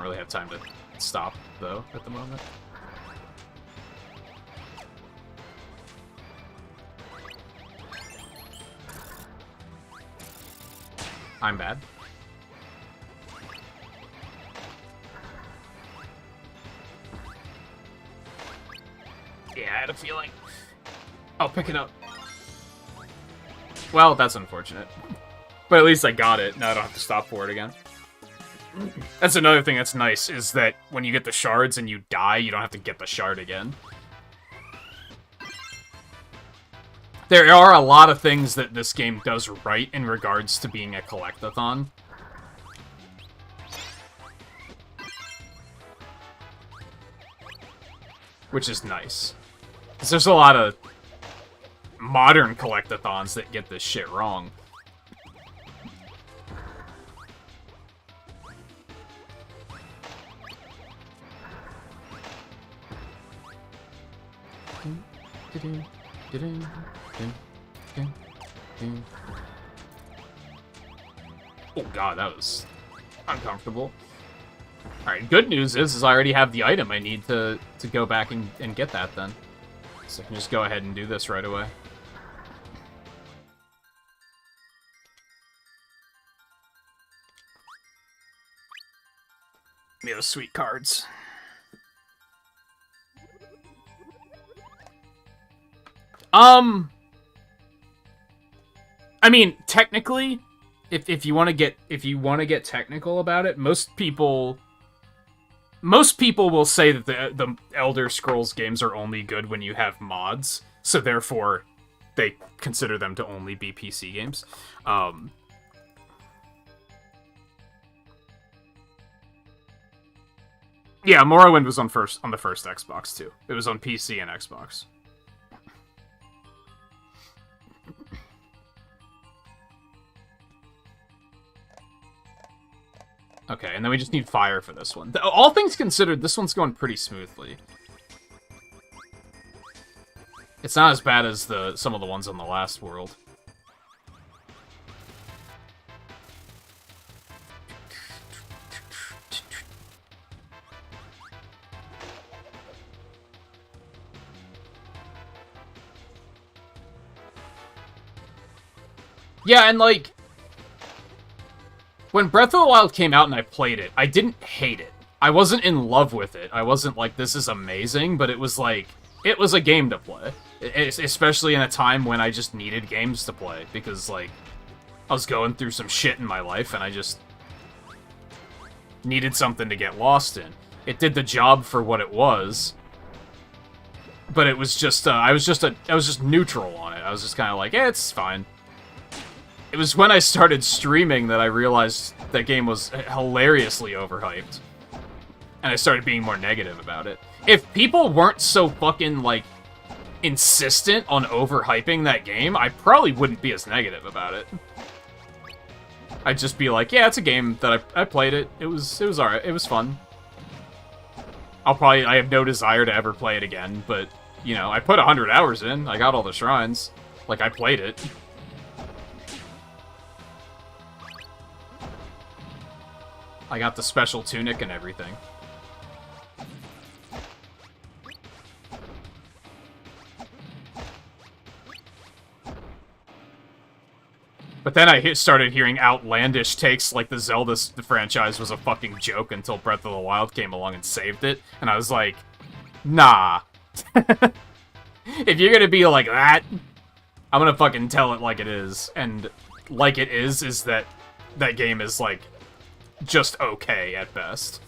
Speaker 1: really have time to stop, though, at the moment. I'm bad. Yeah, I had a feeling. I'll pick it up. Well, that's unfortunate. But at least I got it. Now I don't have to stop for it again. That's another thing that's nice, is that when you get the shards and you die, you don't have to get the shard again. There are a lot of things that this game does right in regards to being a collectathon. Which is nice. Because there's a lot of modern collectathons that get this shit wrong. Oh god, that was uncomfortable. Alright, good news is I already have the item I need to go back and get that then. So I can just go ahead and do this right away. Give me those sweet cards. I mean, technically, if you want to get technical about it, most people will say that the Elder Scrolls games are only good when you have mods, so therefore they consider them to only be PC games. Yeah, Morrowind was on the first Xbox too. It was on PC and Xbox. Okay, and then we just need fire for this one. All things considered, this one's going pretty smoothly. It's not as bad as some of the ones on the last world. Yeah, and like, when Breath of the Wild came out and I played it, I didn't hate it. I wasn't in love with it. I wasn't like, this is amazing, but it was like, it was a game to play. Especially in a time when I just needed games to play, because like, I was going through some shit in my life, and I just needed something to get lost in. It did the job for what it was, but it was just I was just neutral on it. I was just kind of like, eh, it's fine. It was when I started streaming that I realized that game was hilariously overhyped, and I started being more negative about it. If people weren't so fucking like insistent on overhyping that game, I probably wouldn't be as negative about it. I'd just be like, yeah, it's a game that I played it. It was alright. It was fun. I have no desire to ever play it again, but, you know, I put 100 hours in. I got all the shrines. Like, I played it. I got the special tunic and everything. But then I started hearing outlandish takes like the Zelda franchise was a fucking joke until Breath of the Wild came along and saved it. And I was like, nah. If you're gonna be like that, I'm gonna fucking tell it like it is. And like it is that that game is like just okay at best.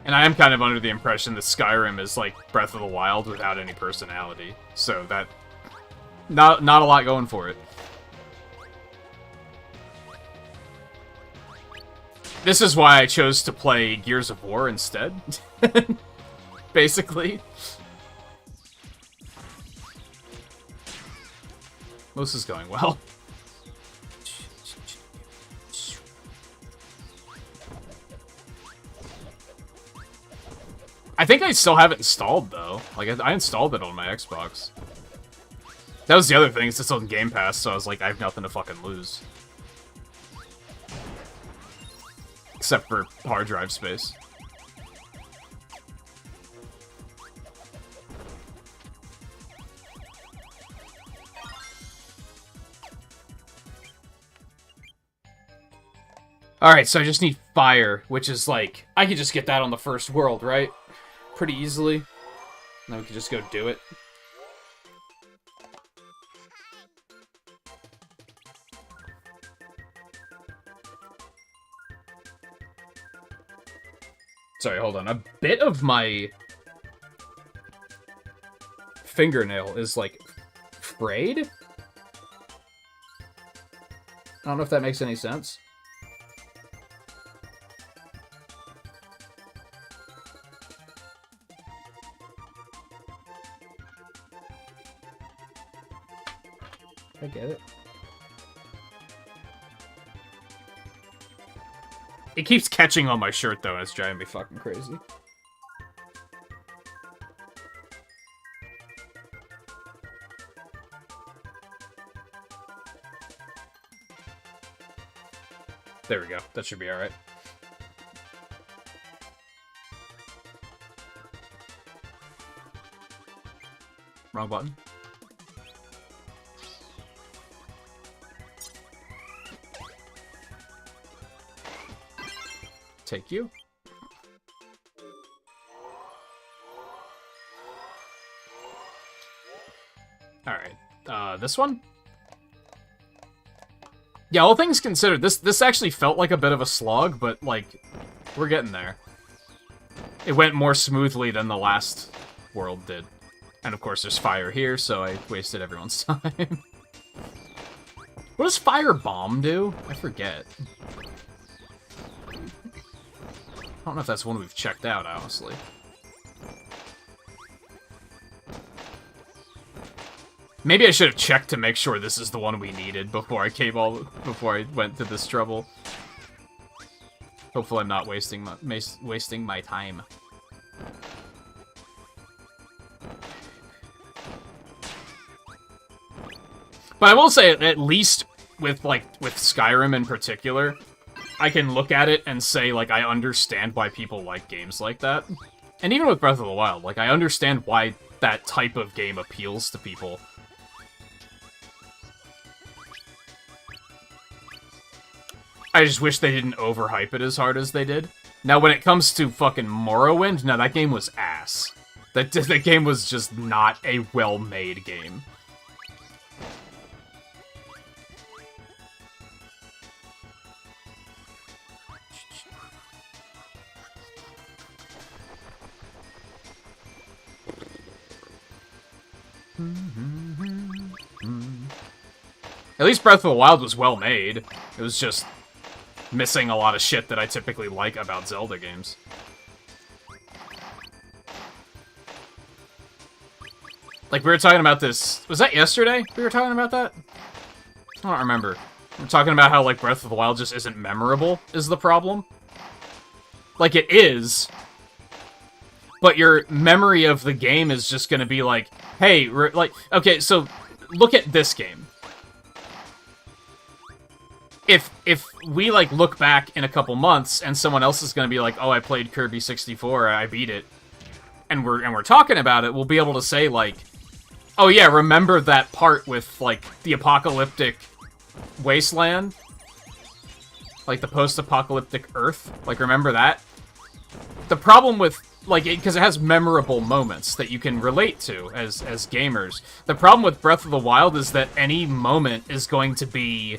Speaker 1: And I am kind of under the impression that Skyrim is like Breath of the Wild without any personality. So that... Not a lot going for it. This is why I chose to play Gears of War instead. Basically. Most is going well. I think I still have it installed, though. Like, I installed it on my Xbox. That was the other thing, it's just on Game Pass, so I was like, I have nothing to fucking lose. Except for hard drive space. Alright, so I just need fire, which is like... I could just get that on the first world, right? Pretty easily. And then we could just go do it. Sorry, hold on. A bit of my fingernail is, like, frayed? I don't know if that makes any sense. I get it. It keeps catching on my shirt, though, and it's driving me fucking crazy. There we go. That should be alright. Wrong button. Take you. Alright, this one? Yeah, all things considered, this actually felt like a bit of a slog, but, like, we're getting there. It went more smoothly than the last world did. And of course there's fire here, so I wasted everyone's time. What does Fire Bomb do? I forget. I don't know if that's one we've checked out, honestly. Maybe I should have checked to make sure this is the one we needed before I went to this trouble. Hopefully I'm not wasting my time. But I will say, at least
Speaker 2: with Skyrim in particular, I can look at it and say, like, I understand why people like games like that. And even with Breath of the Wild, like, I understand why that type of game appeals to people. I just wish they didn't overhype it as hard as they did. Now, when it comes to fucking Morrowind, no, that game was ass. That game was just not a well-made game. At least Breath of the Wild was well made. It was just missing a lot of shit that I typically like about Zelda games. Like, we were talking about this... Was that yesterday we were talking about that? I don't remember. We're talking about how, like, Breath of the Wild just isn't memorable, is the problem. Like, it is, but your memory of the game is just gonna be like, hey, like, okay, so look at this game. If we, like, look back in a couple months and someone else is gonna be like, oh, I played Kirby 64, I beat it, and we're talking about it, we'll be able to say, like, oh yeah, remember that part with, like, the apocalyptic wasteland? Like, the post-apocalyptic Earth? Like, remember that? The problem with, like, because it has memorable moments that you can relate to as gamers. The problem with Breath of the Wild is that any moment is going to be,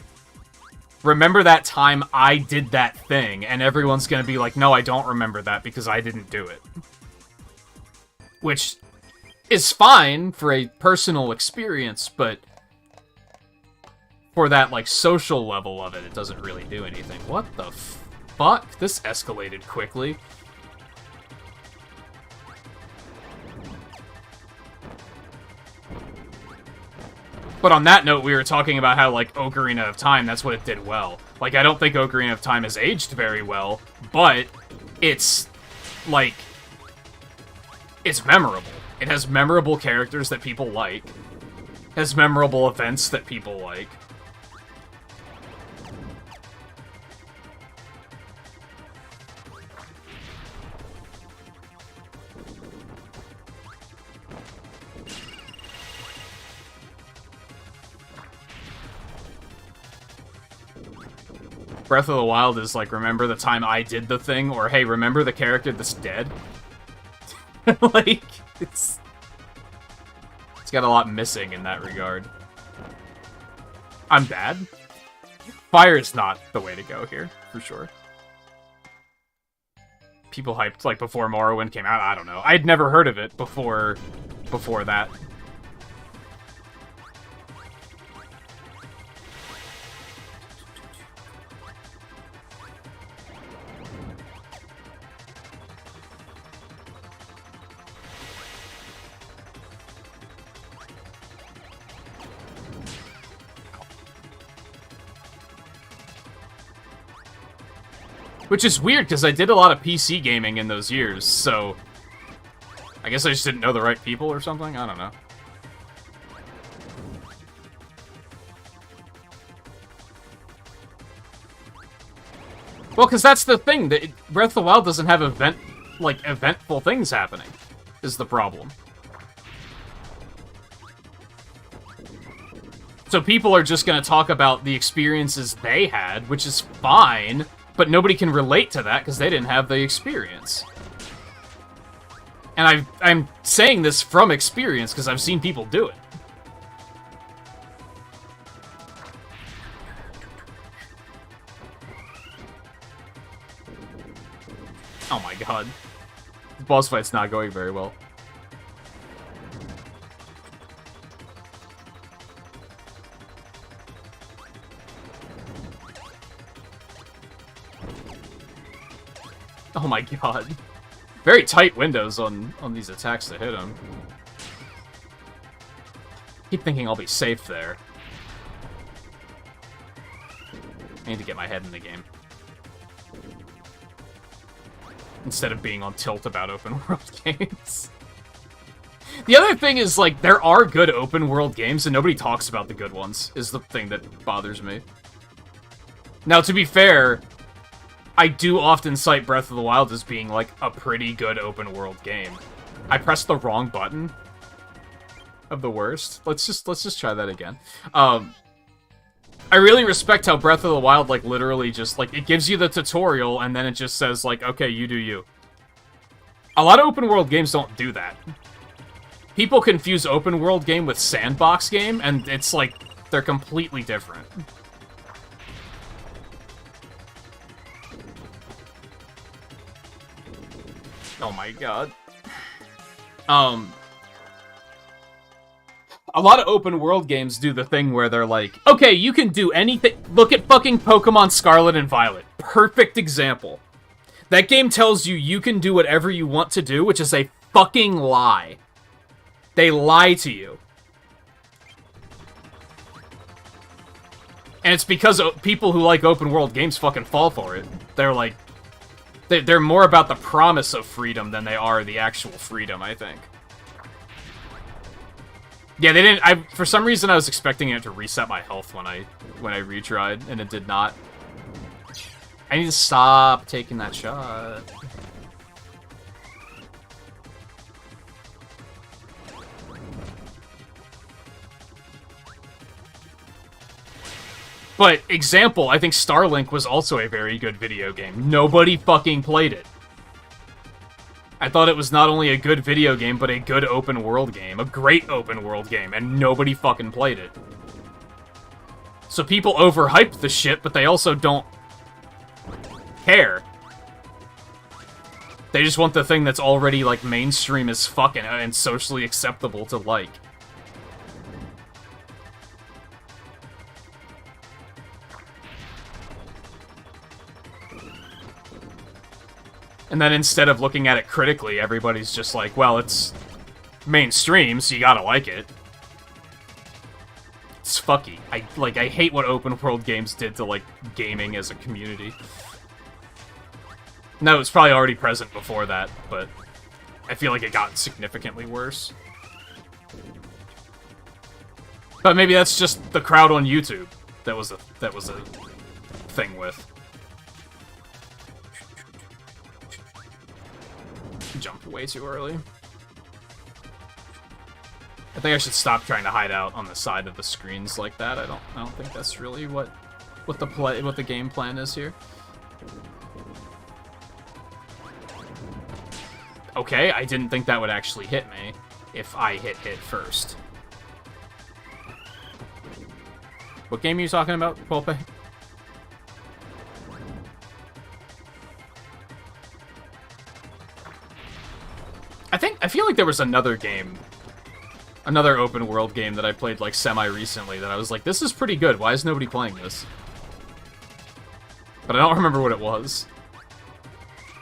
Speaker 2: remember that time I did that thing, and everyone's going to be like, no, I don't remember that because I didn't do it. Which is fine for a personal experience, but for that, like, social level of it, it doesn't really do anything. What the fuck? This escalated quickly. But on that note, we were talking about how, like, Ocarina of Time, that's what it did well. Like, I don't think Ocarina of Time has aged very well, but it's, like, it's memorable. It has memorable characters that people like. It has memorable events that people like. Breath of the Wild is like, remember the time I did the thing, or hey, remember the character that's dead? Like, it's got a lot missing in that regard. I'm bad. Fire is not the way to go here, for sure. People hyped, like, before Morrowind came out, I don't know. I'd never heard of it before that. Which is weird, because I did a lot of PC gaming in those years, so I guess I just didn't know the right people or something? I don't know. Well, because that's the thing, that Breath of the Wild doesn't have eventful things happening, is the problem. So people are just going to talk about the experiences they had, which is fine, but nobody can relate to that because they didn't have the experience. And I'm saying this from experience because I've seen people do it. Oh my god. The boss fight's not going very well. Oh my god. Very tight windows on these attacks to hit him. Keep thinking I'll be safe there. I need to get my head in the game. Instead of being on tilt about open world games.
Speaker 1: The other thing is, like, there are good open world games, and nobody talks about the good ones, is the thing that bothers me. Now, to be fair, I do often cite Breath of the Wild as being, like, a pretty good open world game. I pressed the wrong button of the worst. Let's just try that again. I really respect how Breath of the Wild, like, literally just, like, it gives you the tutorial, and then it just says, like, okay, you do you. A lot of open world games don't do that. People confuse open world game with sandbox game, and it's, like, they're completely different. Oh my god. A lot of open world games do the thing where they're like, okay, you can do anything. Look at fucking Pokemon Scarlet and Violet. Perfect example. That game tells you can do whatever you want to do, which is a fucking lie. They lie to you. And it's because people who like open world games fucking fall for it. They're like, they're more about the promise of freedom than they are the actual freedom, I think. Yeah, they didn't. For some reason, I was expecting it to reset my health when I retried, and it did not. I need to stop taking that shot. But, example, I think Starlink was also a very good video game. Nobody fucking played it. I thought it was not only a good video game, but a good open world game. A great open world game, and nobody fucking played it. So people overhyped the shit, but they also don't care. They just want the thing that's already, like, mainstream as fucking and socially acceptable to like. And then instead of looking at it critically, everybody's just like, well, it's mainstream, so you gotta like it. It's fucky. I hate what open world games did to, like, gaming as a community. No, it's probably already present before that, but I feel like it got significantly worse. But maybe that's just the crowd on YouTube that was a thing with. Jumped way too early. I think I should stop trying to hide out on the side of the screens like that. I don't think that's really what the game plan is here. Okay, I didn't think that would actually hit me if I hit first. What game are you talking about, Pulpe? I feel like there was another game, another open world game that I played, like, semi-recently that I was like, this is pretty good, why is nobody playing this? But I don't remember what it was.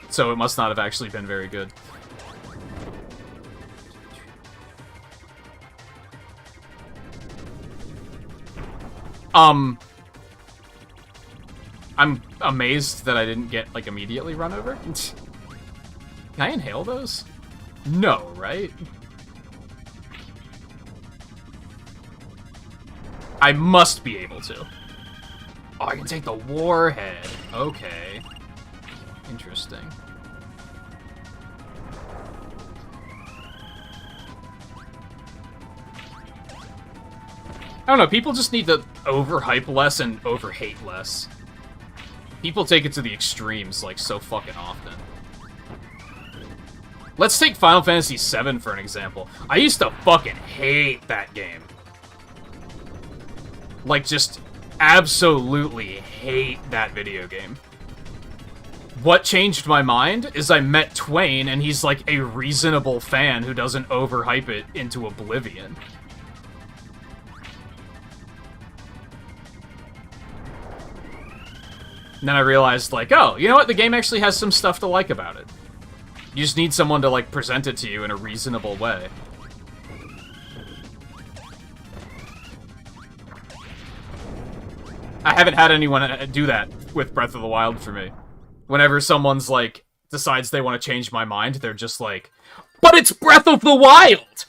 Speaker 1: So it must not have actually been very good. I'm amazed that I didn't get, like, immediately run over. Can I inhale those? No, right? I must be able to. Oh, I can take the warhead. Okay. Interesting. I don't know, people just need to overhype less and overhate less. People take it to the extremes, like, so fucking often. Let's take Final Fantasy VII for an example. I used to fucking hate that game. Like, just absolutely hate that video game. What changed my mind is I met Twain, and he's like a reasonable fan who doesn't overhype it into oblivion. And then I realized, like, oh, you know what? The game actually has some stuff to like about it. You just need someone to, like, present it to you in a reasonable way. I haven't had anyone do that with Breath of the Wild for me. Whenever someone's, like, decides they want to change my mind, they're just like, but it's Breath of the Wild!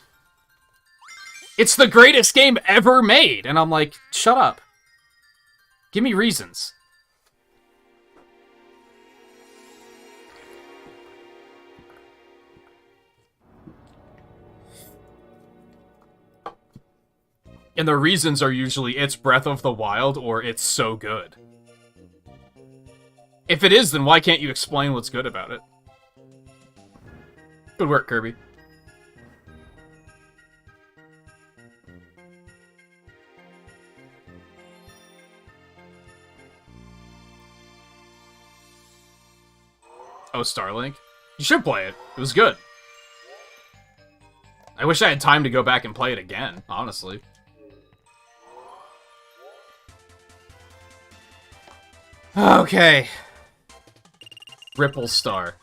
Speaker 2: It's the greatest game ever made! And I'm like, shut up. Give me reasons. And the reasons are usually it's Breath of the Wild or it's so good. If it is, then why can't you explain what's good about it? Good work, Kirby. Oh, Starlink? You should play it. It was good. I wish I had time to go back and play it again, honestly. Okay. Ripple Star.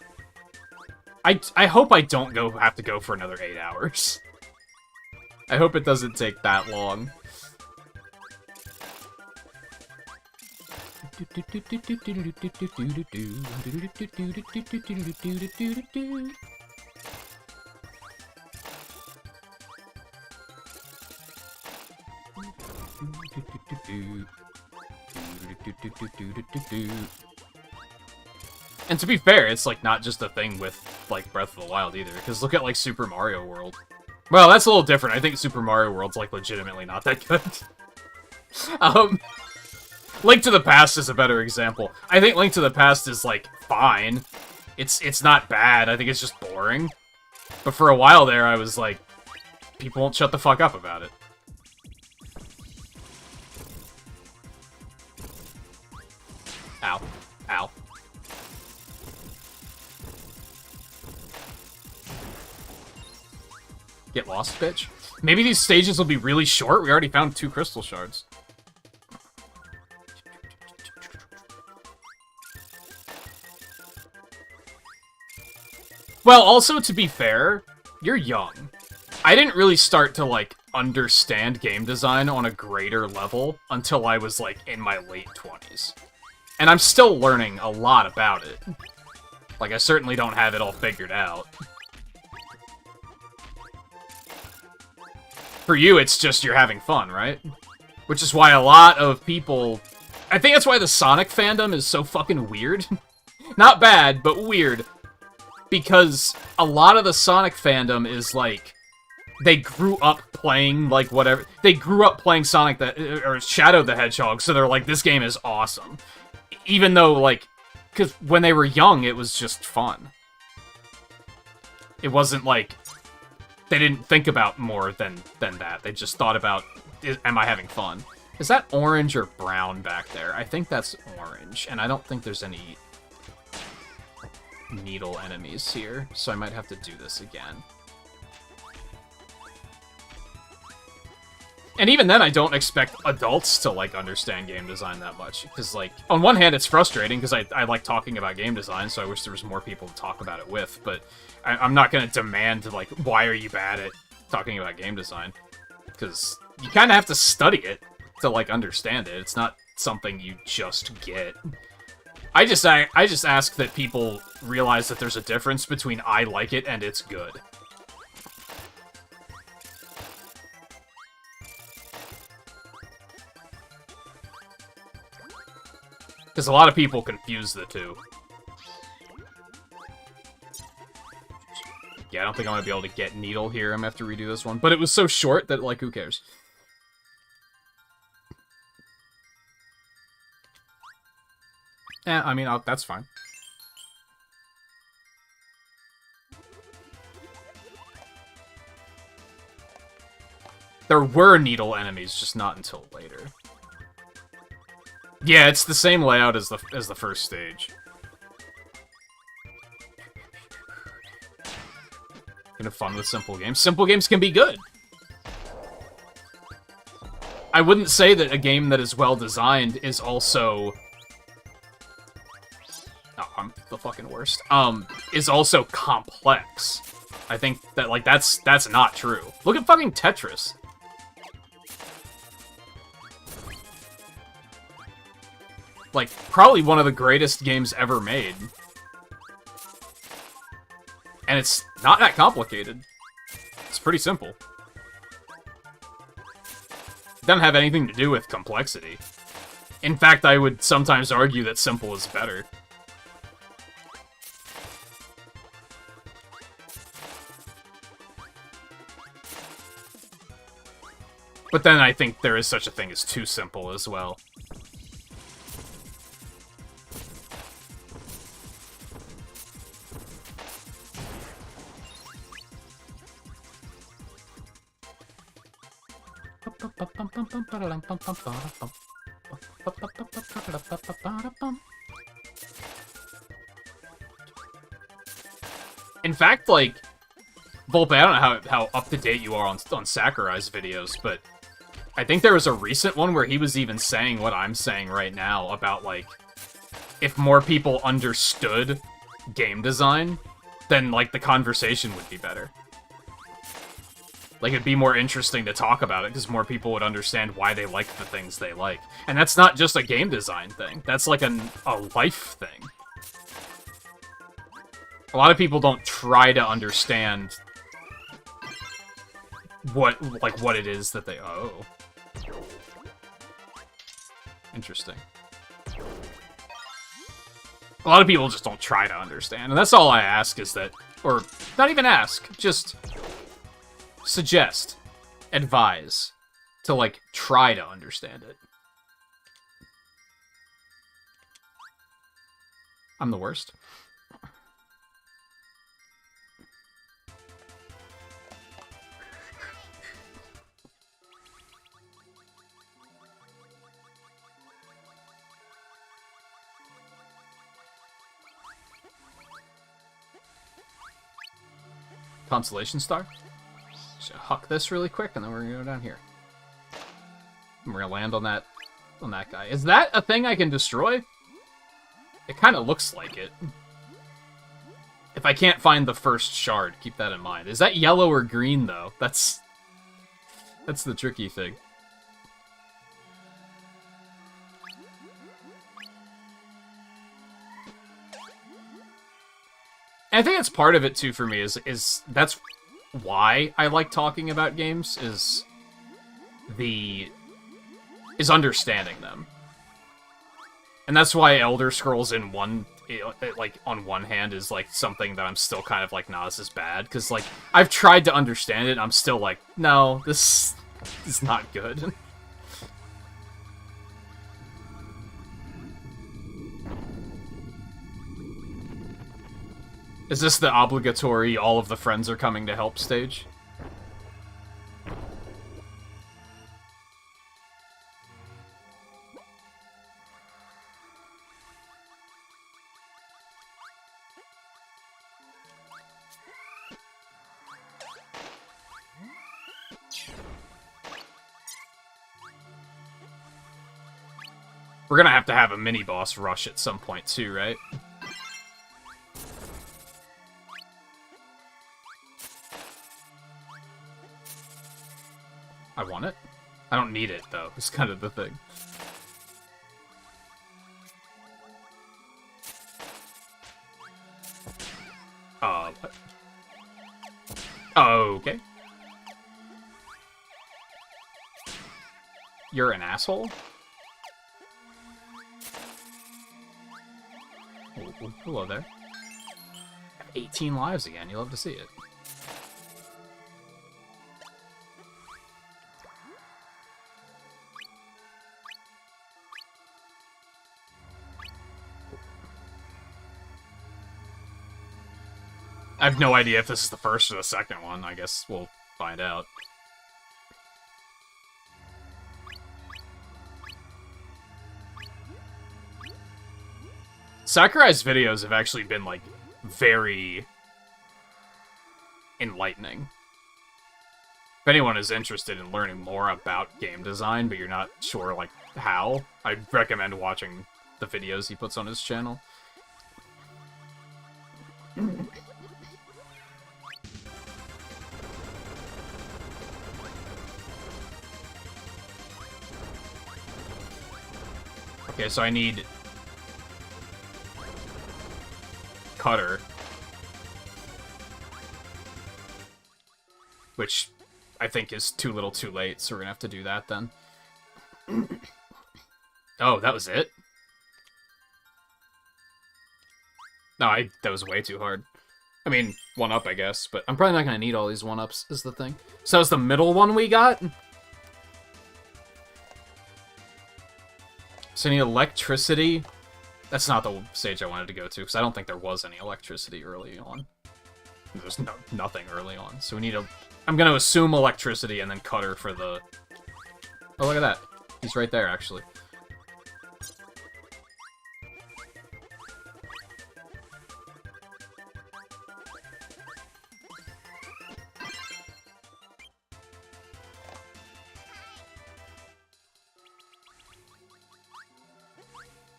Speaker 2: I hope I don't have to go for another 8 hours. I hope it doesn't take that long. And to be fair, it's like not just a thing with like Breath of the Wild either, because look at like Super Mario World. Well, that's a little different. I think Super Mario World's like legitimately not that good. Link to the Past is a better example. I think Link to the Past is like fine. It's not bad. I think it's just boring. But for a while there, I was like, people won't shut the fuck up about it. Ow. Ow. Get lost, bitch. Maybe these stages will be really short. We already found 2 crystal shards. Well, also, to be fair, you're young. I didn't really start to, like, understand game design on a greater level until I was, like, in my late 20s. And I'm still learning a lot about it. Like, I certainly don't have it all figured out. For you, it's just you're having fun, right? Which is why a lot of people... I think that's why the Sonic fandom is so fucking weird. Not bad, but weird. Because a lot of the Sonic fandom is, like... They grew up playing, like, whatever... They grew up playing Sonic or Shadow the Hedgehog, so they're like, this game is awesome. Even though, like... Because when they were young, it was just fun. It wasn't, like... They didn't think about more than that. They just thought about, am I having fun? Is that orange or brown back there? I think that's orange, and I don't think there's any needle enemies here, so I might have to do this again. And even then, I don't expect adults to, like, understand game design that much, because, like, on one hand, it's frustrating, because I like talking about game design, so I wish there was more people to talk about it with, but I'm not going to demand, like, why are you bad at talking about game design? Because you kind of have to study it to, like, understand it. It's not something you just get. I just ask that people realize that there's a difference between I like it and it's good. Because a lot of people confuse the two. Yeah, I don't think I'm going to be able to get Needle here. I'm going to have to redo this one. But it was so short that, like, who cares? I mean, that's fine. There were Needle enemies, just not until later. Yeah, it's the same layout as the first stage. Have fun with simple games. Simple games can be good. I wouldn't say that a game that is well designed is also... Oh, I'm the fucking worst. Is also complex. I think that, like, that's not true. Look at fucking Tetris. Like, probably one of the greatest games ever made. And it's not that complicated. It's pretty simple.
Speaker 1: It doesn't have anything to do with complexity. In fact, I would sometimes argue that simple is better. But then I think there is such a thing as too simple as well. In fact, like, Volpe, I don't know how up-to-date you are on Sakurai's videos, but I think there was a recent one where he was even saying what I'm saying right now about, like, if more people understood game design, then, like, the conversation would be better. Like, it'd be more interesting to talk about it, because more people would understand why they like the things they like. And that's not just a game design thing. That's, like, a life thing. A lot of people don't try to understand what it is that they... Oh. Interesting. A lot of people just don't try to understand, and that's all I ask is that... Or, not even ask, just... suggest, advise, to, like, try to understand it. I'm the worst. Constellation Star? Should huck this really quick, and then we're gonna go down here. And we're gonna land on that guy. Is that a thing I can destroy? It kind of looks like it. If I can't find the first shard, keep that in mind. Is that yellow or green, though? That's the tricky thing. And I think that's part of it, too, for me, is that's why I like talking about games, is understanding them. And that's why Elder Scrolls in one, like, on one hand is, like, something that I'm still kind of, like, not as bad, because, like, I've tried to understand it, and I'm still like, no, this is not good. Is this the obligatory all of the friends are coming to help stage? We're gonna have to have a mini-boss rush at some point too, right? I want it. I don't need it, though. It's kind of the thing. What? Okay. You're an asshole? Oh, hello there. 18 lives again. You love to see it. I have no idea if this is the first or the second one. I guess we'll find out. Sakurai's videos have actually been, like, very enlightening. If anyone is interested in learning more about game design, but you're not sure, like, how, I'd recommend watching the videos he puts on his channel. Okay, so I need Cutter, which I think is too little too late, so we're gonna have to do that then.
Speaker 2: Oh, that was it? No, that was way too hard. I mean, 1-up, I guess, but I'm probably not going to need all these 1-ups, is the thing. So that was the middle one we got? So I need electricity. That's not the stage I wanted to go to, because I don't think there was any electricity early on. There's nothing early on. So we need a... I'm going to assume electricity and then cutter for the... Oh, look at that. He's right there, actually.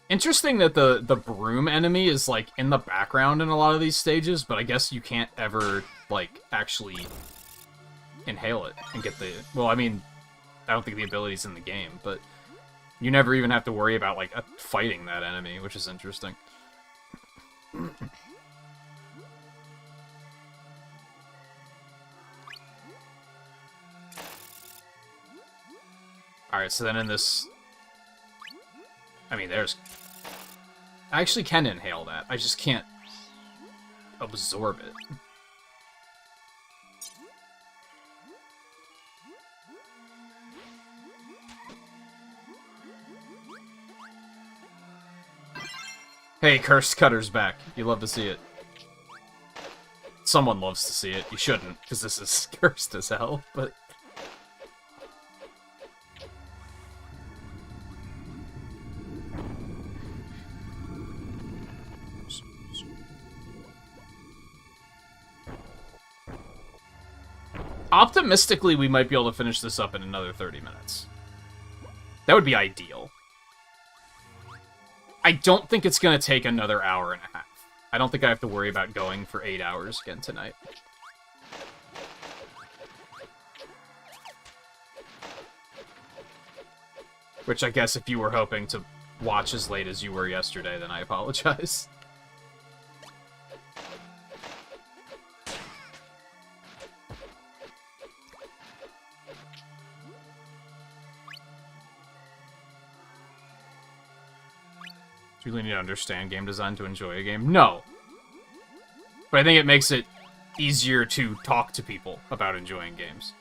Speaker 2: Interesting that the broom enemy is, like, in the background in a lot of these stages, but I guess you can't ever, like, actually inhale it and get the... Well, I mean, I don't think the ability's in the game, but you never even have to worry about, like, fighting that enemy, which is interesting. Alright, so then in this... I mean, there's... I actually can inhale that. I just can't absorb it. Hey, Cursed Cutter's back. You love to see it. Someone loves to see it. You shouldn't, because this is cursed as hell, but... Optimistically, we might be able to finish this up in another 30 minutes. That would be ideal. I don't think it's going to take another hour and a half. I don't think I have to worry about going for 8 hours again tonight. Which I guess if you were hoping to watch as late as you were yesterday, then I apologize. Do you really need to understand game design to enjoy a game? No. But I think it makes it easier to talk to people about enjoying games.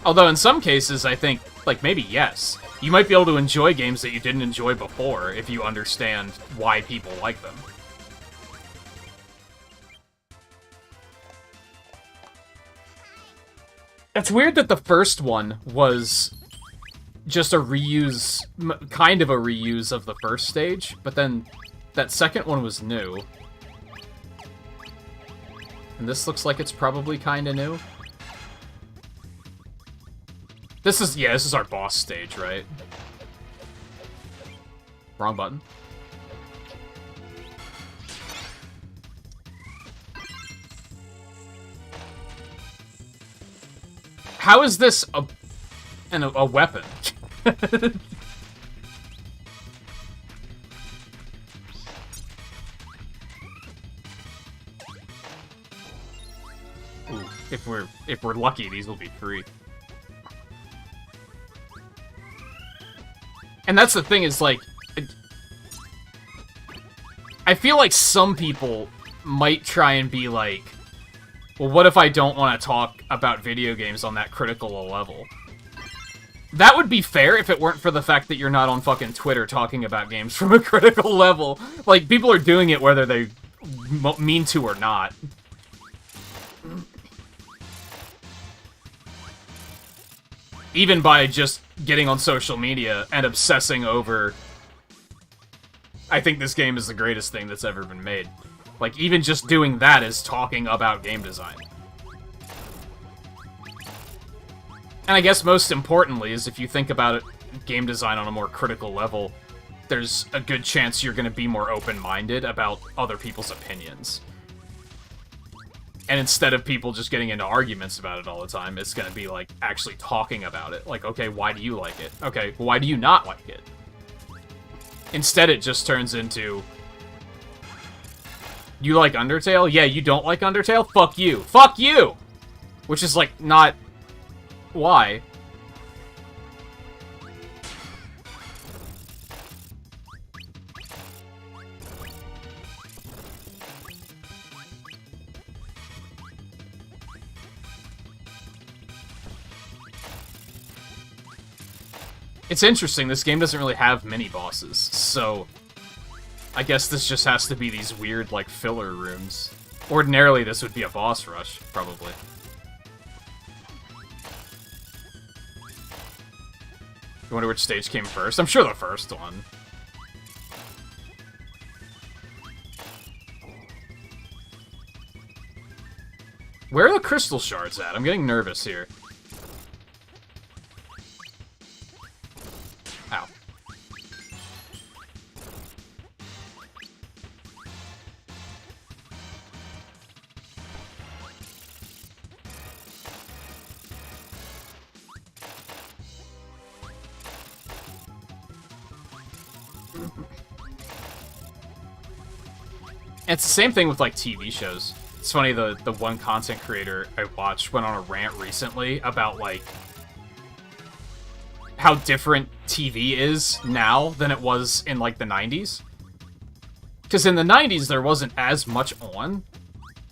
Speaker 2: Although in some cases, I think, like, maybe yes. You might be able to enjoy games that you didn't enjoy before if you understand why people like them. It's weird that the first one was just a reuse, kind of a reuse of the first stage, but then that second one was new. And this looks like it's probably kind of new. This is our boss stage, right? Wrong button. How is this a weapon? Ooh, if we're lucky, these will be free. And that's the thing, is like, I feel like some people might try and be like, well, what if I don't want to talk about video games on that critical a level? That would be fair if it weren't for the fact that you're not on fucking Twitter talking about games from a critical level. Like, people are doing it whether they mean to or not. Even by just getting on social media and obsessing over, I think this game is the greatest thing that's ever been made. Like, even just doing that is talking about game design. And I guess most importantly is if you think about it, game design on a more critical level, there's a good chance you're going to be more open-minded about other people's opinions. And instead of people just getting into arguments about it all the time, it's going to be, like, actually talking about it. Like, okay, why do you like it? Okay, why do you not like it? Instead, it just turns into,
Speaker 1: You like Undertale? Yeah, you don't like Undertale? Fuck you. Fuck you! Which is, like, not... Why? It's interesting, this game doesn't really have mini-bosses, so... I guess this just has to be these weird, like, filler rooms. Ordinarily, this would be a boss rush, probably. You wonder which stage came first? I'm sure the first one. Where are the crystal shards at? I'm getting nervous here. Ow. It's the same thing with, like, TV shows. It's funny, the one content creator I watched went on a rant recently about, like, how different TV is now than it was in, like, the 90s. Because in the 90s, there wasn't as much on,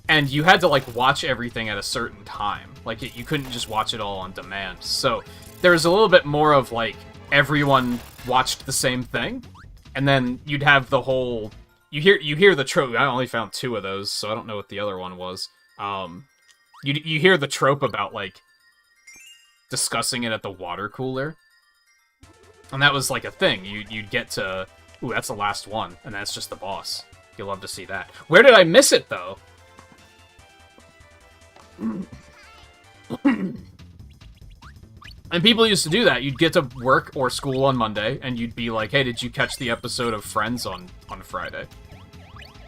Speaker 1: and you had to, like, watch everything at a certain time. Like, you couldn't just watch it all on demand. So, there was a little bit more of, like, everyone watched the same thing, and then you'd have the whole... You hear the trope. I only found 2 of those, so I don't know what the other one was. You hear the trope about, like, discussing it at the water cooler. And that was, like, a thing. You'd get to... Ooh, that's the last one, and that's just the boss. You'll love to see that. Where did I miss it, though? And people used to do that. You'd get to work or school on Monday, and you'd be like, hey, did you catch the episode of Friends on Friday?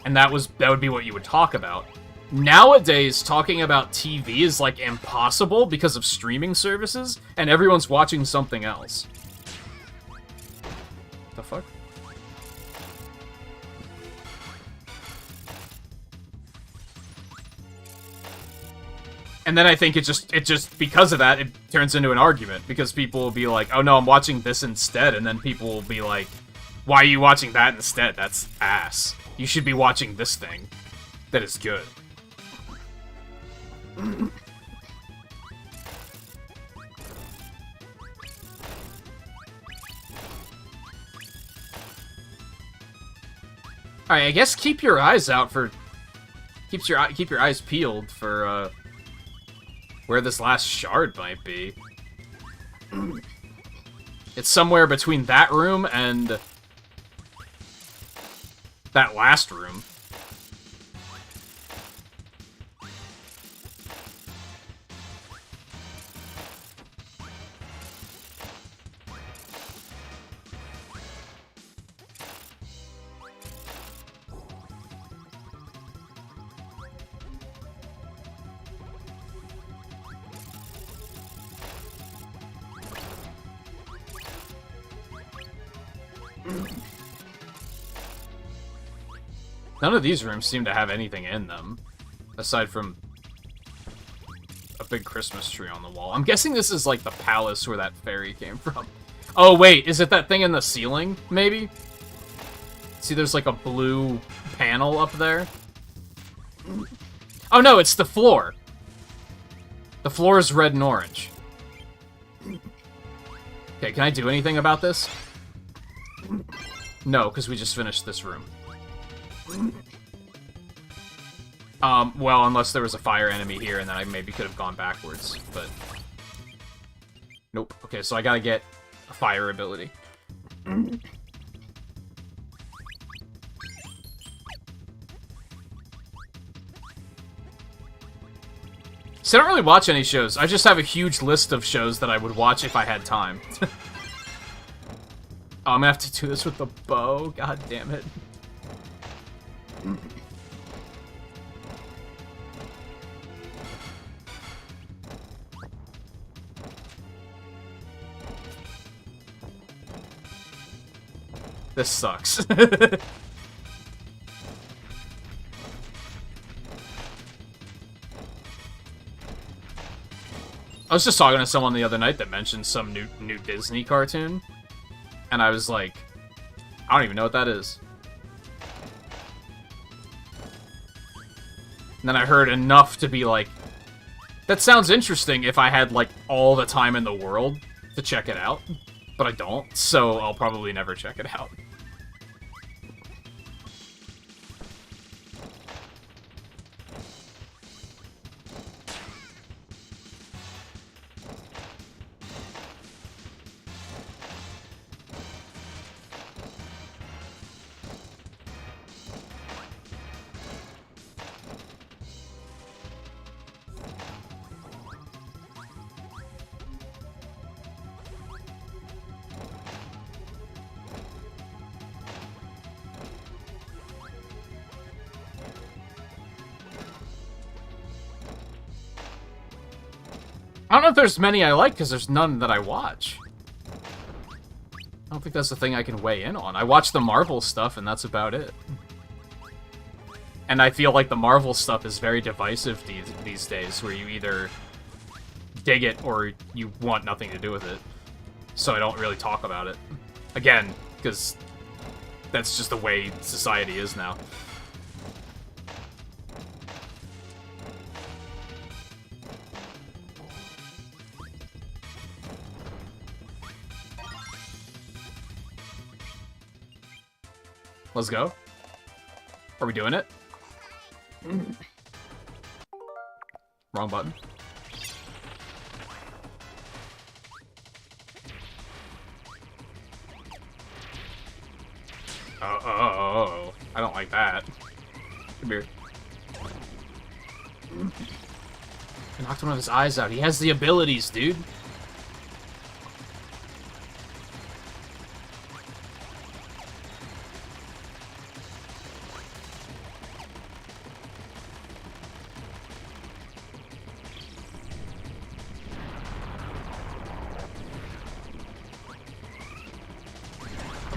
Speaker 1: And that would be what you would talk about. Nowadays, talking about TV is, like, impossible because of streaming services, and everyone's watching something else. The fuck? And then I think it just because of that, it turns into an argument, because people will be like, oh no, I'm watching this instead, and then people will be like, why are you watching that instead? That's ass. You should be watching this thing. That is good. Alright, I guess keep your eyes out for... Keep your eyes peeled for, where this last shard might be. It's somewhere between that room and that last room. None of these rooms seem to have anything in them, aside from a big Christmas tree on the wall. I'm guessing this is like the palace where that fairy came from. Oh wait, is it that thing in the ceiling, maybe? See, there's like a blue panel up there. Oh no, it's the floor. The floor is red and orange. Okay, can I do anything about this? No, because we just finished this room. Well, unless there was a fire enemy here, and then I maybe could have gone backwards, but... Nope. Okay, so I gotta get a fire ability. So I don't really watch any shows. I just have a huge list of shows that I would watch if I had time. Oh, I'm gonna have to do this with the bow. God damn it. This sucks.
Speaker 2: I was just talking to someone the other night that mentioned some new Disney cartoon, and I was like, I don't even know what that is. And then I heard enough to be like, that sounds interesting if I had, like, all the time in the world to check it out. But I don't, so I'll probably never check it out. I don't know if there's many I like, because there's none that I watch. I don't think that's the thing I can weigh in on. I watch the Marvel stuff, and that's about it. And I feel like the Marvel stuff is very divisive these days, where you either dig it or you want nothing to do with it. So I don't really talk about it. Again, because that's just the way society is now. Let's go. Are we doing it? Wrong button. Oh. I don't like that. Come here. I knocked one of his eyes out. He has the abilities, dude.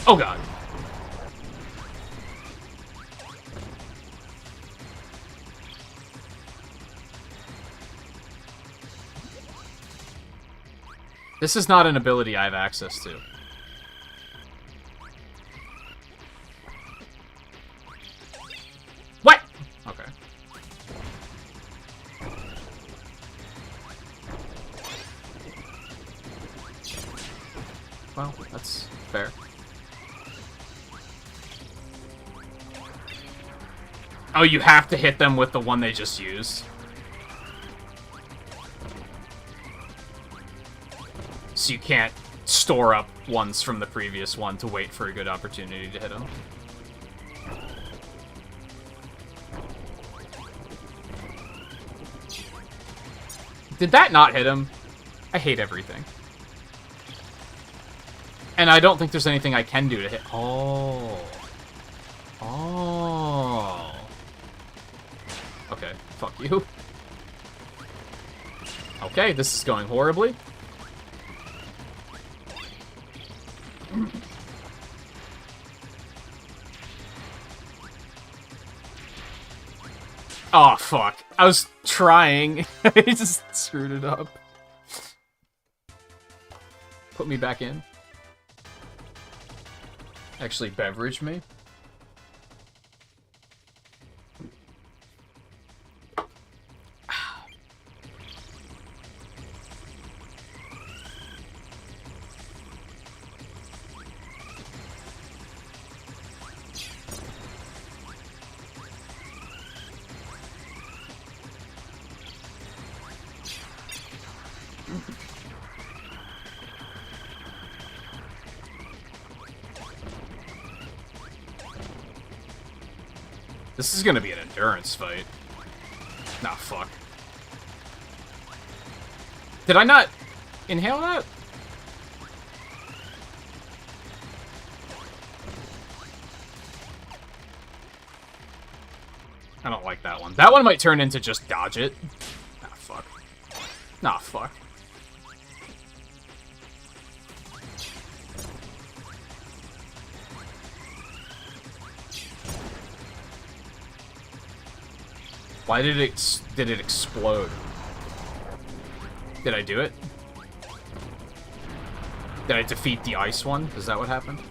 Speaker 2: Oh god. This is not an ability I have access to. What? Okay. Well, that's fair. Oh, you have to hit them with the one they just used. So you can't store up ones from the previous one to wait for a good opportunity to hit them. Did that not hit him? I hate everything. And I don't think there's anything I can do to hit. Oh. Oh. Okay, fuck you. Okay, this is going horribly. Oh, fuck. I was trying. I just screwed it up. Put me back in. Actually, beverage me. This is gonna be an endurance fight. Nah, fuck. Did I not inhale that? I don't like that one. That one might turn into just dodge it. Nah, fuck. Nah, fuck. Why did it explode?
Speaker 1: Did I do it? Did I defeat the ice one? Is that what happened?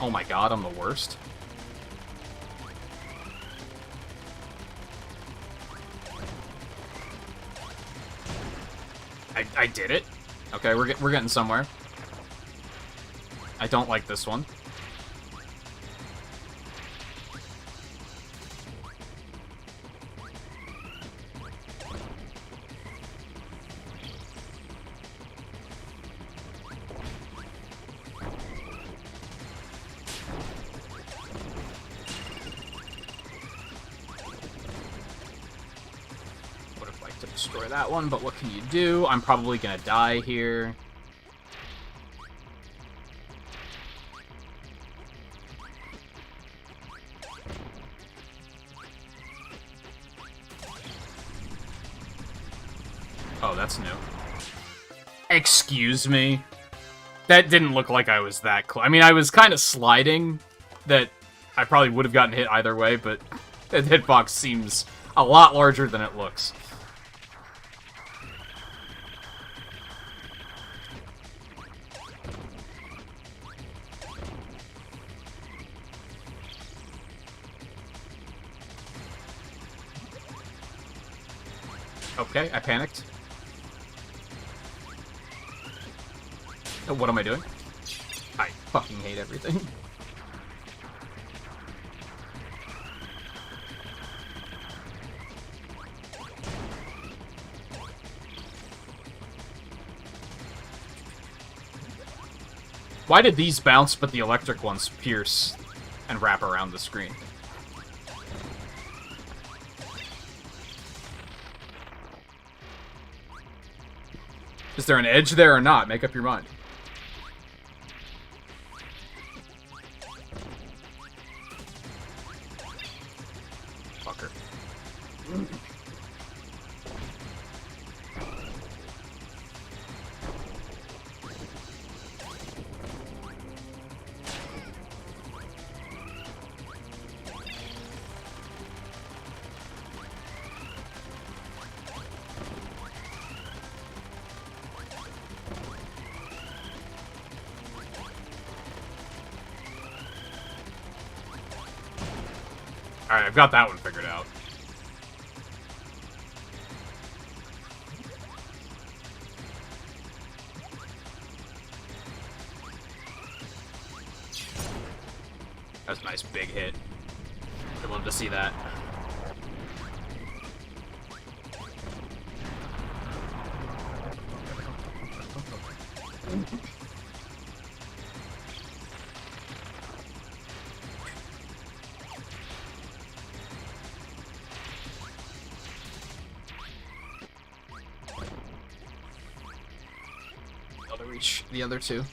Speaker 1: Oh my god, I'm the worst. I did it. Okay, we're getting somewhere. I don't like this one. To destroy that one, but what can you do? I'm probably gonna die here. Oh, that's new. Excuse me? That didn't look like I was that close. I mean, I was kind of sliding that I probably would have gotten hit either way, but the hitbox seems a lot larger than it looks. Okay, I panicked. Oh, what am I doing? I fucking hate everything. Why did these bounce, but the electric ones pierce and wrap around the screen? Is there an edge there or not? Make up your mind. Fucker. Alright, I've got that one figured out. That was a nice big hit. I'd love to see that. To reach the other two.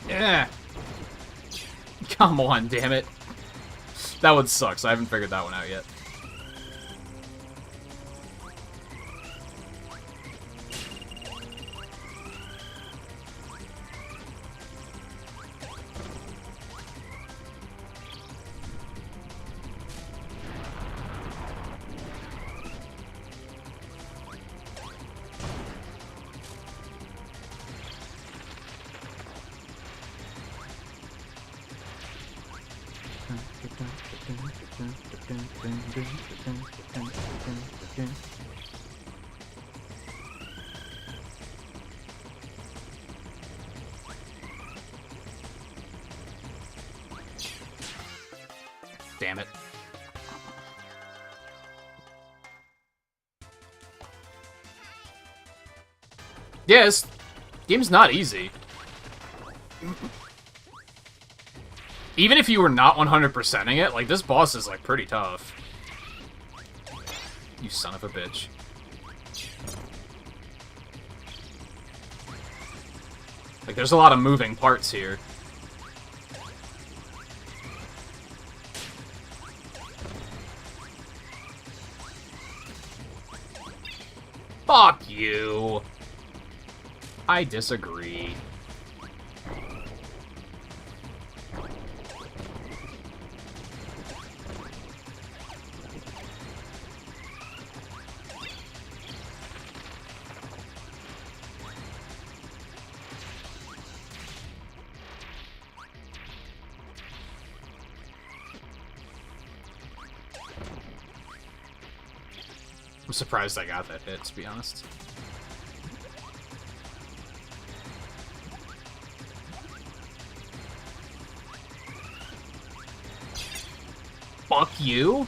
Speaker 1: Yeah. Come on, damn it. That one sucks. I haven't figured that one out yet. Damn it. Yes, game's not easy. Even if you were not 100%ing it, like, this boss is, like, pretty tough. You son of a bitch. Like, there's a lot of moving parts here. Fuck you. I disagree. I'm surprised I got that hit, to be honest. Fuck you?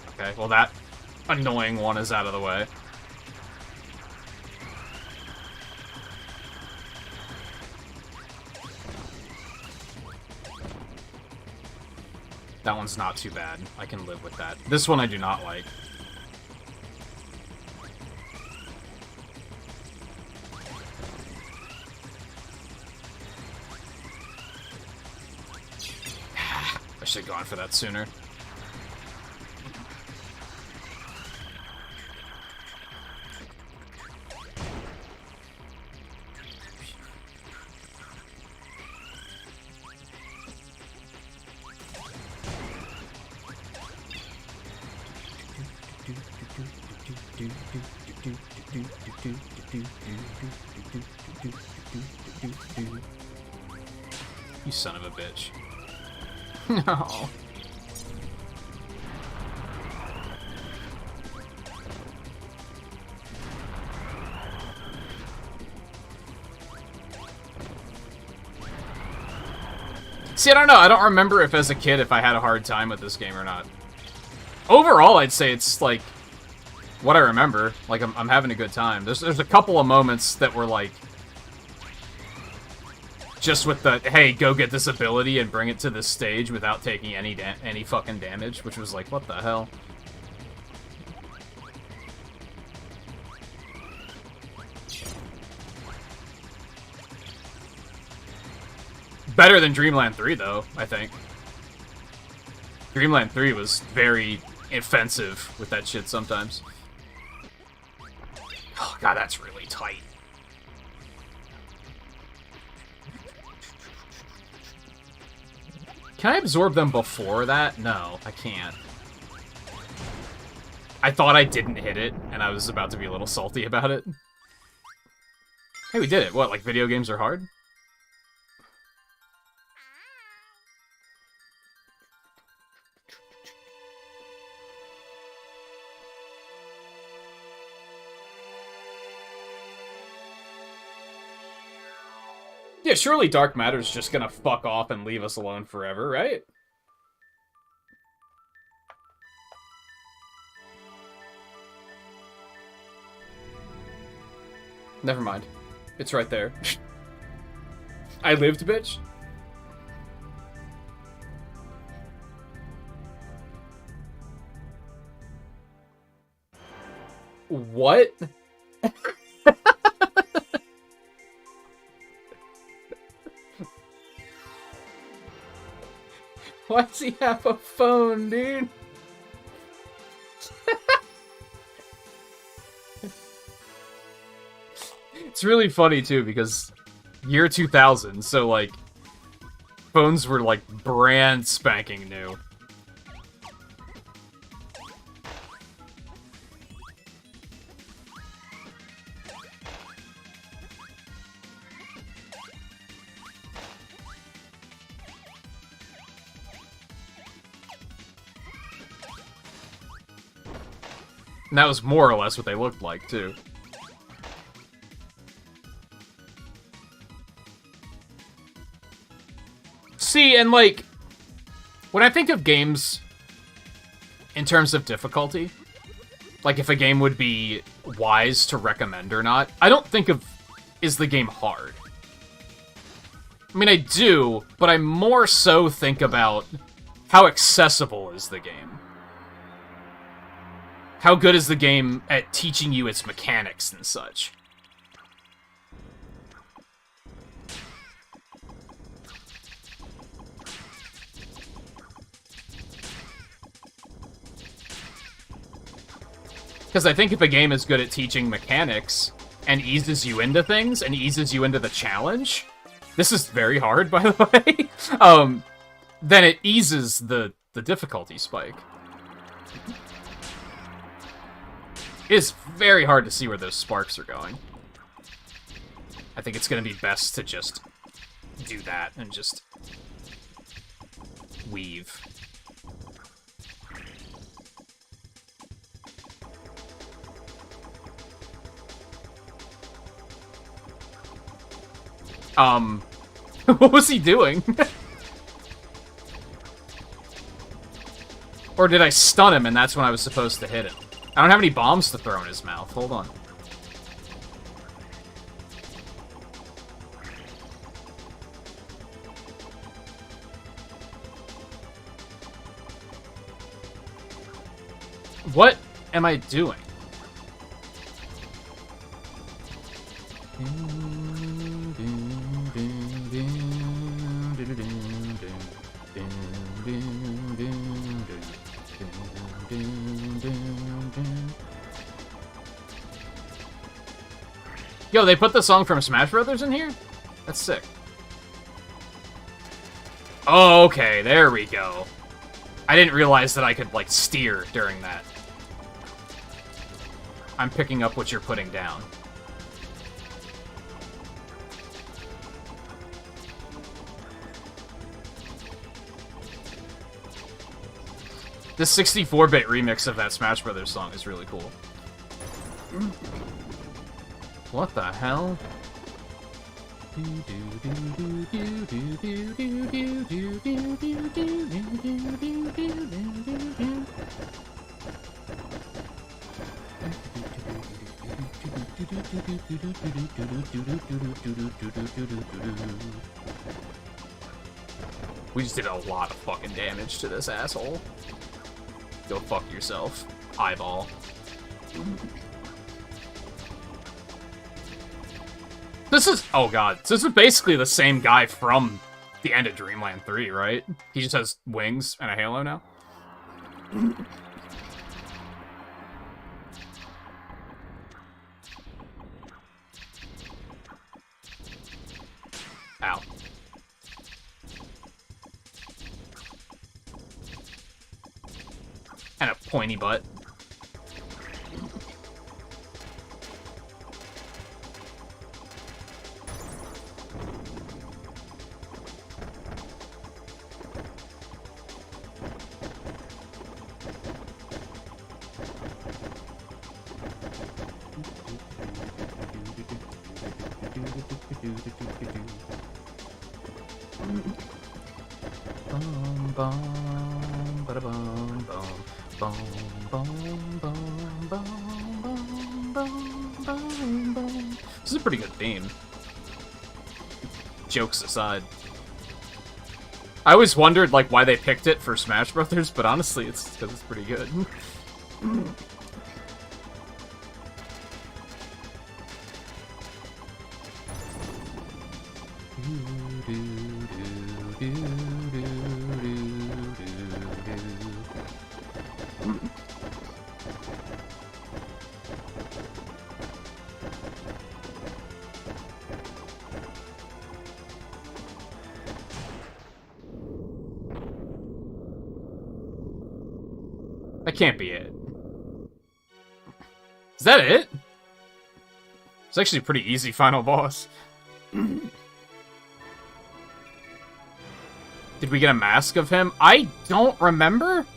Speaker 1: Okay, well that annoying one is out of the way. That one's not too bad. I can live with that. This one I do not like. I should have gone for that sooner. You son of a bitch. No. See, I don't know. I don't remember if as a kid if I had a hard time with this game or not. Overall, I'd say it's like what I remember. Like I'm having a good time. There's a couple of moments that were like just with the, hey, go get this ability and bring it to this stage without taking any fucking damage, which was like, what the hell? Better than Dreamland 3, though, I think. Dreamland 3 was very offensive with that shit sometimes. Oh, God, that's really tight. Can I absorb them before that? No, I can't. I thought I didn't hit it, and I was about to be a little salty about it. Hey, we did it. What, like video games are hard? Yeah, surely Dark Matter's just gonna fuck off and leave us alone forever, right? Never mind. It's right there. I lived, bitch. What? Why does he have a phone, dude? It's really funny, too, because year 2000, so, like, phones were, like, brand spanking new. And that was more or less what they looked like, too. See, and like, when I think of games in terms of difficulty, like if a game would be wise to recommend or not, I don't think of, is the game hard? I mean, I do, but I more so think about how accessible is the game.
Speaker 2: How good is the game at teaching you its mechanics and such? Because I think if a game is good at teaching mechanics and eases you into things and eases you into the challenge, this is very hard, by the way, then it eases the difficulty spike. It's very hard to see where those sparks are going. I think it's going to be best to just do that and just weave. What was he doing? Or did I stun him and that's when I was supposed to hit him? I don't have any bombs to throw in his mouth. Hold on. What am I doing? Yo, they put the song from Smash Brothers in here? That's sick. Oh, okay, there we go. I didn't realize that I could, like, steer during that. I'm picking up what you're putting down. This 64-bit remix of that Smash Brothers song is really cool. What the hell? We just did a lot of fucking damage to this asshole. Go fuck yourself, eyeball. This is... oh god. So this is basically the same guy from the end of Dreamland 3, right? He just has wings and a halo now? Ow. And a pointy butt. This is a pretty good theme. Jokes aside. I always wondered, like, why they picked it for Smash Brothers, but honestly, it's because it's pretty good. That can't be it. Is that it? It's actually a pretty easy final boss. Did we get a mask of him? I don't remember.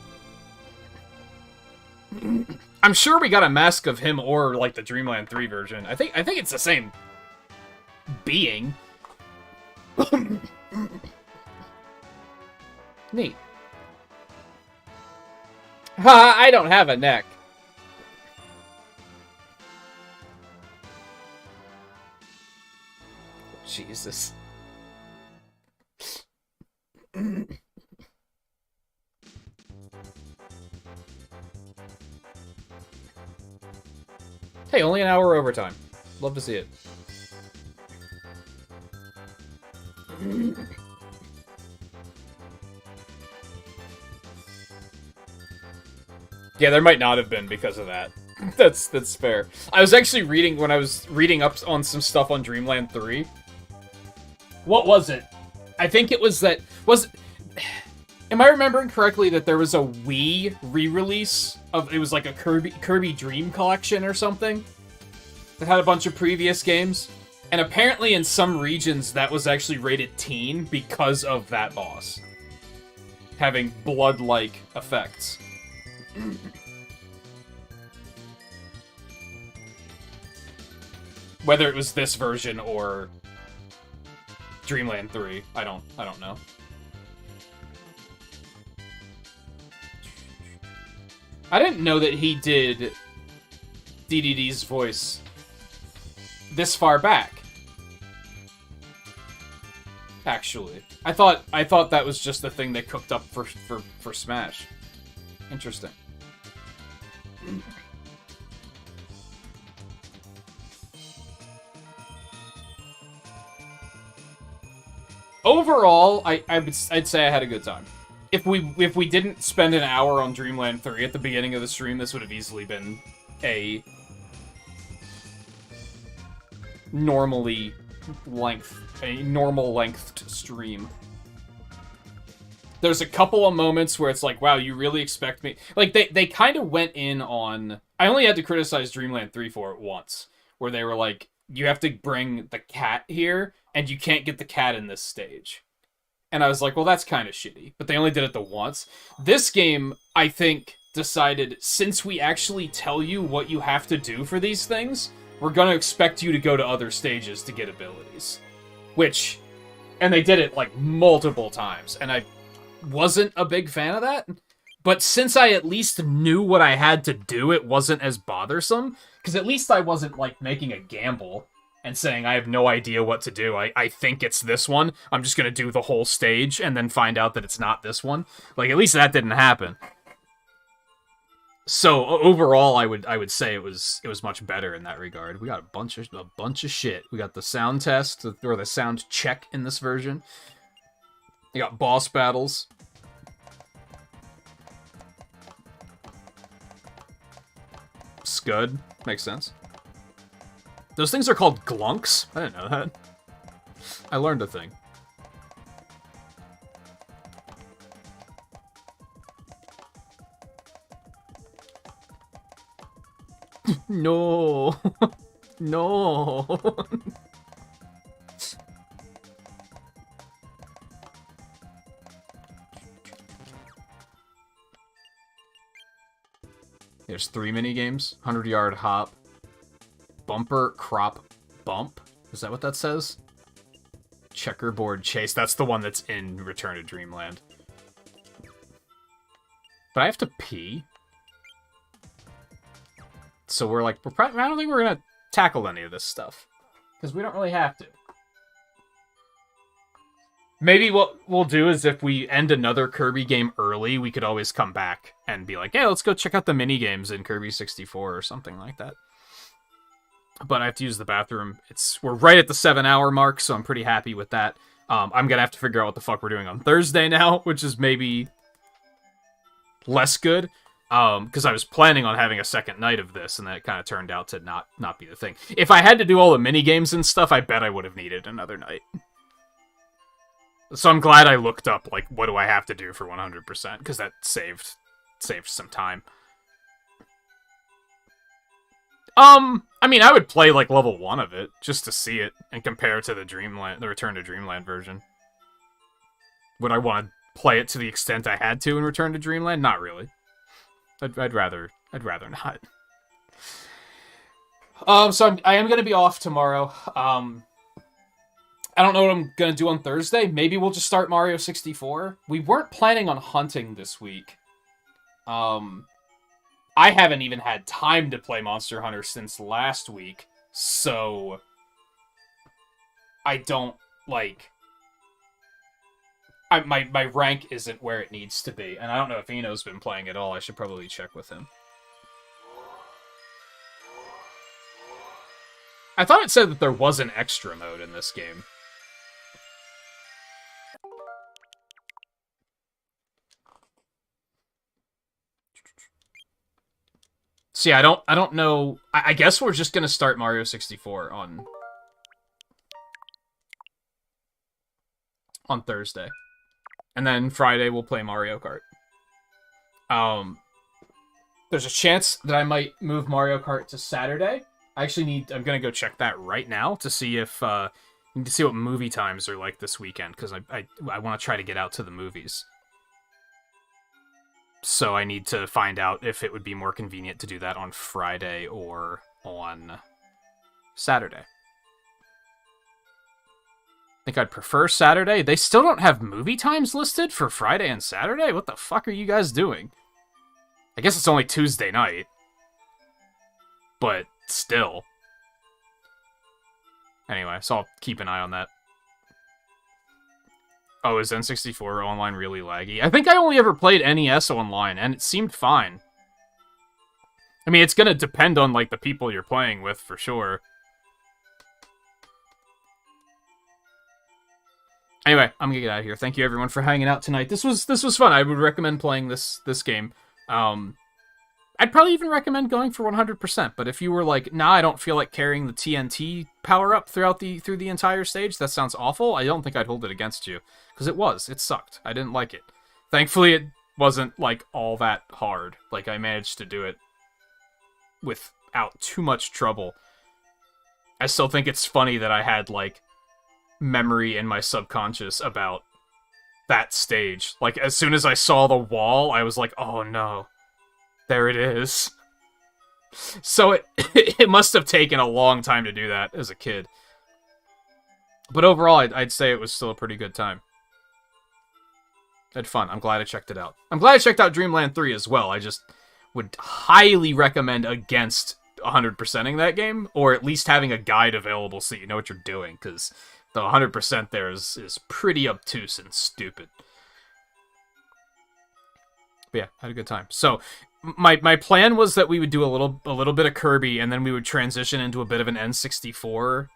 Speaker 2: I'm sure we got a mask of him or like the Dreamland 3 version. I think it's the same being. Neat. Ha! I don't have a neck. Jesus. Hey, only an hour overtime. Love to see it. Yeah, there might not have been because of that. That's fair. I was actually reading, when I was reading up on some stuff on Dreamland 3. What was it? I think it was that... Am I remembering correctly that there was a Wii re-release of... It was like a Kirby Dream Collection or something? That had a bunch of previous games? And apparently in some regions that was actually rated teen because of that boss. Having blood-like effects. Whether it was this version or Dreamland 3, I don't know. I didn't know that he did DDD's voice this far back. Actually, I thought that was just the thing they cooked up for Smash. Interesting. Overall, I'd say I had a good time. If we didn't spend an hour on Dreamland 3 at the beginning of the stream, this would have easily been a normal lengthed stream. There's a couple of moments where it's like, wow, you really expect me... Like, they kind of went in on... I only had to criticize Dreamland 3 for it once, where they were like, you have to bring the cat here, and you can't get the cat in this stage. And I was like, well, that's kind of shitty. But they only did it the once. This game, I think, decided, since we actually tell you what you have to do for these things, we're gonna expect you to go to other stages to get abilities. Which... And they did it, like, multiple times. And I wasn't a big fan of that. But since I at least knew what I had to do, it wasn't as bothersome. Because at least I wasn't, like, making a gamble and saying, I have no idea what to do. I think it's this one. I'm just going to do the whole stage and then find out that it's not this one. Like, at least that didn't happen. So, overall, I would say it was much better in that regard. We got a bunch of shit. We got the sound test, or the sound check in this version. We got boss battles. Scud. Makes sense. Those things are called glunks? I didn't know that. I learned a thing. No. No. There's 3 minigames. 100-yard hop. Bumper, crop, bump. Is that what that says? Checkerboard chase. That's the one that's in Return to Dreamland. But I have to pee. So we're like, I don't think we're gonna tackle any of this stuff. Because we don't really have to. Maybe what we'll do is if we end another Kirby game early, we could always come back and be like, hey, let's go check out the mini-games in Kirby 64 or something like that. But I have to use the bathroom. We're right at the 7-hour mark, so I'm pretty happy with that. I'm gonna have to figure out what the fuck we're doing on Thursday now, which is maybe less good. Because I was planning on having a second night of this, and that kind of turned out to not be the thing. If I had to do all the mini-games and stuff, I bet I would have needed another night. So I'm glad I looked up, like, what do I have to do for 100%, because that saved some time. I mean, I would play, like, level 1 of it, just to see it, and compare it to the Return to Dreamland version. Would I want to play it to the extent I had to in Return to Dreamland? Not really. I'd rather not. So I am gonna be off tomorrow. I don't know what I'm gonna do on Thursday. Maybe we'll just start Mario 64. We weren't planning on hunting this week. I haven't even had time to play Monster Hunter since last week, so I don't, like... My rank isn't where it needs to be, and I don't know if Eno's been playing at all. I should probably check with him. I thought it said that there was an extra mode in this game. See, I don't know. I guess we're just gonna start Mario 64 on Thursday. And then Friday we'll play Mario Kart. There's a chance that I might move Mario Kart to Saturday. I'm gonna go check that right now to see if to see what movie times are like this weekend, because I want to try to get out to the movies. So I need to find out if it would be more convenient to do that on Friday or on Saturday. I think I'd prefer Saturday. They still don't have movie times listed for Friday and Saturday? What the fuck are you guys doing? I guess it's only Tuesday night. But still. Anyway, so I'll keep an eye on that. Oh, is N64 online really laggy? I think I only ever played NES online, and it seemed fine. I mean, it's gonna depend on, like, the people you're playing with, for sure. Anyway, I'm gonna get out of here. Thank you, everyone, for hanging out tonight. This was fun. I would recommend playing this game. I'd probably even recommend going for 100%, but if you were like, nah, I don't feel like carrying the TNT power-up through the entire stage, that sounds awful, I don't think I'd hold it against you. Because it sucked. I didn't like it. Thankfully, it wasn't, like, all that hard. Like, I managed to do it without too much trouble. I still think it's funny that I had, like, memory in my subconscious about that stage. Like, as soon as I saw the wall, I was like, oh no. There it is. So it must have taken a long time to do that as a kid. But overall, I'd say it was still a pretty good time. I had fun. I'm glad I checked it out. I'm glad I checked out Dreamland 3 as well. I just would highly recommend against 100%ing that game, or at least having a guide available so you know what you're doing, because the 100% there is pretty obtuse and stupid. But yeah, had a good time. So my plan was that we would do a little bit of Kirby, and then we would transition into a bit of an N64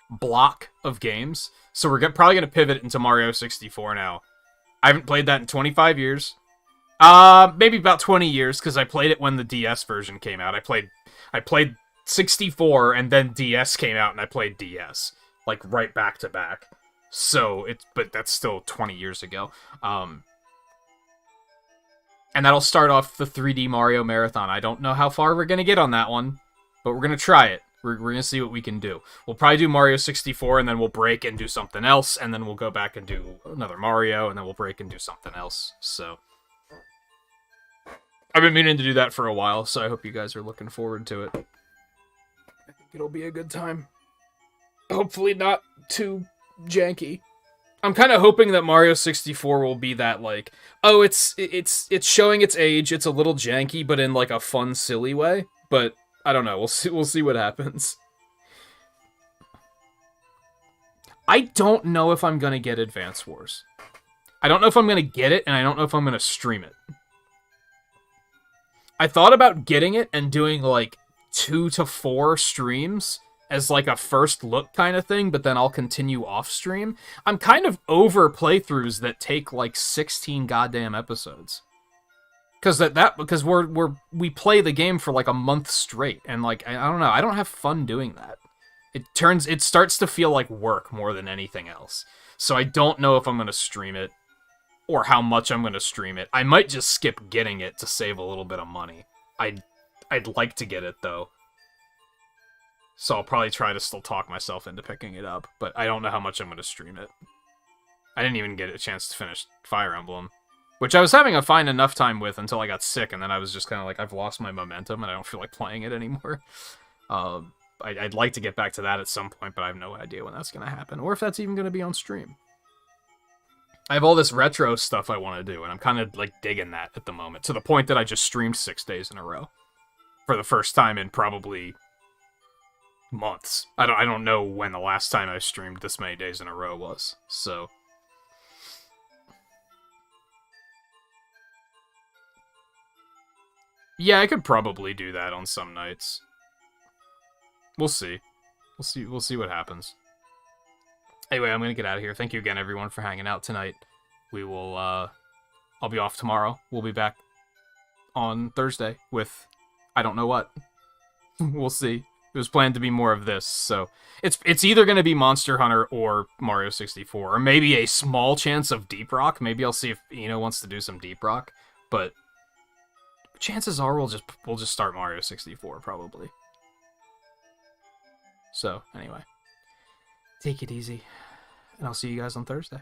Speaker 2: block of games. So we're probably going to pivot into Mario 64 now. I haven't played that in 25 years. Maybe about 20 years, because I played it when the DS version came out. I played 64, and then DS came out, and I played DS. Like, right back to back. So, but that's still 20 years ago. And that'll start off the 3D Mario Marathon. I don't know how far we're going to get on that one, but we're going to try it. We're going to see what we can do. We'll probably do Mario 64, and then we'll break and do something else, and then we'll go back and do another Mario, and then we'll break and do something else. So, I've been meaning to do that for a while, so I hope you guys are looking forward to it. I think it'll be a good time. Hopefully not too janky. I'm kind of hoping that Mario 64 will be that, like, oh, it's showing its age, it's a little janky, but in, like, a fun, silly way. But I don't know. We'll see what happens. I don't know if I'm gonna get Advance Wars. I don't know if I'm gonna get it, and I don't know if I'm gonna stream it. I thought about getting it and doing, like, 2 to 4 streams as, like, a first look kind of thing, but then I'll continue off stream. I'm kind of over playthroughs that take, like, 16 goddamn episodes. Because we play the game for like a month straight, and like I don't know, I don't have fun doing that. It starts to feel like work more than anything else. So I don't know if I'm gonna stream it or how much I'm gonna stream it. I might just skip getting it to save a little bit of money. I'd like to get it though. So I'll probably try to still talk myself into picking it up, but I don't know how much I'm gonna stream it. I didn't even get a chance to finish Fire Emblem, which I was having a fine enough time with until I got sick, and then I was just kind of like, I've lost my momentum, and I don't feel like playing it anymore. I'd like to get back to that at some point, but I have no idea when that's going to happen, or if that's even going to be on stream. I have all this retro stuff I want to do, and I'm kind of like digging that at the moment, to the point that I just streamed 6 days in a row. For the first time in probably months. I don't know when the last time I streamed this many days in a row was, so... Yeah, I could probably do that on some nights. We'll see.
Speaker 1: We'll see what happens. Anyway, I'm gonna get out of here. Thank you again, everyone, for hanging out tonight. We will. I'll be off tomorrow. We'll be back on Thursday with I don't know what. We'll see. It was planned to be more of this, so it's either going to be Monster Hunter or Mario 64, or maybe a small chance of Deep Rock. Maybe I'll see if Eno wants to do some Deep Rock, but chances are we'll just start Mario 64 probably. So anyway, take it easy, and I'll see you guys on Thursday.